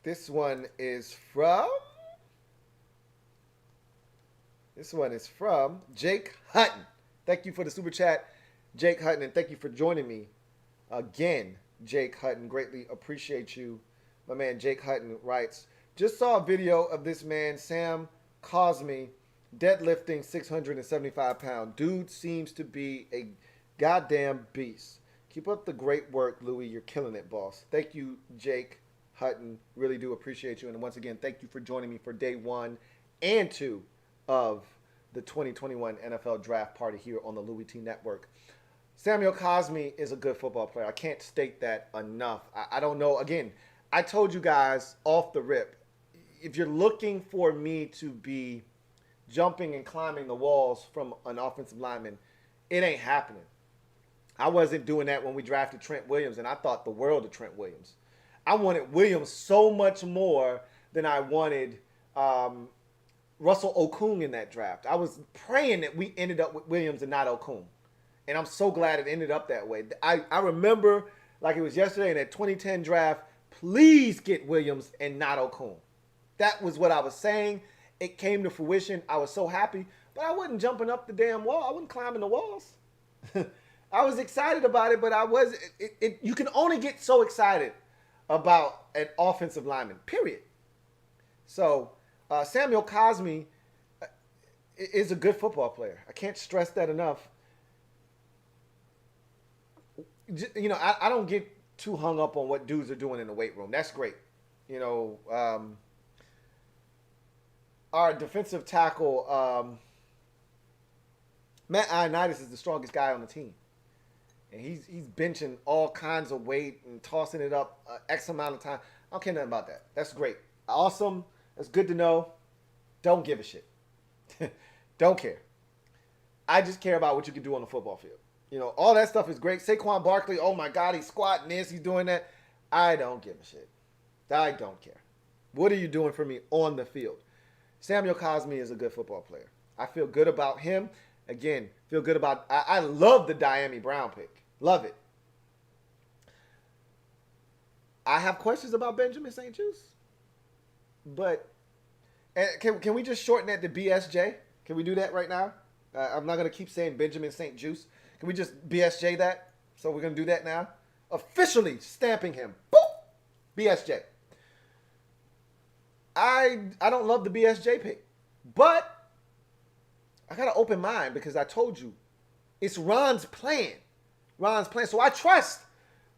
This one is from Jake Hutton. Thank you for the super chat, Jake Hutton, and thank you for joining me again, Jake Hutton. Greatly appreciate you. My man Jake Hutton writes, just saw a video of this man, Sam Cosmi, deadlifting 675 pounds. Dude seems to be a goddamn beast. Keep up the great work, Louie. You're killing it, boss. Thank you, Jake Hutton. Really do appreciate you. And once again, thank you for joining me for day 1 and 2 of the 2021 NFL Draft Party here on the Louie T Network. Samuel Cosmi is a good football player. I can't state that enough. I don't know. Again, I told you guys off the rip, if you're looking for me to be jumping and climbing the walls from an offensive lineman, it ain't happening. I wasn't doing that when we drafted Trent Williams, and I thought the world of Trent Williams. I wanted Williams so much more than I wanted Russell Okung in that draft. I was praying that we ended up with Williams and not Okung. And I'm so glad it ended up that way. I remember like it was yesterday in that 2010 draft, please get Williams and not Okung. That was what I was saying. It came to fruition. I was so happy. But I wasn't jumping up the damn wall. I wasn't climbing the walls. I was excited about it, but I was. You can only get so excited about an offensive lineman, period. So Samuel Cosmi is a good football player. I can't stress that enough. You know, I don't get too hung up on what dudes are doing in the weight room. That's great. You know, our defensive tackle, Matt Ioannidis, is the strongest guy on the team. And he's benching all kinds of weight and tossing it up X amount of time. I don't care nothing about that. That's great. Awesome. That's good to know. Don't give a shit. Don't care. I just care about what you can do on the football field. You know, all that stuff is great. Saquon Barkley, oh my God, he's squatting this, he's doing that. I don't give a shit. I don't care. What are you doing for me on the field? Samuel Cosmi is a good football player. I feel good about him. Again, feel good about, I love the Dami Brown pick. Love it. I have questions about Benjamin St-Juste. But can we just shorten that to BSJ? Can we do that right now? I'm not going to keep saying Benjamin St-Juste. Can we just BSJ that? So we're going to do that now. Officially stamping him. Boop! BSJ. I don't love the BSJ pick. But I got an open mind because I told you it's Ron's plan. Ron's plan. So I trust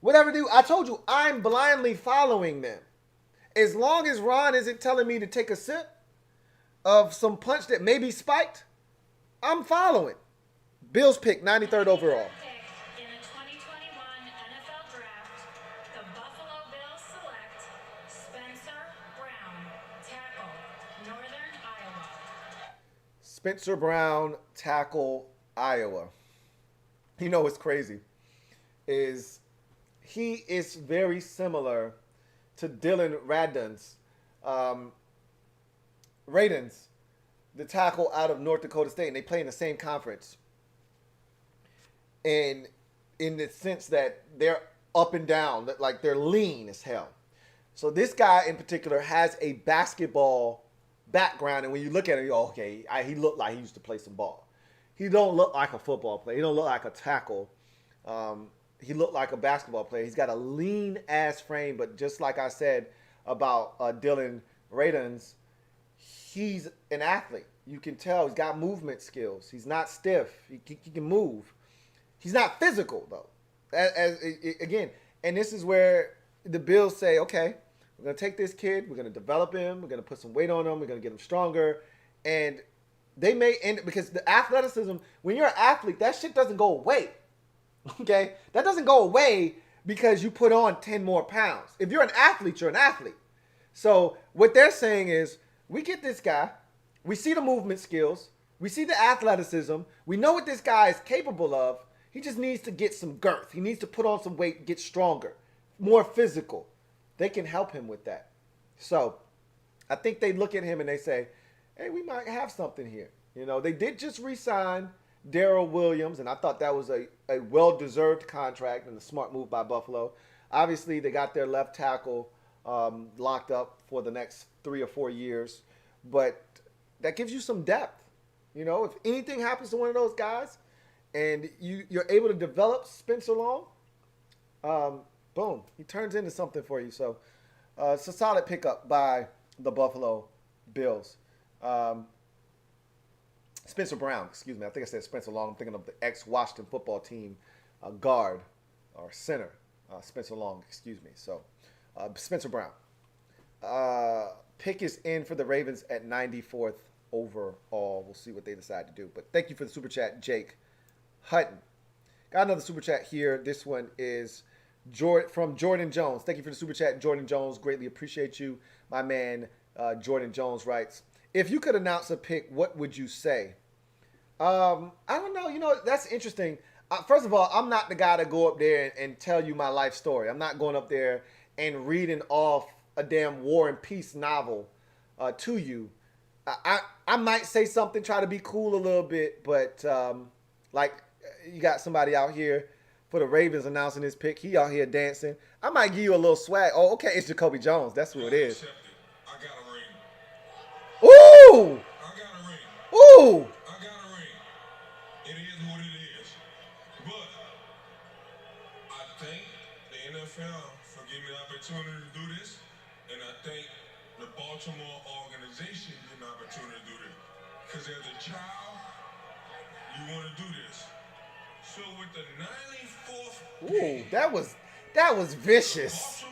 whatever they do. I told you I'm blindly following them. As long as Ron isn't telling me to take a sip of some punch that may be spiked, I'm following. Bills pick, 93rd overall. In the 2021 NFL Draft, the Buffalo Bills select Spencer Brown, tackle, Northern Iowa. Spencer Brown, tackle, Iowa. You know what's crazy is he is very similar to Dylan Radunz. Radunz, the tackle out of North Dakota State, and they play in the same conference. And in the sense that they're up and down, like they're lean as hell. So this guy in particular has a basketball background, and when you look at him, you go, okay, he looked like he used to play some ball. He don't look like a football player. He don't look like a tackle. He looked like a basketball player. He's got a lean-ass frame, but just like I said about Dylan Radunz, he's an athlete. You can tell he's got movement skills. He's not stiff. He can move. He's not physical, though. Again, and this is where the Bills say, okay, we're going to take this kid. We're going to develop him. We're going to put some weight on him. We're going to get him stronger. And they may end because the athleticism, when you're an athlete, that shit doesn't go away. Okay? That doesn't go away because you put on 10 more pounds. If you're an athlete, you're an athlete. So what they're saying is, we get this guy. We see the movement skills. We see the athleticism. We know what this guy is capable of. He just needs to get some girth. He needs to put on some weight, get stronger, more physical. They can help him with that. So I think they look at him and they say, hey, we might have something here. You know, they did just re-sign Darrell Williams, and I thought that was a well-deserved contract and a smart move by Buffalo. Obviously, they got their left tackle locked up for the next 3 or 4 years, but that gives you some depth. You know, if anything happens to one of those guys and you're able to develop Spencer Long, boom, he turns into something for you. So it's a solid pickup by the Buffalo Bills. Spencer Brown, excuse me. I think I said Spencer Long. I'm thinking of the ex-Washington football team guard or center. Spencer Long, excuse me. So Spencer Brown. Pick is in for the Ravens at 94th overall. We'll see what they decide to do. But thank you for the super chat, Jake Hutton. Got another super chat here. This one is from Jordan Jones. Thank you for the super chat, Jordan Jones. Greatly appreciate you. My man, Jordan Jones writes, if you could announce a pick, what would you say? I don't know. You know, that's interesting. First of all, I'm not the guy to go up there and tell you my life story. I'm not going up there and reading off a damn War and Peace novel to you. I might say something, try to be cool a little bit, but like you got somebody out here for the Ravens announcing his pick. He out here dancing. I might give you a little swag. Oh, okay, it's Jacoby Jones. That's who it is. I got a ring. Ooh! I got a ring. Ooh! I got a ring. It is what it is. But I thank the NFL for giving me the opportunity to do this, and I thank the Baltimore organization for giving me the opportunity to do this. Because as a child, you want to do this. So with the 94th Ooh, that was vicious.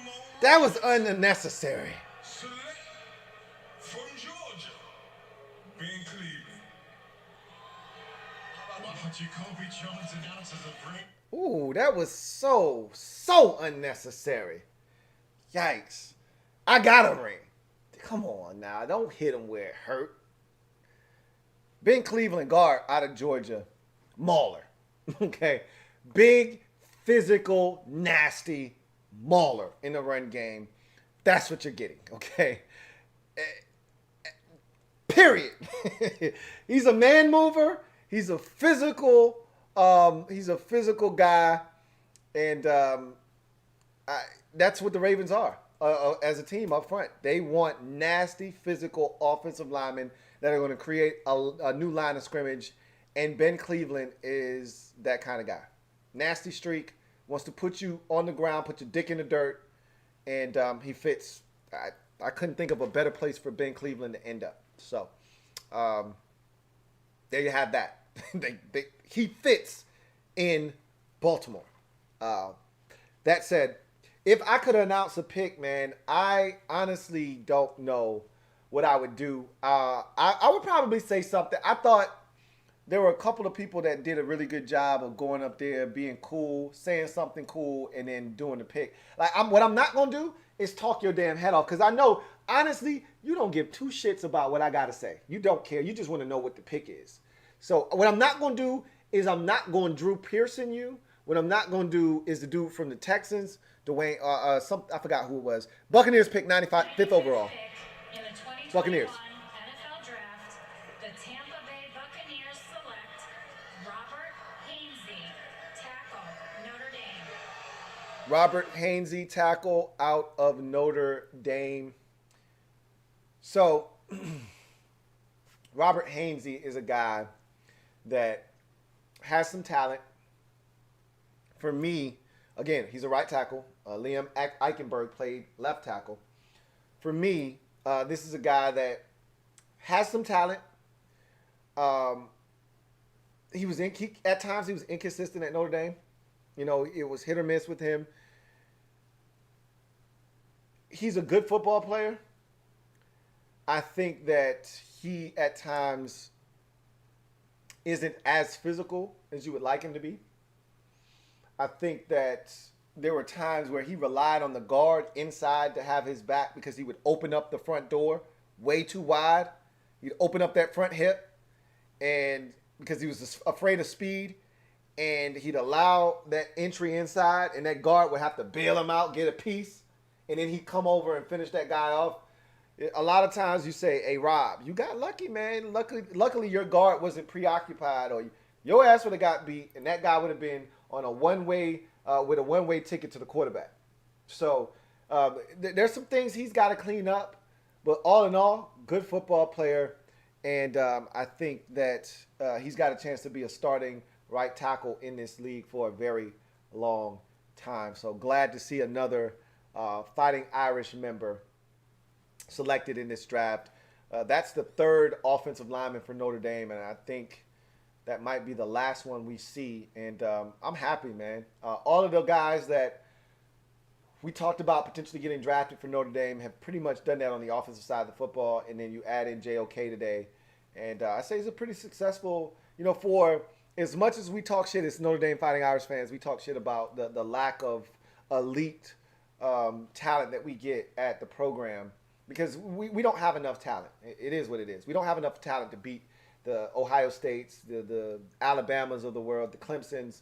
That was unnecessary. select from Georgia, Ben Cleveland. Wow, Jacoby Jones announces a ring. Ooh, that was so unnecessary. Yikes. I got a ring. Come on now. Don't hit him where it hurt. Ben Cleveland, guard out of Georgia. Mauler. Okay. Big, physical, nasty mauler in the run game. That's what you're getting. Okay. Period. He's a man mover. He's a physical guy. And that's what the Ravens are as a team up front. They want nasty, physical offensive linemen that are going to create a new line of scrimmage. And Ben Cleveland is that kind of guy. Nasty streak, wants to put you on the ground, put your dick in the dirt, and he fits. I couldn't think of a better place for Ben Cleveland to end up. So there you have that. He fits in Baltimore. That said, if I could announce a pick, man, I honestly don't know what I would do. I would probably say something. I thought there were a couple of people that did a really good job of going up there, being cool, saying something cool, and then doing the pick. Like, what I'm not going to do is talk your damn head off, because I know, honestly, you don't give two shits about what I got to say. You don't care. You just want to know what the pick is. So what I'm not going to do is I'm not going to Drew Pearson you. What I'm not going to do is the dude from the Texans, Dwayne, I forgot who it was. Buccaneers pick 5th overall. In the 2021 Buccaneers. NFL Draft, the Tampa Bay Buccaneers select Robert Hainsey, tackle, Notre Dame. Robert Hainsey, tackle out of Notre Dame. So, Robert Hainsey is a guy that has some talent. For me, again, he's a right tackle. Liam Eichenberg played left tackle. For me, this is a guy that has some talent. At times he was inconsistent at Notre Dame. You know, it was hit or miss with him. He's a good football player. I think that he at times isn't as physical as you would like him to be. I think that there were times where he relied on the guard inside to have his back because he would open up the front door way too wide. He'd open up that front hip, and because he was afraid of speed, and he'd allow that entry inside, and that guard would have to bail him out, get a piece, and then he'd come over and finish that guy off. A lot of times you say, hey, Rob, you got lucky, man. Luckily your guard wasn't preoccupied, or your ass would have got beat, and that guy would have been on a one-way with a one-way ticket to the quarterback. So there's some things he's got to clean up, but all in all, good football player, and I think that he's got a chance to be a starting right tackle in this league for a very long time. So glad to see another Fighting Irish member selected in this draft. That's the third offensive lineman for Notre Dame, and I think that might be the last one we see. And I'm happy, man. All of the guys that we talked about potentially getting drafted for Notre Dame have pretty much done that on the offensive side of the football, and then you add in JOK today. And I say he's a pretty successful, for as much as we talk shit as Notre Dame Fighting Irish fans, we talk shit about the lack of elite talent that we get at the program. Because we don't have enough talent. It is what it is. We don't have enough talent to beat the Ohio States, the Alabamas of the world, the Clemsons.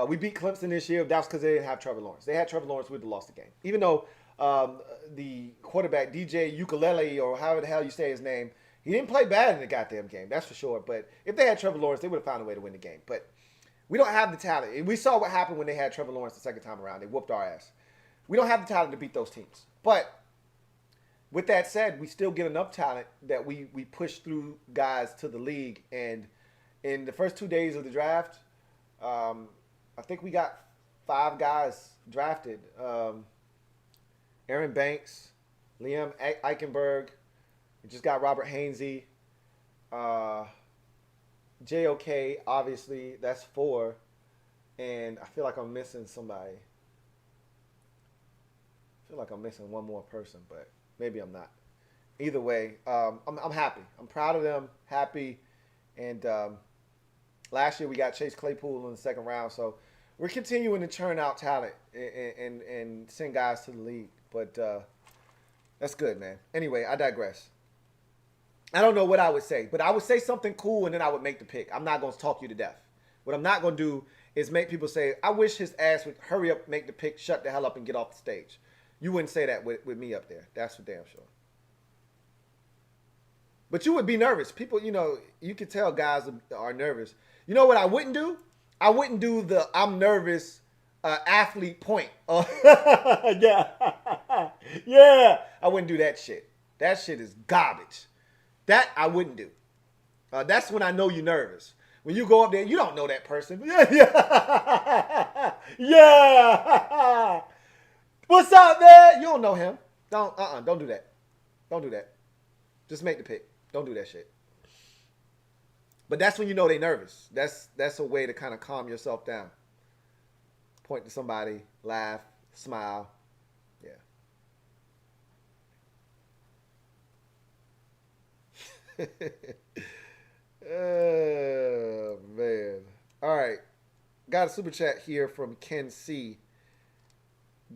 We beat Clemson this year. That's because they didn't have Trevor Lawrence. They had Trevor Lawrence, we would have lost the game. Even though the quarterback, DJ Ukulele, or however the hell you say his name, he didn't play bad in the goddamn game. That's for sure. But if they had Trevor Lawrence, they would have found a way to win the game. But we don't have the talent. And we saw what happened when they had Trevor Lawrence the second time around. They whooped our ass. We don't have the talent to beat those teams. But with that said, we still get enough talent that we push through guys to the league. And in the first 2 days of the draft, I think we got 5 guys drafted. Aaron Banks, Liam Eichenberg, we just got Robert Hainsey. JOK, obviously, that's 4. And I feel like I'm missing somebody. I feel like I'm missing one more person, but maybe I'm not. Either way, I'm happy. I'm proud of them, happy. And last year we got Chase Claypool in the second round. So we're continuing to churn out talent and send guys to the league. But that's good, man. Anyway, I digress. I don't know what I would say, but I would say something cool and then I would make the pick. I'm not going to talk you to death. What I'm not going to do is make people say, I wish his ass would hurry up, make the pick, shut the hell up, and get off the stage. You wouldn't say that with me up there. That's for damn sure. But you would be nervous. People, you can tell guys are nervous. You know what I wouldn't do? I wouldn't do the I'm nervous athlete point. Yeah. Yeah. I wouldn't do that shit. That shit is garbage. That I wouldn't do. That's when I know you're nervous. When you go up there, you don't know that person. Yeah. Yeah. Yeah. What's up, man? You don't know him. Don't do that. Don't do that. Just make the pick. Don't do that shit. But that's when you know they're nervous. That's a way to kind of calm yourself down. Point to somebody, laugh, smile. Yeah. Oh, man. All right. Got a super chat here from Ken C.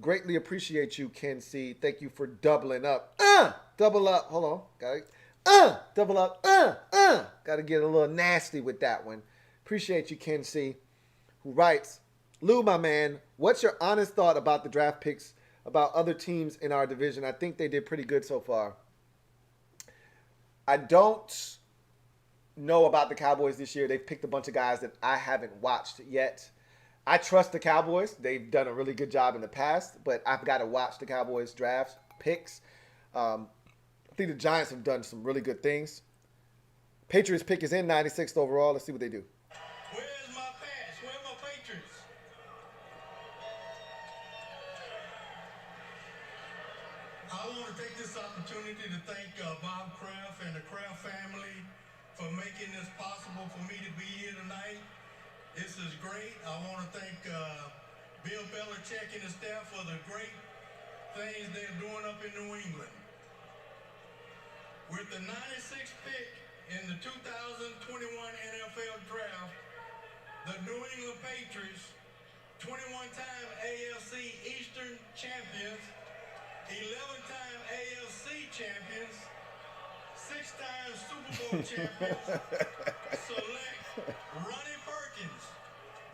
Greatly appreciate you, Ken C. Thank you for doubling up. Double up. Hold on. Got it. Double up. Got to get a little nasty with that one. Appreciate you, Ken C. Who writes, Lou, my man, what's your honest thought about the draft picks, about other teams in our division? I think they did pretty good so far. I don't know about the Cowboys this year. They've picked a bunch of guys that I haven't watched yet. I trust the Cowboys. They've done a really good job in the past, but I've got to watch the Cowboys draft picks. I think the Giants have done some really good things. Patriots pick is in 96th overall. Let's see what they do. Where's my pass? Where are my Patriots? I want to take this opportunity to thank Bob Kraft and the Kraft family for making this possible for me to be here tonight. This is great. I want to thank Bill Belichick and the staff for the great things they're doing up in New England. With the 96th pick in the 2021 NFL Draft, the New England Patriots, 21-time AFC Eastern champions, 11-time AFC champions, 6-time Super Bowl champions, select Ronnie Perkins,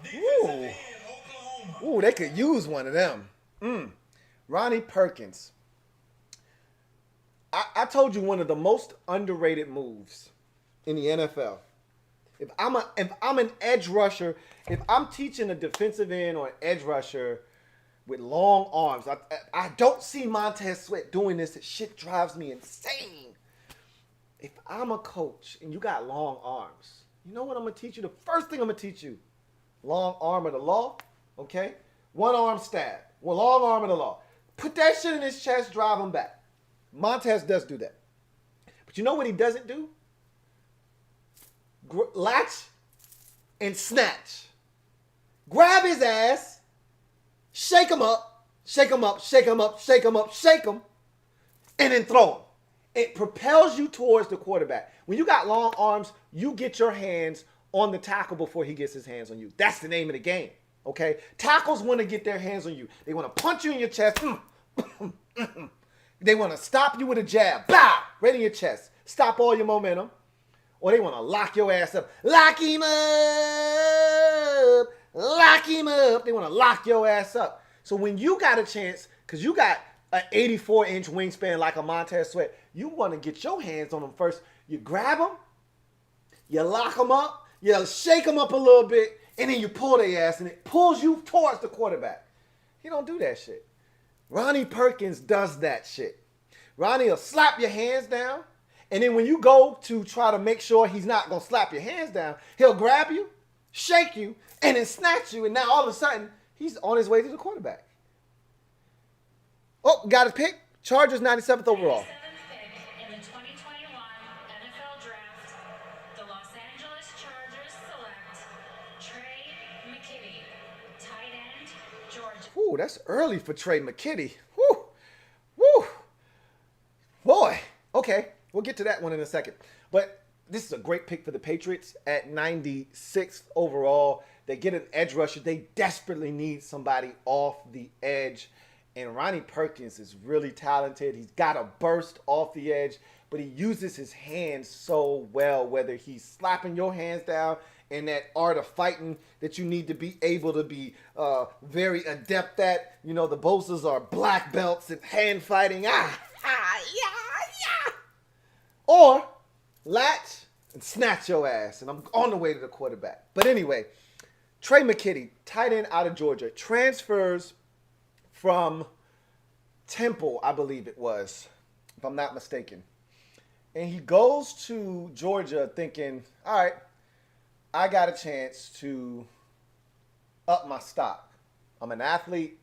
defensive end, Oklahoma. Ooh, they could use one of them. Ronnie Perkins. I told you one of the most underrated moves in the NFL. If I'm an edge rusher, if I'm teaching a defensive end or an edge rusher with long arms, I don't see Montez Sweat doing this. It shit drives me insane. If I'm a coach and you got long arms, you know what I'm going to teach you? The first thing I'm going to teach you, long arm of the law, okay? One arm stab, one long arm of the law. Put that shit in his chest, drive him back. Montez does do that. But you know what he doesn't do? Latch and snatch. Grab his ass, shake him up, shake him up, shake him up, shake him up, shake him, and then throw him. It propels you towards the quarterback. When you got long arms, you get your hands on the tackle before he gets his hands on you. That's the name of the game, okay? Tackles want to get their hands on you. They want to punch you in your chest. They want to stop you with a jab. Bow! Right in your chest. Stop all your momentum. Or they want to lock your ass up. Lock him up. Lock him up. They want to lock your ass up. So when you got a chance, because you got an 84-inch wingspan like a Montez Sweat, you want to get your hands on them first. You grab them. You lock them up. You shake them up a little bit. And then you pull their ass. And it pulls you towards the quarterback. He don't do that shit. Ronnie Perkins does that shit. Ronnie will slap your hands down, and then when you go to try to make sure he's not going to slap your hands down, he'll grab you, shake you, and then snatch you, and now all of a sudden, he's on his way to the quarterback. Oh, got his pick. Chargers 97th overall. 97th pick in the 2021 NFL Draft, the Los Angeles Chargers select Trey McKitty, tight end, Georgia. Ooh, that's early for Trey McKitty. Woo, woo. Boy, okay, we'll get to that one in a second. But this is a great pick for the Patriots at 96th overall. They get an edge rusher. They desperately need somebody off the edge. And Ronnie Perkins is really talented. He's got a burst off the edge, but he uses his hands so well, whether he's slapping your hands down in that art of fighting that you need to be able to be very adept at. You know, the Bosa's are black belts in hand fighting. Yeah. Or latch and snatch your ass, and I'm on the way to the quarterback. But anyway, Trey McKitty, tight end out of Georgia, transfers from Temple, I believe it was, if I'm not mistaken. And he goes to Georgia thinking, all right, I got a chance to up my stock. I'm an athlete.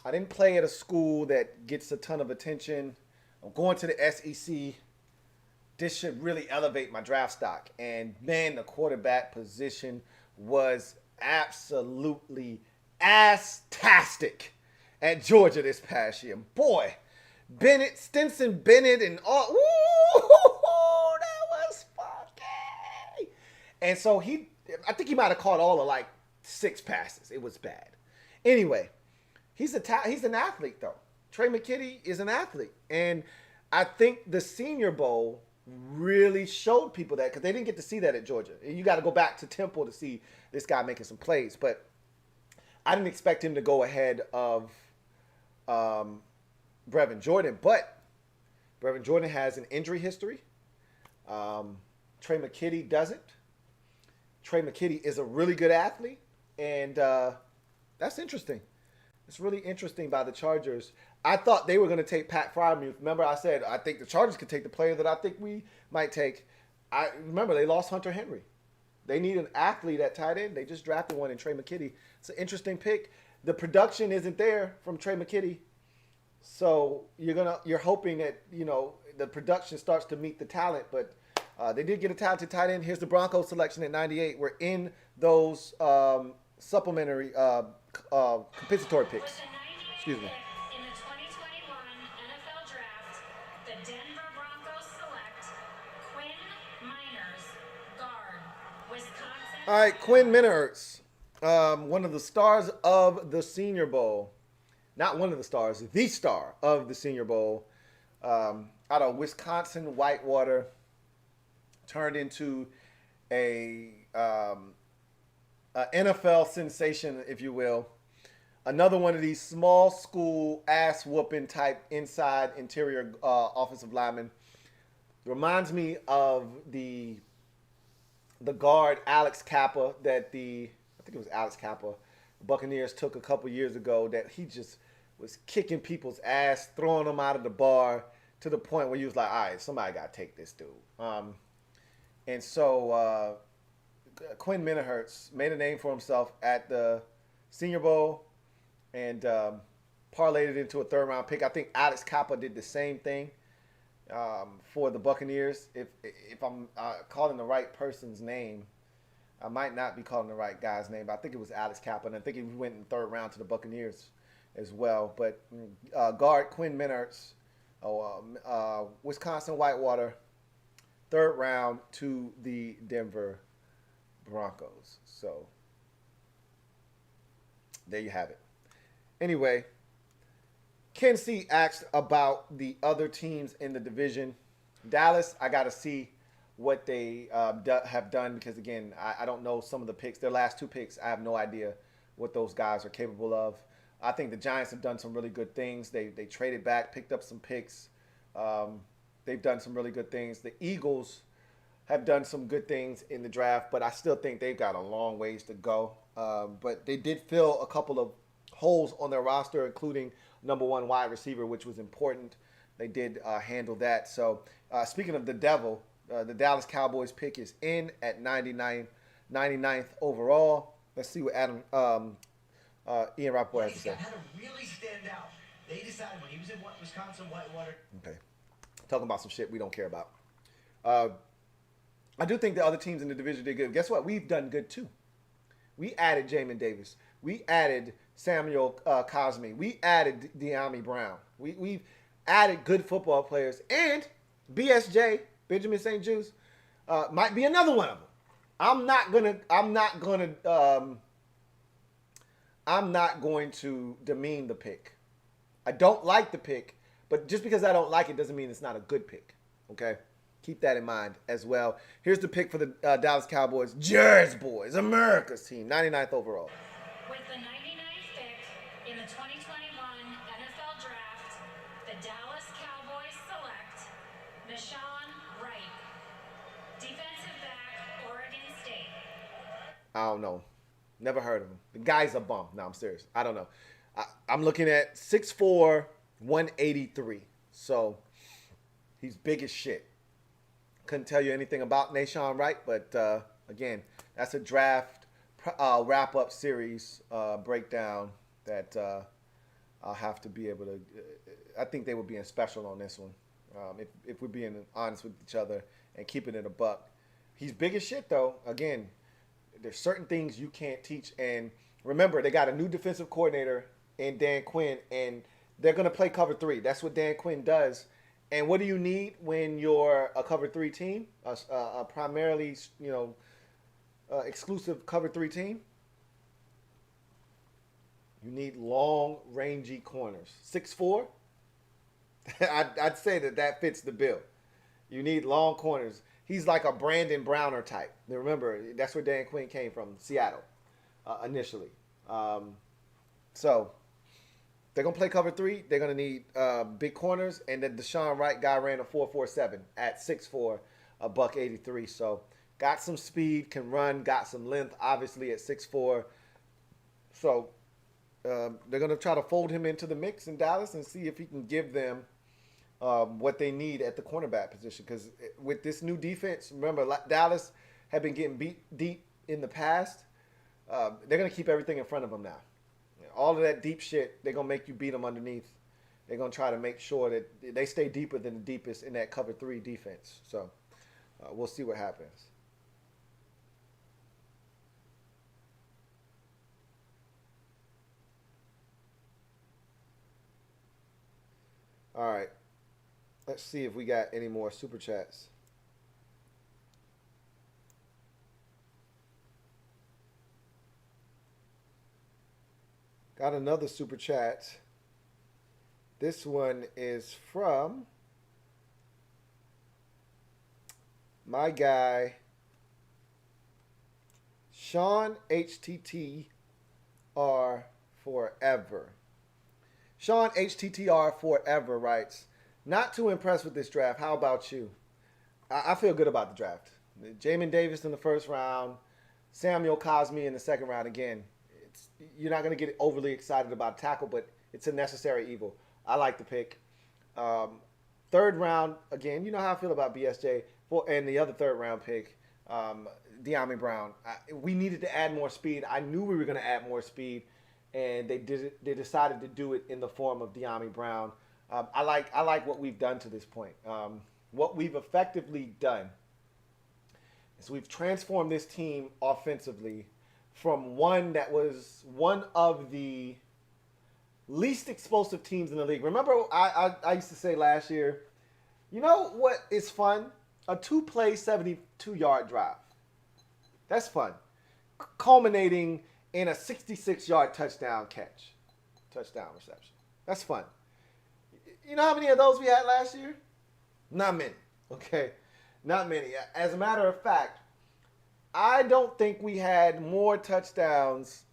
I didn't play at a school that gets a ton of attention. I'm going to the SEC. This should really elevate my draft stock. And man, the quarterback position was absolutely ass-tastic at Georgia this past year. Boy, Stinson Bennett and all. Ooh, that was funky. And so I think he might have caught all of like 6 passes. It was bad. Anyway, he's an athlete though. Trey McKitty is an athlete. And I think the Senior Bowl really showed people that, because they didn't get to see that at Georgia. You got to go back to Temple to see this guy making some plays. But I didn't expect him to go ahead of Brevin Jordan. But Brevin Jordan has an injury history. Trey McKitty doesn't. Trey McKitty is a really good athlete. And that's interesting. It's really interesting by the Chargers. I thought they were going to take Pat Freiermuth. Remember I said I think the Chargers could take the player that I think we might take. I remember they lost Hunter Henry. They need an athlete at tight end. They just drafted one in Trey McKitty. It's an interesting pick. The production isn't there from Trey McKitty. So you're hoping that the production starts to meet the talent, but they did get a talented tight end. Here's the Broncos selection at 98. We're in those supplementary compensatory With picks. the 98th Excuse me. pick in the 2021 NFL Draft, the Denver Broncos select Quinn Miners, guard, Wisconsin. All right, Quinn Minnerts, one of the stars of the Senior Bowl. Not one of the stars, the star of the Senior Bowl. Out of Wisconsin Whitewater, turned into a NFL sensation, if you will. Another one of these small school ass whooping type inside interior offensive linemen. Reminds me of the guard Alex Kappa that I think it was Alex Kappa, the Buccaneers took a couple years ago, that he just was kicking people's ass, throwing them out of the bar to the point where you was like, all right, somebody got to take this dude. And so Quinn Minnerts made a name for himself at the Senior Bowl and parlayed it into a third-round pick. I think Alex Kappa did the same thing for the Buccaneers. If I'm calling the right person's name, I might not be calling the right guy's name, but I think it was Alex Kappa, and I think he went in the third round to the Buccaneers as well. But guard Quinn Minnerts, Wisconsin Whitewater, third round to the Denver Broncos. So there you have it. Anyway, Ken C asked about the other teams in the division. Dallas, I got to see what they have done because, again, I don't know some of the picks. Their last two picks, I have no idea what those guys are capable of. I think the Giants have done some really good things. They traded back, picked up some picks. They've done some really good things. The Eagles have done some good things in the draft, but I still think they've got a long ways to go. But they did fill a couple of holes on their roster, including number one wide receiver, which was important. They did handle that. So speaking of the devil, the Dallas Cowboys pick is in at 99th overall. Let's see what Ian Rappaport has to say. Had to really stand out. They decided when he was in Wisconsin Whitewater. Okay. Talking about some shit we don't care about. I do think the other teams in the division did good. Guess what? We've done good too. We added Jamin Davis. We added Samuel Cosmi. We added Dami Brown. We've added good football players. And BSJ, Benjamin St-Juste, might be another one of them. I'm not going to demean the pick. I don't like the pick, but just because I don't like it doesn't mean it's not a good pick. Okay? Keep that in mind as well. Here's the pick for the Dallas Cowboys. Jersey Boys, America's team, 99th overall. With the 99th pick in the 2021 NFL Draft, the Dallas Cowboys select Deshaun Wright, defensive back, Oregon State. I don't know. Never heard of him. The guy's a bum. No, I'm serious. I don't know. I'm looking at 6'4", 183. So he's big as shit. Couldn't tell you anything about Deshaun Wright, but again, that's a draft wrap-up series breakdown that I'll have to be able to. I think they were being special on this one. If we're being honest with each other and keeping it a buck, he's big as shit though. Again, there's certain things you can't teach. And remember, they got a new defensive coordinator in Dan Quinn, and they're gonna play cover 3. That's what Dan Quinn does. And what do you need when you're a cover 3 team, a primarily, exclusive cover 3 team? You need long, rangy corners. 6'4", I'd say that fits the bill. You need long corners. He's like a Brandon Browner type. Now remember, that's where Dan Quinn came from, Seattle, initially. So they're going to play cover 3. They're going to need big corners. And the Deshaun Wright guy ran a 4.47 at 6'4", $183. So got some speed, can run, got some length, obviously at 6'4". So they're going to try to fold him into the mix in Dallas and see if he can give them what they need at the cornerback position. Because with this new defense, remember, Dallas had been getting beat deep in the past. They're going to keep everything in front of them now. All of that deep shit, they're going to make you beat them underneath. they're going to try to make sure that they stay deeper than the deepest in that cover 3 defense. So we'll see what happens. All right. Let's see if we got any more super chats. Got another super chat. This one is from my guy, Sean HTTR Forever. Sean HTTR Forever writes, not too impressed with this draft. How about you? I feel good about the draft. Jamin Davis in the first round, Samuel Cosmi in the second round. Again, you're not going to get overly excited about tackle, but it's a necessary evil. I like the pick. Third round, again, you know how I feel about BSJ. And the other third round pick, Dami Brown. We needed to add more speed. I knew we were going to add more speed, and they decided to do it in the form of Dami Brown. I like what we've done to this point. What we've effectively done is we've transformed this team offensively from one that was one of the least explosive teams in the league. Remember, I used to say last year, you know what is fun? A 2-play, 72-yard drive. That's fun. Culminating in a 66-yard touchdown catch. Touchdown reception. That's fun. You know how many of those we had last year? Not many. Okay? Not many. As a matter of fact, I don't think we had more touchdowns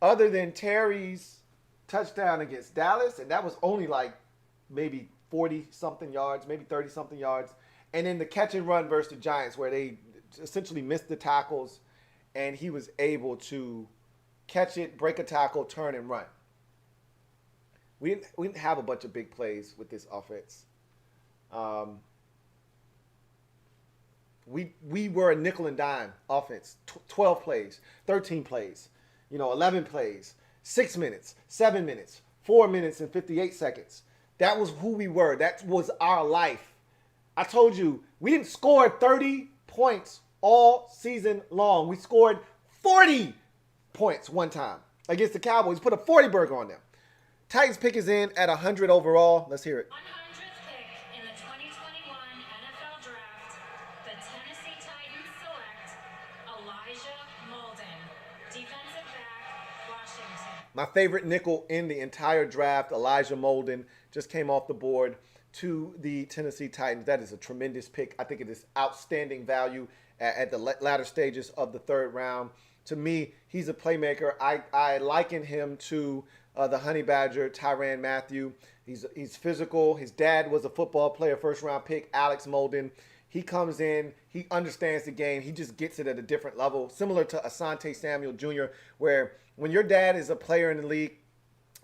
other than Terry's touchdown against Dallas, and that was only like maybe 40-something yards, maybe 30-something yards. And then the catch and run versus the Giants where they essentially missed the tackles, and he was able to catch it, break a tackle, turn, and run. We didn't have a bunch of big plays with this offense. We were a nickel and dime offense. 12 plays, 13 plays, 11 plays, 6 minutes, 7 minutes, 4 minutes, and 58 seconds. That was who we were. That was our life. I told you, we didn't score 30 points all season long. We scored 40 points one time against the Cowboys. Put a 40 burger on them. Titans pick is in at 100 overall. Let's hear it. 100th pick in the 2021 NFL Draft, the Tennessee Titans select Elijah Molden, defensive back, Washington. My favorite nickel in the entire draft, Elijah Molden, just came off the board to the Tennessee Titans. That is a tremendous pick. I think it is outstanding value at the latter stages of the third round. To me, he's a playmaker. I liken him to the Honey Badger, Tyrann Mathieu. He's physical. His dad was a football player, first-round pick, Alex Molden. He comes in. He understands the game. He just gets it at a different level, similar to Asante Samuel Jr., where when your dad is a player in the league,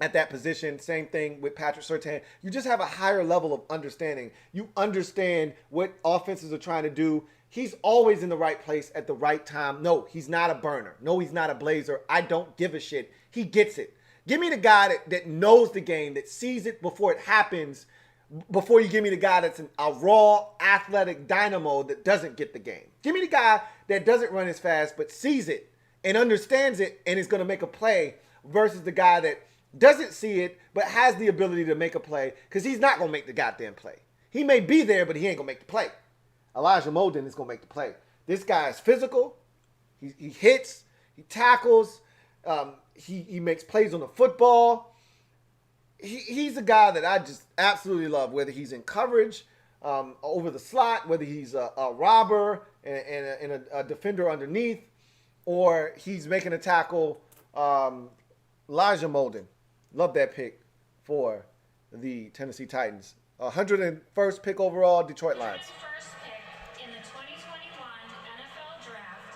at that position, same thing with Patrick Surtain. You just have a higher level of understanding. You understand what offenses are trying to do. He's always in the right place at the right time. No, he's not a burner. No, he's not a blazer. I don't give a shit. He gets it. Give me the guy that knows the game, that sees it before it happens, before you give me the guy that's a raw, athletic dynamo that doesn't get the game. Give me the guy that doesn't run as fast but sees it and understands it and is going to make a play versus the guy that doesn't see it, but has the ability to make a play because he's not going to make the goddamn play. He may be there, but he ain't going to make the play. Elijah Molden is going to make the play. This guy is physical. He hits. He tackles. He makes plays on the football. He's a guy that I just absolutely love, whether he's in coverage, over the slot, whether he's a robber and a defender underneath, or he's making a tackle. Elijah Molden. Love that pick for the Tennessee Titans. 101st pick overall, Detroit Lions. 101st pick in the 2021 NFL Draft,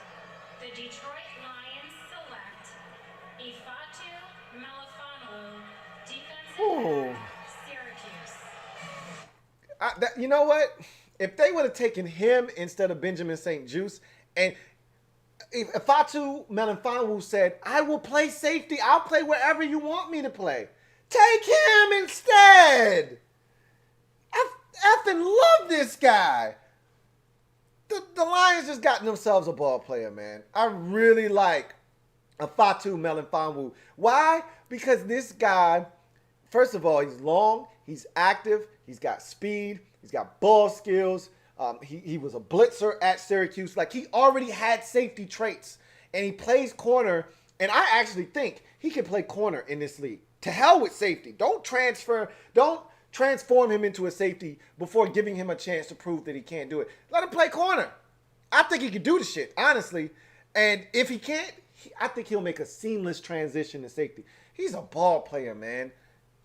the Detroit Lions select Ifatu Melifonwu, defensive back, Syracuse. You know what? If they would have taken him instead of Benjamin St-Juste, and if Ifatu Melifonwu said, I will play safety, I'll play wherever you want me to play. Take him instead. bad. I effing love this guy. The Lions just got themselves a ball player, man. I really like a Fatu Melifonwu. Why? Because this guy, first of all, he's long, he's active, he's got speed, he's got ball skills. He was a blitzer at Syracuse. Like, he already had safety traits, and he plays corner, and I actually think he can play corner in this league. To hell with safety. Don't transform him into a safety before giving him a chance to prove that he can't do it. Let him play corner. I think he can do the shit, honestly. And if he can't, I think he'll make a seamless transition to safety. He's a ball player, man.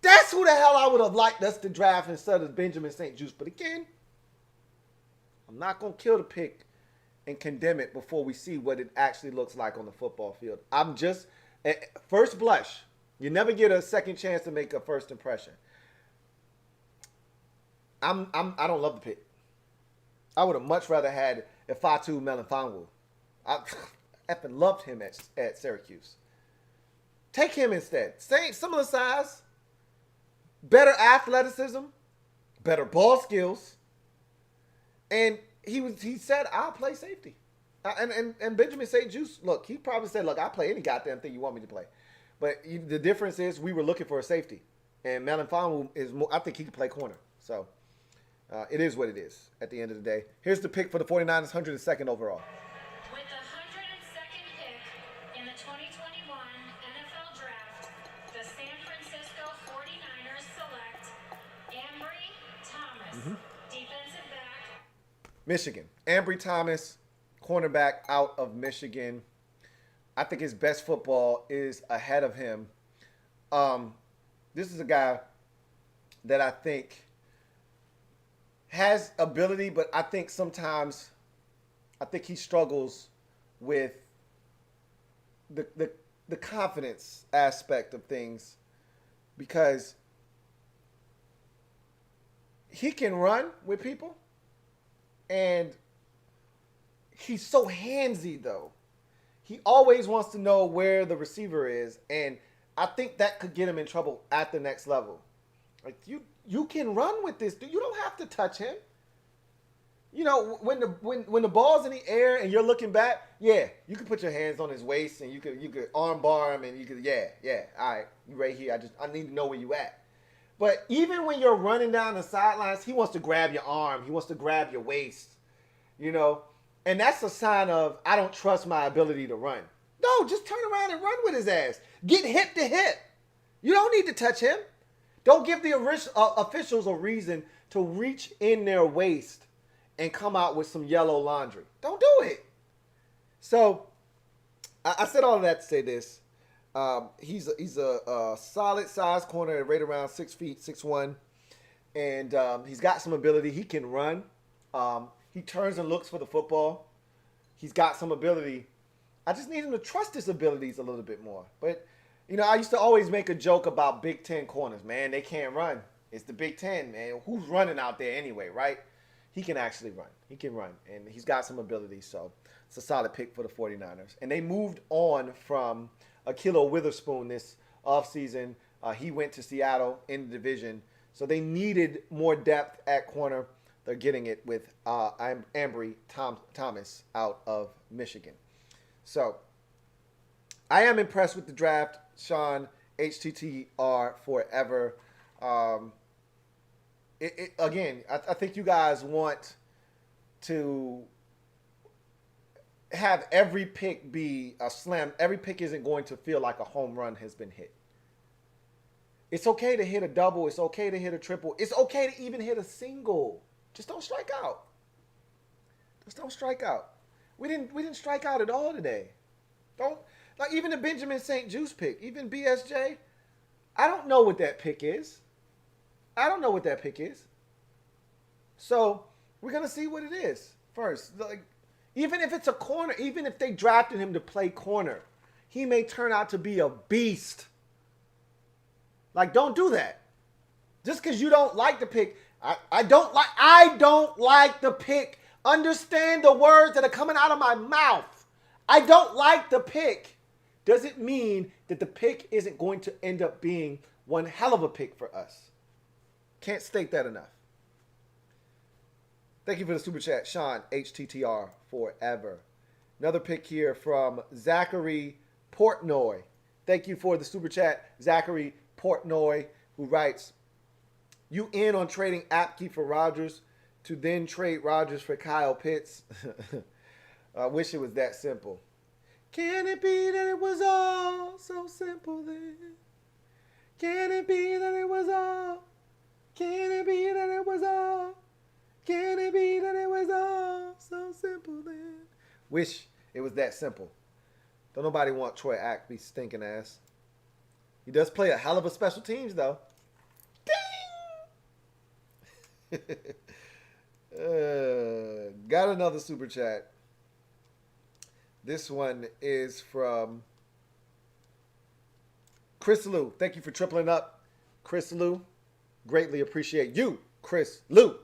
That's who the hell I would have liked us to draft instead of Benjamin St-Juste. But again, I'm not going to kill the pick and condemn it before we see what it actually looks like on the football field. I'm just, first blush, you never get a second chance to make a first impression. I don't love the pick. I would have much rather had Fatu Melifonwu. I effing loved him at Syracuse. Take him instead. Same, similar size, better athleticism, better ball skills, and he said, "I'll play safety." And Benjamin St-Juste, look, he probably said, "Look, I'll play any goddamn thing you want me to play." But the difference is we were looking for a safety, and Melifonwu is more. I think he can play corner. So. It is what it is at the end of the day. Here's the pick for the 49ers, 102nd overall. With the 102nd pick in the 2021 NFL Draft, the San Francisco 49ers select Ambry Thomas, defensive back. Michigan. Ambry Thomas, cornerback out of Michigan. I think his best football is ahead of him. This is a guy that I think has ability, but I think sometimes he struggles with the confidence aspect of things, because he can run with people and he's so handsy though. He always wants to know where the receiver is, and I think that could get him in trouble at the next level. Like, you can run with this dude. You don't have to touch him. You know, when the ball's in the air and you're looking back, yeah, you can put your hands on his waist and you could arm bar him and you could, yeah, all right, you right here. I need to know where you at. But even when you're running down the sidelines, he wants to grab your arm. He wants to grab your waist, you know. And that's a sign of, I don't trust my ability to run. No, just turn around and run with his ass. Get hip to hip. You don't need to touch him. Don't give the officials a reason to reach in their waist and come out with some yellow laundry. Don't do it. So, I said all of that to say this. He's a solid size corner, right around 6 feet, 6'1". And he's got some ability. He can run. He turns and looks for the football. He's got some ability. I just need him to trust his abilities a little bit more. But, you know, I used to always make a joke about Big Ten corners. Man, they can't run. It's the Big Ten, man. Who's running out there anyway, right? He can actually run. He can run. And he's got some ability. So it's a solid pick for the 49ers. And they moved on from Ahkello Witherspoon this offseason. He went to Seattle in the division. So they needed more depth at corner. They're getting it with Ambry Thomas out of Michigan. So I am impressed with the draft. Sean, HTTR forever. Again, I think you guys want to have every pick be a slam. Every pick isn't going to feel like a home run has been hit. It's okay to hit a double. It's okay to hit a triple. It's okay to even hit a single. Just don't strike out. Just don't strike out. We didn't strike out at all today. Don't, like, even the Benjamin St-Juste pick, even BSJ, I don't know what that pick is. I don't know what that pick is. So we're gonna see what it is first. Like, even if it's a corner, even if they drafted him to play corner, he may turn out to be a beast. Like, don't do that. Just because you don't like the pick. I don't like the pick. Understand the words that are coming out of my mouth. I don't like the pick. Doesn't mean that the pick isn't going to end up being one hell of a pick for us. Can't state that enough. Thank you for the super chat, Sean, HTTR forever. Another pick here from Zachary Portnoy. Thank you for the super chat, Zachary Portnoy, who writes, you in on trading Apke for Rodgers to then trade Rodgers for Kyle Pitts? I wish it was that simple. Can it be that it was all so simple then? Can it be that it was all? Can it be that it was all? Can it be that it was all so simple then? Wish it was that simple. Don't nobody want Troy Apke stinking ass. He does play a hell of a special teams though. Ding! Got another super chat. This one is from Chris Lou. Thank you for tripling up, Chris Lou. Greatly appreciate you, Chris Lou.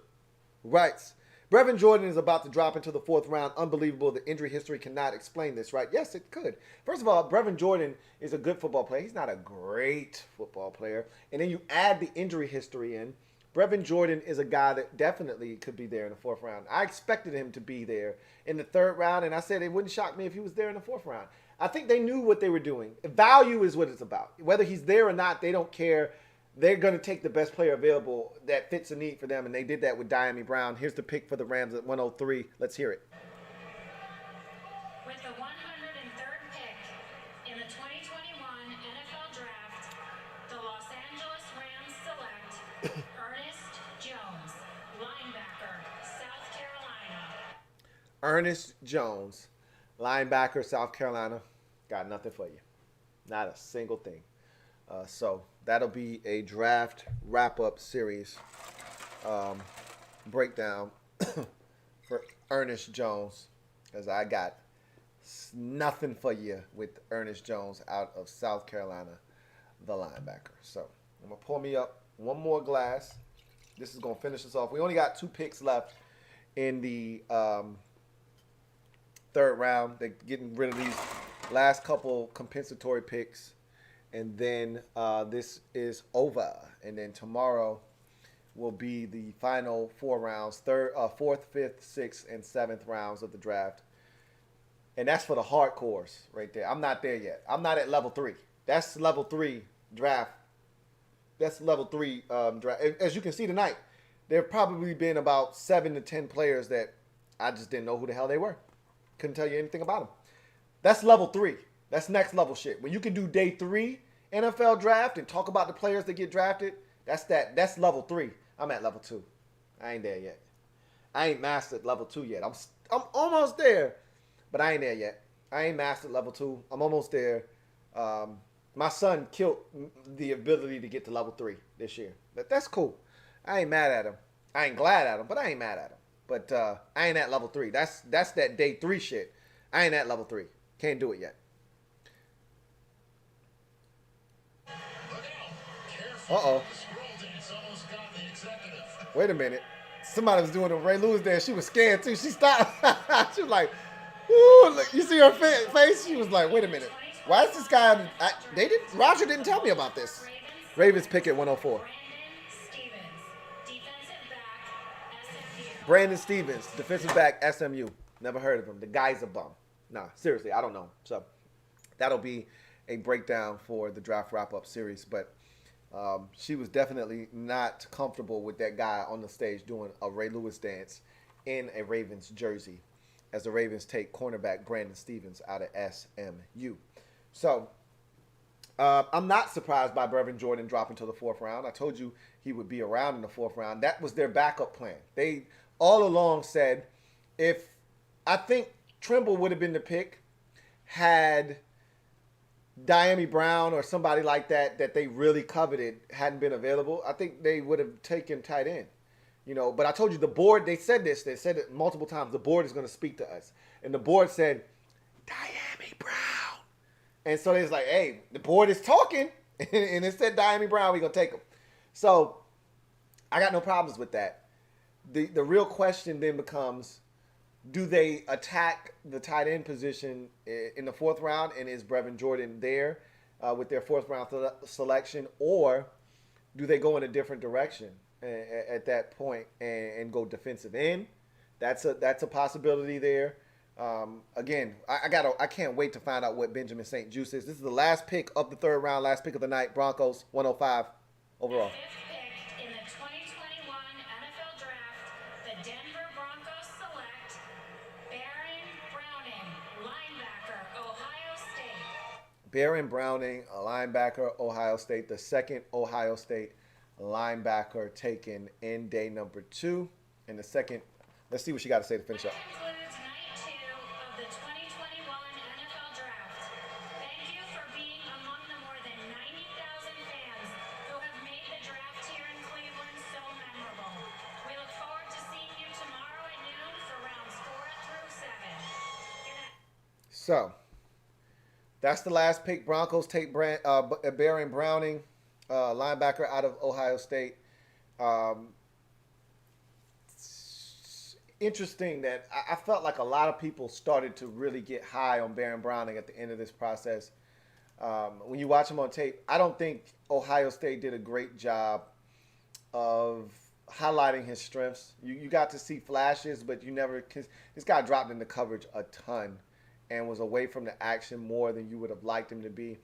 Writes, Brevin Jordan is about to drop into the 4th round. Unbelievable. The injury history cannot explain this, right? Yes, it could. First of all, Brevin Jordan is a good football player. He's not a great football player. And then you add the injury history in. Brevin Jordan is a guy that definitely could be there in the 4th round. I expected him to be there in the 3rd round, and I said it wouldn't shock me if he was there in the 4th round. I think they knew what they were doing. Value is what it's about. Whether he's there or not, they don't care. They're going to take the best player available that fits a need for them, and they did that with Dami Brown. Here's the pick for the Rams at 103. Let's hear it. With the 103rd pick in the 2021 NFL Draft, the Los Angeles Rams select Ernest Jones, linebacker, South Carolina. Ernest Jones, linebacker, South Carolina. Got nothing for you. Not a single thing. So that'll be a draft wrap-up series breakdown for Ernest Jones, because I got nothing for you with Ernest Jones out of South Carolina, the linebacker. So I'm going to pour me up one more glass. This is going to finish us off. We only got 2 picks left in the 3rd round. They're getting rid of these last couple compensatory picks. And then this is over. And then tomorrow will be the final 4 rounds, 4th, 5th, 6th, and 7th rounds of the draft. And that's for the hardcores right there. I'm not there yet. I'm not at level 3. That's level 3 draft. That's level 3 draft. As you can see tonight, there have probably been about 7 to 10 players that I just didn't know who the hell they were. Couldn't tell you anything about them. That's level 3. That's next level shit. When you can do day 3 NFL draft and talk about the players that get drafted, that's level 3. I'm at level 2. I ain't there yet. I ain't mastered level 2 yet. I'm almost there, but I ain't there yet. I ain't mastered level 2. I'm almost there. My son killed the ability to get to level 3 this year. But that's cool. I ain't mad at him. I ain't glad at him, but I ain't mad at him. But I ain't at level 3. That's that day 3 shit. I ain't at level 3. Can't do it yet. Uh-oh. Wait a minute. Somebody was doing a Ray Lewis there. She was scared too. She stopped. She was like, ooh, look, you see her face? She was like, wait a minute. Why is this guy? Roger didn't tell me about this. Ravens pick at 104. Brandon Stevens, defensive back, SMU. Never heard of him. The guy's a bum. Nah, seriously, I don't know. So that'll be a breakdown for the draft wrap-up series. But she was definitely not comfortable with that guy on the stage doing a Ray Lewis dance in a Ravens jersey as the Ravens take cornerback Brandon Stevens out of SMU. So I'm not surprised by Brevin Jordan dropping to the 4th round. I told you he would be around in the 4th round. That was their backup plan. They all along said I think Trimble would have been the pick had Dami Brown or somebody like that they really coveted hadn't been available. I think they would have taken tight end. But I told you the board, they said it multiple times. The board is going to speak to us. And the board said, Dami Brown. And so they was like, hey, the board is talking. And it said Dami Brown, we're going to take him. So I got no problems with that. The real question then becomes, do they attack the tight end position in the 4th round? And is Brevin Jordan there with their 4th round selection? Or do they go in a different direction at that point and go defensive end? That's a possibility there. Again, I can't wait to find out what Benjamin St-Juste is. This is the last pick of the third round, last pick of the night. Broncos 105 overall. Fifth pick in the 2021 NFL Draft, the Denver Broncos select Baron Browning, linebacker, Ohio State. Baron Browning, a linebacker, Ohio State, the second Ohio State linebacker taken in day number 2. And the second, let's see what she got to say to finish up. That concludes night 2 of the 2021 NFL Draft. Thank you for being among the more than 90,000 fans who have made the draft here in Cleveland so memorable. We look forward to seeing you tomorrow at noon for rounds 4 through 7. Good night. So, that's the last pick. Broncos take Baron Browning, linebacker out of Ohio State. Interesting that I felt like a lot of people started to really get high on Baron Browning at the end of this process. When you watch him on tape, I don't think Ohio State did a great job of highlighting his strengths. You got to see flashes, but you never. This guy dropped into coverage a ton and was away from the action more than you would have liked him to be.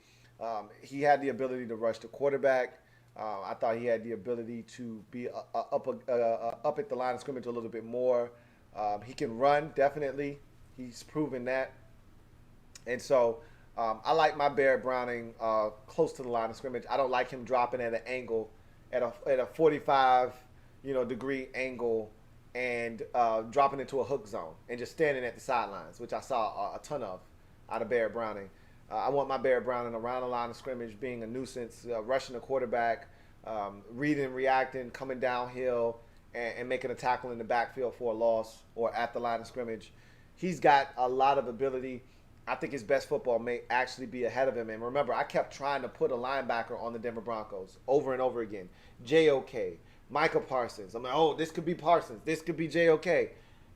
He had the ability to rush the quarterback. I thought he had the ability to be up at the line of scrimmage a little bit more. He can run, definitely. He's proven that. And so I like my Baron Browning close to the line of scrimmage. I don't like him dropping at an angle, at a 45 degree angle, and dropping into a hook zone and just standing at the sidelines, which I saw a ton of out of Baron Browning. I want my Baron Browning around the line of scrimmage, being a nuisance, rushing the quarterback, reading, reacting, coming downhill, and making a tackle in the backfield for a loss or at the line of scrimmage. He's got a lot of ability. I think his best football may actually be ahead of him. And remember, I kept trying to put a linebacker on the Denver Broncos over and over again. JOK, Micah Parsons. I'm like, oh, this could be Parsons. This could be JOK.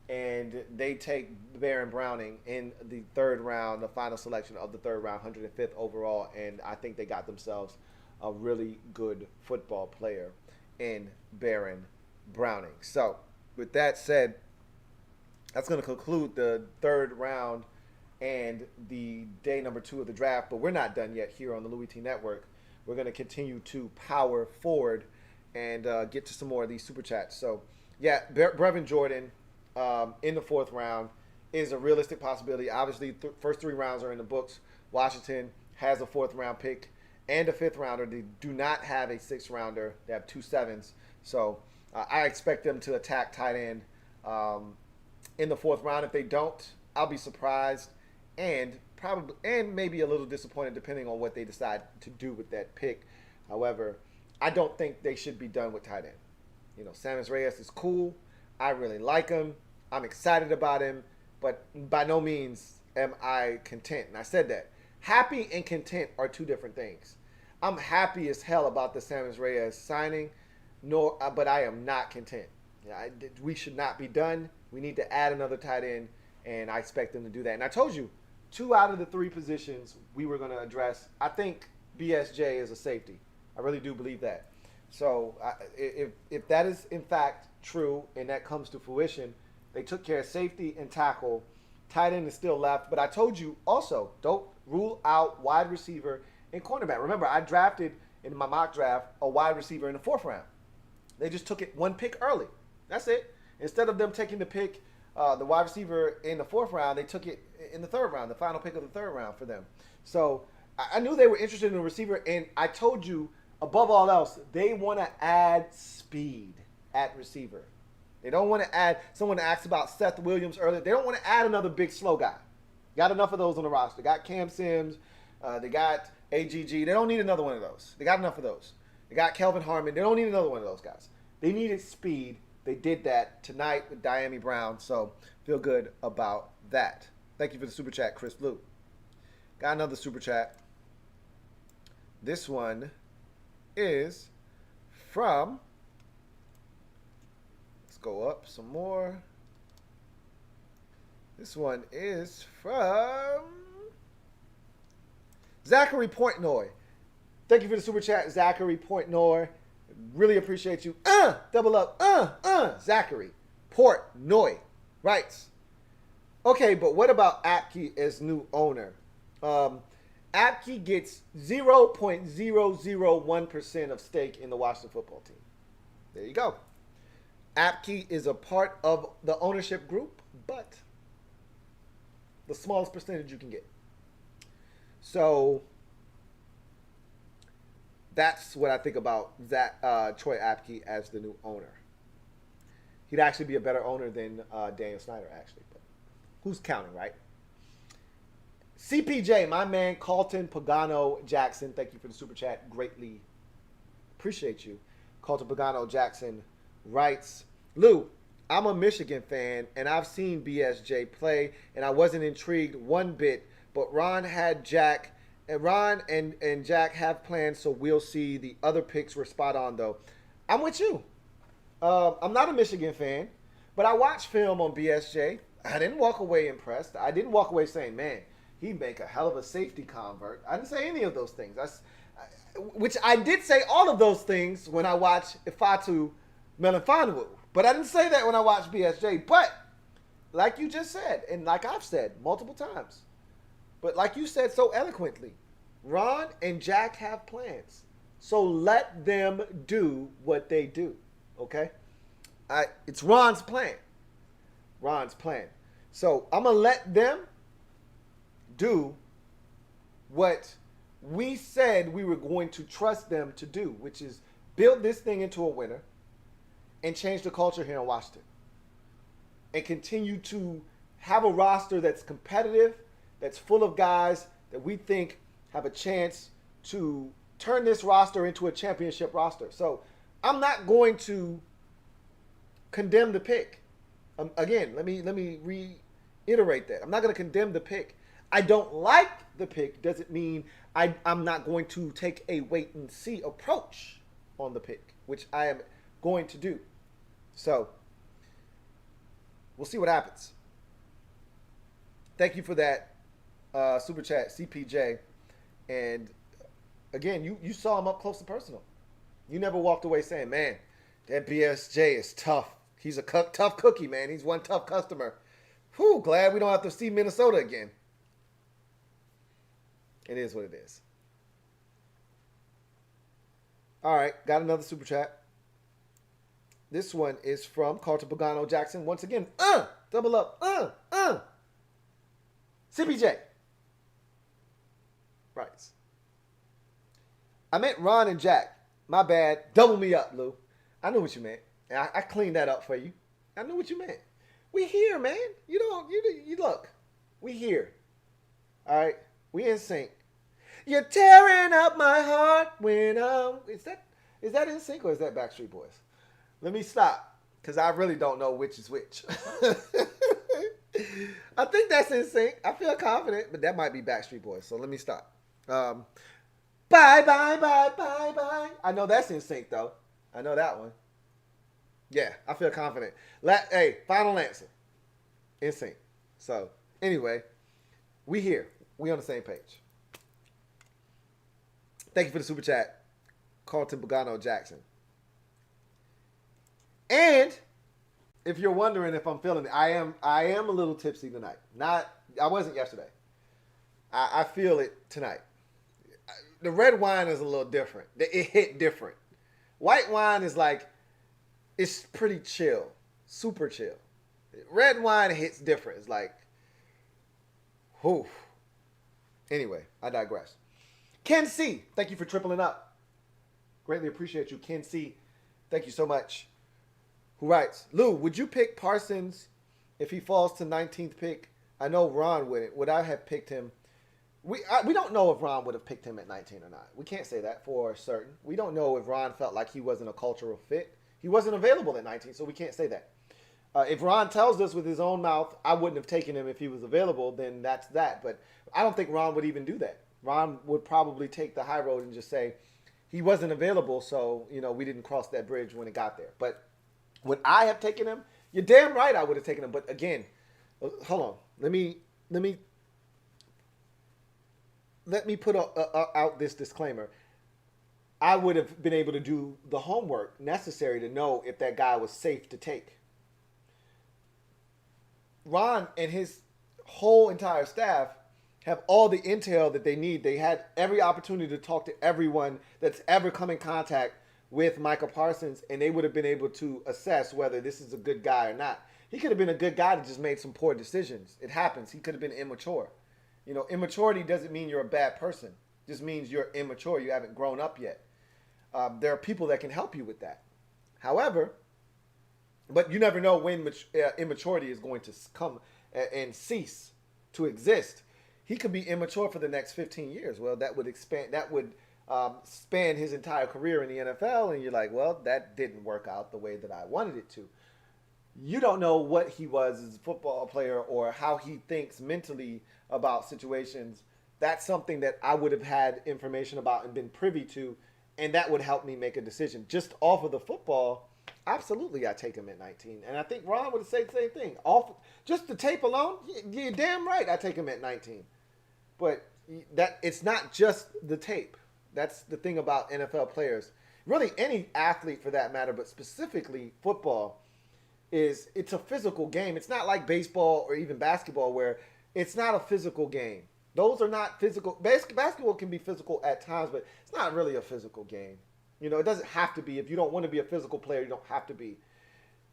And they take Baron Browning in the third round, the final selection of the third round, 105th overall. And I think they got themselves a really good football player in Baron Browning. So, with that said, that's going to conclude the third round and the day number 2 of the draft. But we're not done yet here on the Louie T Network. We're going to continue to power forward and get to some more of these super chats. So, yeah, Brevin Jordan in the 4th round is a realistic possibility. Obviously, first 3 rounds are in the books. Washington has a 4th round pick and a 5th rounder. They do not have a 6th rounder. They have 2 7s. So I expect them to attack tight end in the 4th round. If they don't, I'll be surprised and maybe a little disappointed depending on what they decide to do with that pick. However, I don't think they should be done with tight end. Sammis Reyes is cool. I really like him. I'm excited about him, but by no means am I content. And I said that. Happy and content are 2 different things. I'm happy as hell about the Sammis Reyes signing, but I am not content. We should not be done. We need to add another tight end, and I expect them to do that. And I told you, 2 out of the 3 positions we were going to address. I think BSJ is a safety. I really do believe that. So if that is in fact true and that comes to fruition, they took care of safety and tackle. Tight end is still left. But I told you also, don't rule out wide receiver and cornerback. Remember, I drafted in my mock draft a wide receiver in the 4th round. They just took it 1 pick early. That's it. Instead of them taking the pick, the wide receiver in the 4th round, they took it in the 3rd round, the final pick of the 3rd round for them. So I knew they were interested in a receiver, and I told you, above all else, they want to add speed at receiver. They don't want to add, someone asked about Seth Williams earlier, they don't want to add another big slow guy. Got enough of those on the roster. They got Cam Sims, they got AGG. They don't need another one of those. They got enough of those. They got Kelvin Harmon. They don't need another one of those guys. They needed speed. They did that tonight with Dami Brown, so feel good about that. Thank you for the super chat, Chris Blue. Got another super chat. This one is from, let's go up some more. This one is from Zachary Pointnoy. Thank you for the super chat, Zachary Pointnoy. Really appreciate you. Double up. Zachary. Portnoy writes, okay, but what about Apke as new owner? Apke gets 0.001% of stake in the Washington football team. There you go. Apke is a part of the ownership group, but the smallest percentage you can get. So that's what I think about Troy Apke as the new owner. He'd actually be a better owner than Daniel Snyder, actually. But who's counting, right? CPJ, my man, Carlton Pagano Jackson. Thank you for the super chat. Greatly appreciate you. Carlton Pagano Jackson writes, Lou, I'm a Michigan fan, and I've seen BSJ play, and I wasn't intrigued one bit, but Ron and Jack have plans, so we'll see. The other picks were spot on, though. I'm with you. I'm not a Michigan fan, but I watched film on BSJ. I didn't walk away impressed. I didn't walk away saying, man, he'd make a hell of a safety convert. I didn't say any of those things. Which I did say all of those things when I watched Ifeatu Melifonwu. But I didn't say that when I watched BSJ. But like you just said, and like I've said multiple times, but like you said so eloquently, Ron and Jack have plans. So let them do what they do. Okay? It's Ron's plan. Ron's plan. So I'm going to let them do what we said we were going to trust them to do, which is build this thing into a winner and change the culture here in Washington. And continue to have a roster that's competitive, that's full of guys that we think have a chance to turn this roster into a championship roster. So I'm not going to condemn the pick. Again, let me reiterate that. I'm not going to condemn the pick. I don't like the pick doesn't mean I'm not going to take a wait and see approach on the pick, which I am going to do. So we'll see what happens. Thank you for that super chat, CPJ. And again, you saw him up close and personal. You never walked away saying, man, that BSJ is tough. He's a tough cookie, man. He's one tough customer. Whew, glad we don't have to see Minnesota again. It is what it is. All right, got another super chat. This one is from Carlton Pagano Jackson. Once again, double up, CPJ. Right. I meant Ron and Jack. My bad. Double me up, Lou. I knew what you meant. I cleaned that up for you. I knew what you meant. We here, man. You look. We here. All right. We in sync. You're tearing up my heart when is that in sync or is that Backstreet Boys? Let me stop because I really don't know which is which. I think that's in sync. I feel confident, but that might be Backstreet Boys. So let me stop. Bye, bye, bye, bye, bye. I know that's in sync though. I know that one. Yeah, I feel confident. Hey, final answer. In sync. So anyway, we here. We on the same page. Thank you for the super chat, Carlton Pagano Jackson. And if you're wondering if I'm feeling it, I am a little tipsy tonight. I wasn't yesterday. I feel it tonight. The red wine is a little different. It hit different. White wine is like, it's pretty chill, super chill. Red wine hits different. It's like, whew. Anyway, I digress. Ken C, thank you for tripling up. Greatly appreciate you, Ken C. Thank you so much. Who writes, Lou, would you pick Parsons if he falls to 19th pick? I know Ron wouldn't. Would I have picked him? We don't know if Ron would have picked him at 19 or not. We can't say that for certain. We don't know if Ron felt like he wasn't a cultural fit. He wasn't available at 19, so we can't say that. If Ron tells us with his own mouth, I wouldn't have taken him if he was available, then that's that. But I don't think Ron would even do that. Ron would probably take the high road and just say he wasn't available, so we didn't cross that bridge when it got there. But would I have taken him? You're damn right I would have taken him. But again, hold on. Let me put out this disclaimer. I would have been able to do the homework necessary to know if that guy was safe to take. Ron and his whole entire staff have all the intel that they need. They had every opportunity to talk to everyone that's ever come in contact with Micah Parsons, and they would have been able to assess whether this is a good guy or not. He could have been a good guy that just made some poor decisions. It happens. He could have been immature. You know, immaturity doesn't mean you're a bad person. It just means you're immature. You haven't grown up yet. There are people that can help you with that. However, but you never know when immaturity is going to come and cease to exist. He could be immature for the next 15 years. Well, that would expand. That would span his entire career in the NFL, and you're like, well, that didn't work out the way that I wanted it to. You don't know what he was as a football player or how he thinks mentally about situations. That's something that I would have had information about and been privy to, and that would help me make a decision. Just off of the football, absolutely, I take him at 19. And I think Ron would have said the same thing. Off just the tape alone, you're damn right I take him at 19. But that it's not just the tape. That's the thing about NFL players. Really, any athlete for that matter, but specifically football, it's a physical game. It's not like baseball or even basketball where it's not a physical game. Those are not physical. Basketball can be physical at times, but it's not really a physical game. You know, it doesn't have to be. If you don't want to be a physical player, you don't have to be.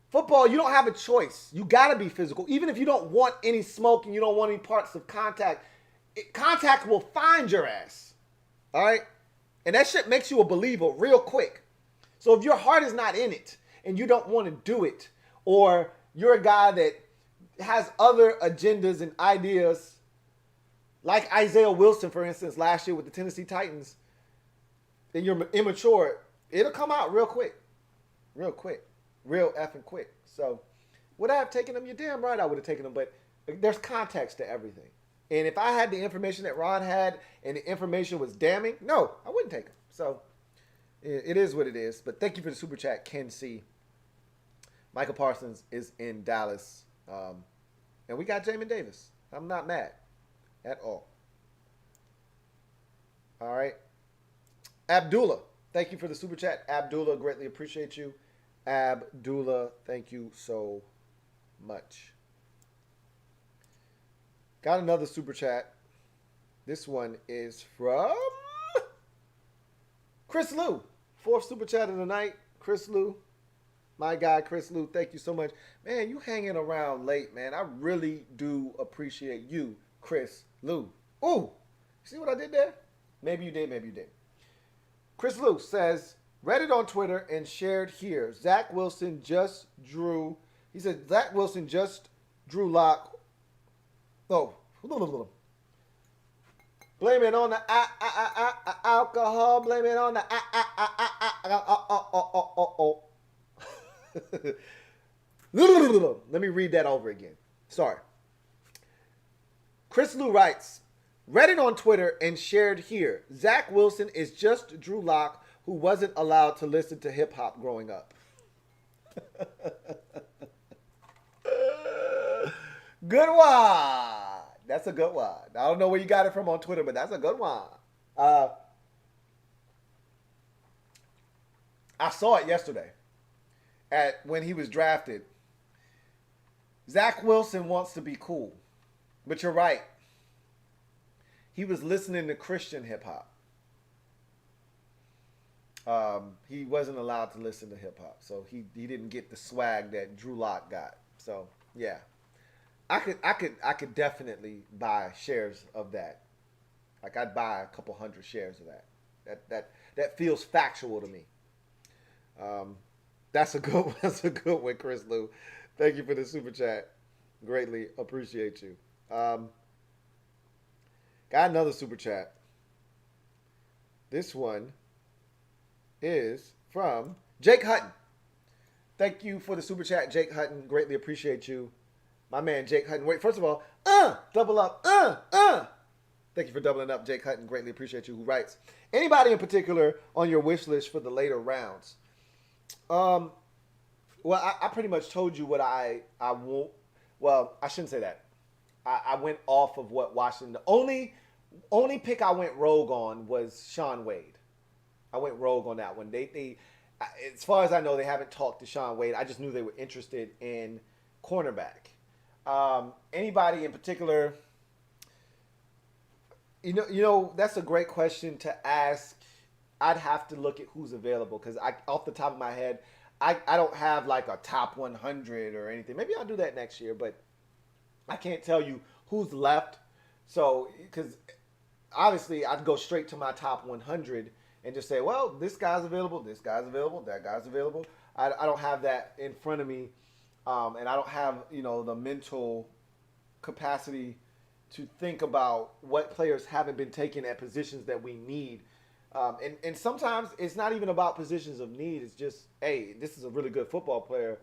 Football, you don't have a choice. You got to be physical. Even if you don't want any smoke and you don't want any parts of contact, contact will find your ass. All right? And that shit makes you a believer real quick. So if your heart is not in it and you don't want to do it, or you're a guy that has other agendas and ideas, like Isaiah Wilson, for instance, last year with the Tennessee Titans, and you're immature, it'll come out real quick. Real quick. Real effing quick. So would I have taken him? You're damn right I would have taken him, but there's context to everything. And if I had the information that Ron had and the information was damning, no, I wouldn't take him. So it is what it is. But thank you for the super chat, Ken C. Michael Parsons is in Dallas. And we got Jamin Davis. I'm not mad at all. All right. Abdullah, thank you for the super chat. Abdullah, greatly appreciate you. Abdullah, thank you so much. Got another super chat. This one is from Chris Lou. Fourth super chat of the night. Chris Lou. My guy, Chris Lou, thank you so much. Man, you hanging around late, man. I really do appreciate you, Chris Lou. Ooh, see what I did there? Maybe you did, maybe you did. Chris Lou says, read it on Twitter and shared here. Zach Wilson just drew. He said, Zach Wilson just drew lock. Oh, blame it on the alcohol. Blame it on the Let me read that over again. Sorry. Chris Lou writes, read it on Twitter and shared here. Zach Wilson is just Drew Lock, who wasn't allowed to listen to hip hop growing up. Good one. That's a good one. I don't know where you got it from on Twitter, but that's a good one. I saw it yesterday when he was drafted. Zach Wilson wants to be cool, but you're right. He was listening to Christian hip hop. He wasn't allowed to listen to hip hop, so he didn't get the swag that Drew Lock got. So yeah. I could definitely buy shares of that. Like I'd buy a couple hundred shares of that. That feels factual to me. That's a good one, Chris Lou. Thank you for the super chat. Greatly appreciate you. Got another super chat. This one is from Jake Hutton. Thank you for the super chat, Jake Hutton. Greatly appreciate you. My man, Jake Hutton. Wait, first of all, double up, Thank you for doubling up, Jake Hutton. Greatly appreciate you. Who writes, anybody in particular on your wish list for the later rounds? Well, I pretty much told you what I won't. Well, I shouldn't say that. I went off of what Washington. The only pick I went rogue on was Sean Wade. I went rogue on that one. They as far as I know, they haven't talked to Shaun Wade. I just knew they were interested in cornerback. Anybody in particular? You know, that's a great question to ask. I'd have to look at who's available because off the top of my head, I don't have like a top 100 or anything. Maybe I'll do that next year, but I can't tell you who's left. So, because obviously I'd go straight to my top 100 and just say, well, this guy's available, this guy's available, that guy's available. I don't have that in front of me, and I don't have, the mental capacity to think about what players haven't been taken at positions that we need. And sometimes it's not even about positions of need. It's just, hey, this is a really good football player.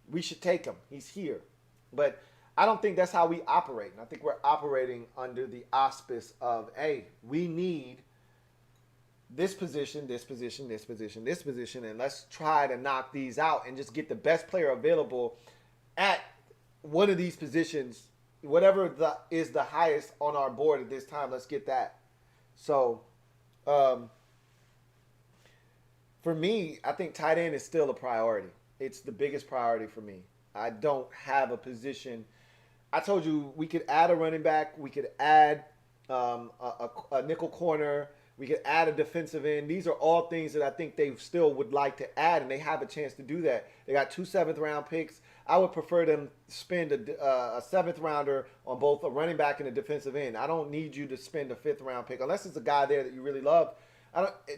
We should take him. He's here. But I don't think that's how we operate. And I think we're operating under the auspice of, hey, we need this position, this position, this position, this position, and let's try to knock these out and just get the best player available at one of these positions. Whatever is the highest on our board at this time, let's get that. So, for me, I think tight end is still a priority. It's the biggest priority for me. I don't have a position. I told you we could add a running back. We could add a nickel corner. We could add a defensive end. These are all things that I think they still would like to add, and they have a chance to do that. They got 2 7th-round picks. I would prefer them spend a 7th-rounder on both a running back and a defensive end. I don't need you to spend a 5th-round pick unless it's a guy there that you really love.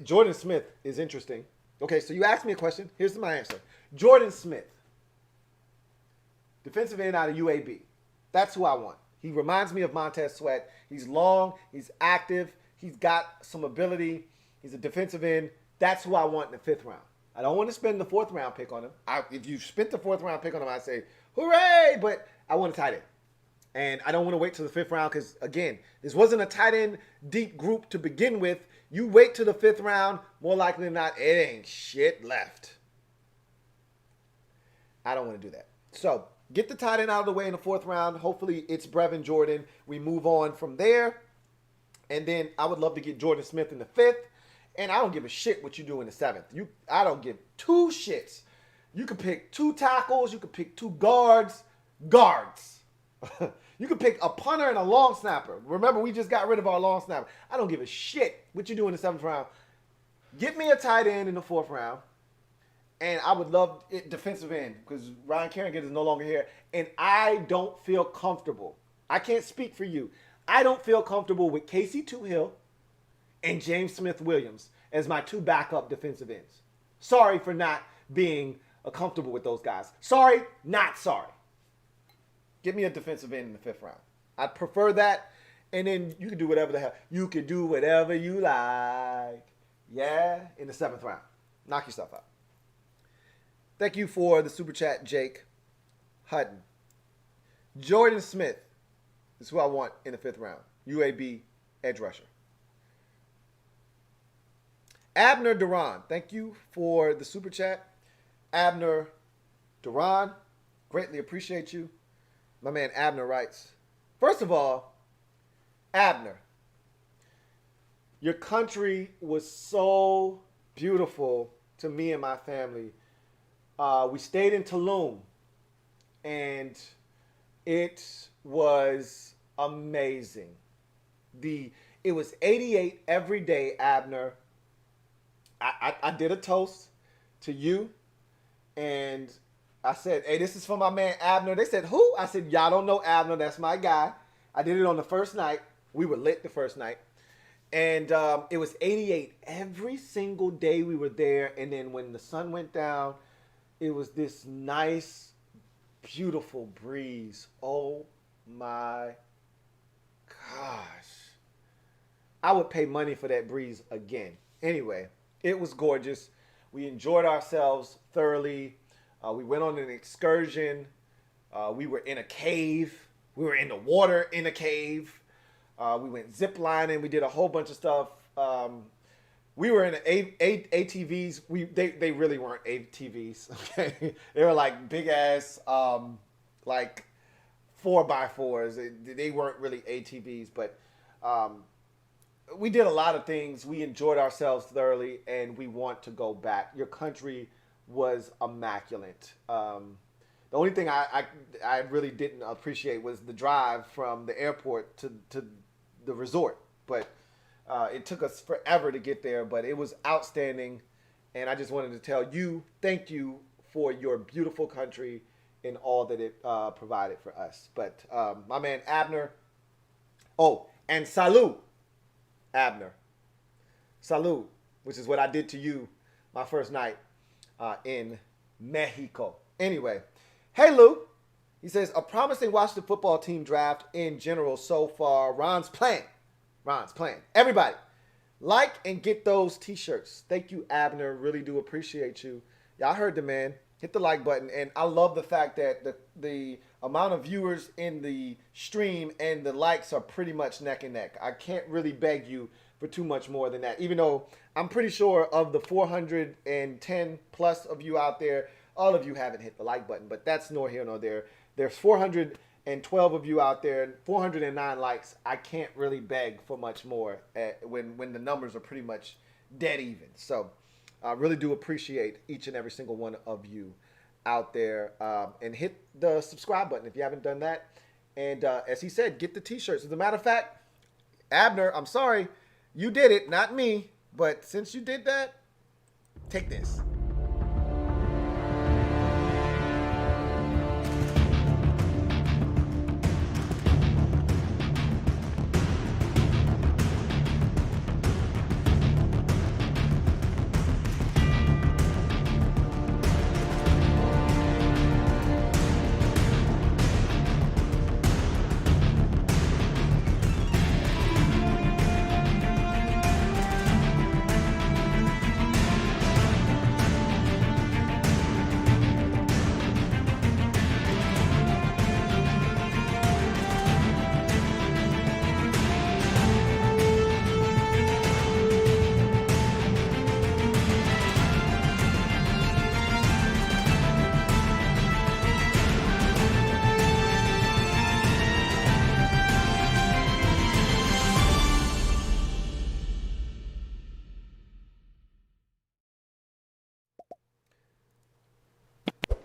Jordan Smith is interesting. Okay, so you asked me a question. Here's my answer. Jordan Smith, defensive end out of UAB. That's who I want. He reminds me of Montez Sweat. He's long. He's active. He's got some ability. He's a defensive end. That's who I want in the 5th round. I don't want to spend the 4th-round pick on him. If you spent the 4th-round pick on him, I'd say, hooray, but I want a tight end. And I don't want to wait till the 5th round because, again, this wasn't a tight end deep group to begin with. You wait till the 5th round, more likely than not, it ain't shit left. I don't want to do that. So, get the tight end out of the way in the 4th round. Hopefully, it's Brevin Jordan. We move on from there. And then I would love to get Jordan Smith in the 5th. And I don't give a shit what you do in the 7th. I don't give 2 shits. You can pick 2 tackles. You can pick 2 guards. You can pick a punter and a long snapper. Remember, we just got rid of our long snapper. I don't give a shit what you do in the 7th round. Get me a tight end in the 4th round. And I would love it defensive end because Ryan Kerrigan is no longer here. And I don't feel comfortable. I can't speak for you. I don't feel comfortable with Casey Toohill and James Smith-Williams as my 2 backup defensive ends. Sorry for not being comfortable with those guys. Sorry, not sorry. Get me a defensive end in the 5th round. I prefer that. And then you can do whatever the hell. You can do whatever you like. Yeah, in the 7th round. Knock yourself out. Thank you for the super chat, Jake Hutton. Jordan Smith is who I want in the 5th round. UAB edge rusher. Abner Duran, thank you for the super chat. Abner Duran, greatly appreciate you. My man Abner writes, first of all, Abner, your country was so beautiful to me and my family. We stayed in Tulum, and it was amazing. It was 88 every day, Abner. I did a toast to you, and I said, hey, this is for my man Abner. They said, who? I said, y'all don't know Abner. That's my guy. I did it on the first night. We were lit the first night. And it was 88 every single day we were there. And then when the sun went down, it was this nice, beautiful breeze. Oh, my gosh. I would pay money for that breeze again. Anyway, it was gorgeous. We enjoyed ourselves thoroughly. We went on an excursion. We were in a cave. We were in the water in a cave. We went zip lining. We did a whole bunch of stuff. We were in ATVs. They really weren't ATVs. Okay, they were like big ass like 4x4s. They weren't really ATVs, but we did a lot of things. We enjoyed ourselves thoroughly, and we want to go back. Your country was immaculate. The only thing I really didn't appreciate was the drive from the airport to the resort. But it took us forever to get there, but it was outstanding. And I just wanted to tell you, thank you for your beautiful country and all that it provided for us. But my man Abner, and salud, Abner. Salud, which is what I did to you my first night in Mexico. Anyway, hey Lou, he says, a promising Washington football team draft in general so far. Ron's playing. Everybody, like and get those t-shirts. Thank you, Abner. Really do appreciate you. Y'all heard the man. Hit the like button. And I love the fact that the amount of viewers in the stream and the likes are pretty much neck and neck. I can't really beg you for too much more than that. Even though I'm pretty sure of the 410 plus of you out there, all of you haven't hit the like button. But that's nor here nor there. There's 412 of you out there, 409 likes. I can't really beg for much more when the numbers are pretty much dead even. So I really do appreciate each and every single one of you out there. And hit the subscribe button if you haven't done that. And as he said, get the t-shirts. As a matter of fact, Abner, I'm sorry, you did it, not me. But since you did that, take this.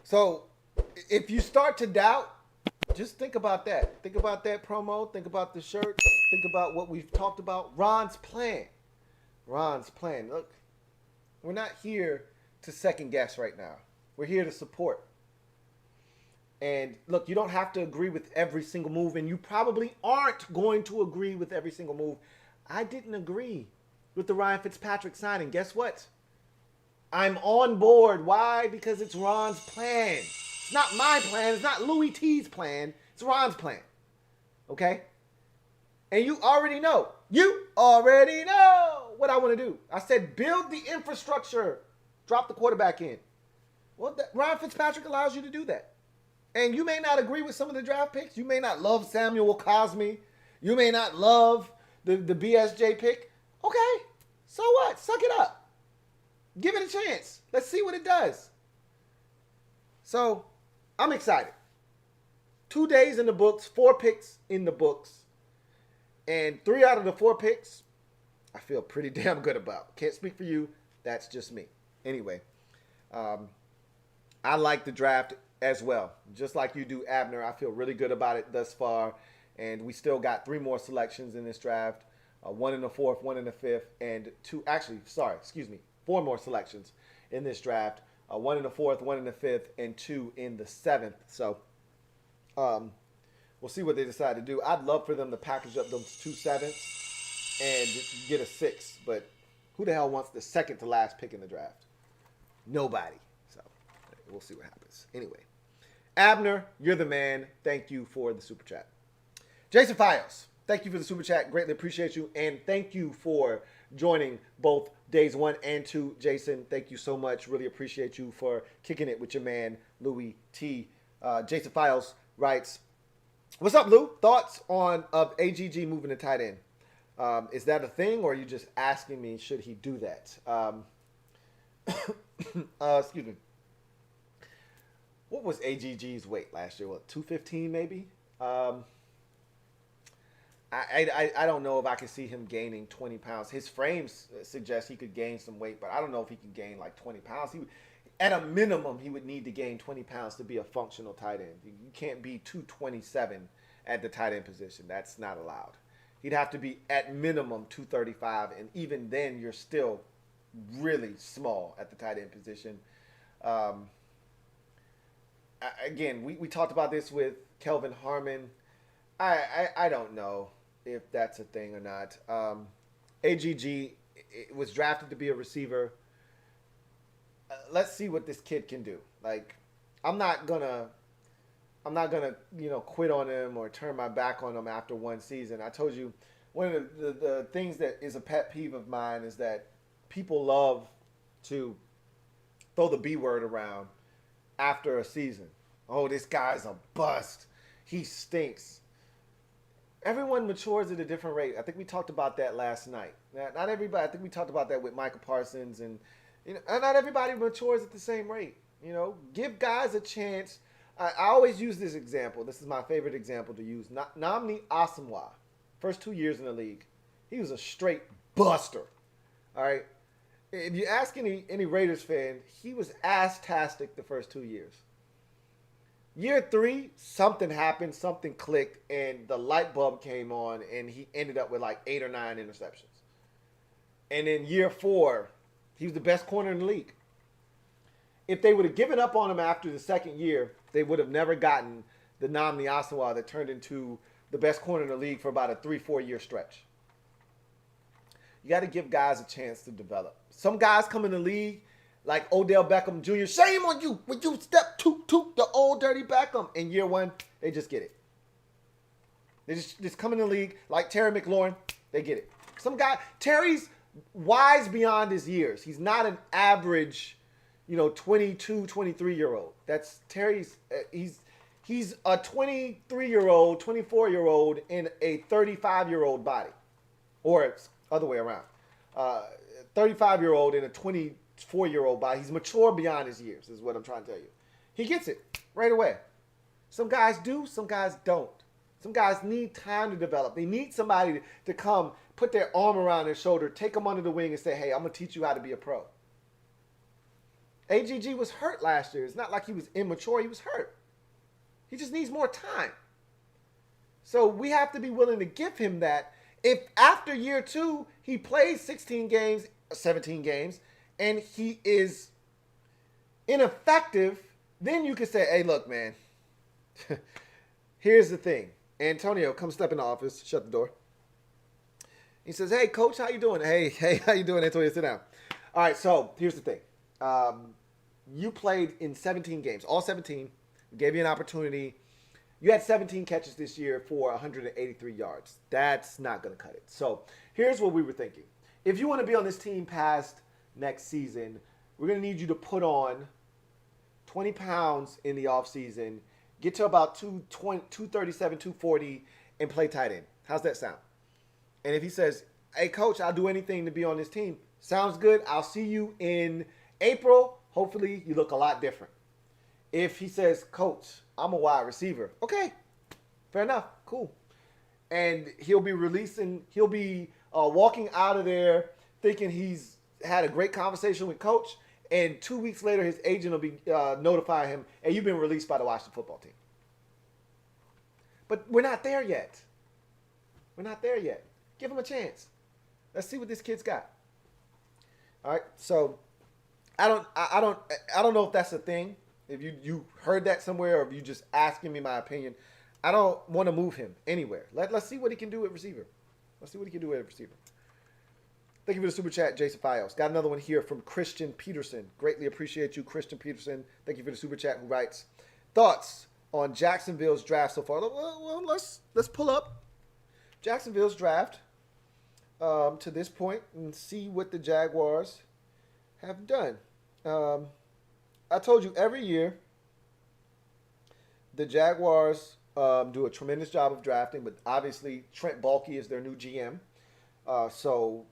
So if you start to doubt, just think about that. Think about that promo. Think about the shirts. Think about what we've talked about. Ron's plan. Look, we're not here to second guess right now. We're here to support. And look, you don't have to agree with every single move, and you probably aren't going to agree with every single move. I didn't agree with the Ryan Fitzpatrick signing. Guess what? I'm on board. Why? Because it's Ron's plan. It's not my plan. It's not Louie T's plan. It's Ron's plan. Okay? And you already know. You already know what I want to do. I said build the infrastructure. Drop the quarterback in. Well, Ryan Fitzpatrick allows you to do that. And you may not agree with some of the draft picks. You may not love Samuel Cosmi. You may not love the BSJ pick. Okay. So what? Suck it up. Give it a chance. Let's see what it does. So, I'm excited. 2 days in the books, 4 picks in the books. And 3 out of the 4 picks, I feel pretty damn good about. Can't speak for you. That's just me. Anyway, I like the draft as well. Just like you do, Abner. I feel really good about it thus far. And we still got 3 more selections in this draft. 1 in the 4th, 1 in the 5th, and 4 more selections in this draft. 1 in the 4th, 1 in the 5th, and 2 in the 7th. So we'll see what they decide to do. I'd love for them to package up those 2 7ths and get a 6. But who the hell wants the second to last pick in the draft? Nobody. So we'll see what happens. Anyway, Abner, you're the man. Thank you for the super chat. Jason Files, thank you for the super chat. Greatly appreciate you. And thank you for joining both days 1 and 2. Jason, thank you so much. Really appreciate you for kicking it with your man, Louie T. Jason Files writes, what's up, Lou? Thoughts on AGG moving to tight end? Is that a thing, or are you just asking me, should he do that? Excuse me. What was AGG's weight last year? What, 215 maybe? I don't know if I can see him gaining 20 pounds. His frame suggests he could gain some weight, but I don't know if he can gain like 20 pounds. At a minimum, he would need to gain 20 pounds to be a functional tight end. You can't be 227 at the tight end position. That's not allowed. He'd have to be at minimum 235, and even then, you're still really small at the tight end position. Again, we talked about this with Kelvin Harmon. I don't know if that's a thing or not. AGG was drafted to be a receiver. Let's see what this kid can do. Like, I'm not gonna quit on him or turn my back on him after one season. I told you one of the things that is a pet peeve of mine is that people love to throw the B word around after a season. Oh, this guy's a bust. He stinks. Everyone matures at a different rate. I think we talked about that last night. Not everybody. I think we talked about that with Michael Parsons, and not everybody matures at the same rate. Give guys a chance. I always use this example. This is my favorite example to use. Nnamdi Asomugha, first 2 years in the league, he was a straight buster. All right. If you ask any Raiders fan, he was ass-tastic the first 2 years. Year 3, something happened, something clicked, and the light bulb came on, and he ended up with like 8 or 9 interceptions. And in year 4, he was the best corner in the league. If they would have given up on him after the second year, they would have never gotten the Nnamdi Asomugha that turned into the best corner in the league for about a 3-4 year stretch. You got to give guys a chance to develop. Some guys come in the league like Odell Beckham Jr. Shame on you when you step to the old dirty Beckham. In year 1, they just get it. They just come in the league like Terry McLaurin. They get it. Some guy, Terry's wise beyond his years. He's not an average, 22, 23-year-old. That's Terry's. He's a 23-year-old, 24-year-old in a 35-year-old body, or it's other way around. 35-year-old in a 24-year-old body. He's mature beyond his years, is what I'm trying to tell you. He gets it right away. Some guys do, some guys don't. Some guys need time to develop. They need somebody to come, put their arm around their shoulder, take them under the wing and say, hey, I'm going to teach you how to be a pro. AGG was hurt last year. It's not like he was immature. He was hurt. He just needs more time. So we have to be willing to give him that. If after year 2, he plays 16 games, 17 games, and he is ineffective, then you can say, hey, look, man, here's the thing. Antonio, come step in the office. Shut the door. He says, hey, coach, how you doing? Hey, how you doing, Antonio? Sit down. All right, so here's the thing. You played in 17 games, all 17. We gave you an opportunity. You had 17 catches this year for 183 yards. That's not going to cut it. So here's what we were thinking. If you want to be on this team past next season, we're going to need you to put on 20 pounds in the offseason, get to about 237, 240, and play tight end. How's that sound? And if he says, hey, coach, I'll do anything to be on this team. Sounds good. I'll see you in April. Hopefully you look a lot different. If he says, coach, I'm a wide receiver. Okay, fair enough. Cool. And he'll be walking out of there thinking he's had a great conversation with coach. And 2 weeks later, his agent will be notifying him, hey, you've been released by the Washington football team. But we're not there yet. We're not there yet. Give him a chance. Let's see what this kid's got. All right. So I don't know if that's a thing. If you heard that somewhere, or if you just asking me my opinion, I don't want to move him anywhere. Let's see what he can do at receiver. Let's see what he can do at receiver. Thank you for the super chat, Jason Fios. Got another one here from Christian Peterson. Greatly appreciate you, Christian Peterson. Thank you for the super chat. Who writes thoughts on Jacksonville's draft so far? Well, let's pull up Jacksonville's draft to this point and see what the Jaguars have done. I told you every year the Jaguars do a tremendous job of drafting, but obviously Trent Baalke is their new GM. So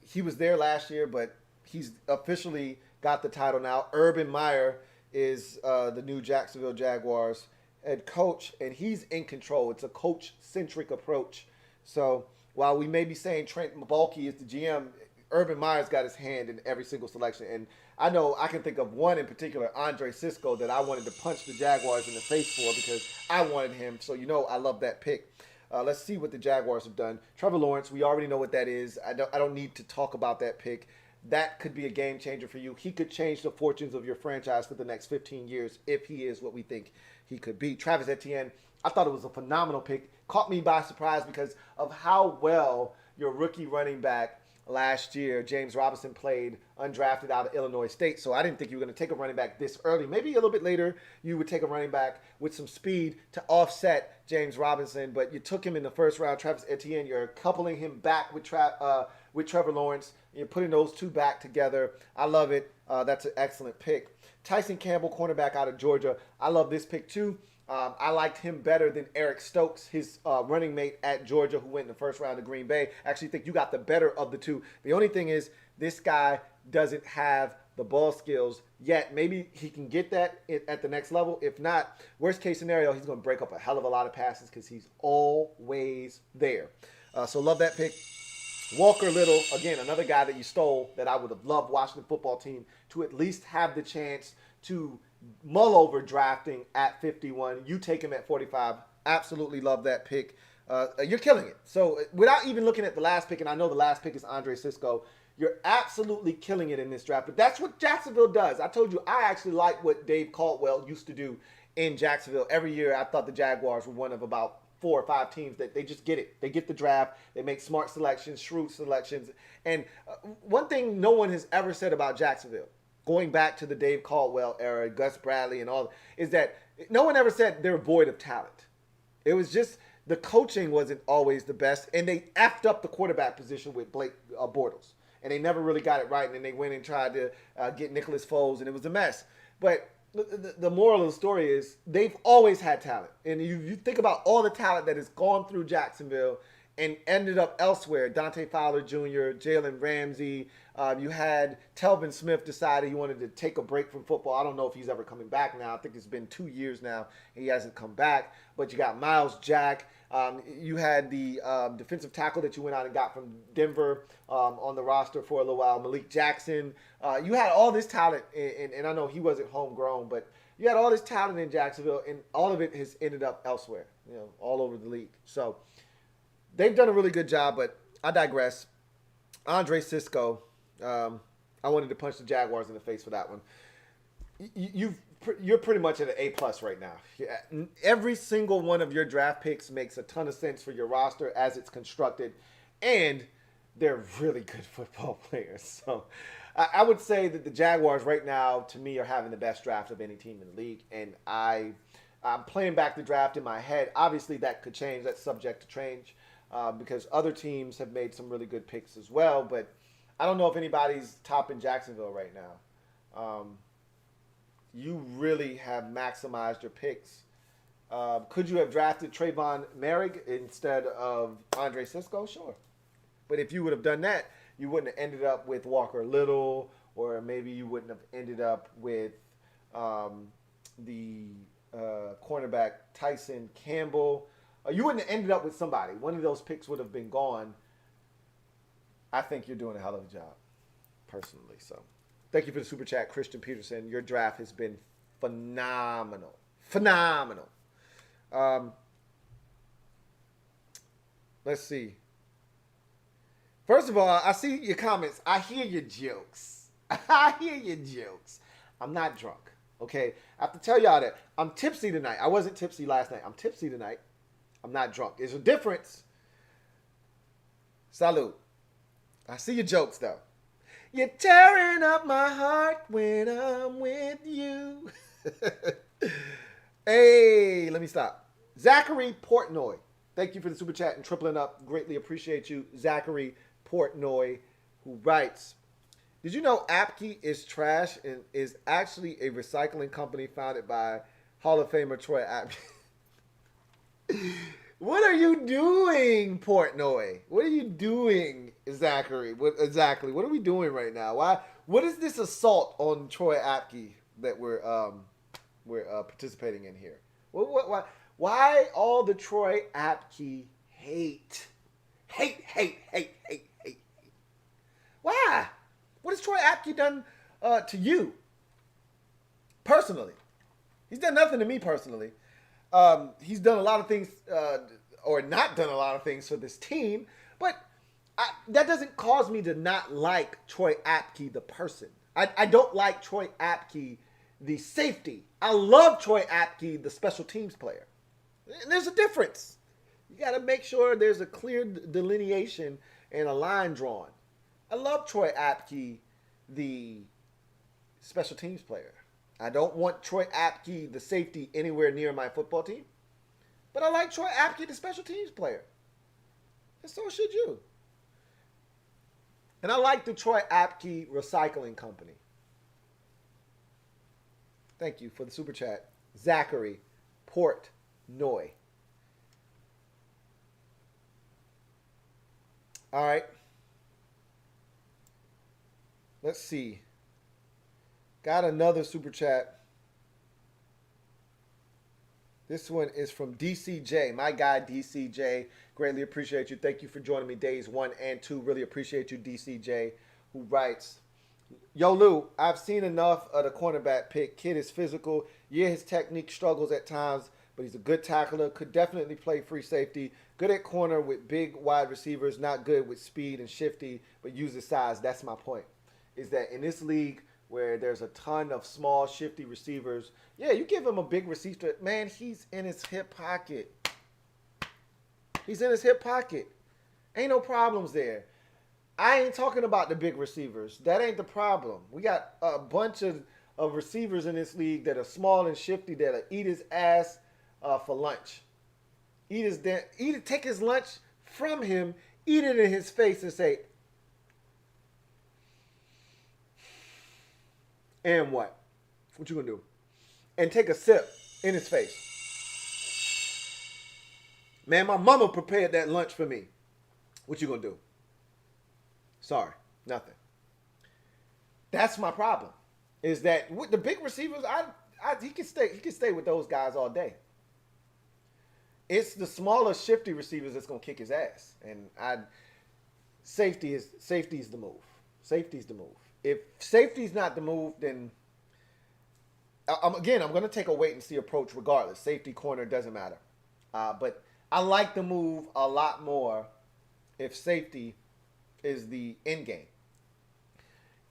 he was there last year, but he's officially got the title now. Urban Meyer is the new Jacksonville Jaguars head coach, and he's in control. It's a coach-centric approach So while we may be saying Trent Baalke is the GM, Urban Meyer's got his hand in every single selection. And I know I can think of one in particular, Andre Cisco, that I wanted to punch the Jaguars in the face for because I wanted him. So I love that pick. Let's see what the Jaguars have done. Trevor Lawrence, we already know what that is. I don't need to talk about that pick. That could be a game changer for you. He could change the fortunes of your franchise for the next 15 years if he is what we think he could be. Travis Etienne, I thought it was a phenomenal pick. Caught me by surprise because of how well your rookie running back last year, James Robinson, played undrafted out of Illinois State. So I didn't think you were going to take a running back this early. Maybe a little bit later you would take a running back with some speed to offset James Robinson, but you took him in the first round. Travis Etienne, you're coupling him back with Trevor Lawrence. You're putting those two back together. I love it. That's an excellent pick. Tyson Campbell, cornerback out of Georgia. I love this pick too. I liked him better than Eric Stokes, his running mate at Georgia, who went in the first round to Green Bay. I actually think you got the better of the two. The only thing is this guy doesn't have the ball skills yet. Maybe he can get that at the next level. If not, worst case scenario, he's going to break up a hell of a lot of passes because he's always there. So love that pick. Walker Little, again, another guy that you stole that I would have loved Washington football team to at least have the chance to mull over drafting at 51. You take him at 45. Absolutely love that pick. You're killing it. So without even looking at the last pick, and I know the last pick is Andre Cisco, you're absolutely killing it in this draft. But that's what Jacksonville does. I told you I actually like what Dave Caldwell used to do in Jacksonville. Every year I thought the Jaguars were one of about 4 or 5 teams that they just get it. They get the draft. They make smart selections, shrewd selections. And one thing no one has ever said about Jacksonville, going back to the Dave Caldwell era, Gus Bradley and all, is that no one ever said they're void of talent. It was just the coaching wasn't always the best, and they effed up the quarterback position with Blake Bortles, and they never really got it right, and then they went and tried to get Nicholas Foles, and it was a mess. But the moral of the story is they've always had talent, and you think about all the talent that has gone through Jacksonville and ended up elsewhere. Dante Fowler Jr., Jalen Ramsey. You had Telvin Smith decided he wanted to take a break from football. I don't know if he's ever coming back now. I think it's been 2 years now. He hasn't come back. But you got Miles Jack. You had the defensive tackle that you went out and got from Denver on the roster for a little while, Malik Jackson. You had all this talent, and I know he wasn't homegrown, but you had all this talent in Jacksonville, and all of it has ended up elsewhere, all over the league. So they've done a really good job, but I digress. Andre Cisco, I wanted to punch the Jaguars in the face for that one. You're pretty much at an A+ right now. Every single one of your draft picks makes a ton of sense for your roster as it's constructed, and they're really good football players. So I would say that the Jaguars right now, to me, are having the best draft of any team in the league, and I'm playing back the draft in my head. Obviously, that could change. That's subject to change because other teams have made some really good picks as well, but I don't know if anybody's topping Jacksonville right now. You really have maximized your picks. Could you have drafted Trayvon Moehrig instead of Andre Cisco? Sure. But if you would have done that, you wouldn't have ended up with Walker Little, or maybe you wouldn't have ended up with the cornerback Tyson Campbell. You wouldn't have ended up with somebody. One of those picks would have been gone. I think you're doing a hell of a job, personally. So, thank you for the super chat, Christian Peterson. Your draft has been phenomenal. Phenomenal. Let's see. First of all, I see your comments. I hear your jokes. I hear your jokes. I'm not drunk, okay? I have to tell y'all that I'm tipsy tonight. I wasn't tipsy last night. I'm tipsy tonight. I'm not drunk. There's a difference. Salute. I see your jokes, though. You're tearing up my heart when I'm with you. Hey, let me stop. Zachary Portnoy. Thank you for the super chat and tripling up. Greatly appreciate you, Zachary Portnoy, who writes, did you know Apke is trash and is actually a recycling company founded by Hall of Famer Troy Apke? What are you doing, Portnoy? What are you doing, Zachary? What are we doing right now? What is this assault on Troy Apke that we're participating in here? Why all the Troy Apke hate? Hate. Why? What has Troy Apke done to you? Personally. He's done nothing to me personally. He's done a lot of things, or not done a lot of things for this team, but that doesn't cause me to not like Troy Apke, the person. I don't like Troy Apke, the safety. I love Troy Apke, the special teams player. And there's a difference. You got to make sure there's a clear delineation and a line drawn. I love Troy Apke, the special teams player. I don't want Troy Apke, the safety, anywhere near my football team. But I like Troy Apke, the special teams player. And so should you. And I like the Troy Apke Recycling Company. Thank you for the super chat. Zachary Portnoy. All right. Let's see. Got another super chat. This one is from DCJ. My guy, DCJ. Greatly appreciate you. Thank you for joining me days 1 and 2. Really appreciate you, DCJ, who writes, Yo, Lou, I've seen enough of the cornerback pick. Kid is physical. Yeah, his technique struggles at times, but he's a good tackler. Could definitely play free safety. Good at corner with big wide receivers. Not good with speed and shifty, but uses size. That's my point. Is that in this league where there's a ton of small, shifty receivers, yeah, you give him a big receiver. Man, he's in his hip pocket. He's in his hip pocket. Ain't no problems there. I ain't talking about the big receivers. That ain't the problem. We got a bunch of receivers in this league that are small and shifty that'll eat his ass for lunch. Take his lunch from him, eat it in his face and say, and what? What you gonna do? And take a sip in his face. Man, my mama prepared that lunch for me. What you gonna do? Sorry, nothing. That's my problem. Is that with the big receivers, he can stay with those guys all day. It's the smaller, shifty receivers that's gonna kick his ass. And safety's the move. Safety's the move. If safety's not the move, then I'm going to take a wait and see approach regardless. Safety, corner, doesn't matter. But I like the move a lot more if safety is the end game.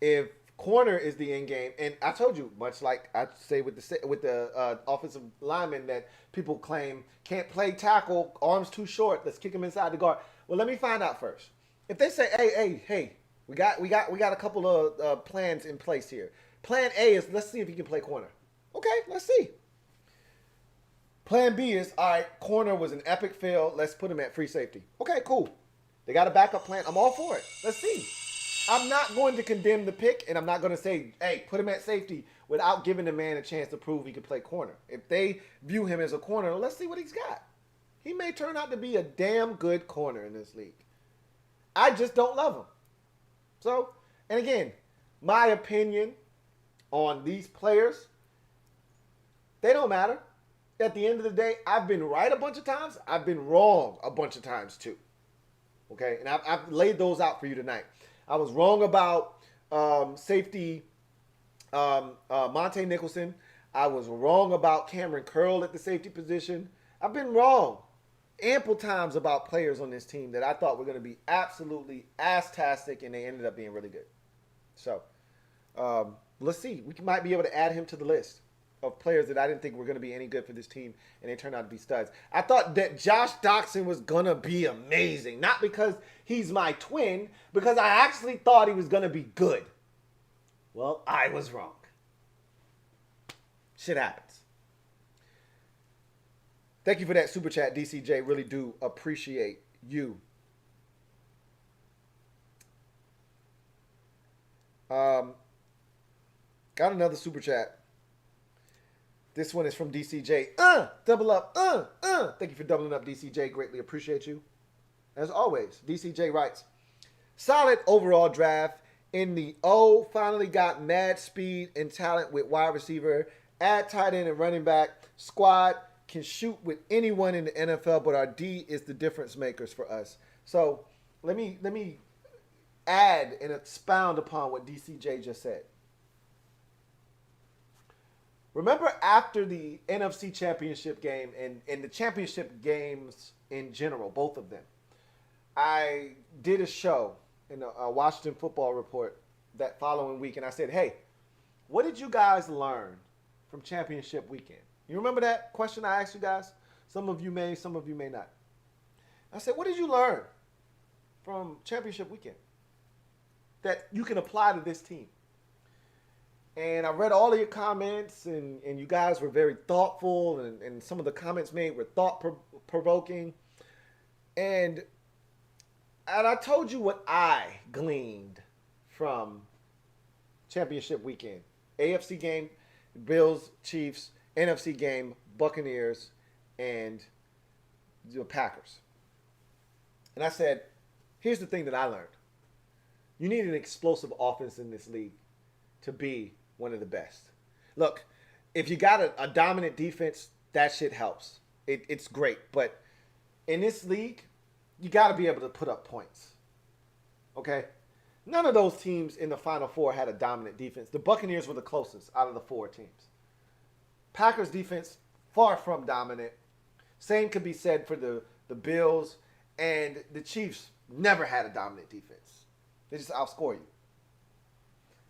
If corner is the end game, and I told you, much like I say with the offensive lineman that people claim can't play tackle, arms too short, let's kick him inside the guard. Well, let me find out first. If they say, hey, we got a couple of plans in place here. Plan A is let's see if he can play corner. Okay, let's see. Plan B is, all right, corner was an epic fail. Let's put him at free safety. Okay, cool. They got a backup plan. I'm all for it. Let's see. I'm not going to condemn the pick, and I'm not going to say, hey, put him at safety without giving the man a chance to prove he can play corner. If they view him as a corner, let's see what he's got. He may turn out to be a damn good corner in this league. I just don't love him. So, and again, my opinion on these players, they don't matter. At the end of the day, I've been right a bunch of times. I've been wrong a bunch of times too. Okay, and I've laid those out for you tonight. I was wrong about safety Monte Nicholson. I was wrong about Cameron Curl at the safety position. I've been wrong ample times about players on this team that I thought were going to be absolutely ass-tastic, and they ended up being really good. So, let's see. We might be able to add him to the list of players that I didn't think were going to be any good for this team, and they turned out to be studs. I thought that Josh Doctson was going to be amazing. Not because he's my twin, because I actually thought he was going to be good. Well, I was wrong. Shit happens. Thank you for that super chat, DCJ. Really do appreciate you. Got another super chat. This one is from DCJ. Double up. Thank you for doubling up, DCJ. Greatly appreciate you. As always, DCJ writes, solid overall draft. In the O, finally got mad speed and talent with wide receiver. Add tight end and running back. Squad can shoot with anyone in the NFL, but our D is the difference makers for us. So let me add and expound upon what DCJ just said. Remember after the NFC Championship game and the championship games in general, both of them, I did a show in a Washington Football Report that following week, and I said, hey, what did you guys learn from championship weekend? You remember that question I asked you guys? Some of you may, some of you may not. I said, what did you learn from championship weekend that you can apply to this team? And I read all of your comments, and you guys were very thoughtful, and some of the comments made were thought-provoking. And I told you what I gleaned from championship weekend. AFC game, Bills, Chiefs, NFC game, Buccaneers, and the Packers. And I said, here's the thing that I learned. You need an explosive offense in this league to be one of the best. Look, if you got a dominant defense, that shit helps. It's great. But in this league, you got to be able to put up points. Okay? None of those teams in the Final Four had a dominant defense. The Buccaneers were the closest out of the 4 teams. Packers defense, far from dominant. Same could be said for the Bills, and the Chiefs never had a dominant defense. They just outscore you.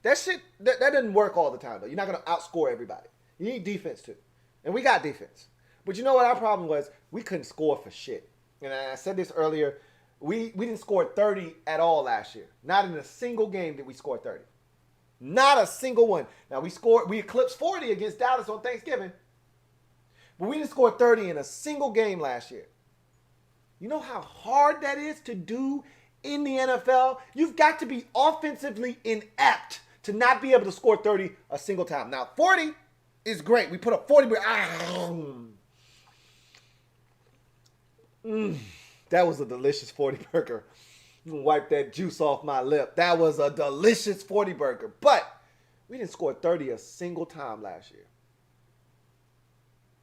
That shit, that doesn't work all the time, though. You're not going to outscore everybody. You need defense, too. And we got defense. But you know what our problem was? We couldn't score for shit. And I said this earlier. We didn't score 30 at all last year. Not in a single game did we score 30. Not a single one. Now, we eclipsed 40 against Dallas on Thanksgiving. But we didn't score 30 in a single game last year. You know how hard that is to do in the NFL? You've got to be offensively inept to not be able to score 30 a single time. Now, 40 is great. We put up 40. That was a delicious 40 burger. You can wipe that juice off my lip. That was a delicious 40 burger. But we didn't score 30 a single time last year.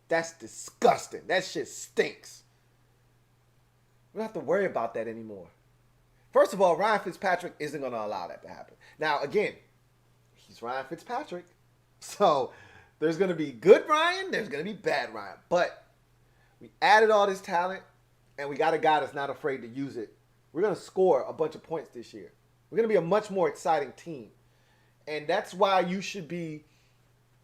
That's disgusting. That shit stinks. We don't have to worry about that anymore. First of all, Ryan Fitzpatrick isn't going to allow that to happen. Now, again, he's Ryan Fitzpatrick. So there's going to be good Ryan. There's going to be bad Ryan. But we added all this talent, and we got a guy that's not afraid to use it. We're going to score a bunch of points this year. We're going to be a much more exciting team. And that's why you should be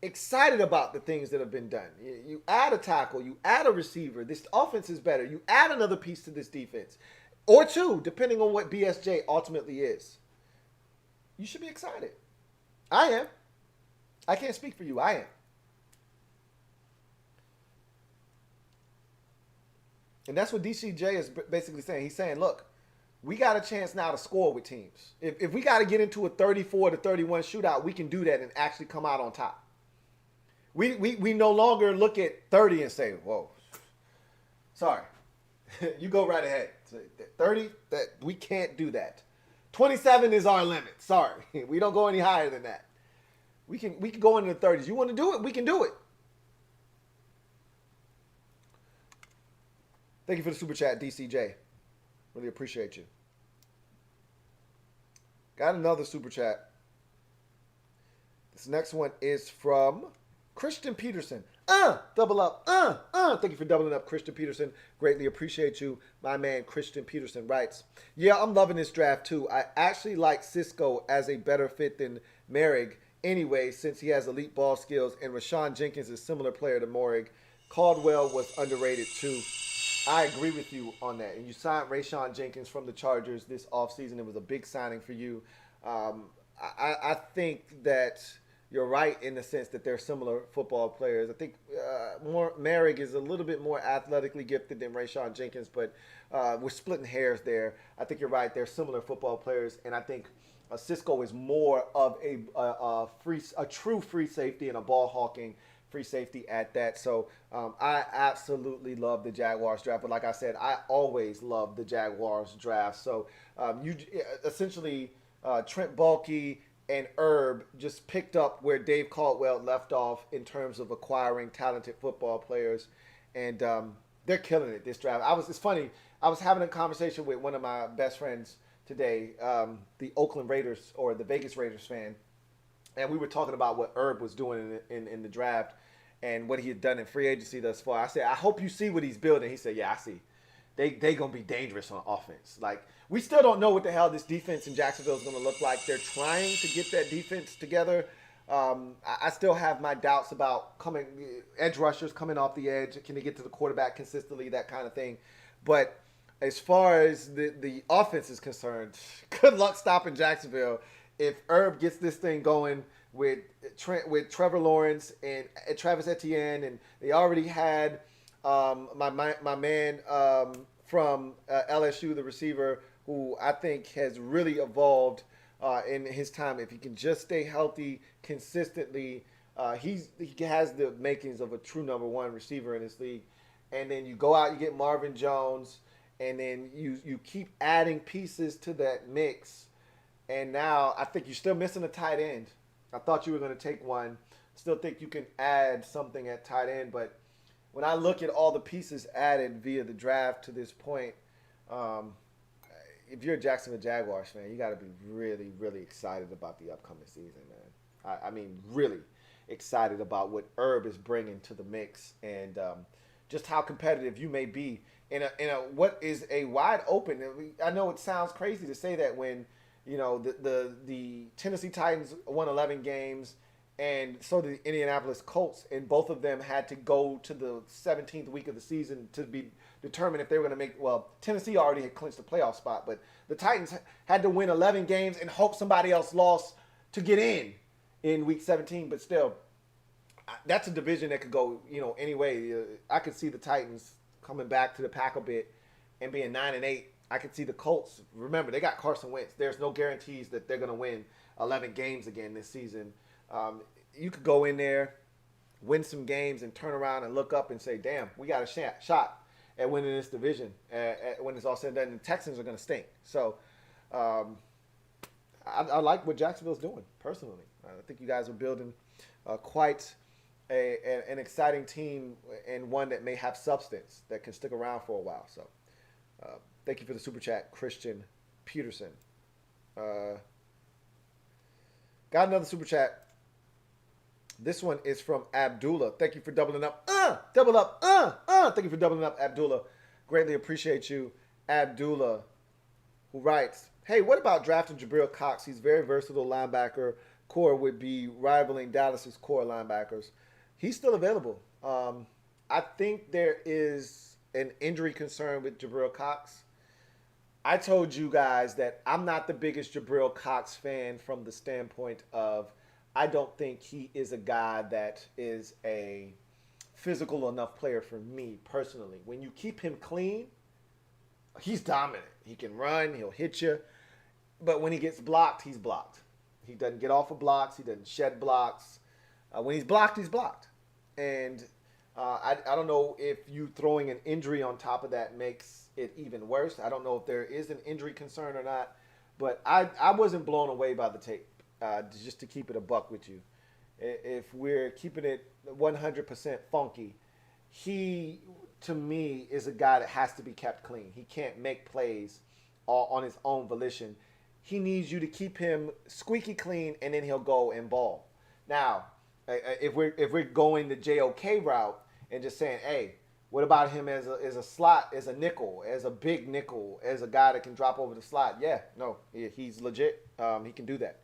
excited about the things that have been done. You add a tackle. You add a receiver. This offense is better. You add another piece to this defense. Or 2, depending on what BSJ ultimately is. You should be excited. I am. I can't speak for you. I am. And that's what DCJ is basically saying. He's saying, look, we got a chance now to score with teams. If we got to get into a 34-31 shootout, we can do that and actually come out on top. We no longer look at 30 and say, whoa, sorry. You go right ahead. 30, that we can't do that. 27 is our limit. Sorry. We don't go any higher than that. We can go into the 30s. You want to do it? We can do it. Thank you for the super chat, DCJ. Really appreciate you. Got another super chat. This next one is from Christian Peterson. Double up. Thank you for doubling up, Christian Peterson. Greatly appreciate you. My man, Christian Peterson writes, yeah, I'm loving this draft too. I actually like Cisco as a better fit than Moehrig anyway, since he has elite ball skills, and Rashawn Jenkins is a similar player to Moehrig. Caldwell was underrated too. I agree with you on that. And you signed Rashawn Jenkins from the Chargers this offseason. It was a big signing for you. I think that you're right in the sense that they're similar football players. I think Moehrig is a little bit more athletically gifted than Rashawn Jenkins, but we're splitting hairs there. I think you're right. They're similar football players, and I think Cisco is more of a true free safety and a ball hawking free safety at that. So I absolutely love the Jaguars draft. But like I said, I always love the Jaguars draft. So you essentially Trent Baalke and Herb just picked up where Dave Caldwell left off in terms of acquiring talented football players. And they're killing it this draft. It's funny. I was having a conversation with one of my best friends today, the Oakland Raiders or the Vegas Raiders fan, and we were talking about what Herb was doing in the draft and what he had done in free agency thus far. I said, I hope you see what he's building. He said, yeah, I see. They going to be dangerous on offense. Like, we still don't know what the hell this defense in Jacksonville is going to look like. They're trying to get that defense together. I still have my doubts about edge rushers coming off the edge. Can they get to the quarterback consistently, that kind of thing. But as far as the offense is concerned, good luck stopping Jacksonville. If Herb gets this thing going with Trevor Lawrence and Travis Etienne, and they already had my man from LSU, the receiver, who I think has really evolved in his time. If he can just stay healthy consistently, he has the makings of a true number one receiver in this league. And then you go out, you get Marvin Jones, and then you keep adding pieces to that mix. And now I think you're still missing a tight end. I thought you were going to take one. Still think you can add something at tight end. But when I look at all the pieces added via the draft to this point, if you're a Jacksonville Jaguars fan, you got to be really, really excited about the upcoming season, man. I mean, really excited about what Herb is bringing to the mix, and just how competitive you may be in a what is a wide open. I know it sounds crazy to say that when the Tennessee Titans won 11 games, and so did the Indianapolis Colts, and both of them had to go to the 17th week of the season to be determined if they were going to make. Well, Tennessee already had clinched the playoff spot, but the Titans had to win 11 games and hope somebody else lost to get in week 17. But still, that's a division that could go any way. I could see the Titans coming back to the pack a bit and being 9-8. I could see the Colts. Remember, they got Carson Wentz. There's no guarantees that they're going to win 11 games again this season. You could go in there, win some games, and turn around and look up and say, damn, we got a shot at winning this division when it's all said and done. And the Texans are going to stink. So I like what Jacksonville's doing, personally. I think you guys are building quite an exciting team, and one that may have substance that can stick around for a while. So thank you for the super chat, Christian Peterson. Got another super chat. This one is from Abdullah. Thank you for doubling up. Double up. Thank you for doubling up, Abdullah. Greatly appreciate you, Abdullah, who writes, hey, what about drafting Jabril Cox? He's very versatile linebacker. Core would be rivaling Dallas's core linebackers. He's still available. I think there is an injury concern with Jabril Cox. I told you guys that I'm not the biggest Jabril Cox fan from the standpoint of I don't think he is a guy that is a physical enough player for me personally. When you keep him clean, he's dominant. He can run, he'll hit you. But when he gets blocked, he's blocked. He doesn't get off of blocks. He doesn't shed blocks. When he's blocked, he's blocked. And I don't know if you throwing an injury on top of that makes it even worse. I don't know if there is an injury concern or not. But I wasn't blown away by the tape, just to keep it a buck with you. If we're keeping it 100% funky, he, to me, is a guy that has to be kept clean. He can't make plays on his own volition. He needs you to keep him squeaky clean, and then he'll go and ball. Now, if we're going the JOK route and just saying, hey, what about him as a slot, as a nickel, as a big nickel, as a guy that can drop over the slot? Yeah, no, he's legit. He can do that.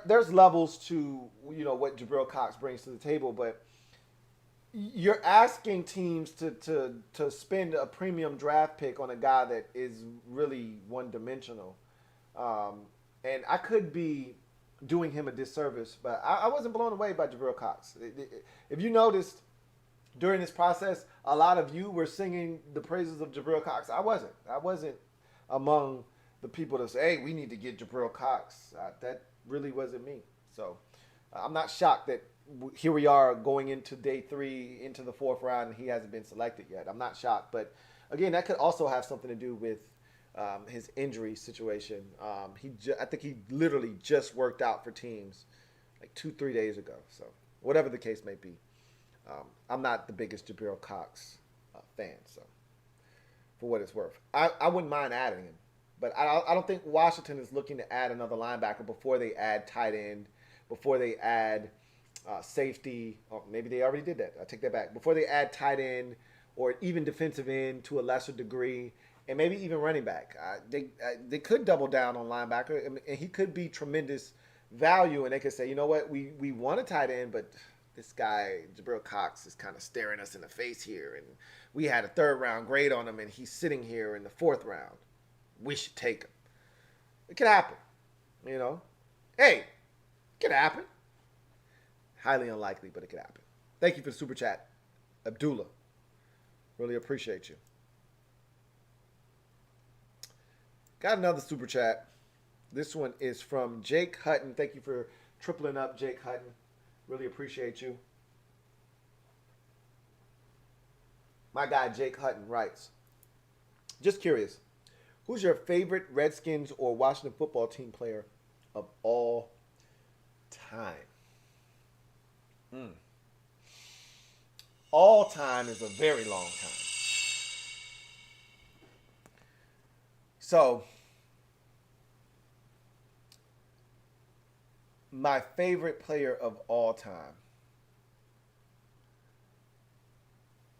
There's levels to what Jabril Cox brings to the table, but you're asking teams to spend a premium draft pick on a guy that is really one-dimensional. And I could be doing him a disservice, but I wasn't blown away by Jabril Cox. If you noticed during this process, a lot of you were singing the praises of Jabril Cox. I wasn't among the people that say, hey, we need to get Jabril Cox. That really wasn't me. So I'm not shocked that here we are going into day 3, into the 4th round, and he hasn't been selected yet. I'm not shocked. But, again, that could also have something to do with his injury situation. I think he literally just worked out for teams like 2-3 days ago. So whatever the case may be. I'm not the biggest Jabril Cox fan, so for what it's worth, I wouldn't mind adding him, but I don't think Washington is looking to add another linebacker before they add tight end, before they add safety, or maybe they already did that. I take that back. Before they add tight end or even defensive end to a lesser degree, and maybe even running back. They could double down on linebacker, and he could be tremendous value, and they could say, you know what, we want a tight end, but this guy, Jabril Cox, is kind of staring us in the face here, and we had a 3rd-round grade on him, and he's sitting here in the 4th round. We should take him. It could happen, you know. Hey, it could happen. Highly unlikely, but it could happen. Thank you for the super chat, Abdullah. Really appreciate you. Got another super chat. This one is from Jake Hutton. Thank you for tripling up, Jake Hutton. Really appreciate you. My guy Jake Hutton writes, just curious, who's your favorite Redskins or Washington football team player of all time? All time is a very long time. So, my favorite player of all time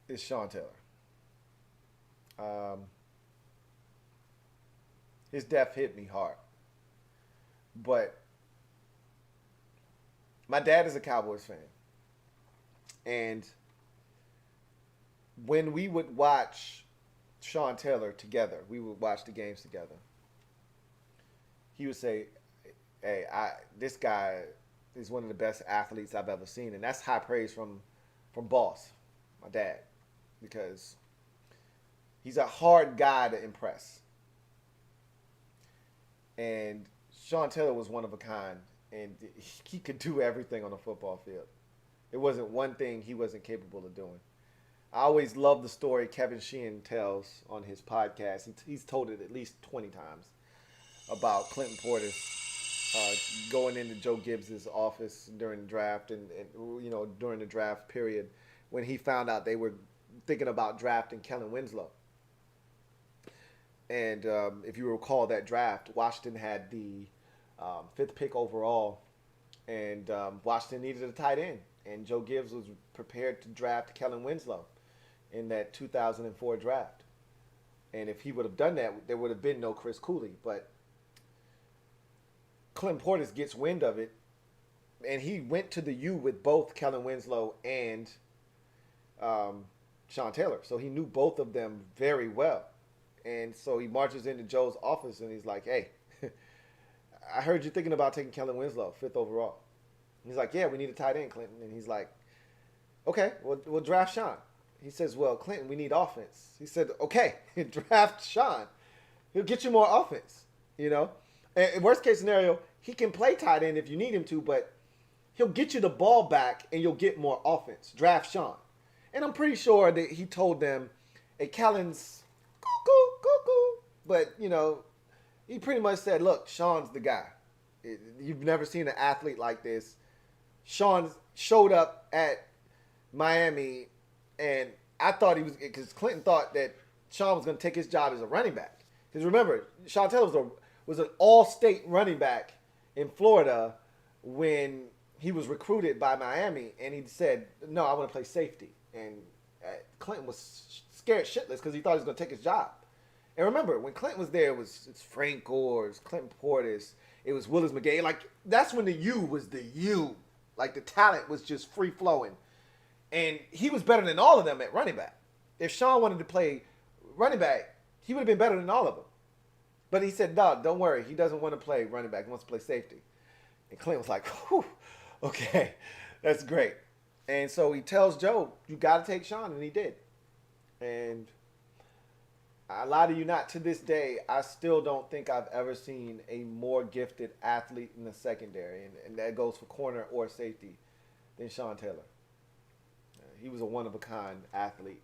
is Sean Taylor. His death hit me hard. But my dad is a Cowboys fan. And when we would watch Sean Taylor together, we would watch the games together, he would say, hey, this guy is one of the best athletes I've ever seen. And that's high praise from Boss, my dad, because he's a hard guy to impress. And Sean Taylor was one of a kind, and he could do everything on the football field. There wasn't one thing he wasn't capable of doing. I always love the story Kevin Sheehan tells on his podcast. He's told it at least 20 times about Clinton Portis going into Joe Gibbs' office during the draft and you know, during the draft period when he found out they were thinking about drafting Kellen Winslow. And if you recall that draft, Washington had the 5th pick overall, and Washington needed a tight end. And Joe Gibbs was prepared to draft Kellen Winslow in that 2004 draft. And if he would have done that, there would have been no Chris Cooley. But Clinton Portis gets wind of it, and he went to the U with both Kellen Winslow and Sean Taylor. So he knew both of them very well. And so he marches into Joe's office, and he's like, hey, I heard you thinking about taking Kellen Winslow, 5th overall. He's like, yeah, we need a tight end, Clinton. And he's like, okay, we'll draft Sean. He says, well, Clinton, we need offense. He said, okay, draft Sean. He'll get you more offense, you know. And worst case scenario, he can play tight end if you need him to, but he'll get you the ball back and you'll get more offense. Draft Sean. And I'm pretty sure that he told them, hey, Kellen's cuckoo. But, you know, he pretty much said, look, Sean's the guy. You've never seen an athlete like this. Sean showed up at Miami, and I thought he was, because Clinton thought that Sean was going to take his job as a running back. Because remember, Sean Taylor was an all-state running back in Florida when he was recruited by Miami, and he said, no, I want to play safety. And Clinton was scared shitless because he thought he was going to take his job. And remember, when Clinton was there, it's Frank Gore, it's Clinton Portis, it was Willis McGahee. Like, that's when the U was the U. Like, the talent was just free-flowing. And he was better than all of them at running back. If Sean wanted to play running back, he would have been better than all of them. But he said, no, don't worry. He doesn't want to play running back. He wants to play safety. And Clinton was like, whew, okay, that's great. And so he tells Joe, you got to take Sean, and he did. And I lie to you not, to this day, I still don't think I've ever seen a more gifted athlete in the secondary, and that goes for corner or safety, than Sean Taylor. He was a one-of-a-kind athlete.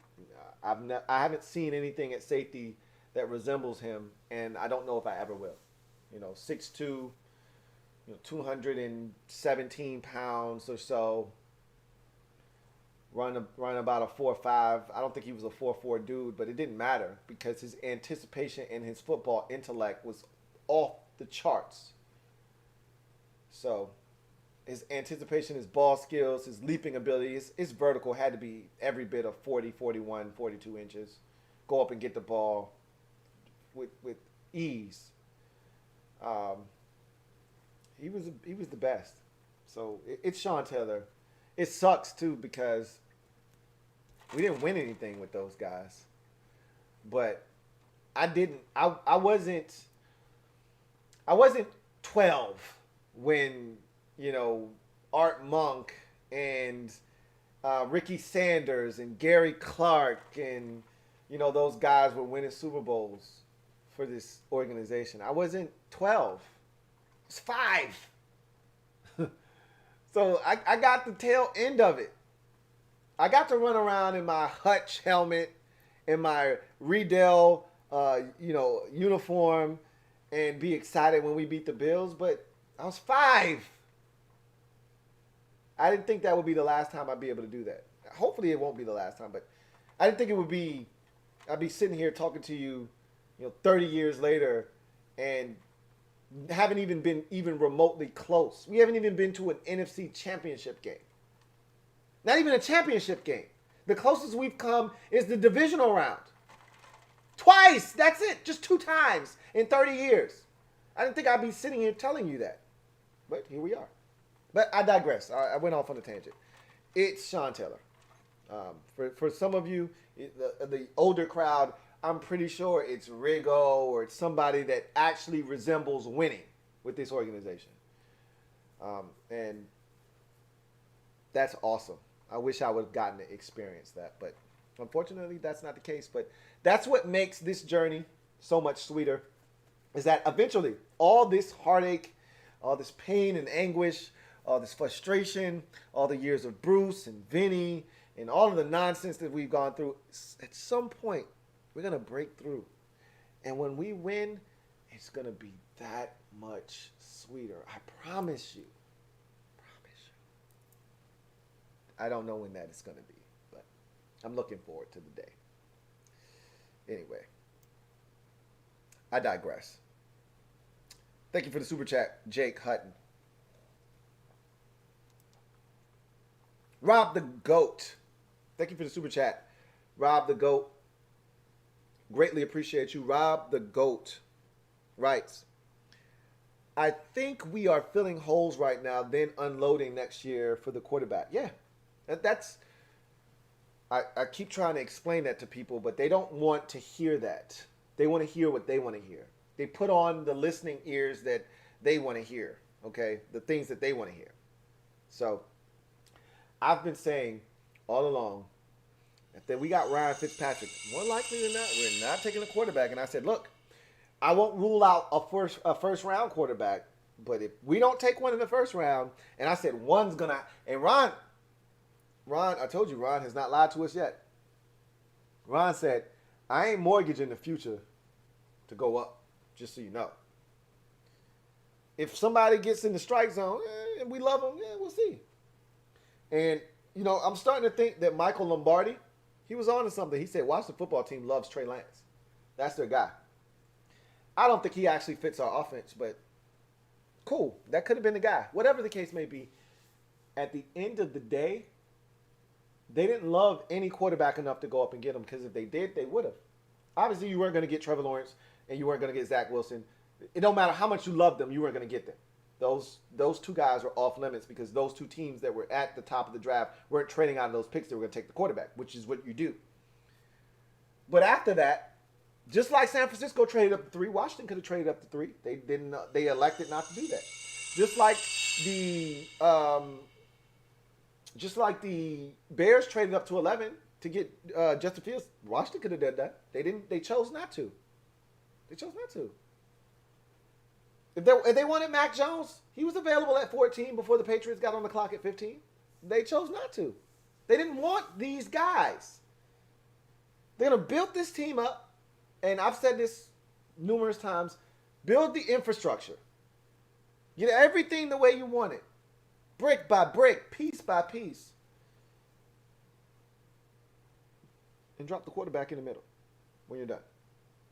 I haven't seen anything at safety that resembles him, and I don't know if I ever will. 6'2", 217 pounds or so, run about a 4.5. I don't think he was a 4.4 dude, but it didn't matter because his anticipation and his football intellect was off the charts. So his anticipation, his ball skills, his leaping ability, his vertical had to be every bit of 40, 41, 42 inches. Go up and get the ball with ease. He was the best. So it's Sean Taylor. It sucks too because we didn't win anything with those guys. But I wasn't 12 when, Art Monk and Ricky Sanders and Gary Clark and, those guys were winning Super Bowls for this organization. I wasn't 12. I was 5. So I got the tail end of it. I got to run around in my Hutch helmet, in my Riedel, uniform, and be excited when we beat the Bills. But I was 5. I didn't think that would be the last time I'd be able to do that. Hopefully it won't be the last time, but I didn't think it would be. I'd be sitting here talking to you, 30 years later, and haven't even been remotely close. We haven't even been to an NFC championship game. Not even a championship game. The closest we've come is the divisional round. Twice. That's it. Just 2 times in 30 years. I didn't think I'd be sitting here telling you that. But here we are. But I digress. I went off on a tangent. It's Sean Taylor. For some of you, the older crowd, I'm pretty sure it's Rigo or it's somebody that actually resembles winning with this organization. And that's awesome. I wish I would have gotten to experience that. But unfortunately, that's not the case. But that's what makes this journey so much sweeter, is that eventually all this heartache, all this pain and anguish, all this frustration, all the years of Bruce and Vinny, and all of the nonsense that we've gone through, at some point, we're going to break through. And when we win, it's going to be that much sweeter. I promise you. I don't know when that is going to be, but I'm looking forward to the day. Anyway, I digress. Thank you for the super chat, Jake Hutton. Rob the Goat. Thank you for the super chat. Rob the Goat. Greatly appreciate you. Rob the Goat writes, I think we are filling holes right now, then unloading next year for the quarterback. Yeah, that's. I keep trying to explain that to people, but they don't want to hear that. They want to hear what they want to hear. They put on the listening ears that they want to hear, okay? The things that they want to hear. So I've been saying all along that we got Ryan Fitzpatrick. More likely than not, we're not taking a quarterback. And I said, look, I won't rule out a first round quarterback, but if we don't take one in the first round, and I said one's going to, and Ron, I told you, Ron has not lied to us yet. Ron said, I ain't mortgaging the future to go up, just so you know. If somebody gets in the strike zone and we love them, we'll see. And, I'm starting to think that Michael Lombardi, he was on to something. He said, Washington football team loves Trey Lance. That's their guy. I don't think he actually fits our offense, but cool. That could have been the guy. Whatever the case may be, at the end of the day, they didn't love any quarterback enough to go up and get him, because if they did, they would have. Obviously, you weren't going to get Trevor Lawrence and you weren't going to get Zach Wilson. It don't matter how much you loved them, you weren't going to get them. Those two guys were off limits, because those two teams that were at the top of the draft weren't trading out of those picks. They were going to take the quarterback, which is what you do. But after that, just like San Francisco traded up to 3, Washington could have traded up to 3. They didn't. They elected not to do that. Just like the Bears traded up to 11 to get Justin Fields. Washington could have done that. They didn't. They chose not to. If they wanted Mac Jones, he was available at 14 before the Patriots got on the clock at 15. They chose not to. They didn't want these guys. They're going to build this team up, and I've said this numerous times, build the infrastructure. Get everything the way you want it. Brick by brick, piece by piece. and drop the quarterback in the middle when you're done.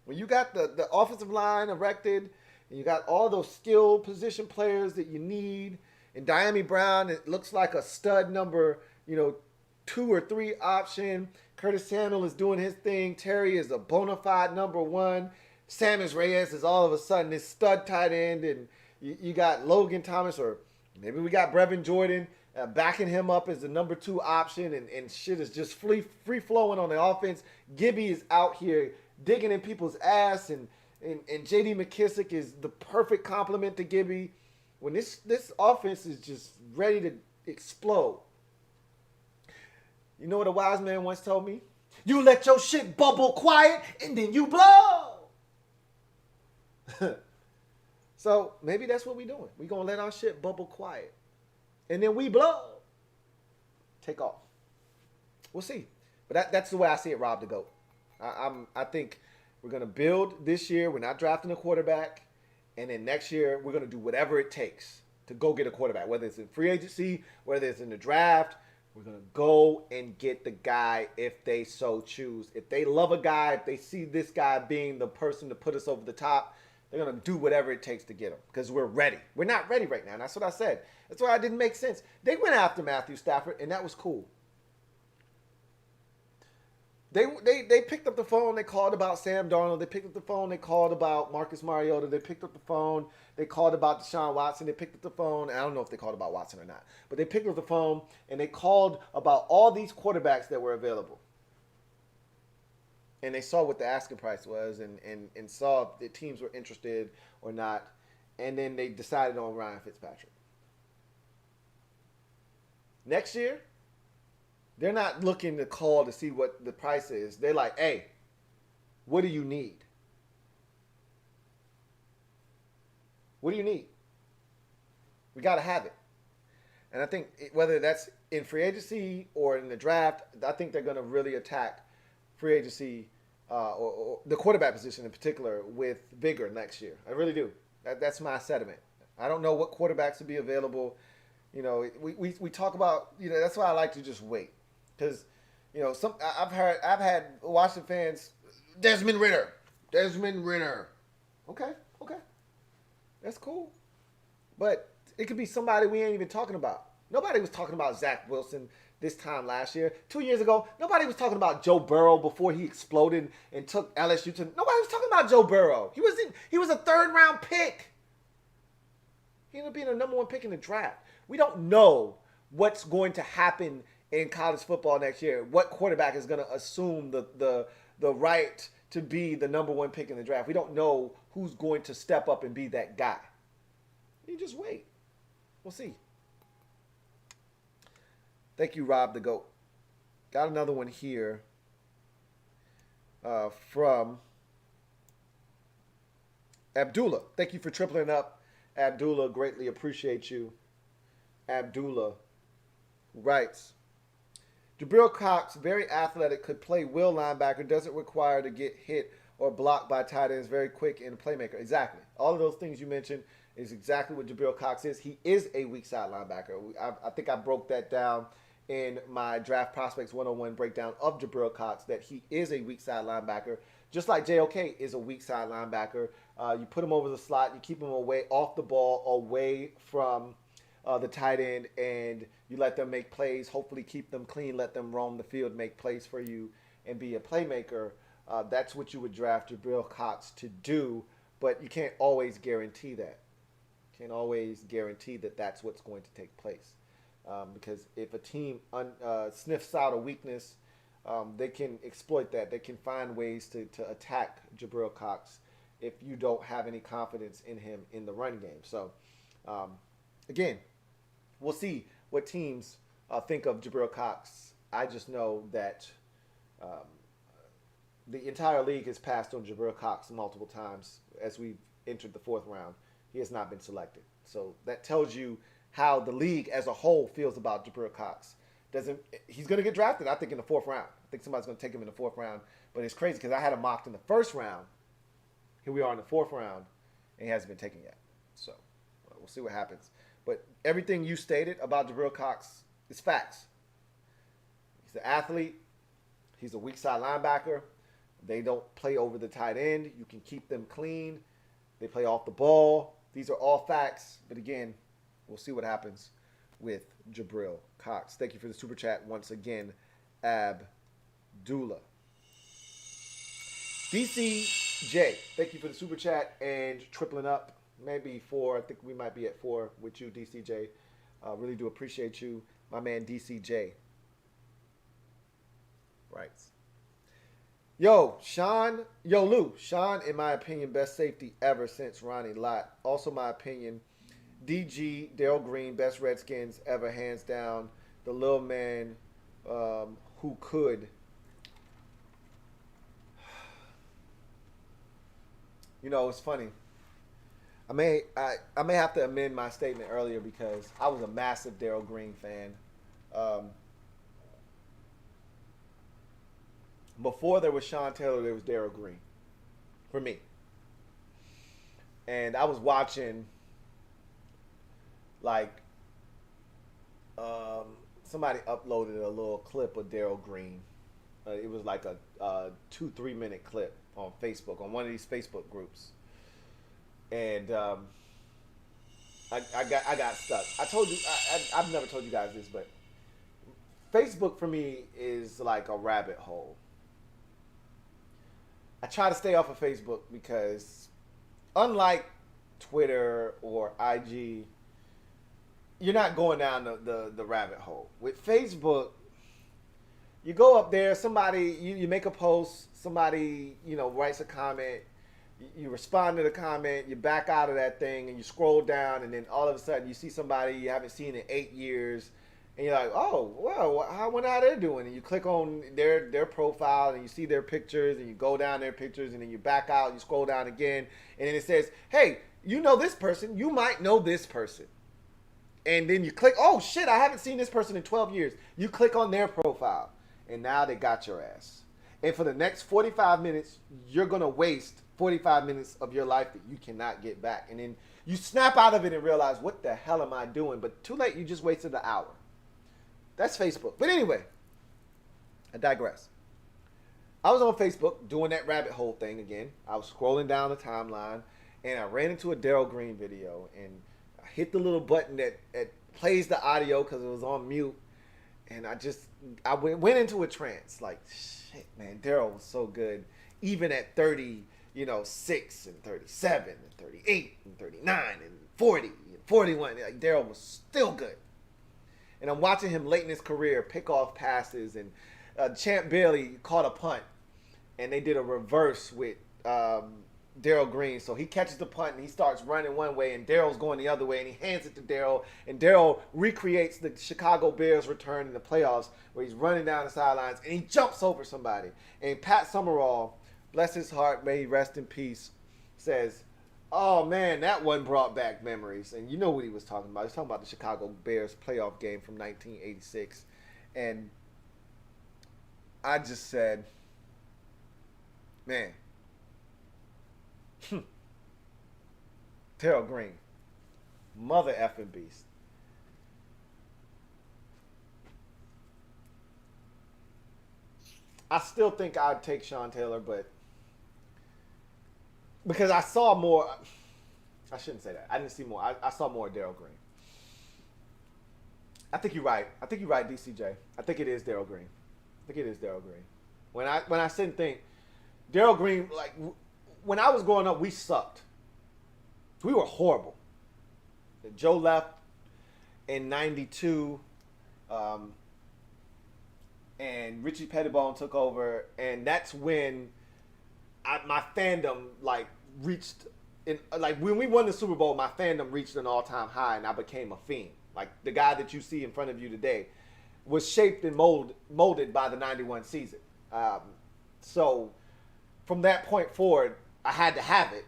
When you got the offensive line erected and you got all those skilled position players that you need, and Dami Brown, it looks like a stud number, 2 or 3 option. Curtis Samuel is doing his thing. Terry is a bona fide number 1. Samus Reyes is all of a sudden this stud tight end, and you got Logan Thomas, or maybe we got Brevin Jordan backing him up as the number 2 option, and shit is just free flowing on the offense. Gibby is out here digging in people's ass, and J.D. McKissick is the perfect complement to Gibby. When this offense is just ready to explode. You know what a wise man once told me? You let your shit bubble quiet, and then you blow. So maybe that's what we're doing. We're going to let our shit bubble quiet, and then we blow. Take off. We'll see. But that's the way I see it, Rob the GOAT. I think we're going to build this year. We're not drafting a quarterback. And then next year, we're going to do whatever it takes to go get a quarterback, whether it's in free agency, whether it's in the draft. We're going to go and get the guy if they so choose. If they love a guy, if they see this guy being the person to put us over the top, they're going to do whatever it takes to get him because we're ready. We're not ready right now. And that's what I said. That's why it didn't make sense. They went after Matthew Stafford, and that was cool. They picked up the phone. They called about Sam Darnold. They picked up the phone. They called about Marcus Mariota. They picked up the phone. They called about Deshaun Watson. They picked up the phone. I don't know if they called about Watson or not. But they picked up the phone, and they called about all these quarterbacks that were available. And they saw what the asking price was and saw if the teams were interested or not. And then they decided on Ryan Fitzpatrick. Next year, they're not looking to call to see what the price is. They're like, hey, what do you need? What do you need? We got to have it. And I think whether that's in free agency or in the draft, I think they're going to really attack free agency or the quarterback position in particular with vigor next year. I really do. That's my sentiment. I don't know what quarterbacks will be available. We talk about, that's why I like to just wait. Because, I've had Washington fans, Desmond Ridder. Okay. That's cool. But it could be somebody we ain't even talking about. Nobody was talking about Zach Wilson this time last year. 2 years ago, nobody was talking about Joe Burrow before he exploded and took LSU to. Nobody was talking about Joe Burrow. He was a 3rd round pick. He ended up being a number 1 pick in the draft. We don't know what's going to happen in college football next year. What quarterback is going to assume the right to be the number 1 pick in the draft? We don't know who's going to step up and be that guy. You just wait. We'll see. Thank you, Rob the GOAT. Got another one here from Abdullah. Thank you for tripling up, Abdullah. Greatly appreciate you. Abdullah writes, Jabril Cox, very athletic, could play will linebacker, doesn't require to get hit or blocked by tight ends, very quick and a playmaker. Exactly. All of those things you mentioned is exactly what Jabril Cox is. He is a weak side linebacker. I think I broke that down in my Draft Prospects 101 breakdown of Jabril Cox, that he is a weak side linebacker, just like JOK is a weak side linebacker. You put him over the slot, you keep him away off the ball, away from the tight end, and you let them make plays, hopefully keep them clean, let them roam the field, make plays for you, and be a playmaker. That's what you would draft Jabril Cox to do, but you can't always guarantee that. Can't always guarantee that that's what's going to take place. Because if a team sniffs out a weakness, they can exploit that. They can find ways to attack Jabril Cox if you don't have any confidence in him in the run game. So, again, we'll see what teams think of Jabril Cox. I just know that the entire league has passed on Jabril Cox multiple times as we've entered the 4th round. He has not been selected. So that tells you how the league as a whole feels about Jabril Cox. He's going to get drafted, I think, in the 4th round. I think somebody's going to take him in the 4th round. But it's crazy because I had him mocked in the 1st round. Here we are in the 4th round, and he hasn't been taken yet. So we'll see what happens. But everything you stated about Jabril Cox is facts. He's an athlete. He's a weak side linebacker. They don't play over the tight end. You can keep them clean. They play off the ball. These are all facts. But again, we'll see what happens with Jabril Cox. Thank you for the super chat once again, Abdullah. DCJ, thank you for the super chat and tripling up. Maybe 4. I think we might be at 4 with you, DCJ. Really do appreciate you. My man, DCJ. Right. Yo, Lou. Sean, in my opinion, best safety ever since Ronnie Lott. Also, my opinion, DG, Darryl Green, best Redskins ever, hands down. The little man who could. You know, it's funny. I may have to amend my statement earlier because I was a massive Darryl Green fan. Before there was Sean Taylor, there was Darryl Green. For me. And I was watching, like, somebody uploaded a little clip of Darryl Green. It was like a 2-3 minute clip on Facebook, on one of these Facebook groups. And I got stuck. I told you, I've never told you guys this, but Facebook for me is like a rabbit hole. I try to stay off of Facebook because unlike Twitter or IG, you're not going down the rabbit hole. With Facebook, you go up there, somebody, you make a post, somebody, writes a comment, you respond to the comment, you back out of that thing, and you scroll down, and then all of a sudden you see somebody you haven't seen in 8 years, and you're like, oh, well, I wonder how they're doing. And you click on their profile, and you see their pictures, and you go down their pictures, and then you back out, and you scroll down again, and then it says, hey, you know this person, you might know this person. And then you click, oh, shit, I haven't seen this person in 12 years. You click on their profile, and now they got your ass. And for the next 45 minutes, you're going to waste 45 minutes of your life that you cannot get back. And then you snap out of it and realize, what the hell am I doing? But too late, you just wasted an hour. That's Facebook. But anyway, I digress. I was on Facebook doing that rabbit hole thing again. I was scrolling down the timeline, and I ran into a Darryl Green video, and I hit the little button that plays the audio because it was on mute, and I went into a trance. Like, shit, man, Darryl was so good. Even at 36 and 37 and 38 and 39 and 40 and 41, like, Darryl was still good. And I'm watching him late in his career pick off passes, and Champ Bailey caught a punt, and they did a reverse with Darryl Green. So he catches the punt, and he starts running one way, and Darryl's going the other way, and he hands it to Darryl, and Darryl recreates the Chicago Bears return in the playoffs where he's running down the sidelines, and he jumps over somebody. And Pat Summerall, bless his heart, may he rest in peace, says, oh, man, that one brought back memories. And you know what he was talking about. He was talking about the Chicago Bears playoff game from 1986. And I just said, man, Darryl Green, mother effing beast. I still think I'd take Sean Taylor, but because I saw more, I shouldn't say that. I didn't see more. I saw more Darryl Green. I think you're right. I think you're right, DCJ. I think it is Darryl Green. When I sit and think, Darryl Green, like, when I was growing up, we sucked. We were horrible. Joe left in 92, and Richie Pettibone took over, and that's when my fandom, like, reached, when we won the Super Bowl, my fandom reached an all-time high, and I became a fiend. Like, the guy that you see in front of you today was shaped and molded by the 91 season. So from that point forward, I had to have it.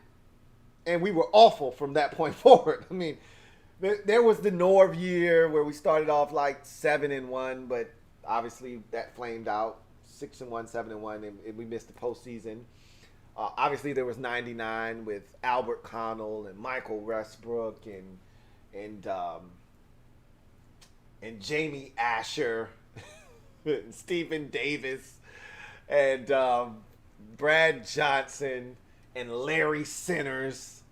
And we were awful from that point forward. I mean, there was the Norv year where we started off like 7-1, but obviously that flamed out. 6-1, 7-1, and we missed the postseason. Obviously, there was 99 with Albert Connell and Michael Westbrook and Jamie Asher and Stephen Davis. and Brad Johnson and Larry Sinners.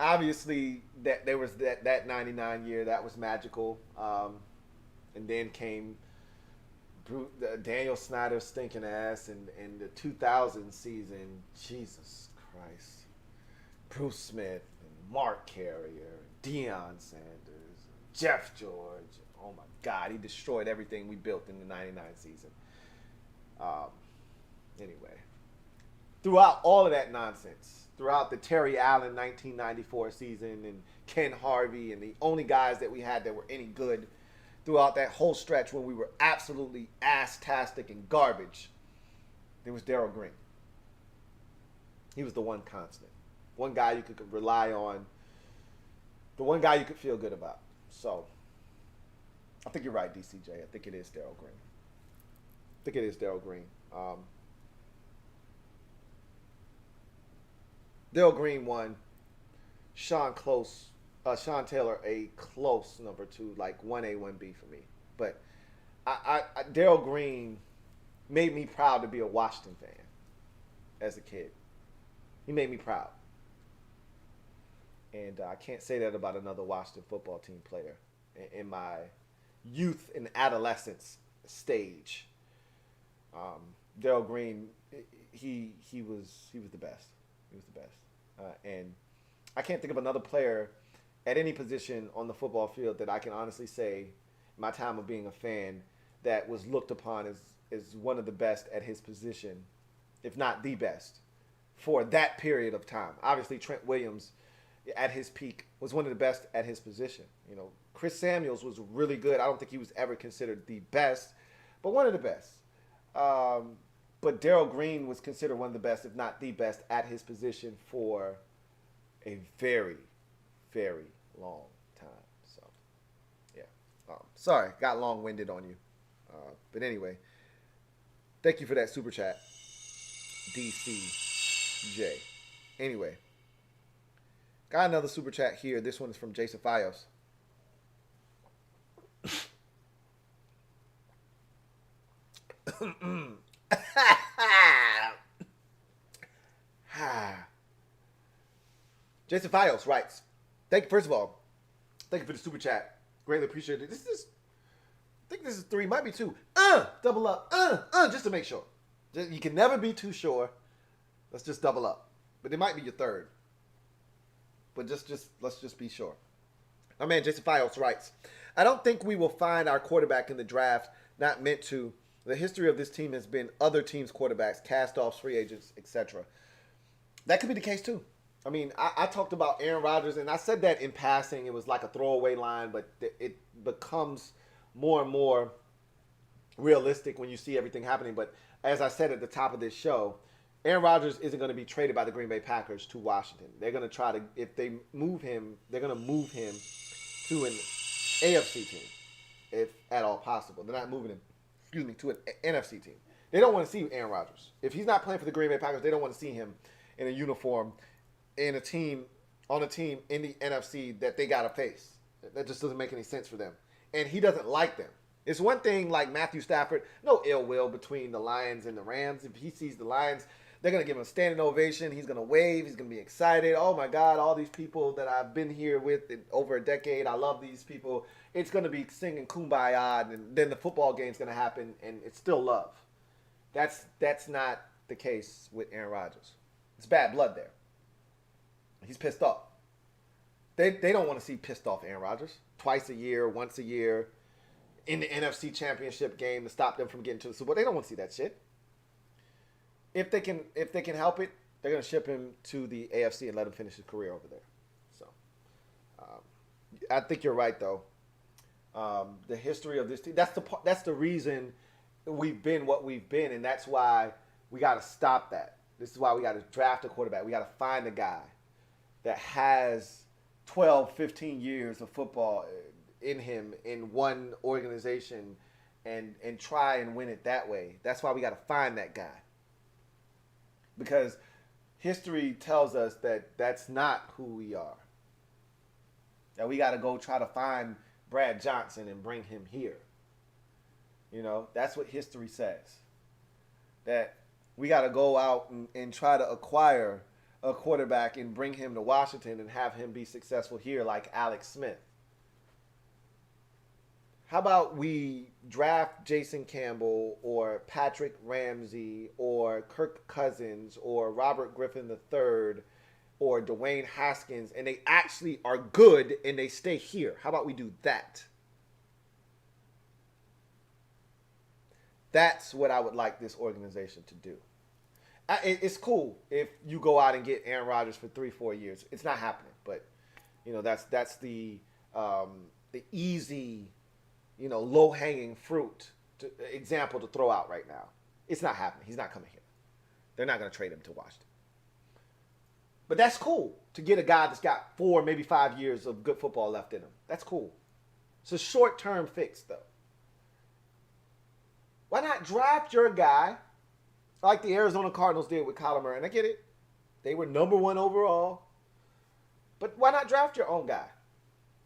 Obviously, that there was that 99 year that was magical, and then came Daniel Snyder's stinking ass, and the 2000 season. Jesus Christ, Bruce Smith and Mark Carrier, Deion Sanders, Jeff George. Oh my God, he destroyed everything we built in the 99 season. Anyway, throughout all of that nonsense, throughout the Terry Allen 1994 season and Ken Harvey and the only guys that we had that were any good throughout that whole stretch when we were absolutely ass-tastic and garbage, there was Darryl Green. He was the one constant. One guy you could rely on. The one guy you could feel good about. So, I think you're right, DCJ. I think it is Darryl Green. Darryl Green won. Sean Taylor a close number 2, like 1A, 1B for me. But Darryl Green made me proud to be a Washington fan as a kid. He made me proud. And I can't say that about another Washington football team player in my youth and adolescence stage. Darryl Green, he was the best. He was the best. And I can't think of another player at any position on the football field that I can honestly say, in my time of being a fan, that was looked upon as one of the best at his position, if not the best, for that period of time. Obviously, Trent Williams, at his peak, was one of the best at his position. You know, Chris Samuels was really good. I don't think he was ever considered the best, but one of the best. But Darryl Green was considered one of the best, if not the best, at his position for a very, very long time. So, yeah. Sorry, got long-winded on you. But anyway, thank you for that super chat, DCJ. Anyway, got another super chat here. This one is from Jason Fios. Jason Fios writes, first of all, thank you for the super chat. Greatly appreciate it. I think this is 3, might be 2. Double up. Just to make sure. You can never be too sure. Let's just double up. But it might be your 3rd. But let's just be sure. My man Jason Fios writes, I don't think we will find our quarterback in the draft. Not meant to. The history of this team has been other teams' quarterbacks, cast-offs, free agents, etc. That could be the case too. I mean, I talked about Aaron Rodgers, and I said that in passing. It was like a throwaway line, but it becomes more and more realistic when you see everything happening. But as I said at the top of this show, Aaron Rodgers isn't going to be traded by the Green Bay Packers to Washington. They're going to try to, if they move him, they're going to move him to an AFC team, if at all possible. They're not moving him, to an NFC team. They don't want to see Aaron Rodgers. If he's not playing for the Green Bay Packers, they don't want to see him in a uniform on a team in the NFC that they got to face. That just doesn't make any sense for them. And he doesn't like them. It's one thing like Matthew Stafford, no ill will between the Lions and the Rams. If he sees the Lions, they're going to give him a standing ovation. He's going to wave. He's going to be excited. Oh, my God, all these people that I've been here with in over a decade. I love these people. It's going to be singing Kumbaya, and then the football game's going to happen, and it's still love. That's not the case with Aaron Rodgers. It's bad blood there. He's pissed off. They don't want to see pissed off Aaron Rodgers twice a year, once a year, in the NFC Championship game to stop them from getting to the Super Bowl. They don't want to see that shit. If they can help it, they're going to ship him to the AFC and let him finish his career over there. So, I think you're right though. The history of this team, that's the reason we've been what we've been, and that's why we got to stop that. This is why we got to draft a quarterback. We got to find a guy that has 12, 15 years of football in him in one organization and try and win it that way. That's why we got to find that guy. Because history tells us that that's not who we are. That we got to go try to find Brad Johnson and bring him here. You know, that's what history says. that we got to go out and try to acquire a quarterback and bring him to Washington and have him be successful here like Alex Smith. How about we draft Jason Campbell or Patrick Ramsey or Kirk Cousins or Robert Griffin III or Dwayne Haskins, and they actually are good and they stay here? How about we do that? That's what I would like this organization to do. It's cool if you go out and get Aaron Rodgers for 3-4 years. It's not happening, but that's the easy, low-hanging fruit example to throw out right now. It's not happening. He's not coming here. They're not going to trade him to Washington. But that's cool to get a guy that's got 4, maybe 5 years of good football left in him. That's cool. It's a short-term fix, though. Why not draft your guy like the Arizona Cardinals did with Kyler Murray? And I get it. They were number 1 overall. But why not draft your own guy?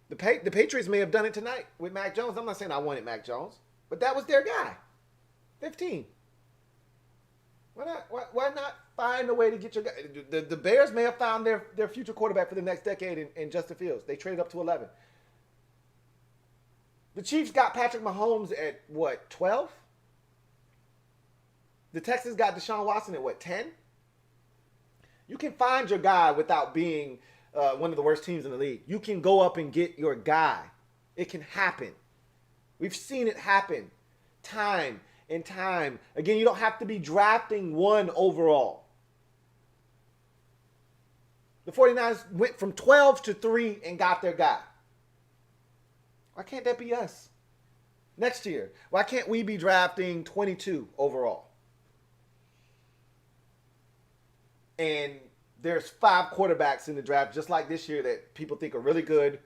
The Patriots may have done it tonight with Mac Jones. I'm not saying I wanted Mac Jones, but that was their guy. 15. Why not find a way to get your guy? The Bears may have found their future quarterback for the next decade in Justin Fields. They traded up to 11. The Chiefs got Patrick Mahomes at, 12? The Texans got Deshaun Watson at 10? You can find your guy without being one of the worst teams in the league. You can go up and get your guy. It can happen. We've seen it happen time and time. Again, you don't have to be drafting 1 overall. The 49ers went from 12 to 3 and got their guy. Why can't that be us next year? Why can't we be drafting 22 overall? And there's 5 quarterbacks in the draft just like this year that people think are really good.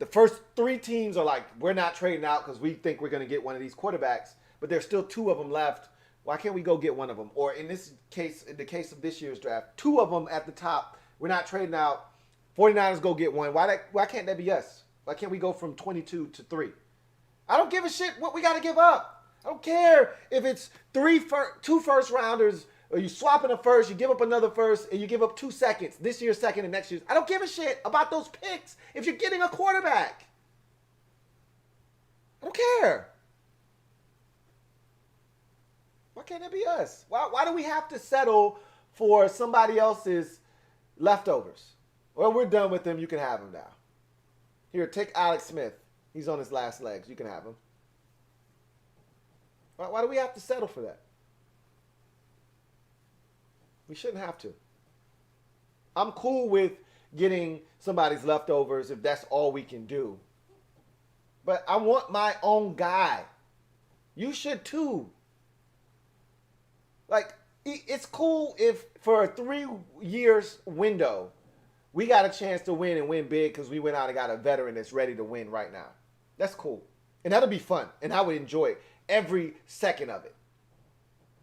The first 3 teams are like, we're not trading out because we think we're going to get one of these quarterbacks. But there's still 2 of them left. Why can't we go get one of them? Or in this case, in the case of this year's draft, 2 of them at the top. We're not trading out. 49ers go get one. Why can't that be us? Why can't we go from 22 to 3? I don't give a shit what we got to give up. I don't care if it's 2 first rounders, or you swapping a first, you give up another first, and you give up 2 seconds, this year's second and next year's. I don't give a shit about those picks if you're getting a quarterback. I don't care. Why can't it be us? Why do we have to settle for somebody else's leftovers? Well, we're done with them. You can have him now. Here, take Alex Smith. He's on his last legs. You can have him. Why do we have to settle for that? We shouldn't have to. I'm cool with getting somebody's leftovers if that's all we can do. But I want my own guy. You should too. Like, it's cool if for a 3 years window, we got a chance to win and win big because we went out and got a veteran that's ready to win right now. That's cool. And that'll be fun. And I would enjoy it every second of it.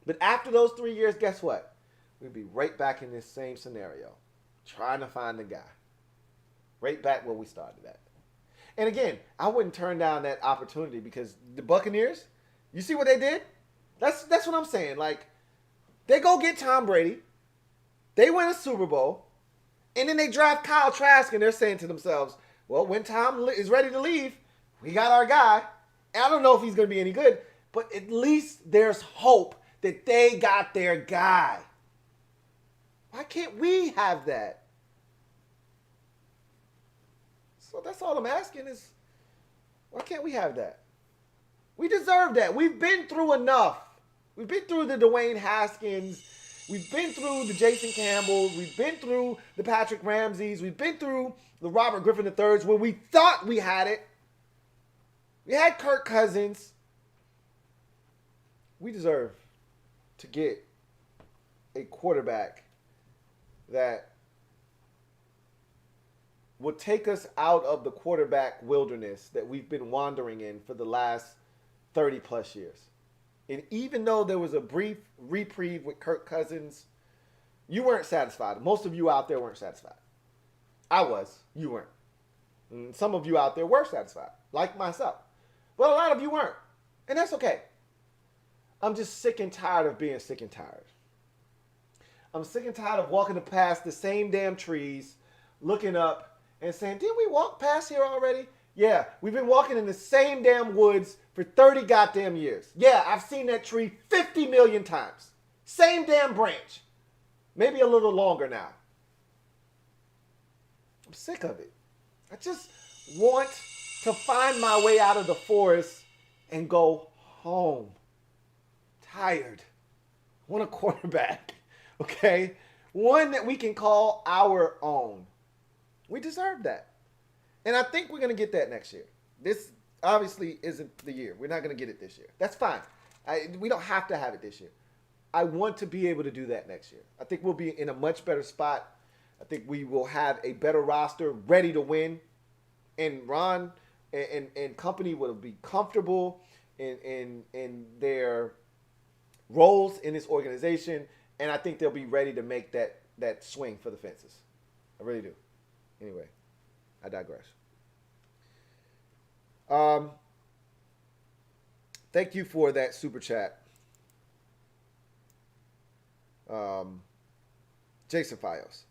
But after those 3 years, guess what? We'll be right back in this same scenario, trying to find the guy. Right back where we started at. And again, I wouldn't turn down that opportunity because the Buccaneers, you see what they did? That's what I'm saying. Like, they go get Tom Brady. They win a Super Bowl. And then they draft Kyle Trask, and they're saying to themselves, well, when Tom is ready to leave, we got our guy. And I don't know if he's going to be any good, but at least there's hope that they got their guy. Why can't we have that? So that's all I'm asking is, why can't we have that? We deserve that. We've been through enough. We've been through the Dwayne Haskins. We've been through the Jason Campbells. We've been through the Patrick Ramseys. We've been through the Robert Griffin IIIs where we thought we had it. We had Kirk Cousins. We deserve to get a quarterback that will take us out of the quarterback wilderness that we've been wandering in for the last 30 plus years. And even though there was a brief reprieve with Kirk Cousins, you weren't satisfied. Most of you out there weren't satisfied. I was. You weren't. And some of you out there were satisfied, like myself. But a lot of you weren't. And that's okay. I'm just sick and tired of being sick and tired. I'm sick and tired of walking past the same damn trees, looking up and saying, didn't we walk past here already? Yeah, we've been walking in the same damn woods for 30 goddamn years. Yeah, I've seen that tree 50 million times. Same damn branch. Maybe a little longer now. I'm sick of it. I just want to find my way out of the forest and go home. Tired. I want a quarterback. Okay? One that we can call our own. We deserve that. And I think we're going to get that next year. This obviously isn't the year. We're not going to get it this year. That's fine. We don't have to have it this year. I want to be able to do that next year. I think we'll be in a much better spot. I think we will have a better roster ready to win. And Ron and company will be comfortable in their roles in this organization. And I think they'll be ready to make that swing for the fences. I really do. Anyway, I digress. Thank you for that super chat. Jason Fios.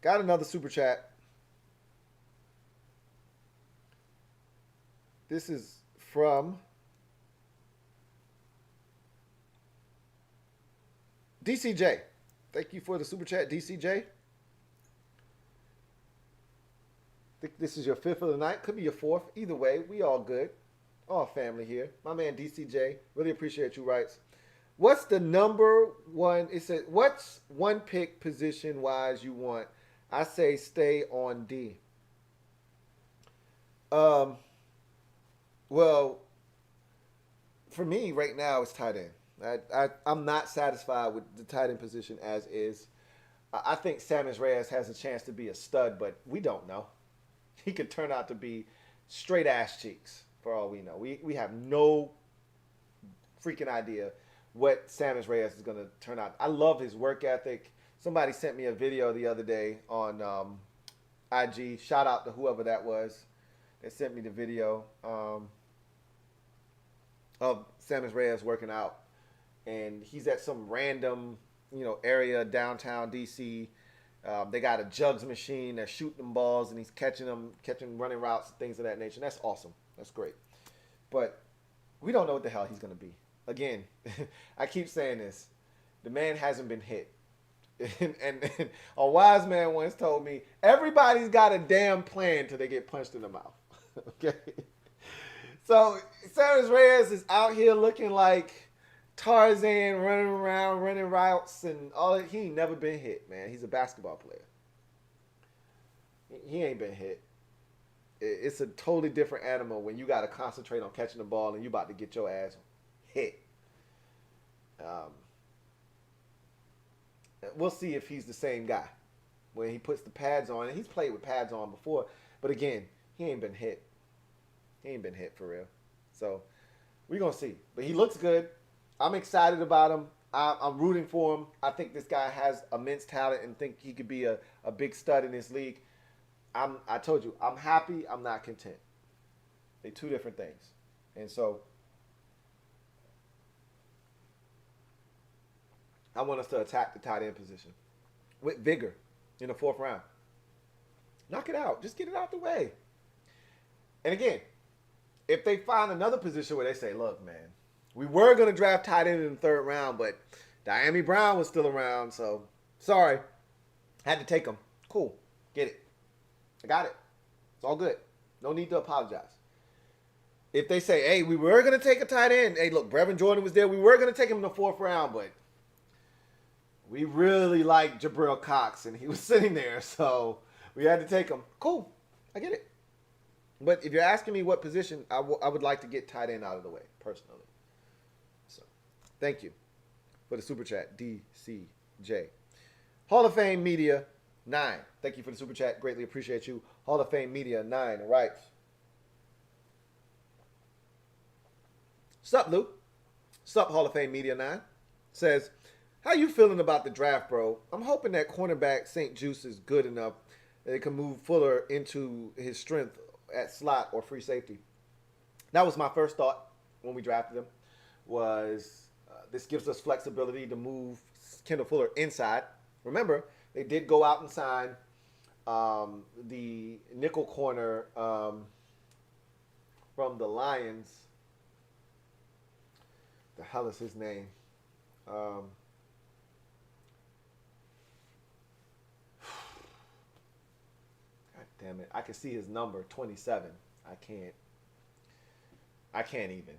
Got another super chat. This is from DCJ. Thank you for the super chat, DCJ. Think this is your fifth of the night. Could be your fourth. Either way, we all good. All family here. My man DCJ. Really appreciate you, writes. What's the number one? It said, what's one pick position wise you want? I say stay on D. Well, for me right now it's tight end. I'm not satisfied with the tight end position as is. I think Sammis Reyes has a chance to be a stud, but we don't know. He could turn out to be straight ass cheeks for all we know. We have no freaking idea what Sammis Reyes is going to turn out. I love his work ethic. Somebody sent me a video the other day on IG. Shout out to whoever that was that sent me the video of Sammis Reyes working out. And he's at some random, area downtown DC. They got a jugs machine that's shooting them balls, and he's catching running routes and things of that nature. And that's awesome. That's great. But we don't know what the hell he's going to be. Again, I keep saying this. The man hasn't been hit. And a wise man once told me, everybody's got a damn plan till they get punched in the mouth. Okay? So, Sammis Reyes is out here looking like Tarzan, running around, running routes, and all that. He ain't never been hit, man. He's a basketball player. He ain't been hit. It's a totally different animal when you got to concentrate on catching the ball and you about to get your ass hit. We'll see if he's the same guy when he puts the pads on. And he's played with pads on before. But again, he ain't been hit. He ain't been hit for real. So we're going to see. But he looks good. I'm excited about him. I'm rooting for him. I think this guy has immense talent and think he could be a big stud in this league. I told you, I'm happy. I'm not content. They're two different things. And so I want us to attack the tight end position with vigor in the fourth round. Knock it out. Just get it out the way. And again, if they find another position where they say, look, man, we were going to draft tight end in the third round, but Dami Brown was still around, so sorry. Had to take him. Cool. Get it. I got it. It's all good. No need to apologize. If they say, hey, we were going to take a tight end. Hey, look, Brevin Jordan was there. We were going to take him in the fourth round, but we really liked Jabril Cox, and he was sitting there, so we had to take him. Cool. I get it. But if you're asking me what position, I would like to get tight end out of the way, personally. So, thank you for the super chat, DCJ. Hall of Fame Media 9. Thank you for the super chat. Greatly appreciate you. Hall of Fame Media 9 writes, Sup, Lou? Sup, Hall of Fame Media 9. Says, how you feeling about the draft, bro? I'm hoping that cornerback St-Juste is good enough that it can move Fuller into his strength at slot or free safety. That was my first thought when we drafted him. Was this gives us flexibility to move Kendall Fuller inside. Remember, they did go out and sign the nickel corner from the Lions. The hell is his name? God damn it. I can see his number, 27. I can't even.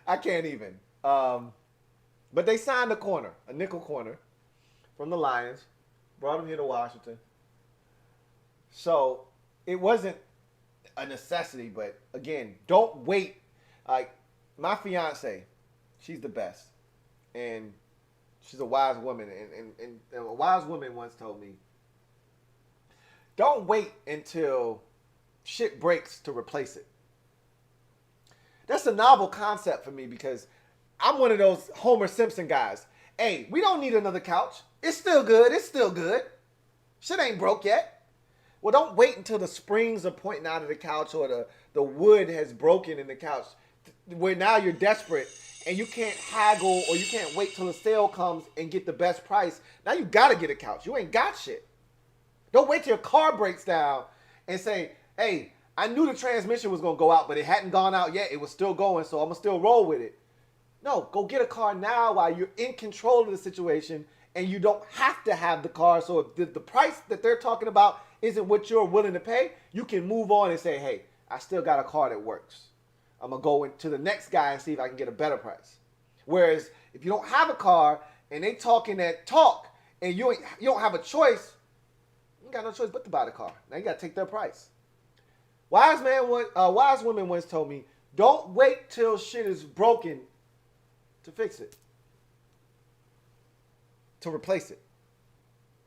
I can't even. But they signed a corner, a nickel corner from the Lions. Brought him here to Washington. So it wasn't a necessity, but again, don't wait. Like my fiance, she's the best. And she's a wise woman. And a wise woman once told me, don't wait until shit breaks to replace it. That's a novel concept for me because I'm one of those Homer Simpson guys. Hey, we don't need another couch. It's still good. It's still good. Shit ain't broke yet. Well, don't wait until the springs are pointing out of the couch or the wood has broken in the couch where now you're desperate and you can't haggle or you can't wait till the sale comes and get the best price. Now you got to get a couch. You ain't got shit. Don't wait till your car breaks down and say, hey, I knew the transmission was going to go out, but it hadn't gone out yet. It was still going, so I'm going to still roll with it. No, go get a car now while you're in control of the situation and you don't have to have the car. So if the price that they're talking about isn't what you're willing to pay, you can move on and say, hey, I still got a car that works. I'm going to go into the next guy and see if I can get a better price. Whereas if you don't have a car and they talking that talk and you don't have a choice, you got no choice but to buy the car. Now you got to take their price. Wise woman once told me, don't wait till shit is broken to fix it. To replace it.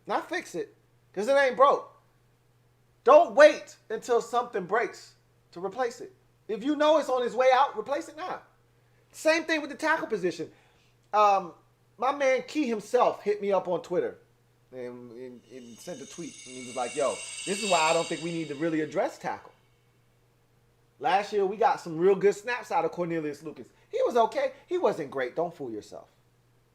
Not fix it, because it ain't broke. Don't wait until something breaks to replace it. If you know it's on its way out, replace it now. Same thing with the tackle position. My man Key himself hit me up on Twitter and sent a tweet. And he was like, yo, this is why I don't think we need to really address tackle. Last year, we got some real good snaps out of Cornelius Lucas. He was okay. He wasn't great. Don't fool yourself.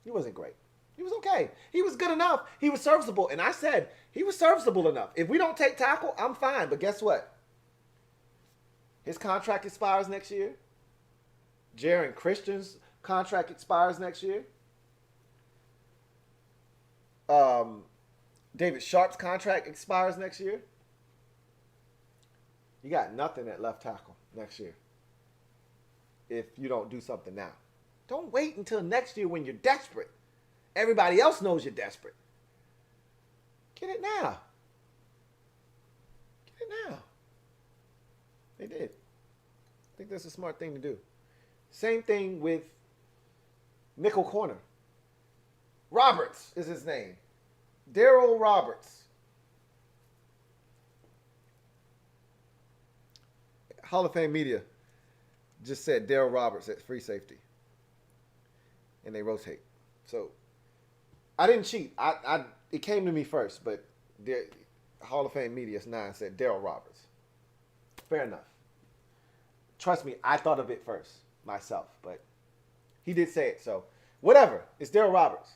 He wasn't great. He was okay. He was good enough. He was serviceable. And I said, he was serviceable enough. If we don't take tackle, I'm fine. But guess what? His contract expires next year. Jaron Christian's contract expires next year. David Sharp's contract expires next year. You got nothing at left tackle next year if you don't do something now. Don't wait until next year when you're desperate. Everybody else knows you're desperate. Get it now. Get it now. They did. I think that's a smart thing to do. Same thing with nickel corner. Roberts is his name. Daryl Roberts. Hall of Fame media just said Daryl Roberts at free safety. And they rotate. So I didn't cheat. It came to me first, but the Hall of Fame media's 9 said Daryl Roberts. Fair enough. Trust me, I thought of it first myself, but he did say it. So whatever. It's Daryl Roberts.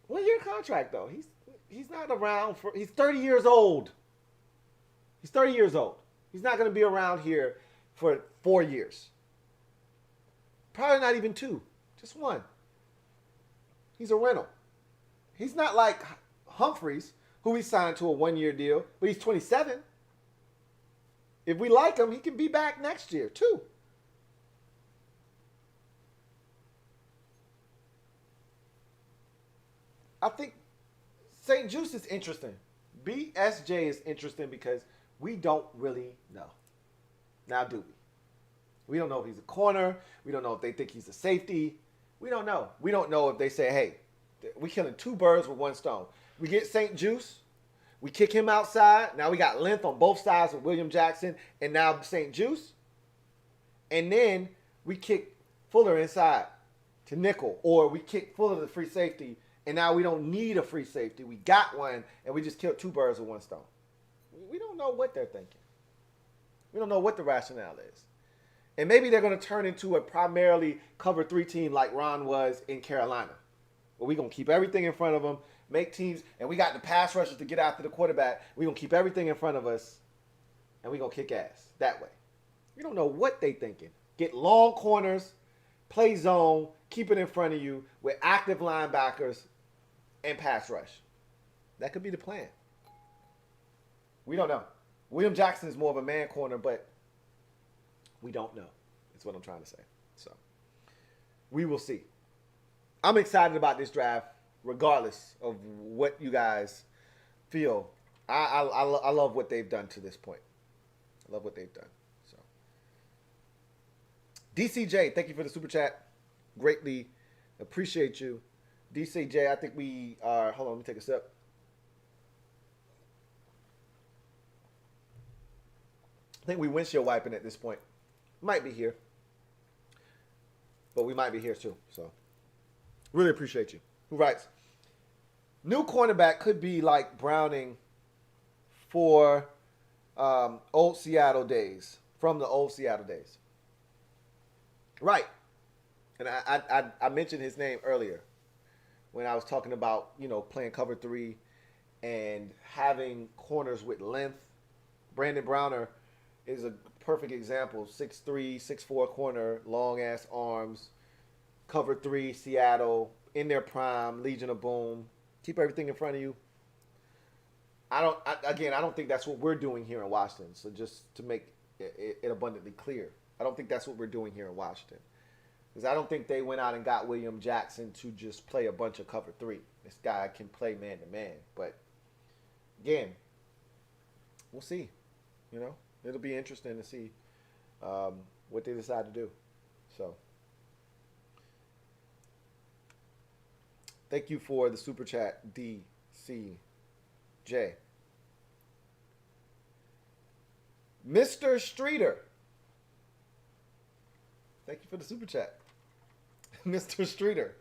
1 year contract though. He's not around for. He's 30 years old. He's 30 years old. He's not going to be around here for 4 years. Probably not even 2. Just 1. He's a rental. He's not like Humphreys, who we signed to a 1 year deal, but he's 27. If we like him, he can be back next year, too. I think St-Juste is interesting. BSJ is interesting because we don't really know. Now, do we? We don't know if he's a corner. We don't know if they think he's a safety. We don't know. We don't know if they say, hey, we're killing 2 birds with 1 stone. We get St-Juste. We kick him outside. Now we got length on both sides with William Jackson and now St-Juste. And then we kick Fuller inside to nickel. Or we kick Fuller to free safety. And now we don't need a free safety. We got one and we just killed 2 birds with 1 stone. We don't know what they're thinking. We don't know what the rationale is. And maybe they're going to turn into a primarily cover 3 team like Ron was in Carolina. Where we're going to keep everything in front of them, make teams, and we got the pass rushers to get after the quarterback. We're going to keep everything in front of us, and we're going to kick ass that way. You don't know what they thinking. Get long corners, play zone, keep it in front of you with active linebackers and pass rush. That could be the plan. We don't know. William Jackson is more of a man corner, but we don't know. That's what I'm trying to say. So we will see. I'm excited about this draft, regardless of what you guys feel. I love what they've done to this point. I love what they've done. So DCJ, thank you for the super chat. Greatly appreciate you. DCJ, I think we are, hold on, let me take a sip. I think we windshield wiping at this point. Might be here. But we might be here too. So really appreciate you. Who writes? New cornerback could be like Browning for old Seattle days. From the old Seattle days. Right. And I mentioned his name earlier when I was talking about, playing cover 3 and having corners with length. Brandon Browner is a perfect example. 6'3", 6'4" corner, long-ass arms. Cover 3, Seattle, in their prime, Legion of Boom. Keep everything in front of you. I don't think that's what we're doing here in Washington. So just to make it abundantly clear, I don't think that's what we're doing here in Washington. Because I don't think they went out and got William Jackson to just play a bunch of cover 3. This guy can play man-to-man. But, again, we'll see. It'll be interesting to see what they decide to do. So, thank you for the super chat, DCJ. Mr. Streeter. Thank you for the super chat. Mr. Streeter.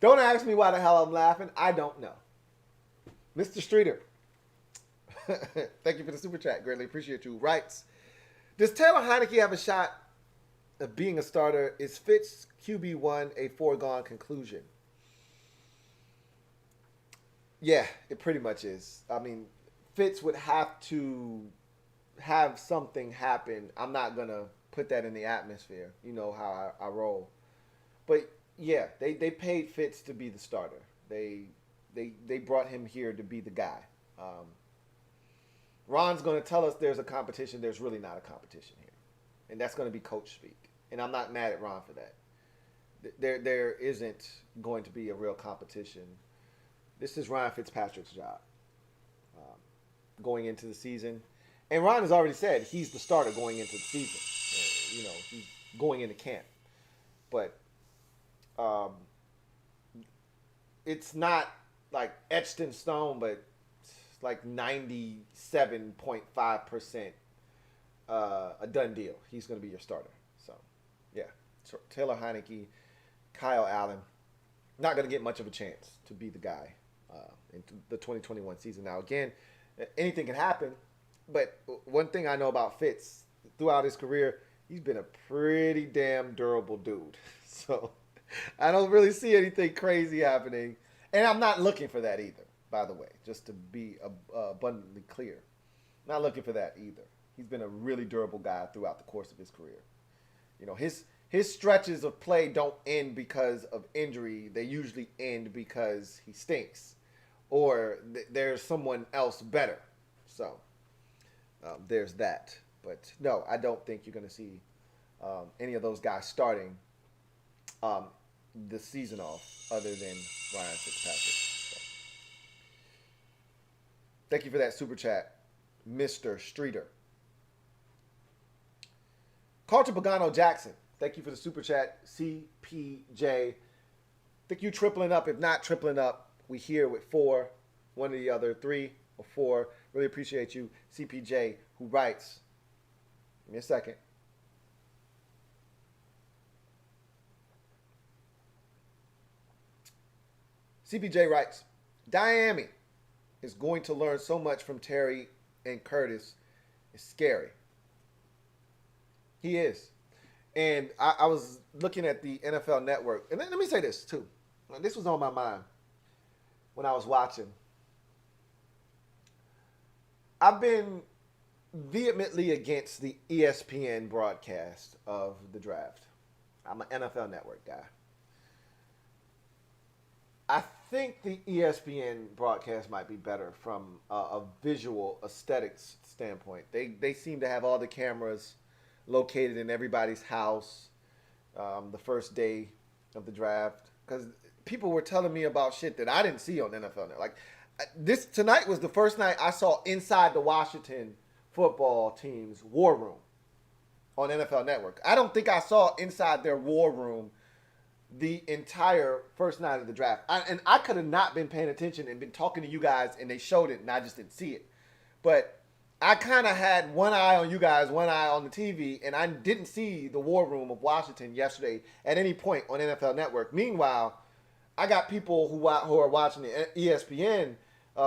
Don't ask me why the hell I'm laughing. I don't know. Mr. Streeter. Thank you for the super chat. Greatly appreciate you. Writes, does Taylor Heineke have a shot of being a starter? Is Fitz QB1 a foregone conclusion? Yeah, it pretty much is. I mean, Fitz would have to have something happen. I'm not going to put that in the atmosphere. You know how I roll. But, yeah, they paid Fitz to be the starter. They brought him here to be the guy. Ron's going to tell us there's a competition. There's really not a competition here. And that's going to be coach speak. And I'm not mad at Ron for that. There isn't going to be a real competition. This is Ryan Fitzpatrick's job going into the season. And Ron has already said he's the starter going into the season. He's going into camp. But it's not like etched in stone, but it's like 97.5% a done deal. He's going to be your starter. So, yeah. So Taylor Heineke, Kyle Allen, not going to get much of a chance to be the guy in the 2021 season. Now, again, anything can happen, but one thing I know about Fitz, throughout his career, he's been a pretty damn durable dude. So I don't really see anything crazy happening. And I'm not looking for that either, by the way, just to be abundantly clear. Not looking for that either. He's been a really durable guy throughout the course of his career. His stretches of play don't end because of injury. They usually end because he stinks or there's someone else better. So there's that. But no, I don't think you're going to see any of those guys starting the season off other than Ryan Fitzpatrick. So. Thank you for that super chat, Mr. Streeter. Carter Pagano Jackson. Thank you for the super chat, CPJ. Think you tripling up. If not tripling up, we here with 4, one or the other, 3 or 4. Really appreciate you, CPJ, who writes. Give me a second. CPJ writes, Miami is going to learn so much from Terry and Curtis is scary. He is. And I was looking at the NFL Network. And let me say this, too. This was on my mind when I was watching. I've been vehemently against the ESPN broadcast of the draft. I'm an NFL Network guy. I think the ESPN broadcast might be better from a visual aesthetics standpoint. They seem to have all the cameras located in everybody's house the first day of the draft. Because people were telling me about shit that I didn't see on NFL Network. Like, this tonight was the first night I saw inside the Washington football team's war room on NFL Network. I don't think I saw inside their war room the entire first night of the draft. And I could have not been paying attention and been talking to you guys, and they showed it, and I just didn't see it. But I kind of had one eye on you guys, one eye on the TV, and I didn't see the war room of Washington yesterday at any point on NFL Network. Meanwhile, I got people who are watching the ESPN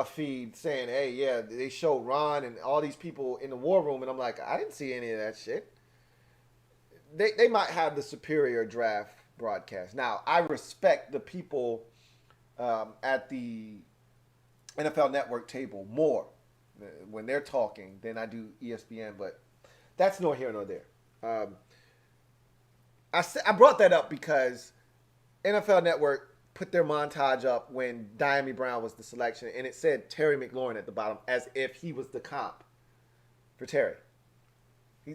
feed saying, hey, yeah, they showed Ron and all these people in the war room, and I'm like, I didn't see any of that shit. They might have the superior draft broadcast. Now, I respect the people at the NFL Network table more when they're talking than I do ESPN, but that's nor here nor there. I brought that up because NFL Network put their montage up when Dami Brown was the selection, and it said Terry McLaurin at the bottom as if he was the comp for Terry.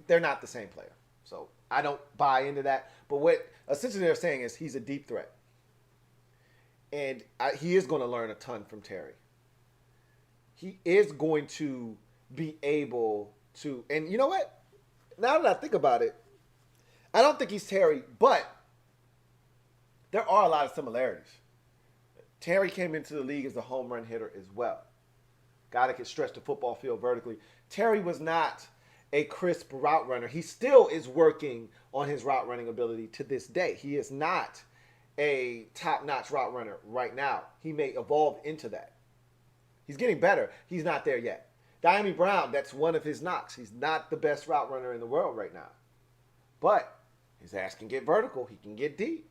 They're not the same player. So I don't buy into that. But what essentially they're saying is he's a deep threat. And he is going to learn a ton from Terry. He is going to be able to, and you know what? Now that I think about it, I don't think he's Terry, but there are a lot of similarities. Terry came into the league as a home run hitter as well. Guy that could stretch the football field vertically. Terry was not a crisp route runner. He still is working on his route running ability to this day. He is not a top-notch route runner right now. He may evolve into that. He's getting better. He's not there yet. Dami Brown, that's one of his knocks. He's not the best route runner in the world right now. But his ass can get vertical. He can get deep.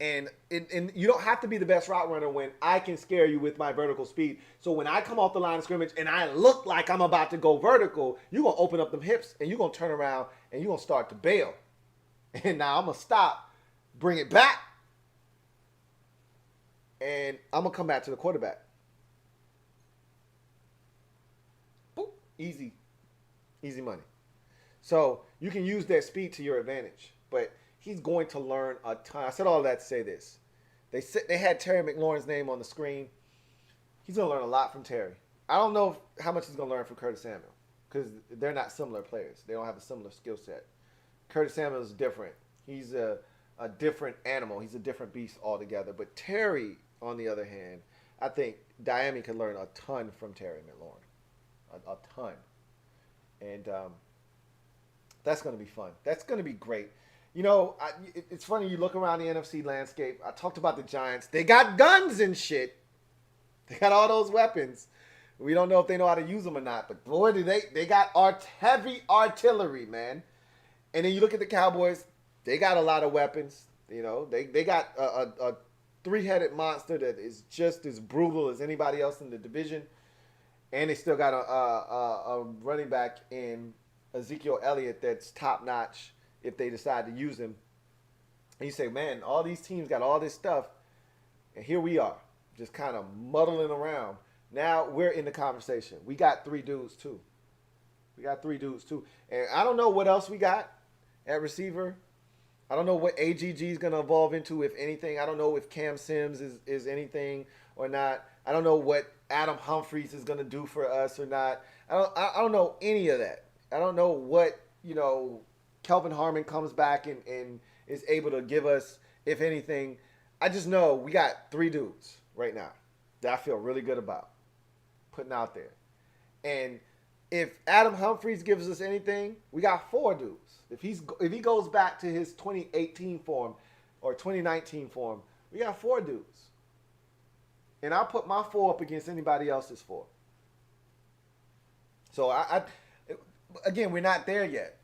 And you don't have to be the best route runner when I can scare you with my vertical speed. So when I come off the line of scrimmage and I look like I'm about to go vertical, you're going to open up them hips and you're going to turn around and you're going to start to bail. And now I'm going to stop, bring it back, and I'm going to come back to the quarterback. Boop. Easy. Easy money. So you can use that speed to your advantage. But he's going to learn a ton. I said all of that to say this. They had Terry McLaurin's name on the screen. He's going to learn a lot from Terry. I don't know how much he's going to learn from Curtis Samuel because they're not similar players. They don't have a similar skill set. Curtis Samuel is different. He's a different animal. He's a different beast altogether. But Terry, on the other hand, I think Dami can learn a ton from Terry McLaurin. A ton. And that's going to be fun. That's going to be great. You know, it's funny, you look around the NFC landscape. I talked about the Giants. They got guns and shit. They got all those weapons. We don't know if they know how to use them or not. But boy, do they got heavy artillery, man. And then you look at the Cowboys. They got a lot of weapons. You know, they got a three-headed monster that is just as brutal as anybody else in the division. And they still got a running back in Ezekiel Elliott that's top-notch if they decide to use him. And you say, man, all these teams got all this stuff, and here we are, just kind of muddling around. Now we're in the conversation. We got three dudes, too. And I don't know what else we got at receiver. I don't know what AGG is going to evolve into, if anything. I don't know if Cam Sims is anything or not. I don't know what Adam Humphries is going to do for us or not. I don't know any of that. I don't know what, Kelvin Harmon comes back and is able to give us, if anything. I just know we got three dudes right now that I feel really good about putting out there. And if Adam Humphries gives us anything, we got four dudes. If he goes back to his 2018 form or 2019 form, we got four dudes. And I'll put my four up against anybody else's four. So again, we're not there yet.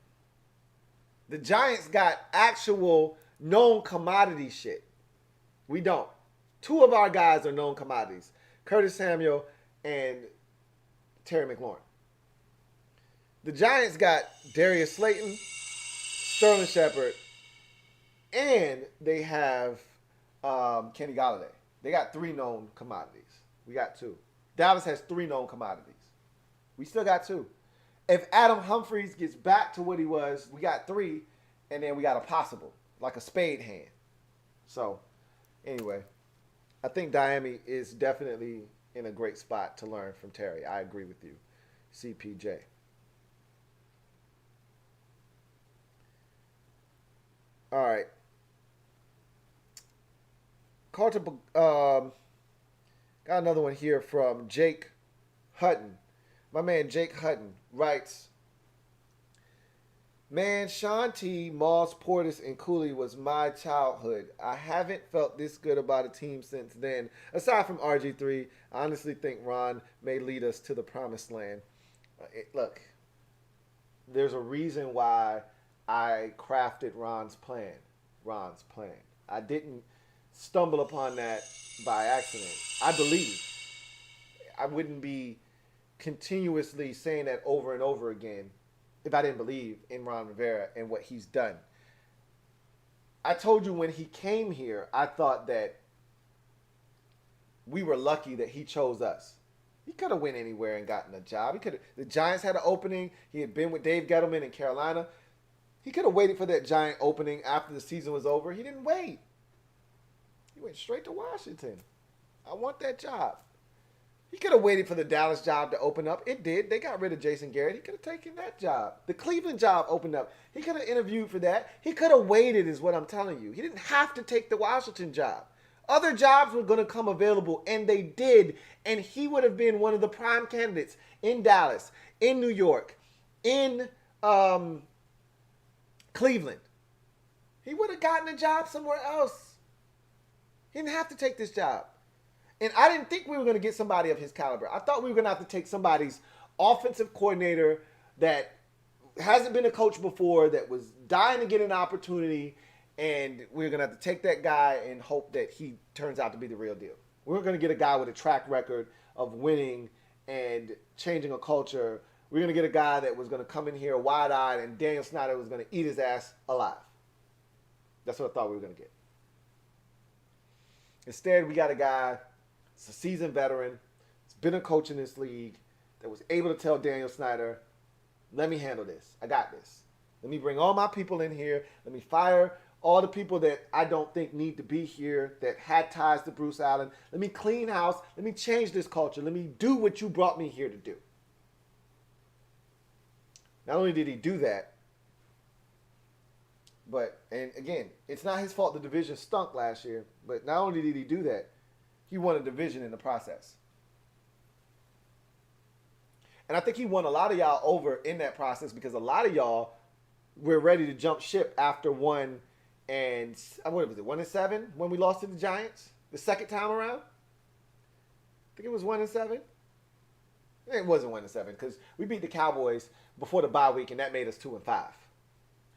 The Giants got actual known commodity shit. We don't. 2 of our guys are known commodities. Curtis Samuel and Terry McLaurin. The Giants got Darius Slayton, Sterling Shepard, and they have Kenny Golladay. They got 3 known commodities. We got 2. Dallas has 3 known commodities. We still got 2. If Adam Humphries gets back to what he was, we got 3, and then we got a possible, like a spade hand. So, anyway, I think Miami is definitely in a great spot to learn from Terry. I agree with you, CPJ. All right. Carter, got another one here from Jake Hutton. My man Jake Hutton writes, man, Sean T, Moss, Portis, and Cooley was my childhood. I haven't felt this good about a team since then. Aside from RG3, I honestly think Ron may lead us to the promised land. Look, there's a reason why I crafted Ron's plan. I didn't stumble upon that by accident. I believe. I wouldn't be continuously saying that over and over again if I didn't believe in Ron Rivera and what he's done. I told you when he came here, I thought that we were lucky that he chose us. He could have went anywhere and gotten a job. The Giants had an opening. He had been with Dave Gettleman in Carolina. He could have waited for that Giant opening after the season was over. He didn't wait. He went straight to Washington. I want that job. He could have waited for the Dallas job to open up. It did. They got rid of Jason Garrett. He could have taken that job. The Cleveland job opened up. He could have interviewed for that. He could have waited is what I'm telling you. He didn't have to take the Washington job. Other jobs were going to come available, and they did. And he would have been one of the prime candidates in Dallas, in New York, in Cleveland. He would have gotten a job somewhere else. He didn't have to take this job. And I didn't think we were going to get somebody of his caliber. I thought we were going to have to take somebody's offensive coordinator that hasn't been a coach before, that was dying to get an opportunity, and we were going to have to take that guy and hope that he turns out to be the real deal. We weren't going to get a guy with a track record of winning and changing a culture. We were going to get a guy that was going to come in here wide-eyed, and Daniel Snyder was going to eat his ass alive. That's what I thought we were going to get. Instead, we got a guy, he's a seasoned veteran, he's been a coach in this league, that was able to tell Daniel Snyder, let me handle this. I got this. Let me bring all my people in here. Let me fire all the people that I don't think need to be here, that had ties to Bruce Allen. Let me clean house. Let me change this culture. Let me do what you brought me here to do. Not only did he do that, but, and again, it's not his fault the division stunk last year, but not only did he do that, he won a division in the process. And I think he won a lot of y'all over in that process, because a lot of y'all were ready to jump ship after 1-7 when we lost to the Giants the second time around. I think it was 1-7. It wasn't 1-7 because we beat the Cowboys before the bye week, and that made us 2-5.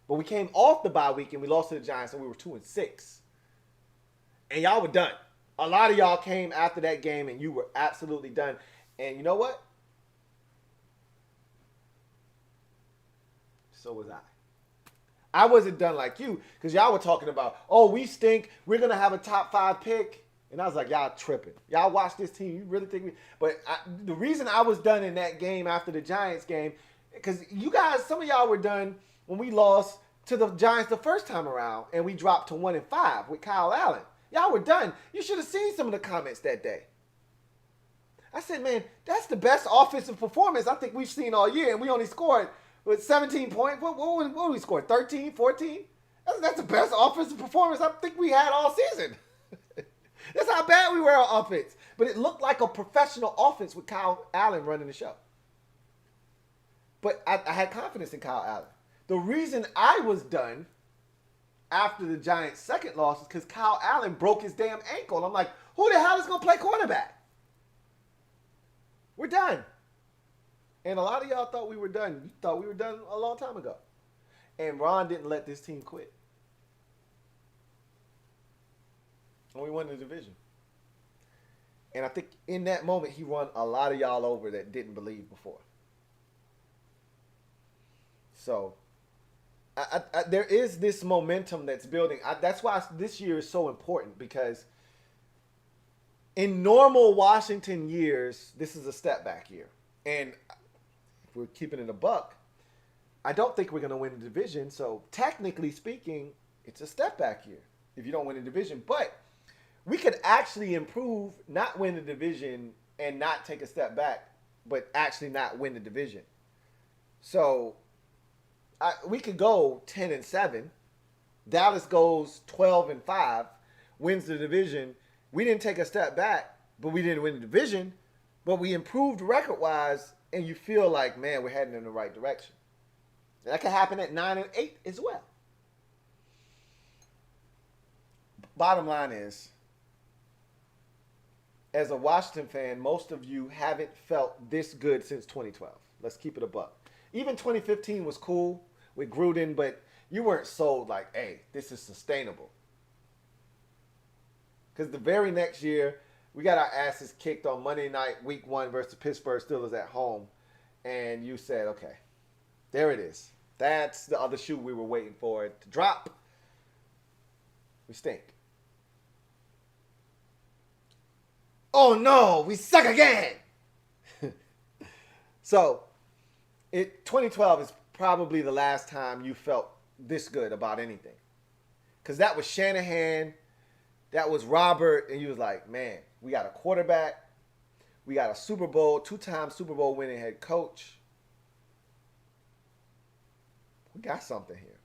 But we came off the bye week and we lost to the Giants, and we were 2-6. And y'all were done. A lot of y'all came after that game and you were absolutely done. And you know what? So was I. I wasn't done like you, because y'all were talking about, oh, we stink. We're going to have a top 5 pick. And I was like, y'all tripping. Y'all watch this team. You really think we... But the reason I was done in that game after the Giants game, because you guys, some of y'all were done when we lost to the Giants the first time around and we dropped to 1-5 with Kyle Allen. Y'all were done. You should have seen some of the comments that day. I said, man, that's the best offensive performance I think we've seen all year, and we only scored with 17 points. What did we score? 13, 14? That's the best offensive performance I think we had all season. That's how bad we were on offense. But it looked like a professional offense with Kyle Allen running the show. But I had confidence in Kyle Allen. The reason I was done after the Giants' second loss is because Kyle Allen broke his damn ankle. And I'm like, who the hell is going to play quarterback? We're done. And a lot of y'all thought we were done. You thought we were done a long time ago. And Ron didn't let this team quit. And we won the division. And I think in that moment, he won a lot of y'all over that didn't believe before. So, there is this momentum that's building. That's why this year is so important, because in normal Washington years, this is a step back year. And if we're keeping it a buck, I don't think we're going to win the division. So technically speaking, it's a step back year if you don't win the division. But we could actually improve, not win the division and not take a step back, but actually not win the division. So we could go 10-7. Dallas goes 12-5, wins the division. We didn't take a step back, but we didn't win the division. But we improved record-wise, and you feel like, man, we're heading in the right direction. And that could happen at 9-8 as well. Bottom line is, as a Washington fan, most of you haven't felt this good since 2012. Let's keep it a buck. Even 2015 was cool with Gruden, but you weren't sold like, hey, this is sustainable. Because the very next year, we got our asses kicked on Monday night, week 1 versus the Pittsburgh Steelers at home. And you said, okay, there it is. That's the other shoe we were waiting for it to drop. We stink. Oh no, we suck again. So, 2012 is probably the last time you felt this good about anything. Because that was Shanahan, that was Robert, and you was like, man, we got a quarterback, we got a Super Bowl, 2-time Super Bowl winning head coach. We got something here.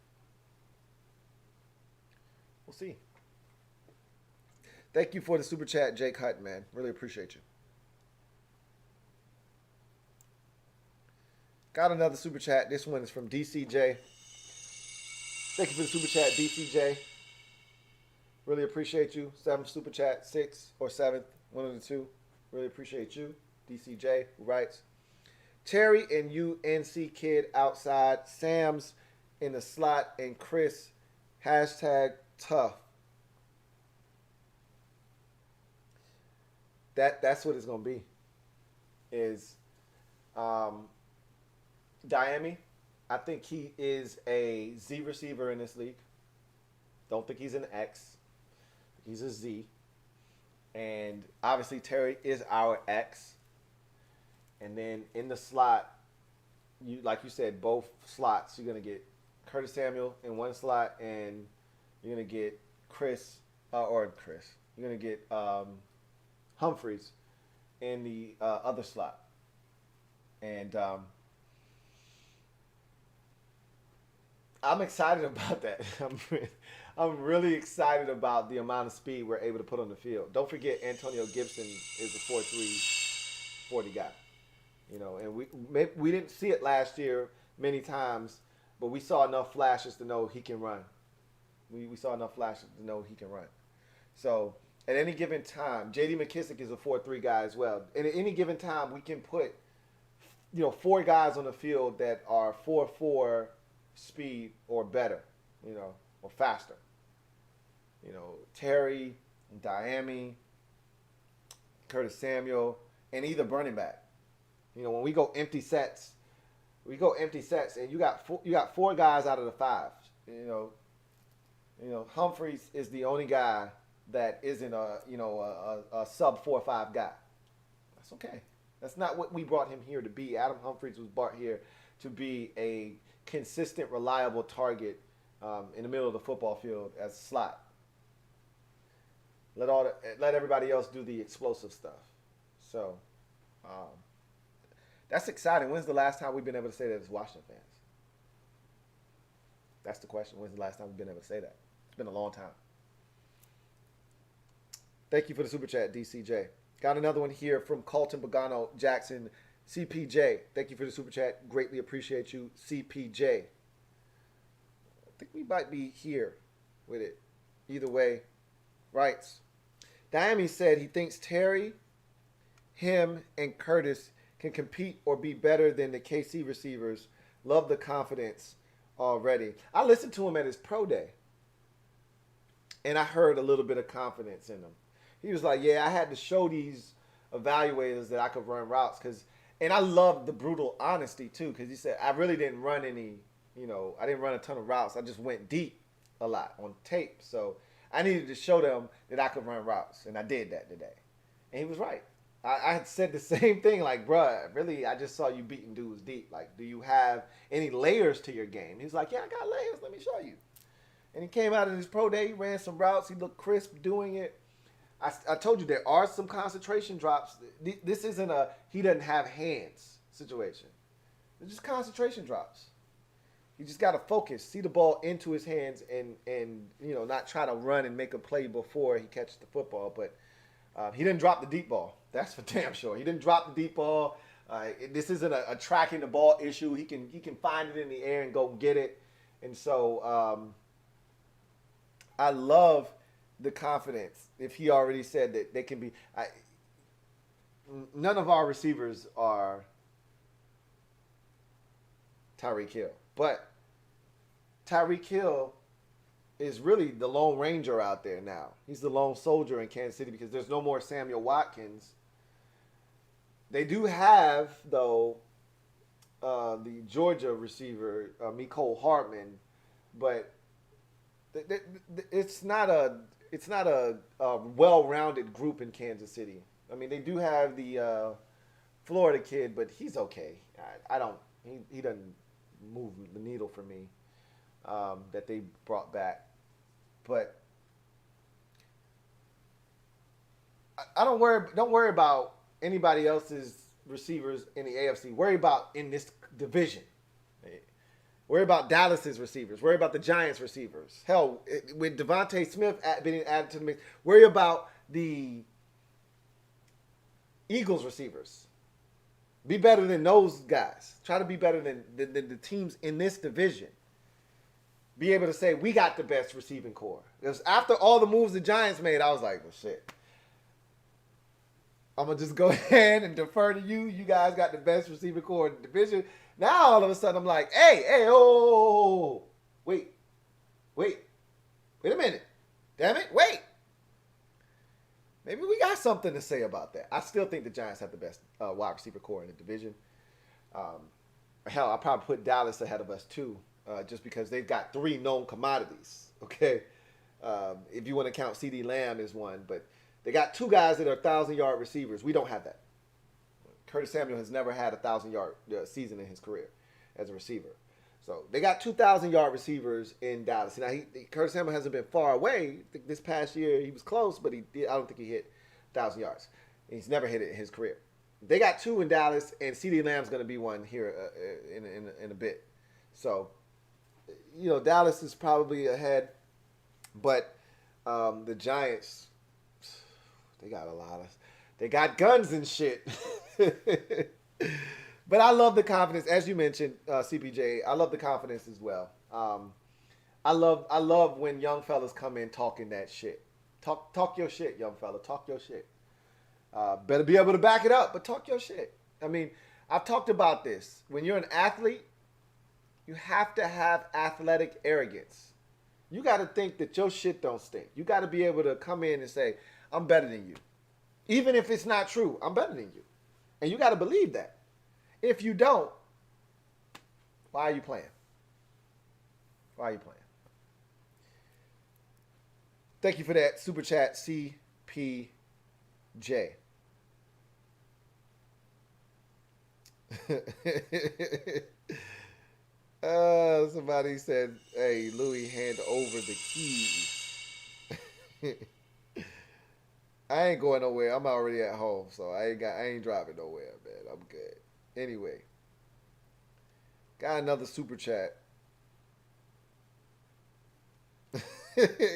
We'll see. Thank you for the super chat, Jake Hutton, man. Really appreciate you. Got another super chat. This one is from DCJ. Thank you for the super chat, DCJ. Really appreciate you. 7th super chat, 6th or 7th, one of the two. Really appreciate you, DCJ, who writes, Terry and UNC kid outside, Sam's in the slot, and Chris, #tough. That's what it's gonna be. Is Diami. I think he is a Z receiver in this league. Don't think he's an X. He's a Z. And obviously Terry is our X. And then in the slot, you like you said, both slots, you're gonna get Curtis Samuel in one slot, and you're gonna get Chris. You're gonna get Humphreys in the other slot. And I'm excited about that. I'm really excited about the amount of speed we're able to put on the field. Don't forget, Antonio Gibson is a 4.3 40 guy. You know, and we didn't see it last year many times, but we saw enough flashes to know he can run. We saw enough flashes to know he can run. So at any given time, J.D. McKissick is a 4.3 guy as well. And at any given time, we can put, 4 guys on the field that are 4.4 speed or better, or faster. Terry, Diami, Curtis Samuel, and either running back. When we go empty sets, and you got 4 guys out of the 5. Humphreys is the only guy that isn't a sub 4.5 guy. That's okay. That's not what we brought him here to be. Adam Humphreys was brought here to be a consistent, reliable target in the middle of the football field as a slot. Let everybody else do the explosive stuff. So that's exciting. When's the last time we've been able to say that as Washington fans? That's the question. When's the last time we've been able to say that? It's been a long time. Thank you for the super chat, DCJ. Got another one here from Colton Pagano Jackson, CPJ. Thank you for the super chat. Greatly appreciate you, CPJ. I think we might be here with it. Either way, writes. Diami said he thinks Terry, him, and Curtis can compete or be better than the KC receivers. Love the confidence already. I listened to him at his pro day, and I heard a little bit of confidence in him. He was like, yeah, I had to show these evaluators that I could run routes. And I loved the brutal honesty, too, because he said, I really didn't run any, I didn't run a ton of routes. I just went deep a lot on tape. So I needed to show them that I could run routes, and I did that today. And he was right. I had said the same thing, like, bruh, really, I just saw you beating dudes deep. Like, do you have any layers to your game? He's like, yeah, I got layers. Let me show you. And he came out in his pro day. He ran some routes. He looked crisp doing it. I told you there are some concentration drops. This isn't a he doesn't have hands situation. It's just concentration drops. You just got to focus, see the ball into his hands, and not try to run and make a play before he catches the football. But he didn't drop the deep ball. That's for damn sure. He didn't drop the deep ball. This isn't a tracking the ball issue. He can find it in the air and go get it. And so I love the confidence. If he already said that they can be, none of our receivers are Tyreek Hill, but Tyreek Hill is really the Lone Ranger out there now. He's the lone soldier in Kansas City because there's no more Samuel Watkins. They do have, though, the Georgia receiver, Mecole Hardman, but it's not a well-rounded group in Kansas City. I mean, they do have the Florida kid, but he's okay. He doesn't move the needle for me that they brought back. But I don't worry about anybody else's receivers in the AFC. Worry about in this division. Worry about Dallas's receivers. Worry about the Giants' receivers. Hell, with Devontae Smith being added to the mix, worry about the Eagles' receivers. Be better than those guys. Try to be better than the teams in this division. Be able to say, we got the best receiving core. Because after all the moves the Giants made, I was like, well, shit. I'm going to just go ahead and defer to you. You guys got the best receiving core in the division. Now, all of a sudden, I'm like, hey, wait a minute. Damn it, wait. Maybe we got something to say about that. I still think the Giants have the best wide receiver core in the division. Hell, I'll probably put Dallas ahead of us, too, just because they've got 3 known commodities, okay? If you want to count CeeDee Lamb as one, but they got 2 guys that are 1,000-yard receivers. We don't have that. Curtis Samuel has never had a 1,000-yard season in his career as a receiver. So they got 2,000-yard receivers in Dallas. Now, Curtis Samuel hasn't been far away. This past year, he was close, but I don't think he hit 1,000 yards. He's never hit it in his career. They got 2 in Dallas, and CeeDee Lamb's going to be one here in a bit. So, Dallas is probably ahead, but the Giants, they got guns and shit. But I love the confidence, as you mentioned, CPJ. I love the confidence as well. I love when young fellas come in talking that shit. Talk your shit, young fella. Talk your shit. Better be able to back it up, but talk your shit. I mean, I've talked about this. When you're an athlete, you have to have athletic arrogance. You got to think that your shit don't stink. You got to be able to come in and say, I'm better than you. Even if it's not true, I'm better than you. And you got to believe that. If you don't, why are you playing? Why are you playing? Thank you for that super chat, CPJ. Somebody said, hey, Louie, hand over the keys. I ain't going nowhere. I'm already at home, so I ain't driving nowhere, man. I'm good. Anyway, got another super chat.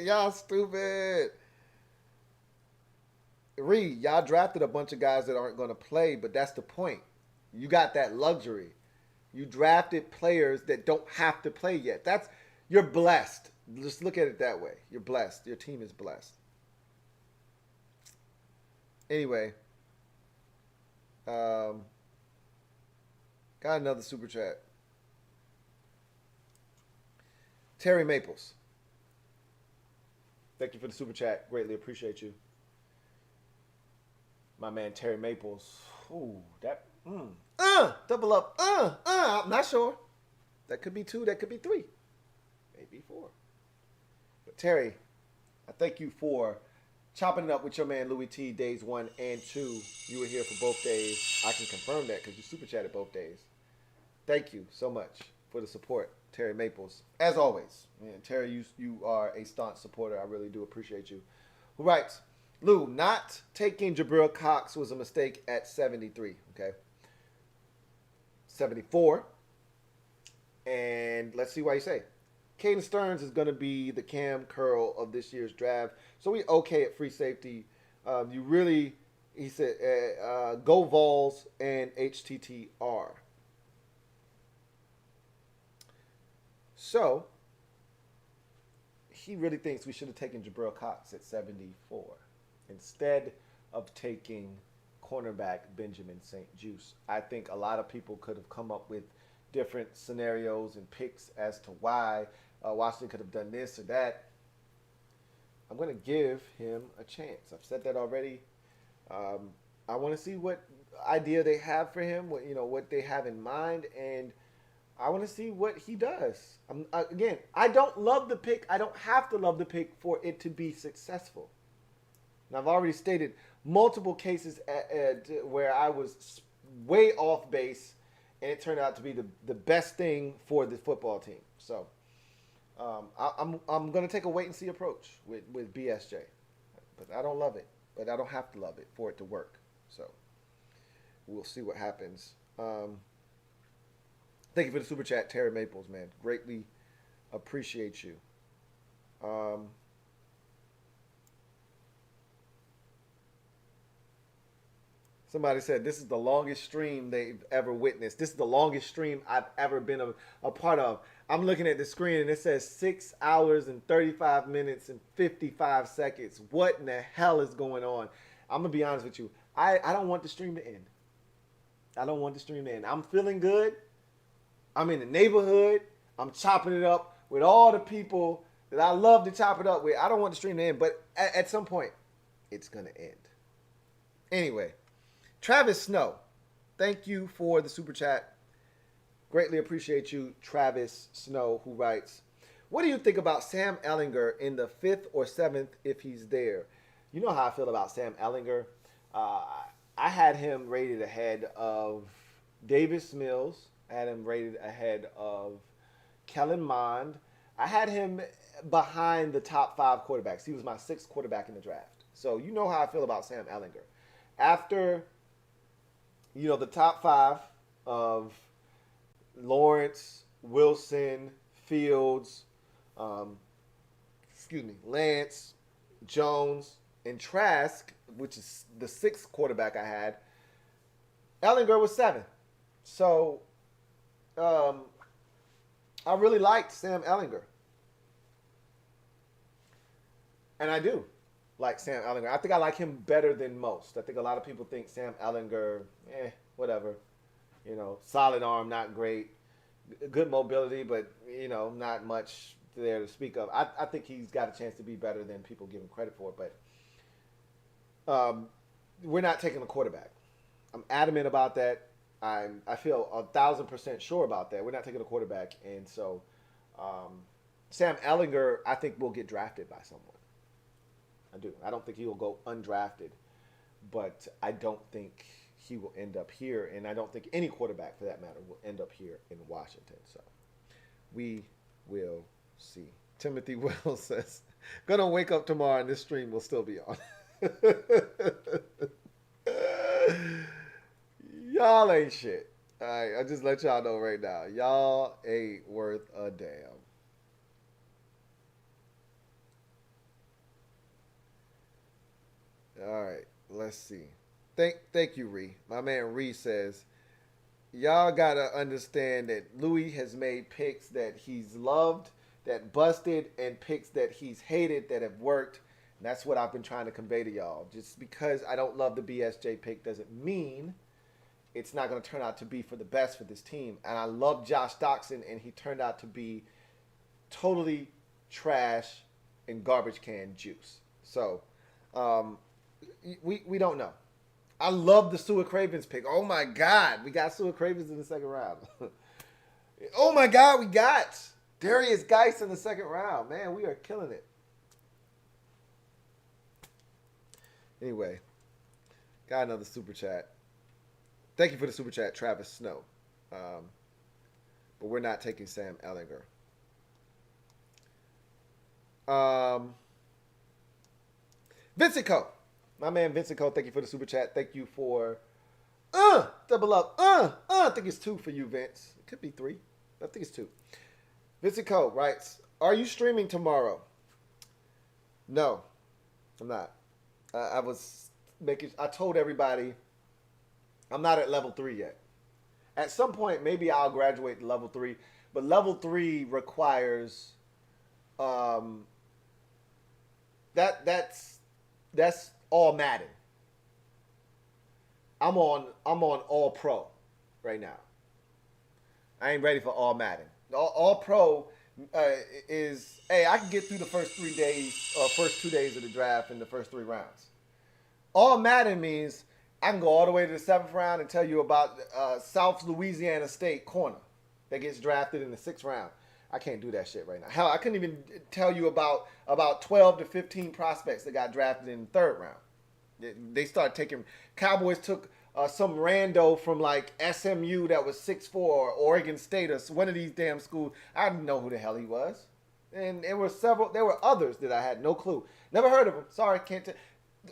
Y'all stupid. Reed, y'all drafted a bunch of guys that aren't going to play, but that's the point. You got that luxury. You drafted players that don't have to play yet. You're blessed. Just look at it that way. You're blessed. Your team is blessed. Anyway, Got another super chat. Terry Maples. Thank you for the super chat. Greatly appreciate you. My man Terry Maples. Ooh, that. Double up. I'm not sure. That could be 2. That could be 3. Maybe 4. But Terry, I thank you for chopping it up with your man Louie T days 1 and 2. You were here for both days. I can confirm that because you super chatted both days. Thank you so much for the support, Terry Maples. As always, man, Terry, you are a staunch supporter. I really do appreciate you. Who writes, Lou, not taking Jabril Cox was a mistake at 73, okay? 74. And let's see why you say. Caden Stearns is going to be the Cam Curl of this year's draft. So we okay at free safety. You really, he said, go Vols and HTTR. So he really thinks we should have taken Jabril Cox at 74 instead of taking cornerback Benjamin St-Juste. I think a lot of people could have come up with different scenarios and picks as to why Washington could have done this or that. I'm going to give him a chance. I've said that already. I want to see what idea they have for him, what they have in mind, and I want to see what he does. Again, I don't love the pick. I don't have to love the pick for it to be successful. And I've already stated multiple cases where I was way off base, and it turned out to be the best thing for the football team. So I'm going to take a wait-and-see approach with BSJ. But I don't love it. But I don't have to love it for it to work. So we'll see what happens. Thank you for the super chat, Terry Maples, man. Greatly appreciate you. Somebody said this is the longest stream they've ever witnessed. This is the longest stream I've ever been a part of. I'm looking at the screen and it says 6 hours and 35 minutes and 55 seconds. What in the hell is going on? I'm going to be honest with you. I don't want the stream to end. I don't want the stream to end. I'm feeling good. I'm in the neighborhood. I'm chopping it up with all the people that I love to chop it up with. I don't want the stream to end, but at some point, it's going to end. Anyway, Travis Snow, thank you for the super chat. Greatly appreciate you, Travis Snow, who writes, what do you think about Sam Ehlinger in the 5th or 7th if he's there? You know how I feel about Sam Ehlinger. I had him rated ahead of Davis Mills. I had him rated ahead of Kellen Mond. I had him behind the top 5 quarterbacks. He was my 6th quarterback in the draft. So you know how I feel about Sam Ehlinger. After, the top 5 of Lawrence, Wilson, Fields, Lance, Jones, and Trask, which is the 6th quarterback I had, Ehlinger was 7. So I really liked Sam Ehlinger. And I do like Sam Ehlinger. I think I like him better than most. I think a lot of people think Sam Ehlinger, whatever. Solid arm, not great. Good mobility, but, not much there to speak of. I think he's got a chance to be better than people give him credit for. But we're not taking a quarterback. I'm adamant about that. I feel 1,000% sure about that. We're not taking a quarterback. And so Sam Ehlinger, I think, will get drafted by someone. I do. I don't think he will go undrafted. But I don't think he will end up here. And I don't think any quarterback, for that matter, will end up here in Washington. So we will see. Timothy Wells says, gonna wake up tomorrow and this stream will still be on. Y'all ain't shit. All right, I'll just let y'all know right now. Y'all ain't worth a damn. All right, let's see. Thank you, Ree. My man Ree says, y'all got to understand that Louie has made picks that he's loved, that busted, and picks that he's hated that have worked. And that's what I've been trying to convey to y'all. Just because I don't love the BSJ pick doesn't mean it's not going to turn out to be for the best for this team. And I love Josh Doctson, and he turned out to be totally trash and garbage can juice. So we don't know. I love the Sua Cravens pick. Oh my God, we got Sua Cravens in the second round. Oh my God, we got Darius Geis in the second round. Man, we are killing it. Anyway, got another super chat. Thank you for the super chat, Travis Snow. But we're not taking Sam Ellinger. Vincent Cole. My man Vincent Cole, thank you for the super chat. Thank you for double up. I think it's 2 for you, Vince. It could be 3. I think it's 2. Vincent Cole writes, are you streaming tomorrow? No, I'm not. I told everybody I'm not at level 3 yet. At some point, maybe I'll graduate to level 3, but level 3 requires that's all Madden. I'm on all pro right now. I ain't ready for all Madden. All pro is, hey, I can get through the first 3 days or first 2 days of the draft in the first 3 rounds. All Madden means I can go all the way to the 7th round and tell you about South Louisiana State corner that gets drafted in the 6th round. I can't do that shit right now. Hell, I couldn't even tell you about 12 to 15 prospects that got drafted in the 3rd round. They started taking, Cowboys took some rando from like SMU that was 6'4", or Oregon State, or one of these damn schools. I didn't know who the hell he was. And there were others that I had no clue. Never heard of them. Sorry, can't tell.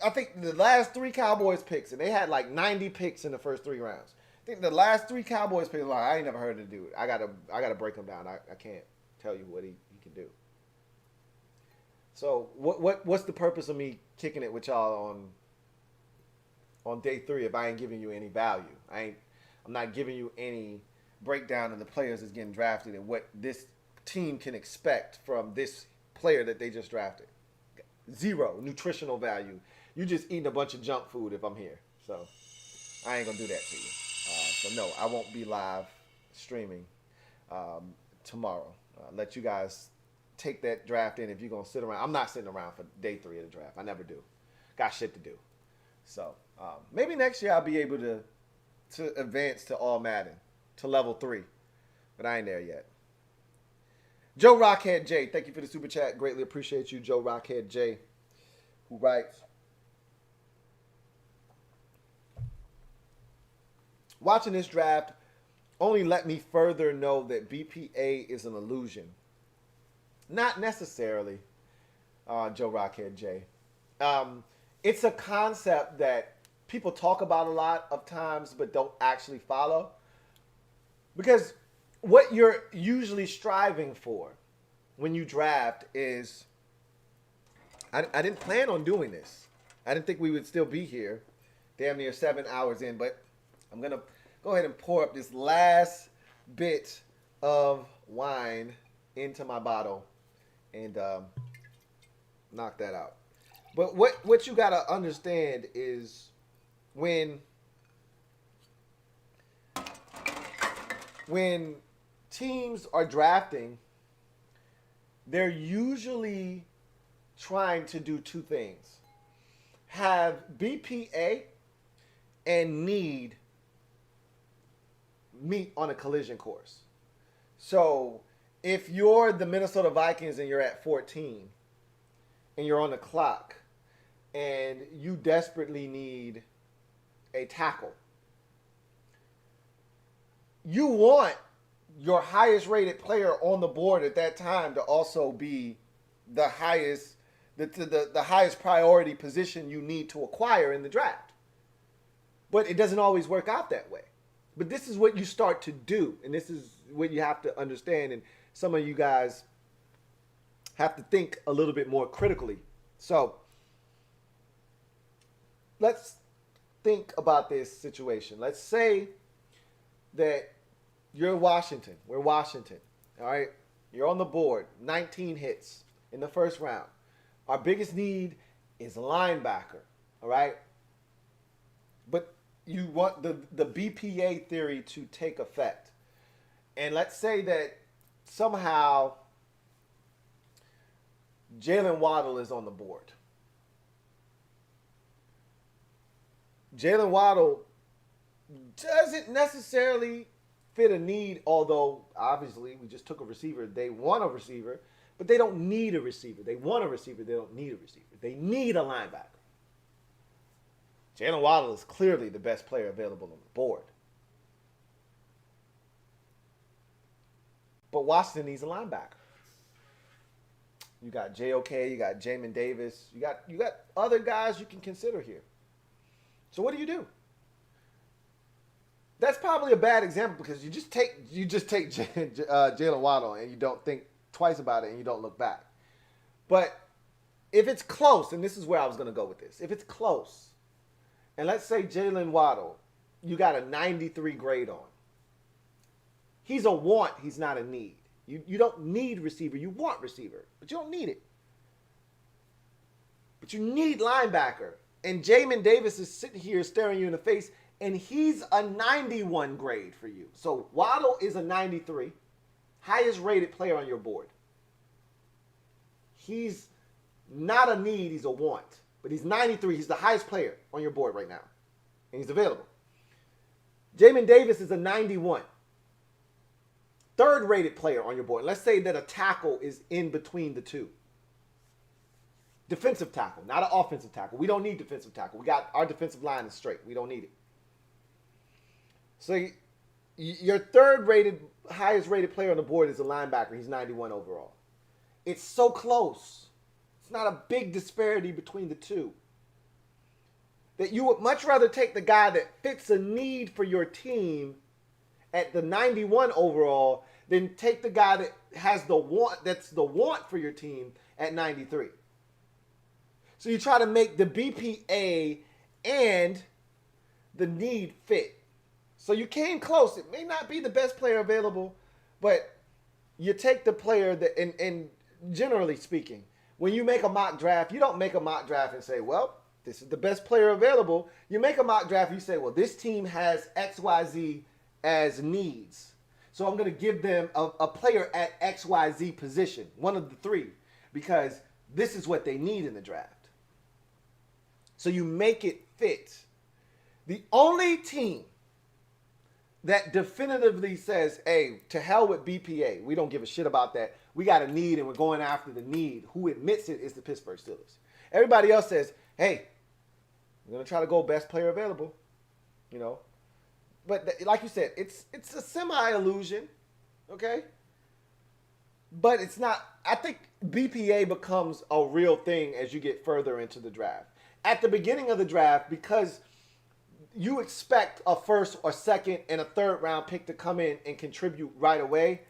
I think the last 3 Cowboys picks, and they had like 90 picks in the first 3 rounds. I think the last 3 Cowboys picks, like, I ain't never heard of the dude. I gotta break him down. I can't tell you what he can do. So what's the purpose of me kicking it with y'all on day 3 if I ain't giving you any value? I'm not giving you any breakdown of the players that's getting drafted and what this team can expect from this player that they just drafted. 0 nutritional value. You just eating a bunch of junk food if I'm here. So I ain't gonna do that to you. So no, I won't be live streaming tomorrow. Let you guys take that draft in if you're gonna sit around. I'm not sitting around for day 3 of the draft. I never do. Got shit to do. So maybe next year I'll be able to advance to all Madden, to level 3. But I ain't there yet. Joe Rockhead J, thank you for the super chat. Greatly appreciate you, Joe Rockhead J, who writes, watching this draft only let me further know that BPA is an illusion. Not necessarily, Joe Rockhead J. It's a concept that people talk about a lot of times but don't actually follow. Because what you're usually striving for when you draft is, I didn't plan on doing this. I didn't think we would still be here damn near 7 hours in, but I'm going to go ahead and pour up this last bit of wine into my bottle and knock that out. But what you got to understand is when teams are drafting, they're usually trying to do 2 things. Have BPA and need meet on a collision course. So if you're the Minnesota Vikings and you're at 14 and you're on the clock and you desperately need a tackle, you want your highest rated player on the board at that time to also be the highest the highest priority position you need to acquire in the draft. But it doesn't always work out that way. But this is what you start to do, and this is what you have to understand, and some of you guys have to think a little bit more critically. So let's think about this situation. Let's say that you're Washington. We're Washington. All right? You're on the board. 19 hits in the first round. Our biggest need is linebacker. All right? But you want the BPA theory to take effect. And let's say that somehow Jalen Waddle is on the board. Jalen Waddle doesn't necessarily fit a need, although obviously we just took a receiver. They want a receiver, but they don't need a receiver. They want a receiver. They don't need a receiver. They need a linebacker. Jalen Waddle is clearly the best player available on the board. But Washington needs a linebacker. You got JOK, you got Jamin Davis, you got other guys you can consider here. So what do? That's probably a bad example because you just take Jalen Waddle and you don't think twice about it and you don't look back. But if it's close, and this is where I was going to go with this, if it's close, and let's say Jalen Waddle, you got a 93 grade on. He's a want, he's not a need. You don't need receiver, you want receiver, but you don't need it. But you need linebacker. And Jamin Davis is sitting here staring you in the face, and he's a 91 grade for you. So Waddle is a 93, highest rated player on your board. He's not a need, he's a want. But he's 93, he's the highest player on your board right now. And he's available. Jamin Davis is a 91. Third rated player on your board. Let's say that a tackle is in between the two. Defensive tackle, not an offensive tackle. We don't need defensive tackle. We got our defensive line is straight. We don't need it. So your third rated, highest rated player on the board is a linebacker. He's 91 overall. It's so close. It's not a big disparity between the two. That you would much rather take the guy that fits a need for your team at the 91 overall than take the guy that has the want for your team at 93. So you try to make the BPA and the need fit. So you came close. It may not be the best player available, but you take the player that, and generally speaking, when you make a mock draft, you don't make a mock draft and say, well, this is the best player available. You make a mock draft, you say, well, this team has XYZ as needs. So I'm going to give them a player at XYZ position, one of the three, because this is what they need in the draft. So you make it fit. The only team that definitively says, hey, to hell with BPA, we don't give a shit about that. We got a need and we're going after the need. Who admits it is the Pittsburgh Steelers. Everybody else says, hey, we're going to try to go best player available, you know. But like you said, it's a semi-illusion, okay? But it's not. I think BPA becomes a real thing as you get further into the draft. At the beginning of the draft, because you expect a first or second and a third round pick to come in and contribute right away,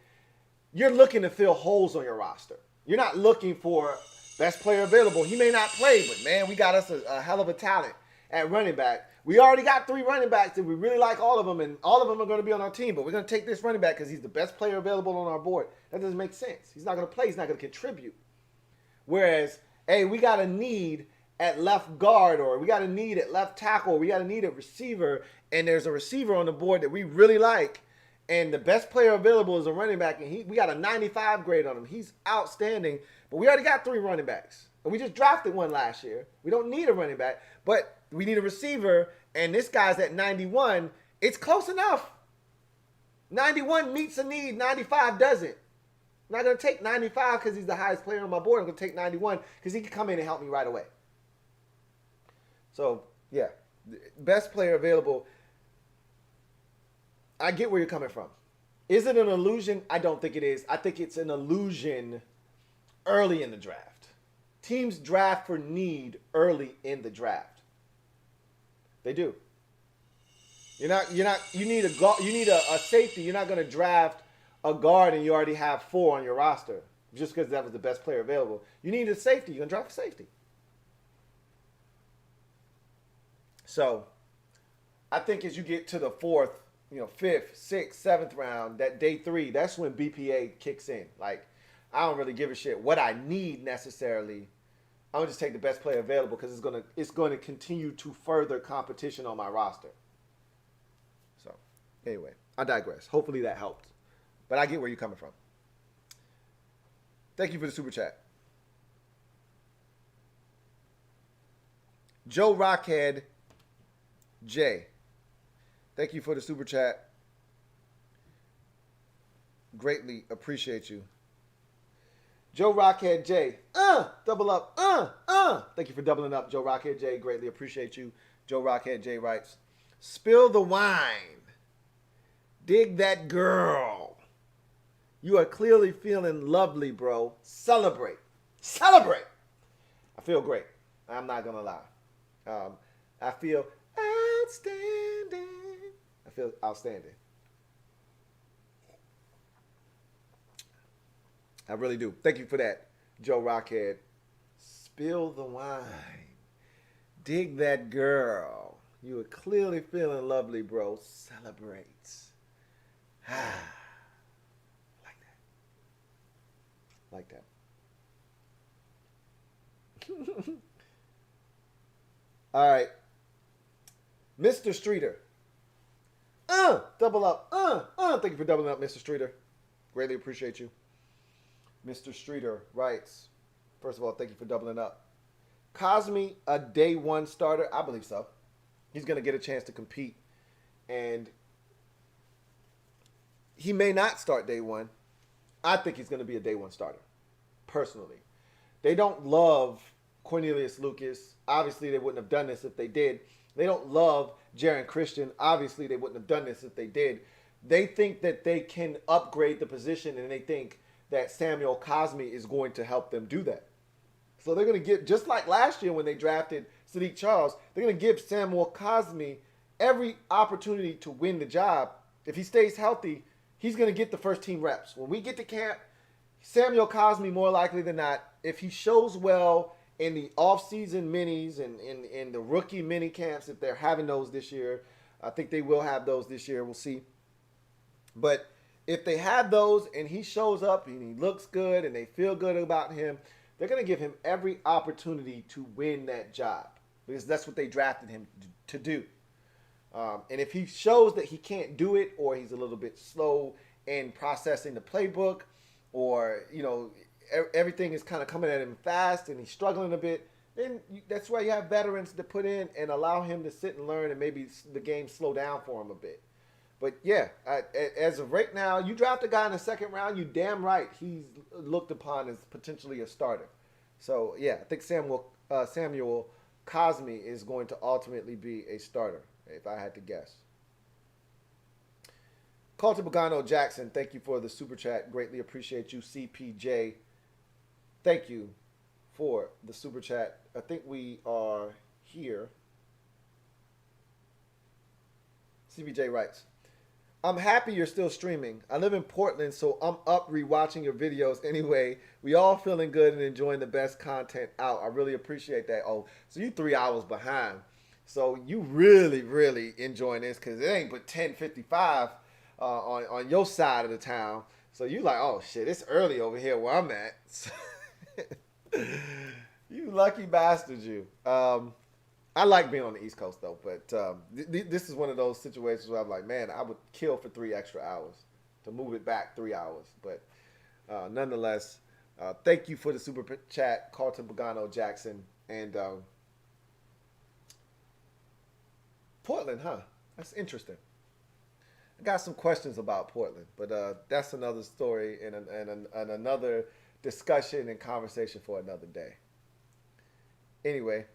you're looking to fill holes on your roster. You're not looking for best player available. He may not play, but man, we got us a hell of a talent at running back. We already got 3 running backs and we really like all of them, and all of them are going to be on our team, but we're going to take this running back because he's the best player available on our board. That doesn't make sense. He's not going to play. He's not going to contribute. Whereas, hey, we got a need at left guard, or we got a need at left tackle, or we got a need at receiver, and there's a receiver on the board that we really like, and the best player available is a running back, and we got a 95 grade on him. He's outstanding, but we already got 3 running backs. And we just drafted one last year. We don't need a running back, but we need a receiver, and this guy's at 91. It's close enough. 91 meets a need, 95 doesn't. I'm not going to take 95 because he's the highest player on my board. I'm going to take 91 because he can come in and help me right away. So, yeah, best player available. I get where you're coming from. Is it an illusion? I don't think it is. I think it's an illusion early in the draft. Teams draft for need early in the draft. They do. You need a safety. You're not going to draft a guard and you already have 4 on your roster just because that was the best player available. You need a safety. You're going to draft a safety. So, I think as you get to the 4th, 5th, 6th, 7th round, that day 3, that's when BPA kicks in. Like, I don't really give a shit what I need necessarily. I'm gonna just take the best player available because it's gonna continue to further competition on my roster. Anyway, I digress. Hopefully that helped. But I get where you're coming from. Thank you for the super chat. Joe Rockhead J. Thank you for the super chat. Greatly appreciate you. Joe Rockhead J. Double up. Thank you for doubling up, Joe Rockhead J. Greatly appreciate you. Joe Rockhead J writes, spill the wine. Dig that girl. You are clearly feeling lovely, bro. Celebrate. Celebrate. I feel great. I'm not going to lie. I feel outstanding. I feel outstanding. I really do. Thank you for that, Joe Rockhead. Spill the wine. Dig that girl. You are clearly feeling lovely, bro. Celebrate. Like that. All right. Mr. Streeter. Double up. Thank you for doubling up, Mr. Streeter. Greatly appreciate you. Mr. Streeter writes, first of all, thank you for doubling up. Cosmi, a day one starter? I believe so. He's going to get a chance to compete. And he may not start day one. I think he's going to be a day one starter, personally. They don't love Cornelius Lucas. Obviously, they wouldn't have done this if they did. They don't love Jaron Christian. Obviously, they wouldn't have done this if they did. They think that they can upgrade the position, and they think that Samuel Cosmi is going to help them do that. So they're going to give, just like last year when they drafted Sadiq Charles, they're going to give Samuel Cosmi every opportunity to win the job. If he stays healthy, he's going to get the first team reps. When we get to camp, Samuel Cosmi, more likely than not, if he shows well in the off-season minis and in the rookie mini camps, if they're having those this year, I think they will have those this year. We'll see. But if they have those and he shows up and he looks good and they feel good about him, they're going to give him every opportunity to win that job because that's what they drafted him to do. And if he shows that he can't do it or he's a little bit slow in processing the playbook or, you know, everything is kind of coming at him fast and he's struggling a bit, then that's why you have veterans to put in and allow him to sit and learn and maybe the game slow down for him a bit. But, yeah, as of right now, you draft a guy in the second round, you damn right he's looked upon as potentially a starter. So, yeah, I think Samuel Cosmi is going to ultimately be a starter, if I had to guess. Carlton Bogano Jackson, thank you for the super chat. Greatly appreciate you. CPJ, thank you for the super chat. I think we are here. CPJ writes, I'm happy you're still streaming. I live in Portland, so I'm up rewatching your videos anyway. We all feeling good and enjoying the best content out. I really appreciate that. Oh, so you 3 hours behind. So you really, really enjoying this because it ain't but 10:55 on your side of the town. So you like, oh, shit, it's early over here where I'm at. You lucky bastard, you. I like being on the East Coast, though, but this is one of those situations where I'm like, man, I would kill for 3 extra hours to move it back 3 hours. But nonetheless, thank you for the super chat, Carlton Bogano Jackson. And Portland, huh? That's interesting. I got some questions about Portland, but that's another story and another discussion and conversation for another day. Anyway.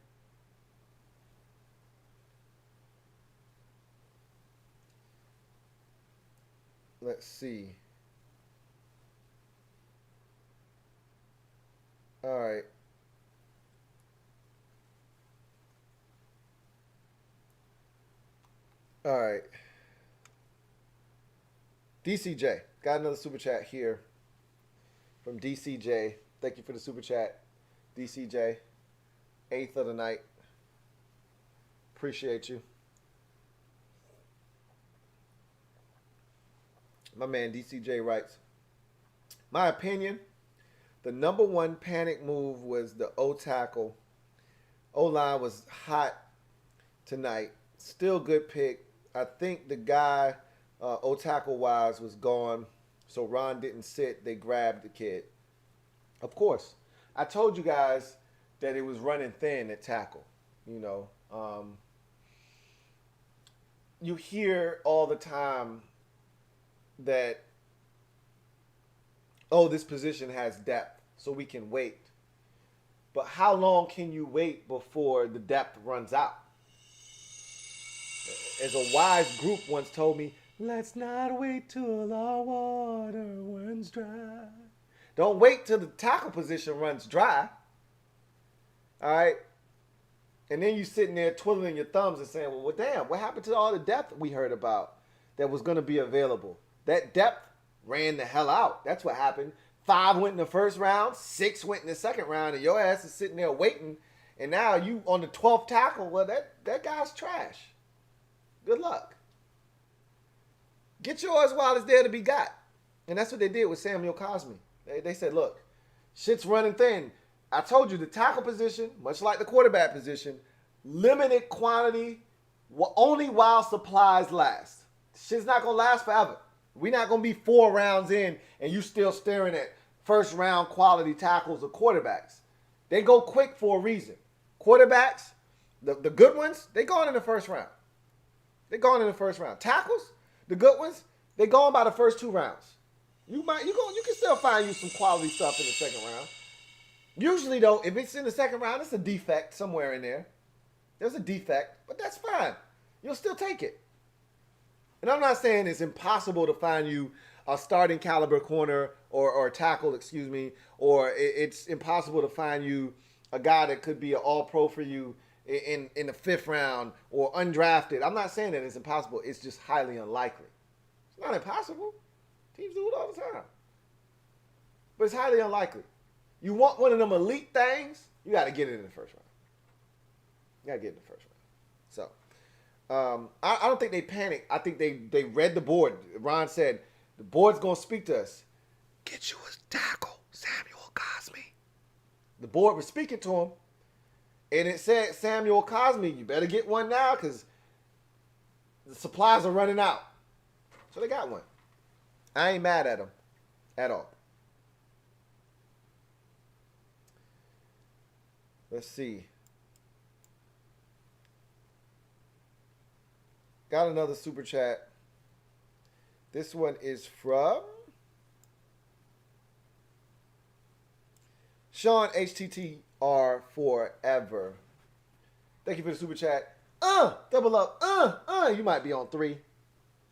Let's see. All right. All right. DCJ. Got another super chat here from DCJ. Thank you for the super chat, DCJ. 8th of the night. Appreciate you. My man DCJ writes, my opinion, the number one panic move was the O tackle. O-line was hot tonight. Still good pick. I think the guy O tackle wise was gone, so Ron didn't sit. They grabbed the kid. Of course, I told you guys that it was running thin at tackle. You know, you hear all the time that, oh, this position has depth, so we can wait. But how long can you wait before the depth runs out? As a wise group once told me, let's not wait till our water runs dry. Don't wait till the tackle position runs dry. All right? And then you sitting there twiddling your thumbs and saying, well, damn, what happened to all the depth we heard about that was going to be available? That depth ran the hell out. That's what happened. 5 went in the first round, 6 went in the second round, and your ass is sitting there waiting. And now you on the 12th tackle. Well, that guy's trash. Good luck. Get yours while it's there to be got. And that's what they did with Samuel Cosmi. They said, look, shit's running thin. I told you the tackle position, much like the quarterback position, limited quantity, only while supplies last. Shit's not going to last forever. We're not going to be 4 rounds in and you still staring at first round quality tackles or quarterbacks. They go quick for a reason. Quarterbacks, the good ones, they going in the first round. They're going in the first round. Tackles, the good ones, they going by the first 2 rounds. You can still find you some quality stuff in the second round. Usually though, if it's in the second round, it's a defect somewhere in there. There's a defect, but that's fine. You'll still take it. And I'm not saying it's impossible to find you a starting caliber corner or tackle, or it's impossible to find you a guy that could be an all-pro for you in the 5th round or undrafted. I'm not saying that it's impossible. It's just highly unlikely. It's not impossible. Teams do it all the time. But it's highly unlikely. You want one of them elite things, you got to get it in the first round. You got to get it in the first round. So, I don't think they panicked. I think they read the board. Ron said, the board's going to speak to us. Get you a tackle, Samuel Cosmi. The board was speaking to him, and it said, Samuel Cosmi, you better get one now because the supplies are running out. So they got one. I ain't mad at them at all. Let's see. Got another super chat. This one is from Sean HTTR Forever. Thank you for the super chat. Double up. You might be on 3.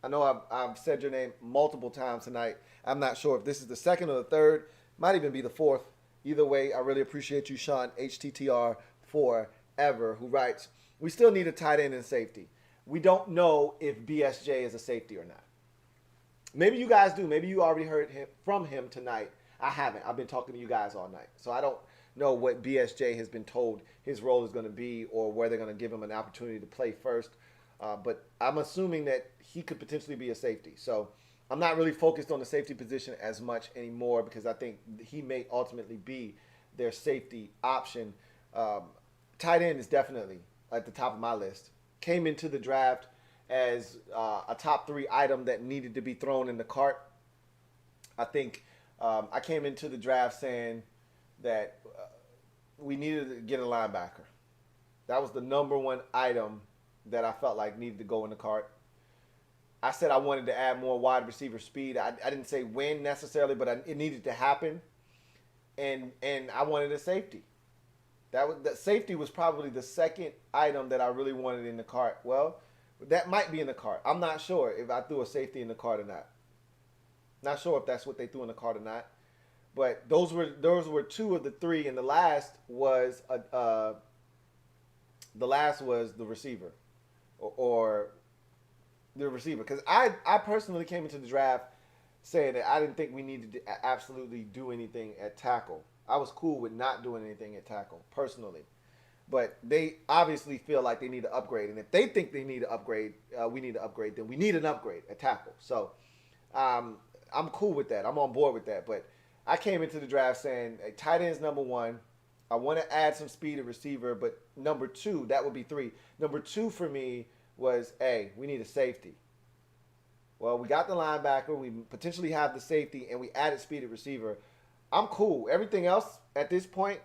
I know I've said your name multiple times tonight. I'm not sure if this is the 2nd or the 3rd. Might even be the 4th. Either way, I really appreciate you, Sean HTTR Forever, who writes, we still need a tight end and safety. We don't know if BSJ is a safety or not. Maybe you guys do. Maybe you already heard from him tonight. I haven't. I've been talking to you guys all night. So I don't know what BSJ has been told his role is going to be or where they're going to give him an opportunity to play first. But I'm assuming that he could potentially be a safety. So I'm not really focused on the safety position as much anymore because I think he may ultimately be their safety option. Tight end is definitely at the top of my list. Came into the draft as a top 3 item that needed to be thrown in the cart. I think I came into the draft saying that we needed to get a linebacker. That was the number 1 item that I felt like needed to go in the cart. I said I wanted to add more wide receiver speed. I didn't say when necessarily, but it needed to happen. And I wanted a safety. The safety was probably the 2nd item that I really wanted in the cart. Well, that might be in the cart. I'm not sure if I threw a safety in the cart or not. Not sure if that's what they threw in the cart or not. But those were 2 of the 3, and the last was the receiver, or the receiver. Because I personally came into the draft saying that I didn't think we needed to absolutely do anything at tackle. I was cool with not doing anything at tackle, personally. But they obviously feel like they need to upgrade. And if they think they need to upgrade, we need to upgrade, then we need an upgrade at tackle. So I'm cool with that. I'm on board with that. But I came into the draft saying tight end's number 1. I want to add some speed at receiver. But number 2, that would be 3. Number 2 for me was, we need a safety. well, we got the linebacker, we potentially have the safety, and we added speed at receiver. I'm cool. Everything else at this point,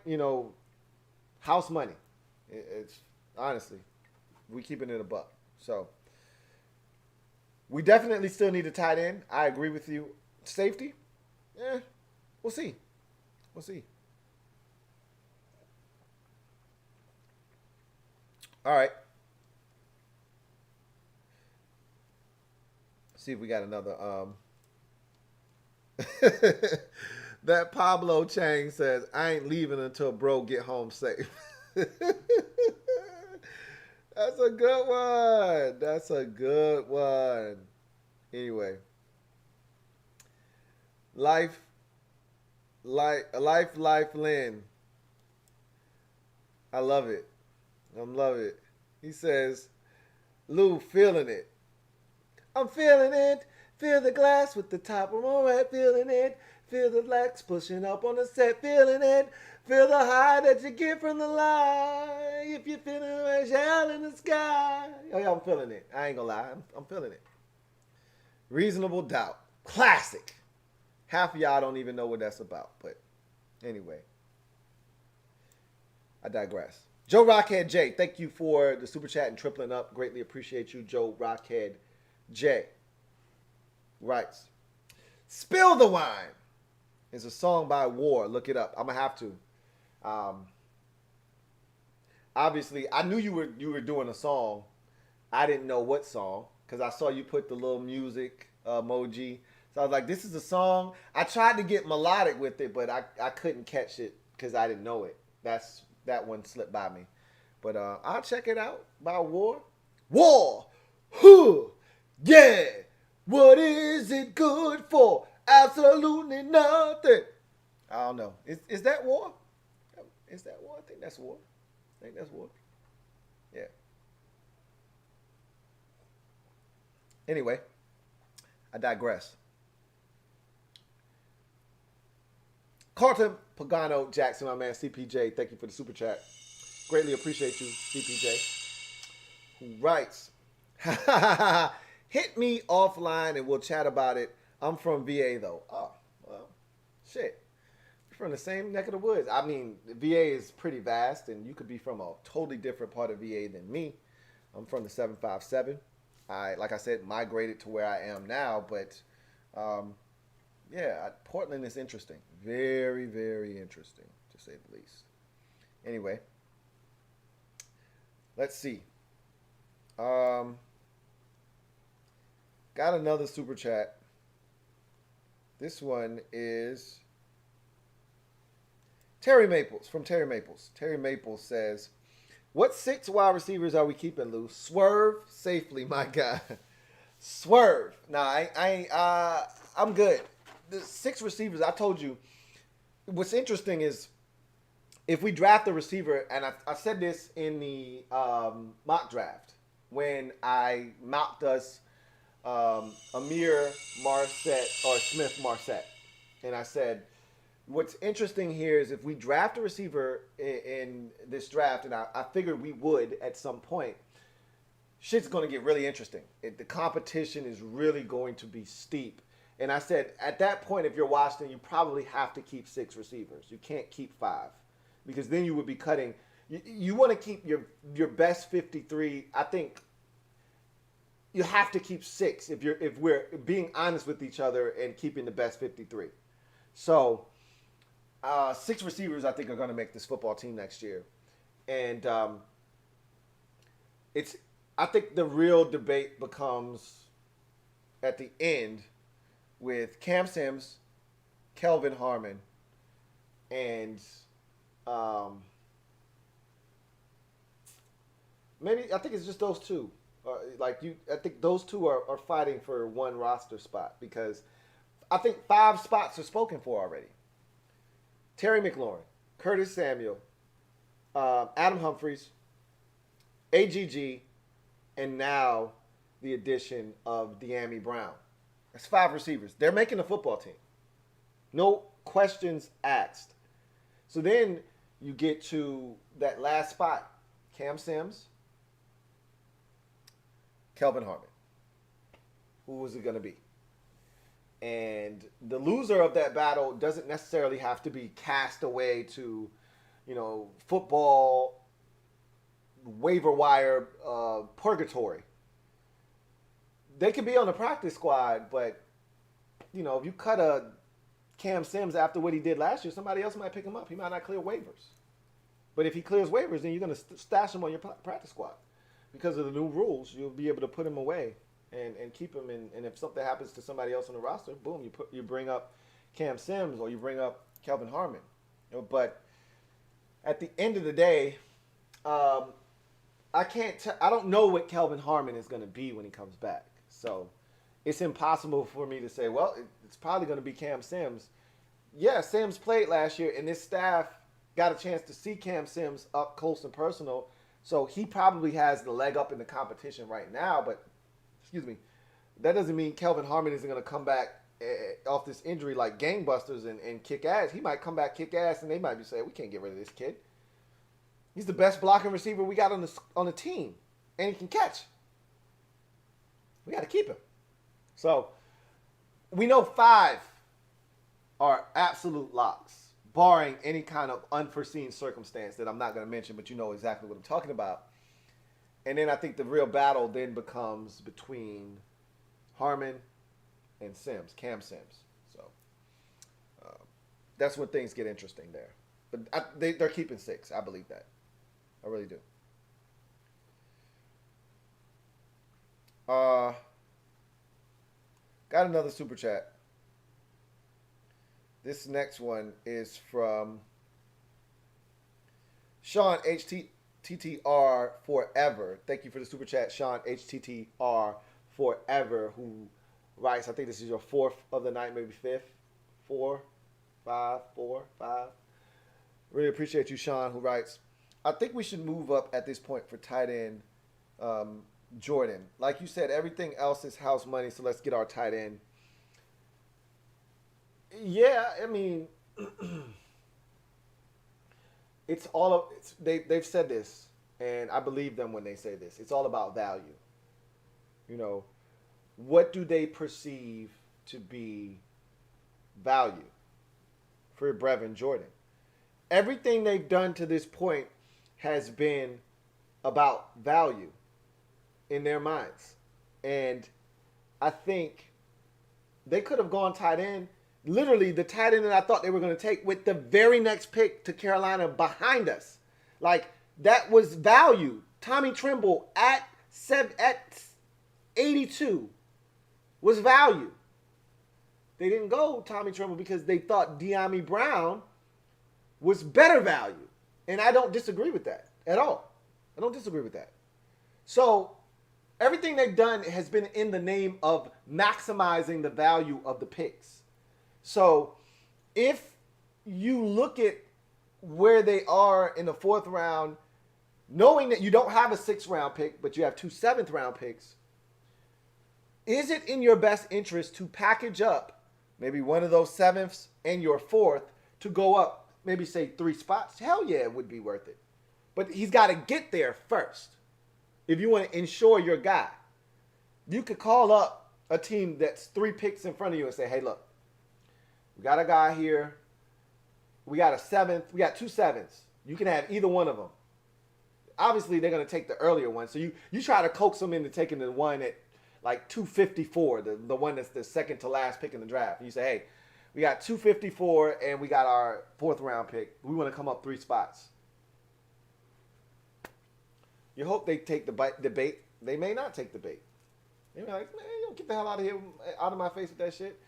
house money. It's honestly, we keeping it a buck. So we definitely still need a tight end. I agree with you. Safety, we'll see. We'll see. All right. See if we got another. That Pablo Chang says, I ain't leaving until bro get home safe. That's a good one. That's a good one. Anyway. Life, Lynn. I love it. He says, Lou, feeling it. I'm feeling it. Feel the glass with the top of my head. Feeling it. Feel the legs pushing up on the set. Feeling it. Feel the high that you get from the light. If you're feeling a shell in the sky. Oh, yeah, I'm feeling it. I ain't gonna lie. I'm feeling it. Reasonable Doubt. Classic. Half of y'all don't even know what that's about. But anyway. I digress. Joe Rockhead J, thank you for the super chat and tripling up. Greatly appreciate you, Joe Rockhead J. Writes, Spill the Wine is a song by War. Look it up. I'm going to have to. Obviously, I knew you were doing a song. I didn't know what song because I saw you put the little music emoji. So I was like, this is a song. I tried to get melodic with it, but I couldn't catch it because I didn't know it. That one slipped by me. But I'll check it out by War. War! Huh! Yeah! What is it good for? Absolutely nothing. I don't know. Is that War? Is that War? I think that's War. Yeah. Anyway, I digress. Carlton Pagano Jackson, my man CPJ, thank you for the super chat. Greatly appreciate you, CPJ. Who writes, hit me offline and we'll chat about it. I'm from VA though. Oh, well, shit. You're from the same neck of the woods. I mean, VA is pretty vast and you could be from a totally different part of VA than me. I'm from the 757. Like I said, migrated to where I am now, but yeah, Portland is interesting. Very, very interesting, to say the least. Anyway, let's see. Got another super chat. This one is Terry Maples, from Terry Maples. Terry Maples says, what 6 wide receivers are we keeping, Lou? Swerve safely, my guy. Swerve. Nah, I'm good. The 6 receivers, I told you, what's interesting is if we draft a receiver, and I said this in the mock draft when I mocked us Amir Marset or Smith Marset. And I said, what's interesting here is if we draft a receiver in this draft, and I figured we would at some point, shit's going to get really interesting. The competition is really going to be steep. And I said, at that point, if you're Washington, you probably have to keep 6 receivers. You can't keep 5 because then you would be cutting. You want to keep your best 53. I think you have to keep 6 if we're being honest with each other and keeping the best 53. So 6 receivers, I think, are going to make this football team next year. And I think the real debate becomes at the end with Cam Sims, Kelvin Harmon, and maybe I think it's just those 2. I think those 2 are fighting for one roster spot because I think 5 spots are spoken for already. Terry McLaurin, Curtis Samuel, Adam Humphries, AGG, and now the addition of Dami Brown. That's 5 receivers. They're making a football team. No questions asked. So then you get to that last spot. Cam Sims, Kelvin Harmon. who is it going to be? And the loser of that battle doesn't necessarily have to be cast away to, football waiver wire purgatory. They could be on the practice squad, but, if you cut a Cam Sims after what he did last year, somebody else might pick him up. He might not clear waivers. But if he clears waivers, then you're going to stash him on your practice squad. Because of the new rules, you'll be able to put him away and keep him in. And if something happens to somebody else on the roster, boom, you bring up Cam Sims or you bring up Kelvin Harmon. But at the end of the day, I don't know what Kelvin Harmon is going to be when he comes back. So it's impossible for me to say, well, it's probably going to be Cam Sims. Yeah, Sims played last year, and this staff got a chance to see Cam Sims up close and personal. So he probably has the leg up in the competition right now. But, that doesn't mean Kelvin Harmon isn't going to come back off this injury like gangbusters and kick ass. He might come back, kick ass, and they might be saying, we can't get rid of this kid. He's the best blocking receiver we got on the team, and he can catch. We got to keep him. So we know 5 are absolute locks, barring any kind of unforeseen circumstance that I'm not going to mention, but you know exactly what I'm talking about. And then I think the real battle then becomes between Harmon and Sims, Cam Sims. So that's when things get interesting there. But they're keeping 6. I believe that. I really do. Got another super chat. This next one is from Sean HTTR Forever. Thank you for the super chat, Sean HTTR Forever, who writes, I think this is your 4th of the night, maybe 5th. 4, 5. Really appreciate you, Sean, who writes, I think we should move up at this point for tight end Jordan. Like you said, everything else is house money, so let's get our tight end. Yeah, I mean, they've said this, and I believe them when they say this. It's all about value. What do they perceive to be value for Brevin Jordan? Everything they've done to this point has been about value in their minds. And I think they could have gone tight end. Literally, the tight end that I thought they were going to take with the very next pick to Carolina behind us. Like, that was value. Tommy Tremble at 82 was value. They didn't go Tommy Tremble because they thought Dami Brown was better value. And I don't disagree with that at all. I don't disagree with that. So everything they've done has been in the name of maximizing the value of the picks. So if you look at where they are in the 4th round, knowing that you don't have a 6th round pick, but you have 2 7th round picks, is it in your best interest to package up maybe one of those 7ths and your 4th to go up, maybe say 3 spots? Hell yeah, it would be worth it. But he's got to get there first. If you want to insure your guy, you could call up a team that's 3 picks in front of you and say, hey, look, we got a guy here. We got a 7th. We got 2 7ths. You can have either one of them. Obviously, they're going to take the earlier one. So you try to coax them into taking the one at like 254, the one that's the second to last pick in the draft. And you say, hey, we got 254 and we got our 4th round pick. We want to come up 3 spots. You hope they take the bait. They may not take the bait. They're like, man, you get the hell out of here, out of my face with that shit.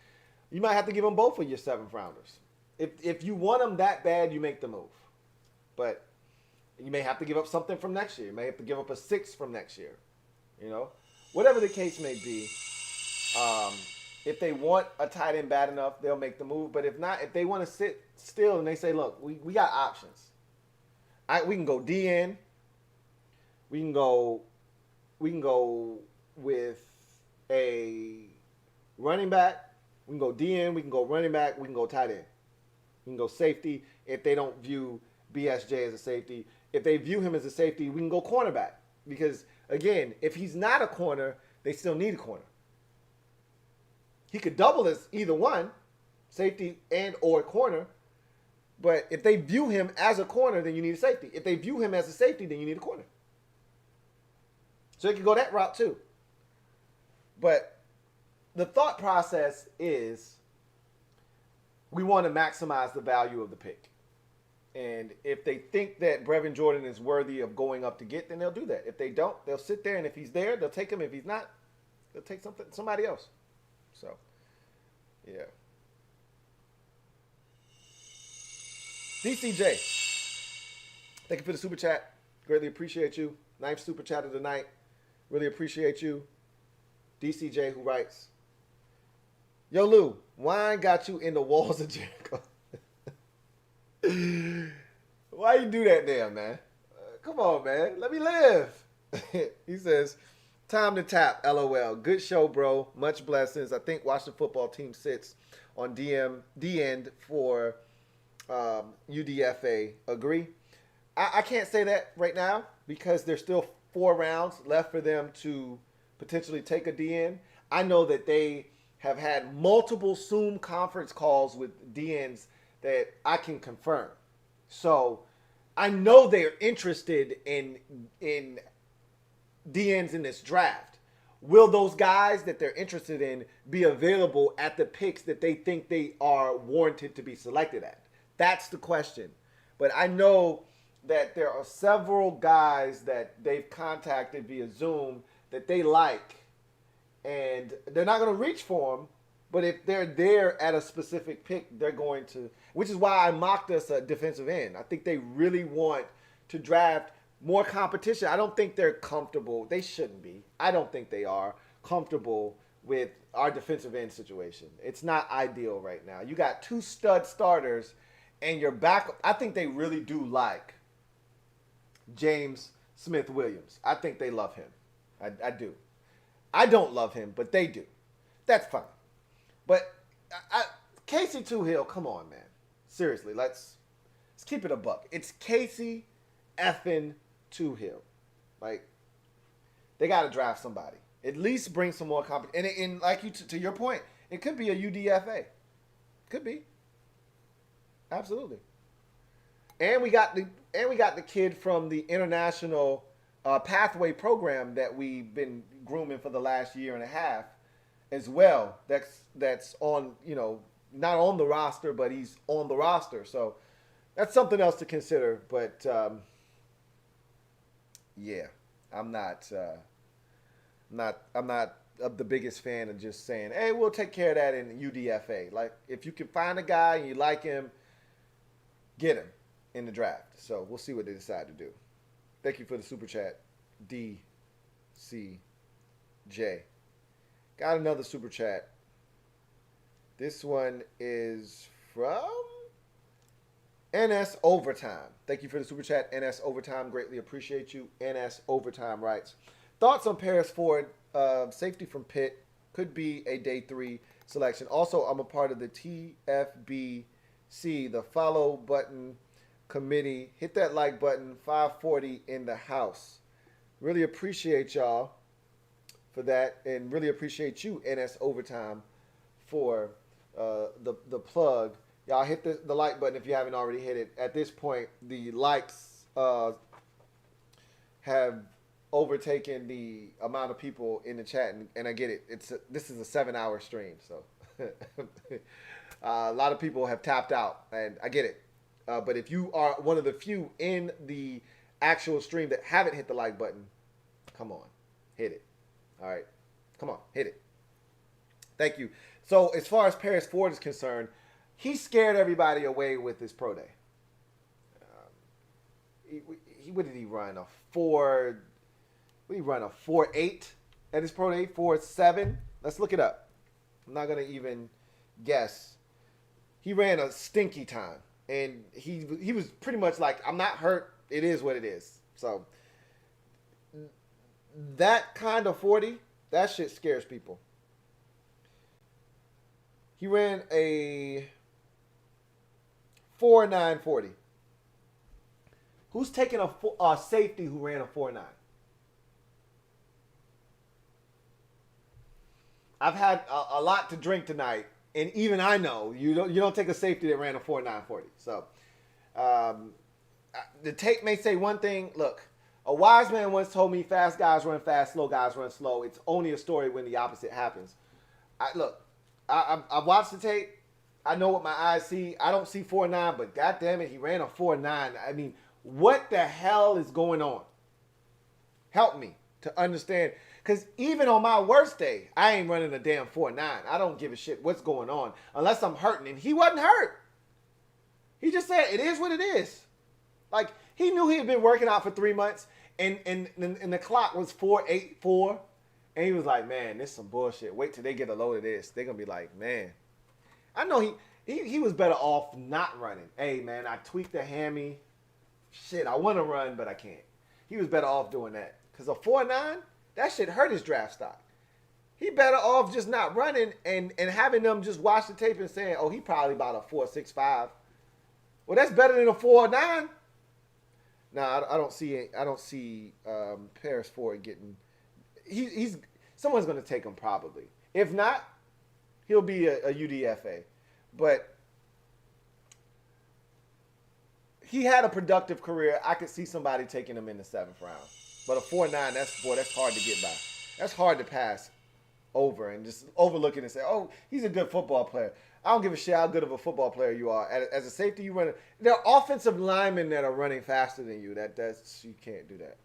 You might have to give them both of your 7th rounders. If you want them that bad, you make the move. But you may have to give up something from next year. You may have to give up a 6th from next year. Whatever the case may be. If they want a tight end bad enough, they'll make the move. But if not, if they want to sit still and they say, look, we got options. We can go DN. We can go with a running back. We can go DN. We can go running back. We can go tight end. We can go safety if they don't view BSJ as a safety. If they view him as a safety, we can go cornerback. Because, again, if he's not a corner, they still need a corner. He could double as either one, safety and or corner. But if they view him as a corner, then you need a safety. If they view him as a safety, then you need a corner. So it could go that route too. But the thought process is we want to maximize the value of the pick. And if they think that Brevin Jordan is worthy of going up to get, then they'll do that. If they don't, they'll sit there, and if he's there, they'll take him. If he's not, they'll take somebody else. So, yeah. DCJ, thank you for the super chat. Greatly appreciate you. 9th super chat of the night. Really appreciate you. DCJ, who writes, Yo, Lou, wine got you in the walls of Jericho. Why you do that there, man? Come on, man. Let me live. He says, time to tap, LOL. Good show, bro. Much blessings. I think Washington football team sits on D end for UDFA. Agree? I can't say that right now because there's still 4 rounds left for them to potentially take a DN. I know that they have had multiple Zoom conference calls with DNs that I can confirm. So I know they're interested in DNs in this draft. Will those guys that they're interested in be available at the picks that they think they are warranted to be selected at? That's the question. But I know that there are several guys that they've contacted via Zoom that they like, and they're not going to reach for them. But if they're there at a specific pick, they're going to, which is why I mocked us a defensive end. I think they really want to draft more competition. I don't think they're comfortable. They shouldn't be. I don't think they are comfortable with our defensive end situation. It's not ideal right now. You got 2 stud starters and your backup. I think they really do like James Smith-Williams. I think they love him. I do. I don't love him, but they do. That's fine. But Casey Toohill, come on, man. Seriously, let's keep it a buck. It's Casey effing Toohill. Like, they got to draft somebody. At least bring some more competition. And like you to your point, it could be a UDFA. Could be. Absolutely. And we got the kid from the international pathway program that we've been grooming for the last year and a half as well. That's on, not on the roster, but he's on the roster. So that's something else to consider. But yeah, I'm not the biggest fan of just saying, hey, we'll take care of that in UDFA. Like, if you can find a guy and you like him, get him in the draft. So we'll see what they decide to do. Thank you for the super chat, DCJ. Got another super chat. This one is from NS Overtime. Thank you for the super chat, NS Overtime. Greatly appreciate you. NS Overtime writes, thoughts on Paris Ford, safety from Pitt, could be a day 3 selection. Also, I'm a part of the TFBC, the follow button committee. Hit that like button, 540 in the house. Really appreciate y'all for that, and really appreciate you, NS Overtime, for the plug. Y'all hit the like button if you haven't already hit it. At this point, the likes have overtaken the amount of people in the chat, and I get it. This is a 7-hour stream, so a lot of people have tapped out, and I get it. But if you are one of the few in the actual stream that haven't hit the like button, come on, hit it. All right, come on, hit it. Thank you. So as far as Paris Ford is concerned, he scared everybody away with his pro day. What did he run? A 4.8 at his pro day? 4.7? Let's look it up. I'm not gonna even guess. He ran a stinky time, and he was pretty much like, I'm not hurt. It is what it is. So that kind of 40, that shit scares people. He ran a 4.940. Who's taking a safety who ran a 4.9? I've had a lot to drink tonight, and even I know you don't take a safety that ran a 4.940. So the tape may say one thing. Look, a wise man once told me fast guys run fast, slow guys run slow. It's only a story when the opposite happens. I watched the tape. I know what my eyes see. I don't see 4.9, but God damn it, he ran a 4.9. I mean, what the hell is going on? Help me to understand. Because even on my worst day, I ain't running a damn 4.9. I don't give a shit what's going on unless I'm hurting. And he wasn't hurt. He just said, it is what it is. Like, he knew he had been working out for 3 months, and the clock was 4.84. And he was like, man, this is some bullshit. Wait till they get a load of this. They're going to be like, man. I know he was better off not running. Hey, man, I tweaked the hammy. Shit, I want to run, but I can't. He was better off doing that. Because a 4.9, that shit hurt his draft stock. He better off just not running and having them just watch the tape and saying, oh, he probably about a 4.65. Well, that's better than a 4.9. Nah, I don't see Paris Ford getting. He's someone's going to take him probably. If not, he'll be a UDFA. But he had a productive career. I could see somebody taking him in the 7th round. But a 4.9, that's hard to get by. That's hard to pass over and just overlook it and say, oh, he's a good football player. I don't give a shit how good of a football player you are. As a safety, you run. There are offensive linemen that are running faster than you. You can't do that.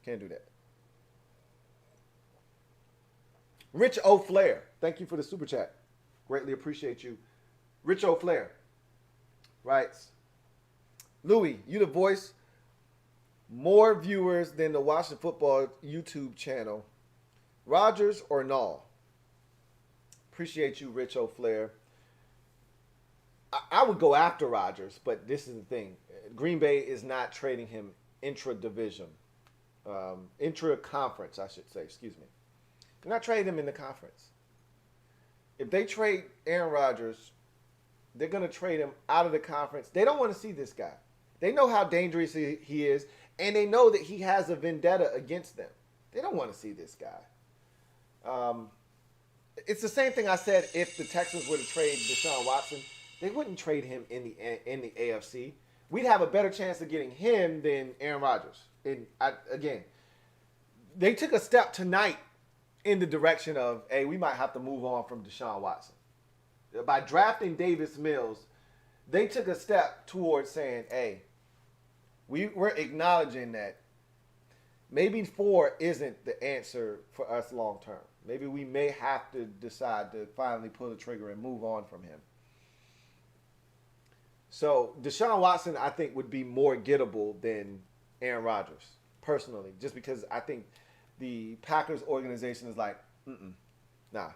Can't do that. Rich O'Flair, thank you for the super chat. Greatly appreciate you. Rich O'Flair writes, Louie, you the voice. More viewers than the Washington Football YouTube channel. Rodgers or Nall? Appreciate you, Rich O'Flair. I would go after Rodgers, but this is the thing. Green Bay is not trading him intra-division. Intra-conference, I should say. Excuse me. They're not trading him in the conference. If they trade Aaron Rodgers, they're going to trade him out of the conference. They don't want to see this guy. They know how dangerous he is, and they know that he has a vendetta against them. They don't want to see this guy. It's the same thing I said if the Texans were to trade Deshaun Watson. They wouldn't trade him in the AFC. We'd have a better chance of getting him than Aaron Rodgers. And again, they took a step tonight in the direction of, hey, we might have to move on from Deshaun Watson. By drafting Davis Mills, they took a step towards saying, hey, we're acknowledging that maybe 4 isn't the answer for us long term. Maybe we may have to decide to finally pull the trigger and move on from him. So Deshaun Watson, I think, would be more gettable than Aaron Rodgers, personally, just because I think the Packers organization is like, nah,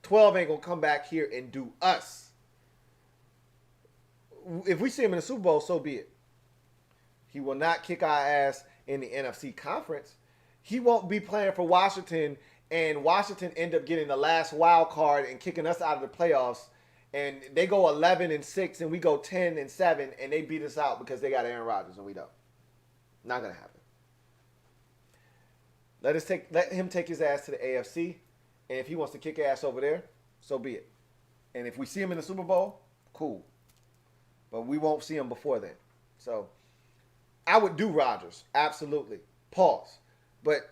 12 ain't going to come back here and do us. If we see him in the Super Bowl, so be it. He will not kick our ass in the NFC conference. He won't be playing for Washington, and Washington end up getting the last wild card and kicking us out of the playoffs. And they go 11-6, and we go 10-7, and they beat us out because they got Aaron Rodgers and we don't. Not gonna happen. Let him take his ass to the AFC, and if he wants to kick ass over there, so be it. And if we see him in the Super Bowl, cool. But we won't see him before then. So I would do Rodgers, absolutely. Pause. But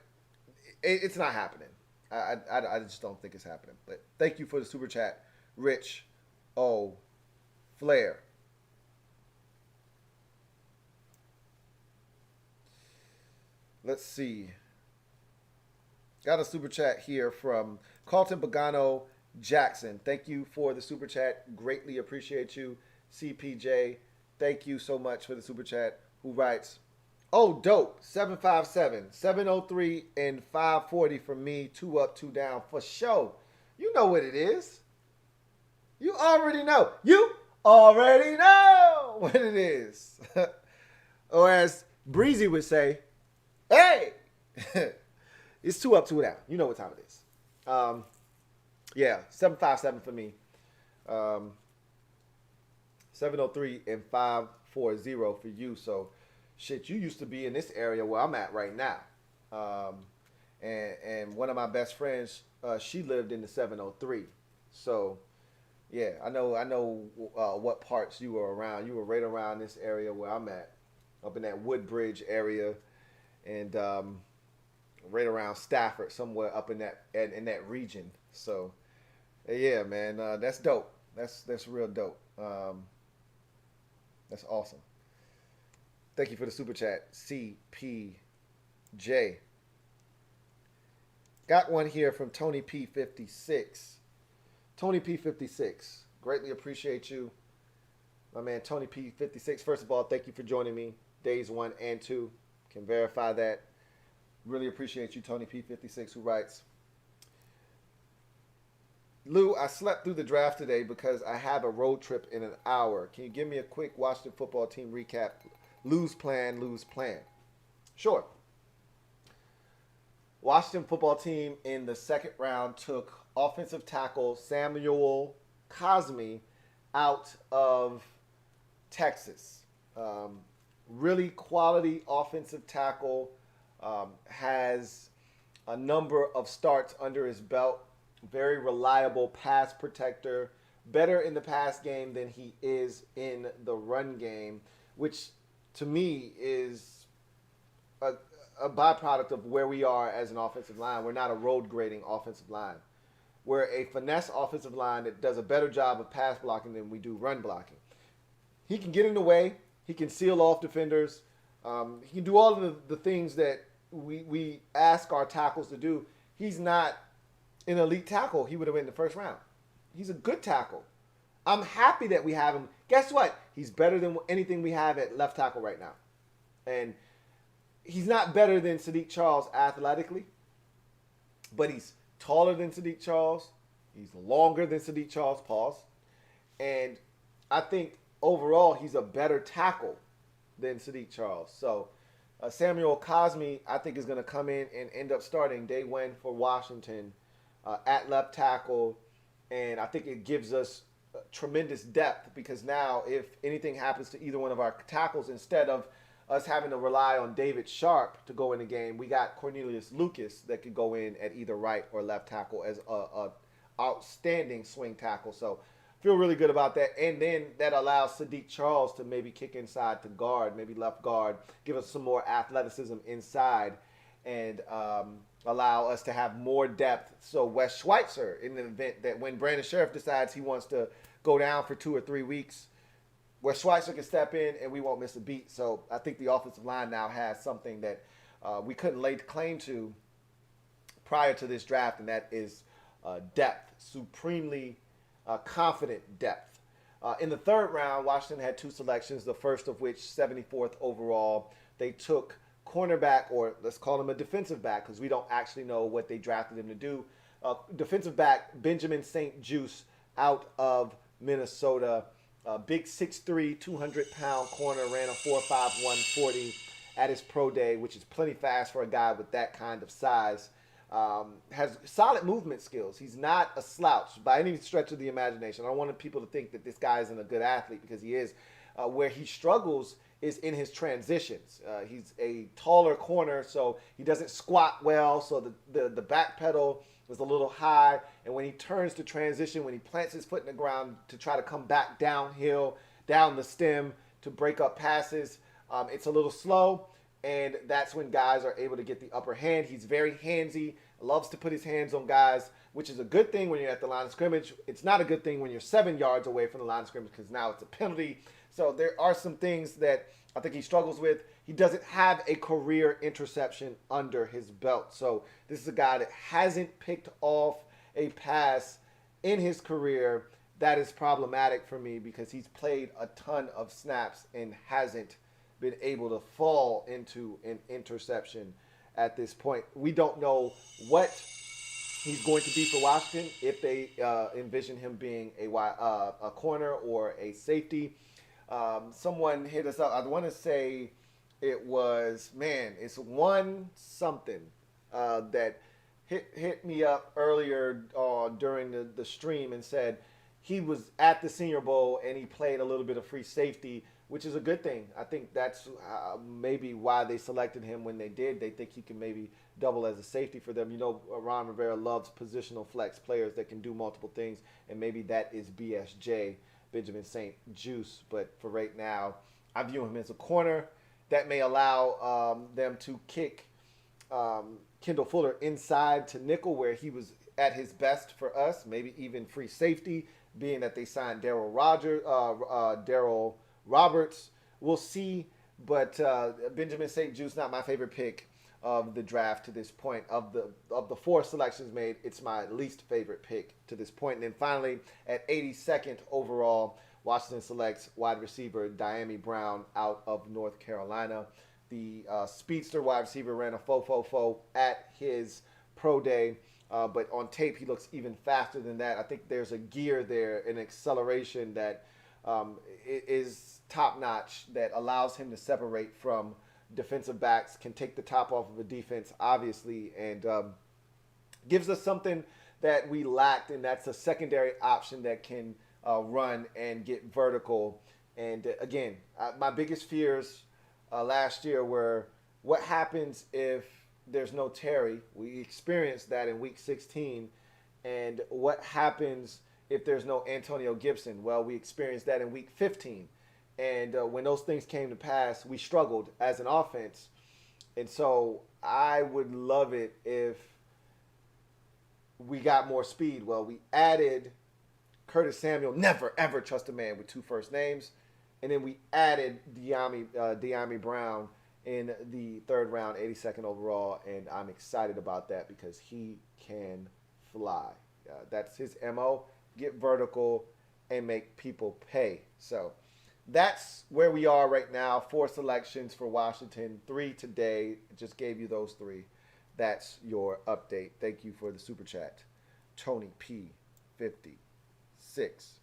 it's not happening. I just don't think it's happening. But thank you for the super chat, Rich O. Flair. Let's see. Got a super chat here from Carlton Pagano Jackson. Thank you for the super chat. Greatly appreciate you. CPJ, thank you so much for the super chat. Who writes, oh, dope. 757, 703, and 540 for me. 2 up, 2 down for show. You know what it is. You already know. You already know what it is. Or as Breezy would say, hey, it's 2 up, 2 down. You know what time it is. Yeah, 757 for me. 703 and 540 for you. So, shit, you used to be in this area where I'm at right now. and one of my best friends, she lived in the 703. So yeah, I know what parts you were around. You were right around this area where I'm at, up in that Woodbridge area, and right around Stafford, somewhere up in that region. So yeah, man, that's dope. That's real dope. That's awesome. Thank you for the super chat, CPJ. Got one here from Tony P56. Tony P56, greatly appreciate you. My man Tony P56, first of all, thank you for joining me. Days 1 and 2. Can verify that. Really appreciate you, Tony P56, who writes, Lou, I slept through the draft today because I have a road trip in an hour. Can you give me a quick Washington football team recap? Lou's plan, Lou's plan. Sure. Washington football team in the second round took offensive tackle Samuel Cosmi out of Texas. Really quality offensive tackle. Has a number of starts under his belt. Very reliable pass protector. Better in the pass game than he is in the run game, which to me is a byproduct of where we are as an offensive line. We're not a road grading offensive line. We're a finesse offensive line that does a better job of pass blocking than we do run blocking. He can get in the way. He can seal off defenders. He can do all of the things that we ask our tackles to do. He's not an elite tackle. He would have been in the first round. He's a good tackle. I'm happy that we have him. Guess what? He's better than anything we have at left tackle right now. And he's not better than Sadiq Charles athletically, but he's taller than Sadiq Charles. He's longer than Sadiq Charles, pause. And I think overall he's a better tackle than Sadiq Charles. So Samuel Cosmi, I think, is going to come in and end up starting day 1 for Washington at left tackle. And I think it gives us tremendous depth because now if anything happens to either one of our tackles, instead of us having to rely on David Sharp to go in the game, we got Cornelius Lucas that could go in at either right or left tackle as a outstanding swing tackle. So feel really good about that. And then that allows Sadiq Charles to maybe kick inside to guard, maybe left guard, give us some more athleticism inside, and allow us to have more depth. So Wes Schweitzer, in the event that when Brandon Sheriff decides he wants to go down for 2 or 3 weeks, where Schweitzer can step in and we won't miss a beat. So I think the offensive line now has something that we couldn't lay claim to prior to this draft, and that is depth, supremely confident depth. In the third round, Washington had 2 selections, the first of which, 74th overall. They took cornerback, or let's call him a defensive back because we don't actually know what they drafted him to do. Defensive back Benjamin St-Juste out of Minnesota. Big 6'3", 200-pound corner, ran a 4.5 140 at his pro day, which is plenty fast for a guy with that kind of size. Has solid movement skills. He's not a slouch by any stretch of the imagination. I don't want people to think that this guy isn't a good athlete, because he is. Where he struggles is in his transitions. He's a taller corner, so he doesn't squat well, so the back pedal was a little high, and when he turns to transition, when he plants his foot in the ground to try to come back downhill, down the stem to break up passes, it's a little slow, and that's when guys are able to get the upper hand. He's very handsy, loves to put his hands on guys, which is a good thing when you're at the line of scrimmage. It's not a good thing when you're 7 yards away from the line of scrimmage, because now it's a penalty. So there are some things that I think he struggles with. He doesn't have a career interception under his belt. So this is a guy that hasn't picked off a pass in his career. That is problematic for me because he's played a ton of snaps and hasn't been able to fall into an interception at this point. We don't know what he's going to be for Washington, if they envision him being a corner or a safety. Someone hit us up. I want to say it was, it's one something that hit me up earlier during the stream and said he was at the Senior Bowl and he played a little bit of free safety which is a good thing. I think that's maybe why they selected him when they did. They think he can maybe double as a safety for them. You know, Ron Rivera loves positional flex players that can do multiple things, and maybe that is BSJ, Benjamin St-Juste. But for right now, I view him as a corner that may allow them to kick Kendall Fuller inside to nickel where he was at his best for us, maybe even free safety, being that they signed Daryl Roberts. We'll see, but Benjamin St-Juste, not my favorite pick of the draft to this point. Of the 4 selections made, it's my least favorite pick to this point. And then finally, at 82nd overall, Washington selects wide receiver Dami Brown out of North Carolina. The speedster wide receiver ran a 4.44 at his pro day. But on tape, he looks even faster than that. I think there's a gear there, an acceleration that is top-notch that allows him to separate from defensive backs, can take the top off of a defense, obviously, and gives us something that we lacked, and that's a secondary option that can run and get vertical. And again, my biggest fears last year were what happens if there's no Terry. We experienced that in week 16. And what happens if there's no Antonio Gibson? Well, we experienced that in week 15. And when those things came to pass, we struggled as an offense. And so I would love it if we got more speed. Well, we added Curtis Samuel. Never, ever trust a man with 2 first names. And then we added Dami Brown in the 3rd round, 82nd overall, and I'm excited about that because he can fly. That's his MO, get vertical and make people pay. So that's where we are right now. 4 selections for Washington, 3 today. Just gave you those 3. That's your update. Thank you for the super chat. Tony P. 56.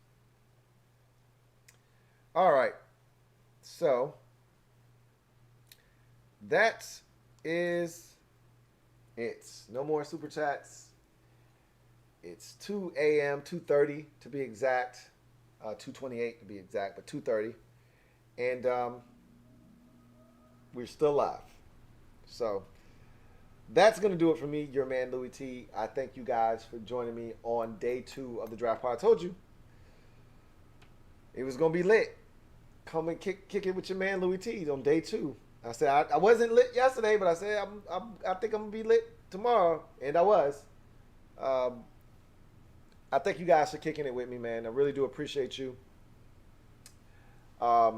All right. So that is it. No more super chats. It's 2 a.m., 2:30 to be exact. 2:28 to be exact, but 2:30. And we're still live. So that's going to do it for me, your man Louie T. I thank you guys for joining me on day 2 of the draft party. I told you it was going to be lit. Come and kick it with your man Louie T on day 2. I said I wasn't lit yesterday, but I said I think I'm gonna be lit tomorrow, and I was. I thank you guys for kicking it with me, man. I really do appreciate you. I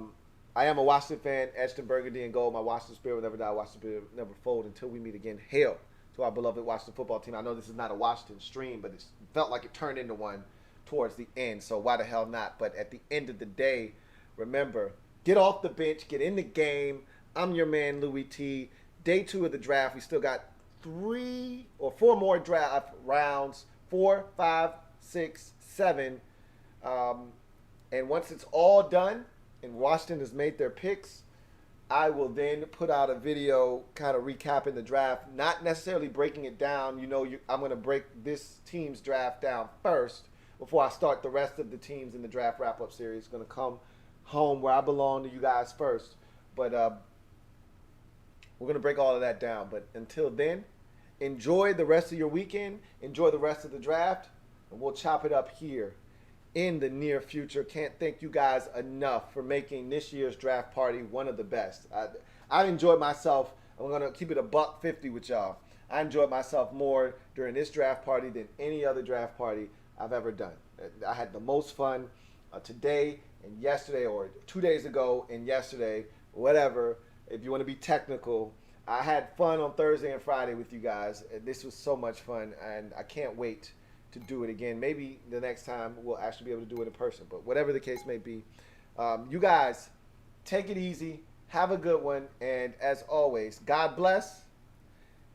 am a Washington fan, etched in burgundy and gold. My Washington spirit will never die. Washington spirit will never fold until we meet again. Hail to our beloved Washington football team. I know this is not a Washington stream, but it felt like it turned into one towards the end. So why the hell not? But at the end of the day, remember, get off the bench, get in the game. I'm your man, Louie T. Day 2 of the draft. We still got 3 or 4 more draft rounds. 4, 5, 6, 7. And once it's all done and Washington has made their picks, I will then put out a video kind of recapping the draft. Not necessarily breaking it down. You know, I'm going to break this team's draft down first before I start the rest of the teams in the draft wrap-up series. It's going to come home where I belong to you guys first. But we're going to break all of that down. But until then, enjoy the rest of your weekend. Enjoy the rest of the draft. And we'll chop it up here in the near future. Can't thank you guys enough for making this year's draft party one of the best. I enjoyed myself. I'm going to keep it $150 with y'all. I enjoyed myself more during this draft party than any other draft party I've ever done. I had the most fun today and yesterday, or 2 days ago and yesterday, whatever. If you want to be technical, I had fun on Thursday and Friday with you guys. This was so much fun, and I can't wait to do it again. Maybe the next time we'll actually be able to do it in person, but whatever the case may be, you guys take it easy, have a good one, and as always, God bless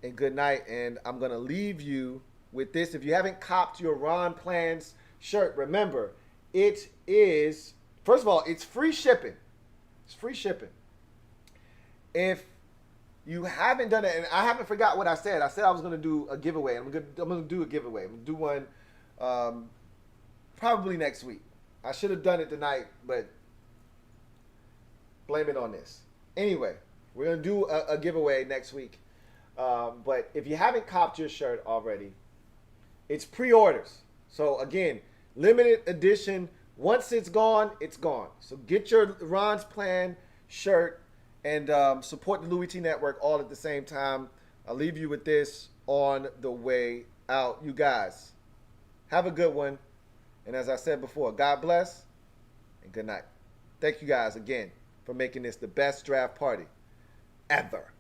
and good night. And I'm going to leave you with this. If you haven't copped your Ron Plans shirt, remember, it is, first of all, it's free shipping. It's free shipping. If you haven't done it, and I haven't forgot what I said I was going to do a giveaway. I'm going to do a giveaway. I'm going to do one probably next week. I should have done it tonight, but blame it on this. Anyway, we're going to do a giveaway next week. But if you haven't copped your shirt already, it's pre-orders. So, again, limited edition. Once it's gone, it's gone. So get your Ron's Plan shirt and support the Louie T Network all at the same time. I'll leave you with this on the way out. You guys, have a good one. And as I said before, God bless and good night. Thank you guys again for making this the best draft party ever.